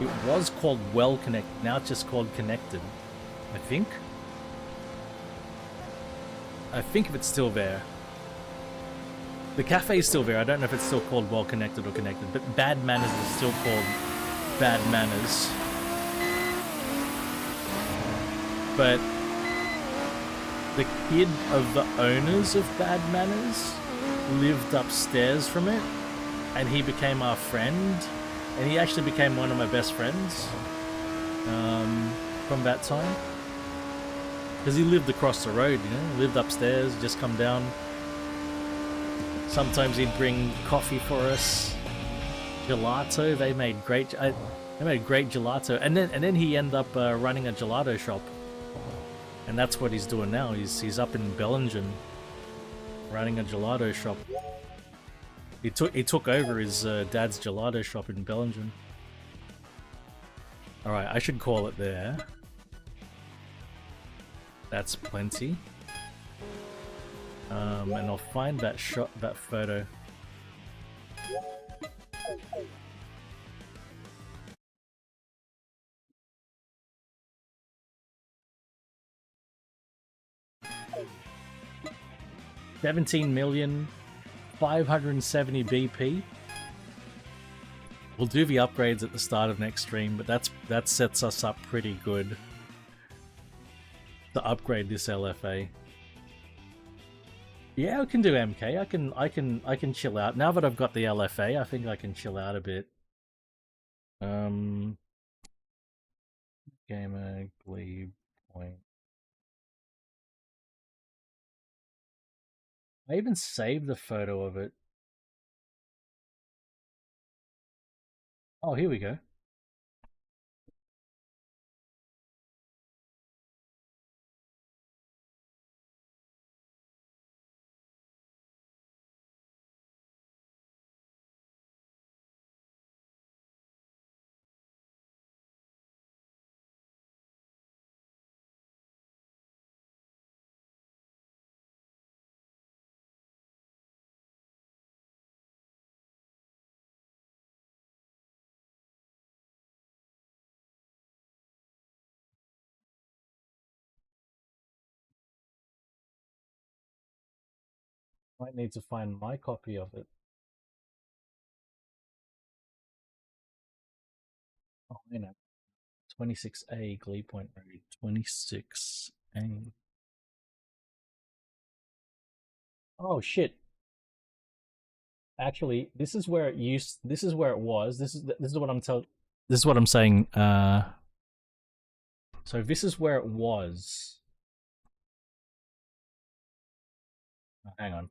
It was called Well Connected. Now it's just called Connected. I think if it's still there. The cafe is still there. I don't know if it's still called Well Connected or Connected, but Bad Manners is still called Bad Manners. But the kid of the owners of Bad Manners lived upstairs from it, and he became our friend, and he actually became one of my best friends from that time, because he lived across the road, you know, lived upstairs, just come down. Sometimes he'd bring coffee for us, gelato. They made great gelato, and then he ended up running a gelato shop. And that's what he's doing now. He's up in Bellingen, running a gelato shop. He took over his dad's gelato shop in Bellingen. All right, I should call it there. That's plenty. And I'll find that photo. $17,570,000 BP. We'll do the upgrades at the start of next stream, but that sets us up pretty good to upgrade this LFA. Yeah, I can do MK. I can chill out. Now that I've got the LFA, I think I can chill out a bit. Gamer Glebe Point. I even saved the photo of it. Oh, here we go. Might need to find my copy of it. Oh, I know. 26A Glee Point Road. 26A. Oh shit. Actually, this is where it used. This is where it was. This is what I'm telling. This is what I'm saying. So this is where it was. Oh, hang on.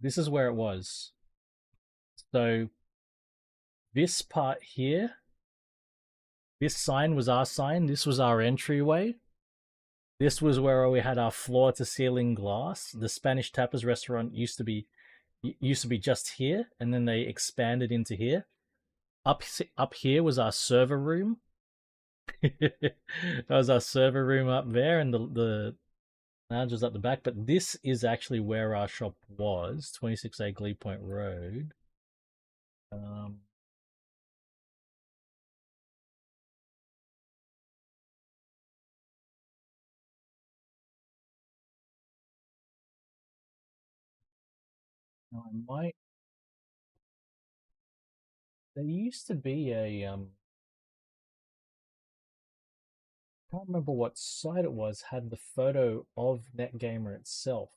This is where it was. So this part here, this sign was our sign. This was our entryway. This was where we had our floor to ceiling glass. The Spanish Tapas restaurant used to be just here, and then they expanded into here. Up here was our server room. That was our server room up there, and the lounge was at the back. But this is actually where our shop was, 26A Glee Point Road. Now I might. There used to be a can't remember what site it was, had the photo of Netgamer itself.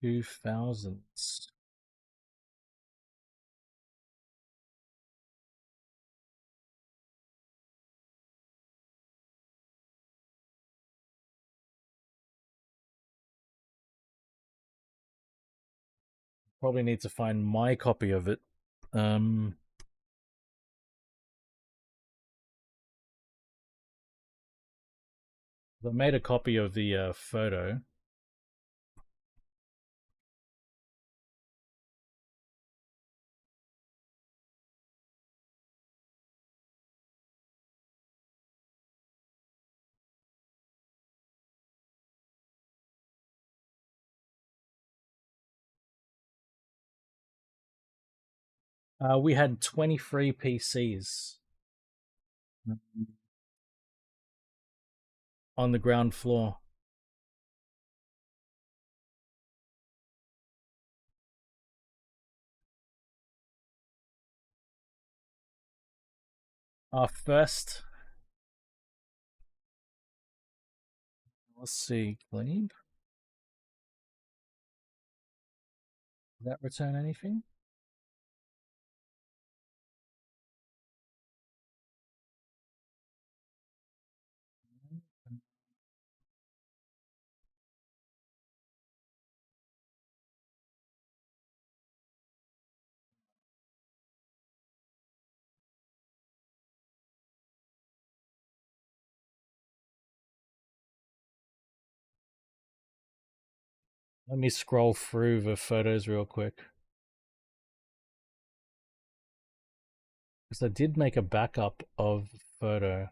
2000s. Probably need to find my copy of it. I made a copy of the photo. We had 23 PCs on the ground floor. Our first. Let's see, Glebe. Did that return anything? Let me scroll through the photos real quick. Because I did make a backup of the photo.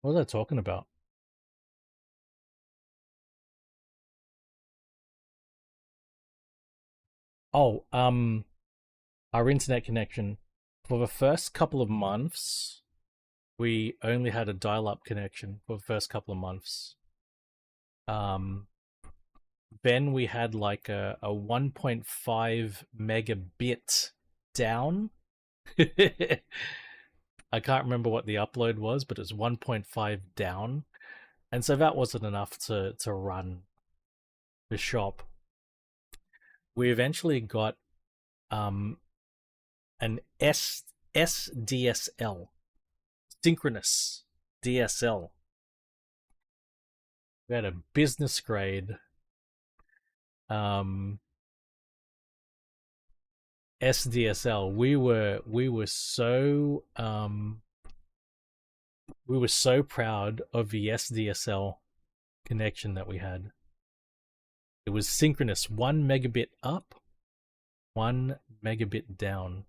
What was I talking about? Oh, our internet connection. For the first couple of months, we only had a dial-up connection for the first couple of months. Then we had like a 1.5 megabit down. I can't remember what the upload was, but it's 1.5 down. And so that wasn't enough to run the shop. We eventually got an SDSL, synchronous DSL. We had a business grade SDSL. We were so proud of the SDSL connection that we had. It was synchronous, 1 megabit up, 1 megabit down.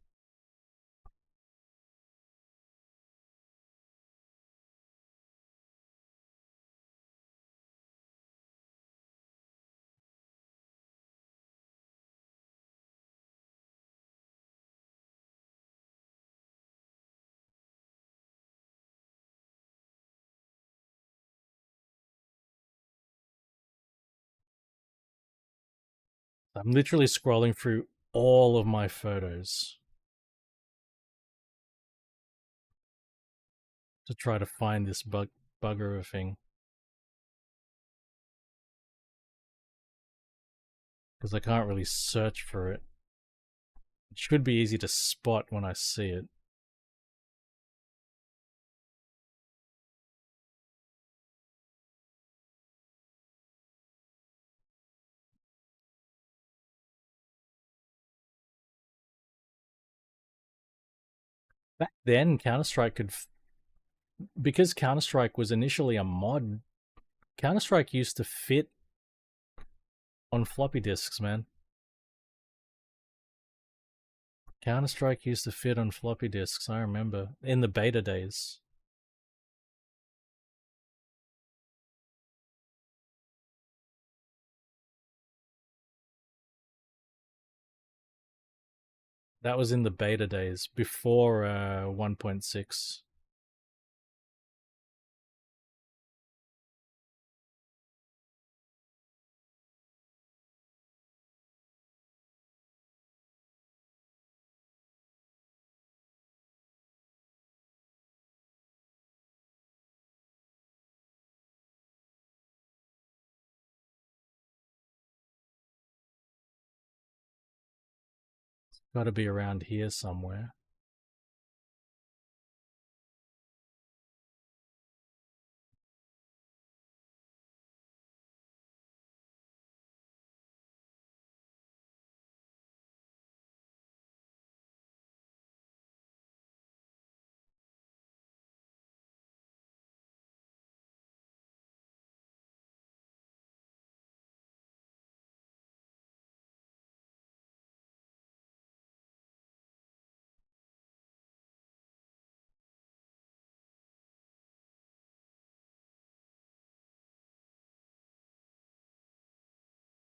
I'm literally scrolling through all of my photos to try to find this bugger of a thing. Because I can't really search for it. It should be easy to spot when I see it. Back then, Counter-Strike could... because Counter-Strike was initially a mod, Counter-Strike used to fit on floppy disks, man. Counter-Strike used to fit on floppy disks, I remember, in the beta days. That was in the beta days, before 1.6. Got to be around here somewhere.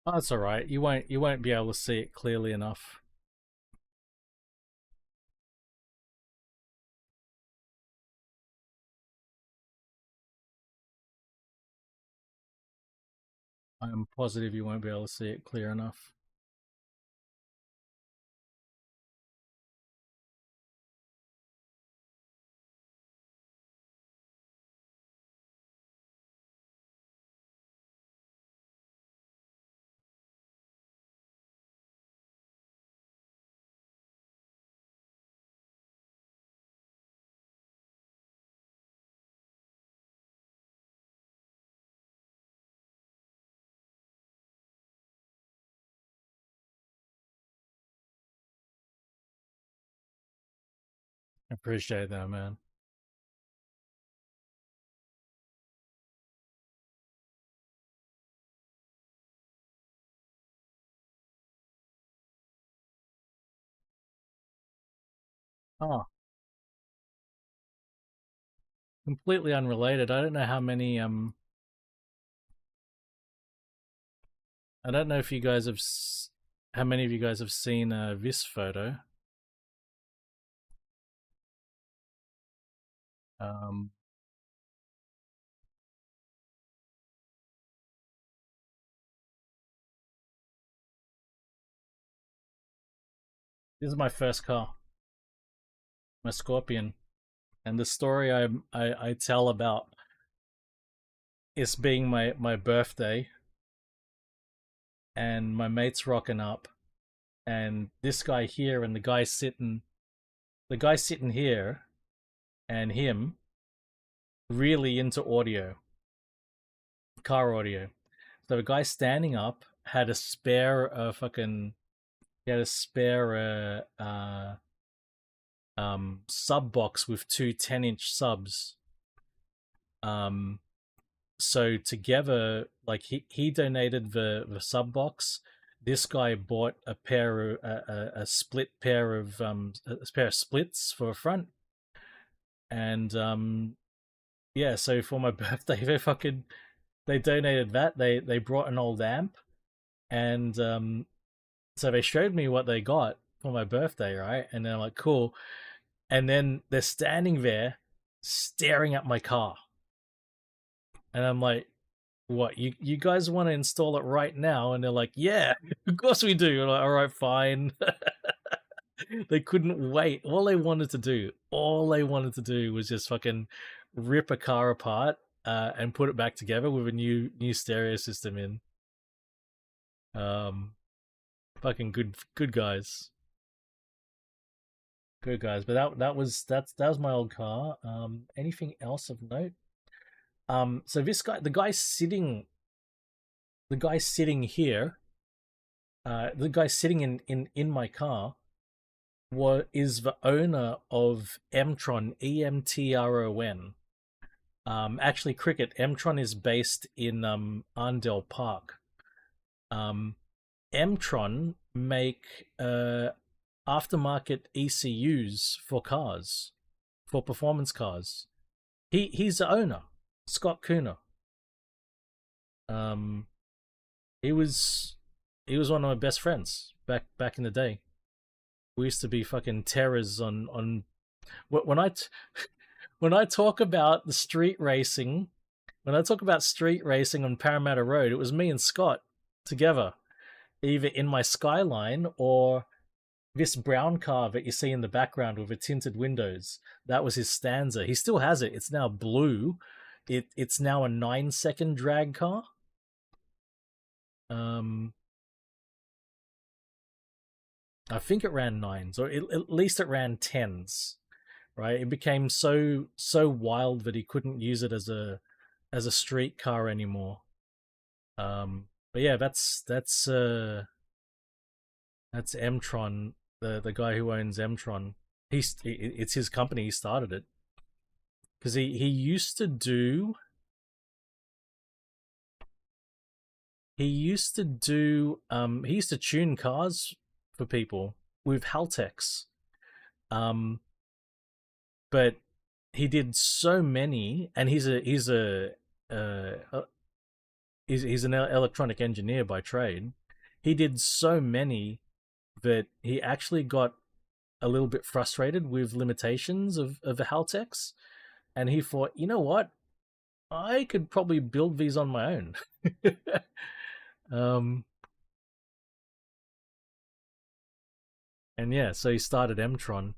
Oh, that's alright. You won't be able to see it clearly enough. I'm positive you won't be able to see it clear enough. Appreciate that, man. Oh. Completely unrelated. I don't know how many I don't know if you guys have how many of you guys have seen this photo. This is my first car, my Scorpion, and the story I tell about it's being my birthday, and my mate's rocking up, and this guy here and the guy sitting the guy sitting here and him really into audio, car audio. So the guy standing up had a spare he had a spare sub box with two 10-inch subs. So together, like he donated the sub box. This guy bought a pair of a split pair of a pair of splits for a front, and yeah. So for my birthday, they donated that. They brought an old amp, and so they showed me what they got for my birthday, right? And they're like, cool. And then they're standing there, staring at my car, and I'm like, what, you guys want to install it right now? And they're like, yeah, of course we do. I'm like, all right, fine. They couldn't wait. All they wanted to do was just fucking rip a car apart and put it back together with a new stereo system in. Fucking good guys. Good guys. But that was my old car. Anything else of note? So this guy, the guy sitting here, the guy sitting in my car, is the owner of Emtron, EMTRON. Actually, Cricket, Emtron is based in Arndale Park. Emtron make aftermarket ECUs for cars, for performance cars. He's the owner, Scott Cooner. He was one of my best friends back in the day. We used to be fucking terrors on when I talk about the street racing. When I talk about street racing on Parramatta Road, it was me and Scott together, either in my Skyline or this brown car that you see in the background with the tinted windows. That was his Stanza. He still has it. It's now blue. It's now a 9-second drag car. I think it ran 9s, or at least it ran 10s. Right? It became so wild that he couldn't use it as a street car anymore. But yeah, that's Emtron, the guy who owns Emtron. It's his company. He started it because he used to do. He used to tune cars for people with Haltex. But he did so many, and he's an electronic engineer by trade. He did so many that he actually got a little bit frustrated with limitations of the Haltex, and he thought, you know what, I could probably build these on my own. And yeah, so he started Emtron.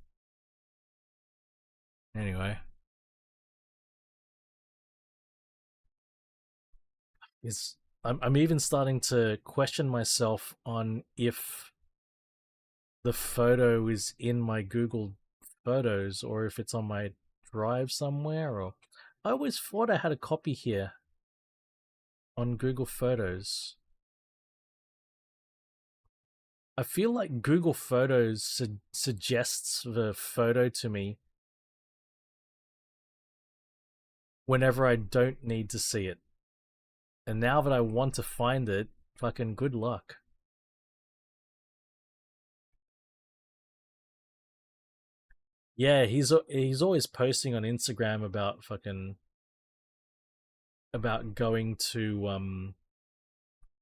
Anyway, I'm even starting to question myself on if the photo is in my Google Photos or if it's on my Drive somewhere. Or I always thought I had a copy here on Google Photos. I feel like Google Photos suggests the photo to me whenever I don't need to see it. And now that I want to find it, fucking good luck. Yeah, he's always posting on Instagram about going to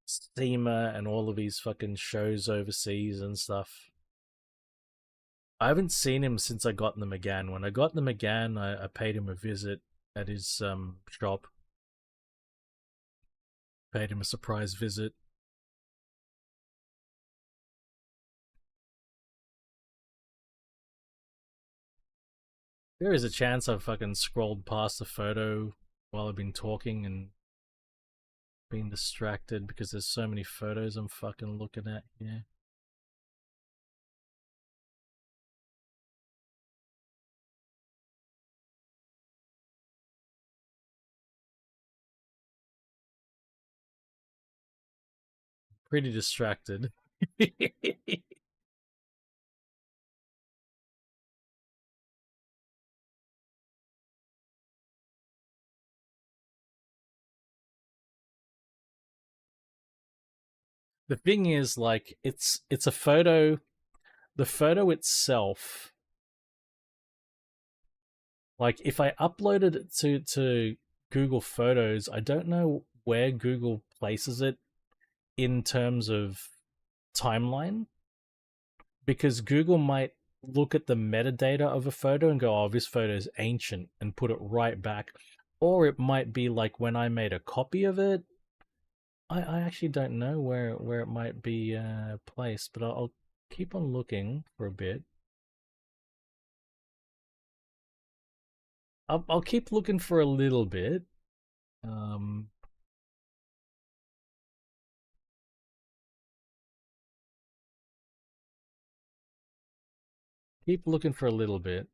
SEMA and all of these fucking shows overseas and stuff. I haven't seen him since I got in the McGann. When I got in the McGann, I paid him a visit at his shop. Paid him a surprise visit. There is a chance I've fucking scrolled past the photo while I've been talking and been distracted because there's so many photos I'm fucking looking at here. pretty distracted. The thing is, like, it's a photo. The photo itself, like, if I uploaded it to Google Photos, I don't know where Google places it in terms of timeline, because Google might look at the metadata of a photo and go, "Oh, this photo is ancient," and put it right back, or it might be like when I made a copy of it. I actually don't know where it might be placed, but I'll keep on looking for a bit. I'll keep looking for a little bit. Keep looking for a little bit.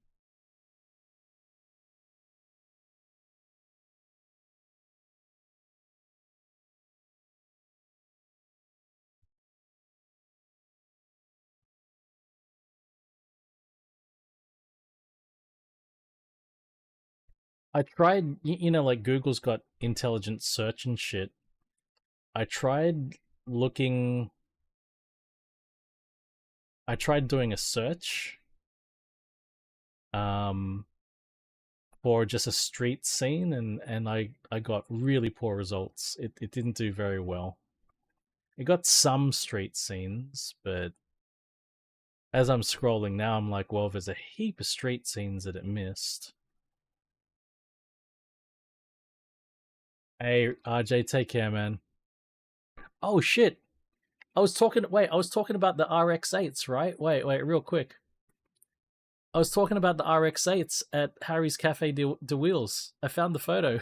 I tried, you know, like Google's got intelligent search and shit. I tried looking. I tried doing a search, for just a street scene, and I got really poor results. It didn't do very well. It got some street scenes, but as I'm scrolling now, I'm like, well, there's a heap of street scenes that it missed. Hey, RJ, take care, man. Oh shit! I was talking about the RX-8s, right? Wait, real quick. I was talking about the RX-8s at Harry's Cafe de Wheels. I found the photo.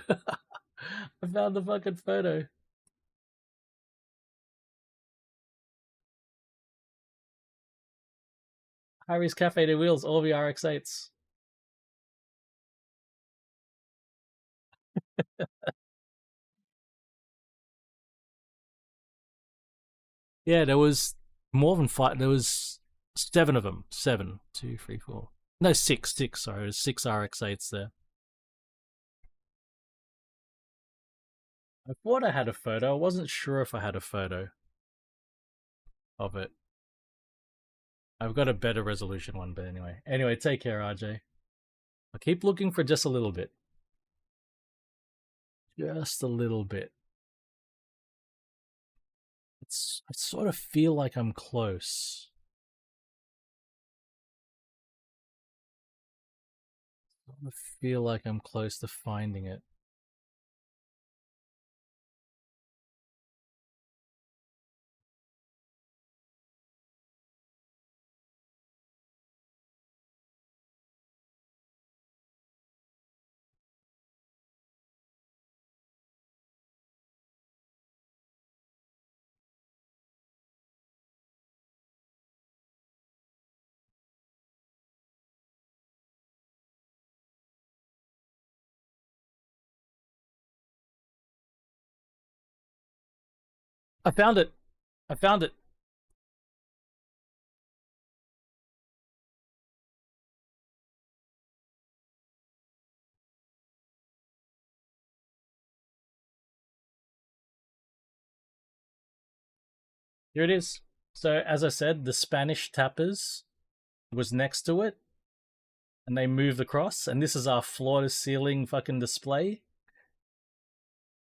I found the fucking photo. Harry's Cafe de Wheels, all the RX-8s. Yeah, there was more than 5. There was 7 of them. 7. 2, 3, 4. No, 6. 6, sorry. There's 6 RX-8s there. I thought I had a photo. I wasn't sure if I had a photo of it. I've got a better resolution one, but anyway. Anyway, take care, RJ. I'll keep looking for just a little bit. Just a little bit. I sort of feel like I'm close. I feel like I'm close to finding it. I found it. I found it. Here it is. So, as I said, the Spanish tappers was next to it, and they moved across, and this is our floor-to-ceiling fucking display.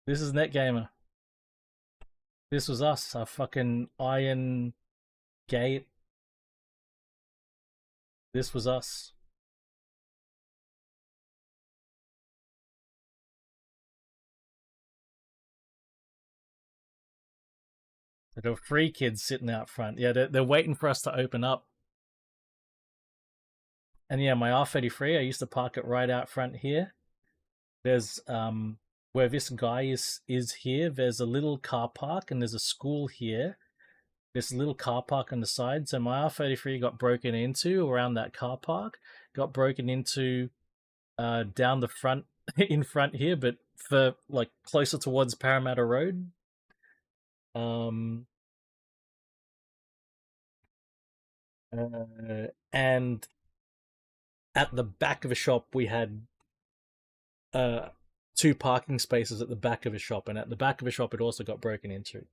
This is Netgamer. This was us, our fucking iron gate. This was us. There were 3 kids sitting out front. Yeah, they're waiting for us to open up. And yeah, my R33, I used to park it right out front here. There's where this guy is here. There's a little car park, and there's a school here. There's a little car park on the side. So my R33 got broken into around that car park. Got broken into down the front, in front here, but for like closer towards Parramatta Road. And at the back of a shop, we had 2 parking spaces at the back of a shop, and at the back of a shop, it also got broken into.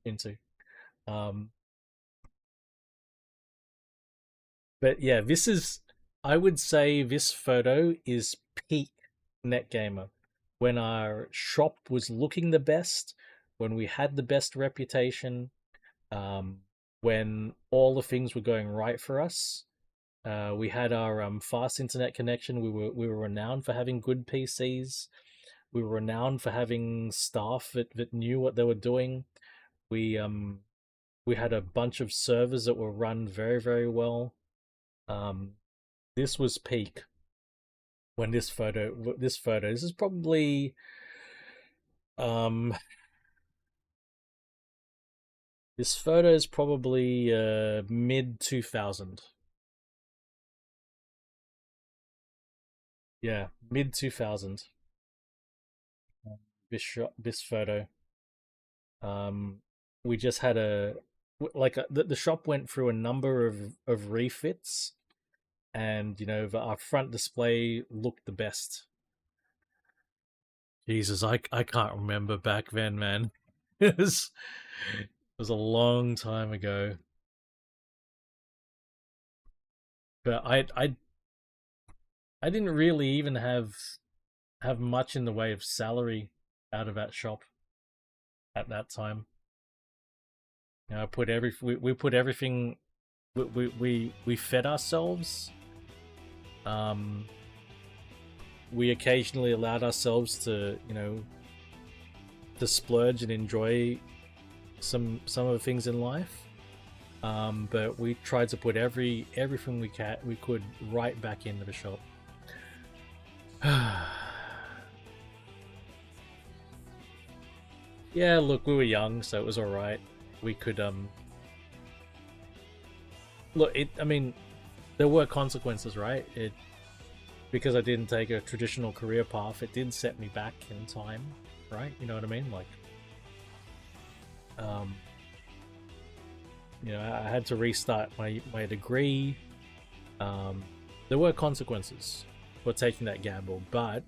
But yeah, this is, I would say this photo is peak Netgamer. When our shop was looking the best, when we had the best reputation, when all the things were going right for us. We had our fast internet connection. We were renowned for having good PCs. We were renowned for having staff that knew what they were doing. We had a bunch of servers that were run very, very well. This was peak when this is probably this photo is probably mid 2000. Yeah, mid 2000. This photo. We just had the shop went through a number of refits, and our front display looked the best. Jesus, I can't remember back then, man. It was a long time ago. But I didn't really even have much in the way of salary out of that shop at that time. I put we put everything, we fed ourselves. We occasionally allowed ourselves to to splurge and enjoy some of the things in life. But we tried to put everything we could right back into the shop. Yeah, look, we were young, so it was alright. We could look, I mean, there were consequences, right? Because I didn't take a traditional career path, it did set me back in time, right? You know what I mean? Like, I had to restart my degree. There were consequences for taking that gamble, but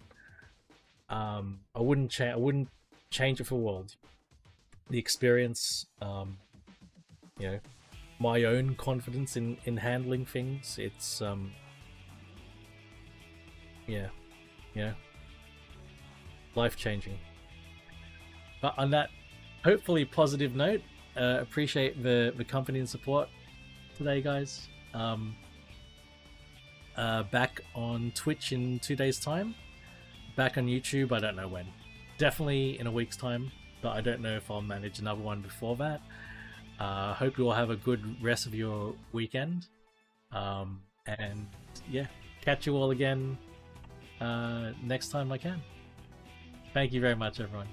I wouldn't change it for the world. The experience, my own confidence in handling things, it's life-changing. But on that hopefully positive note, appreciate the company and support today, guys. Back on Twitch in 2 days' time. Back on YouTube, I don't know when. Definitely in a week's time, but I don't know if I'll manage another one before that. Hope you all have a good rest of your weekend. And yeah, catch you all again next time I can. Thank you very much, everyone.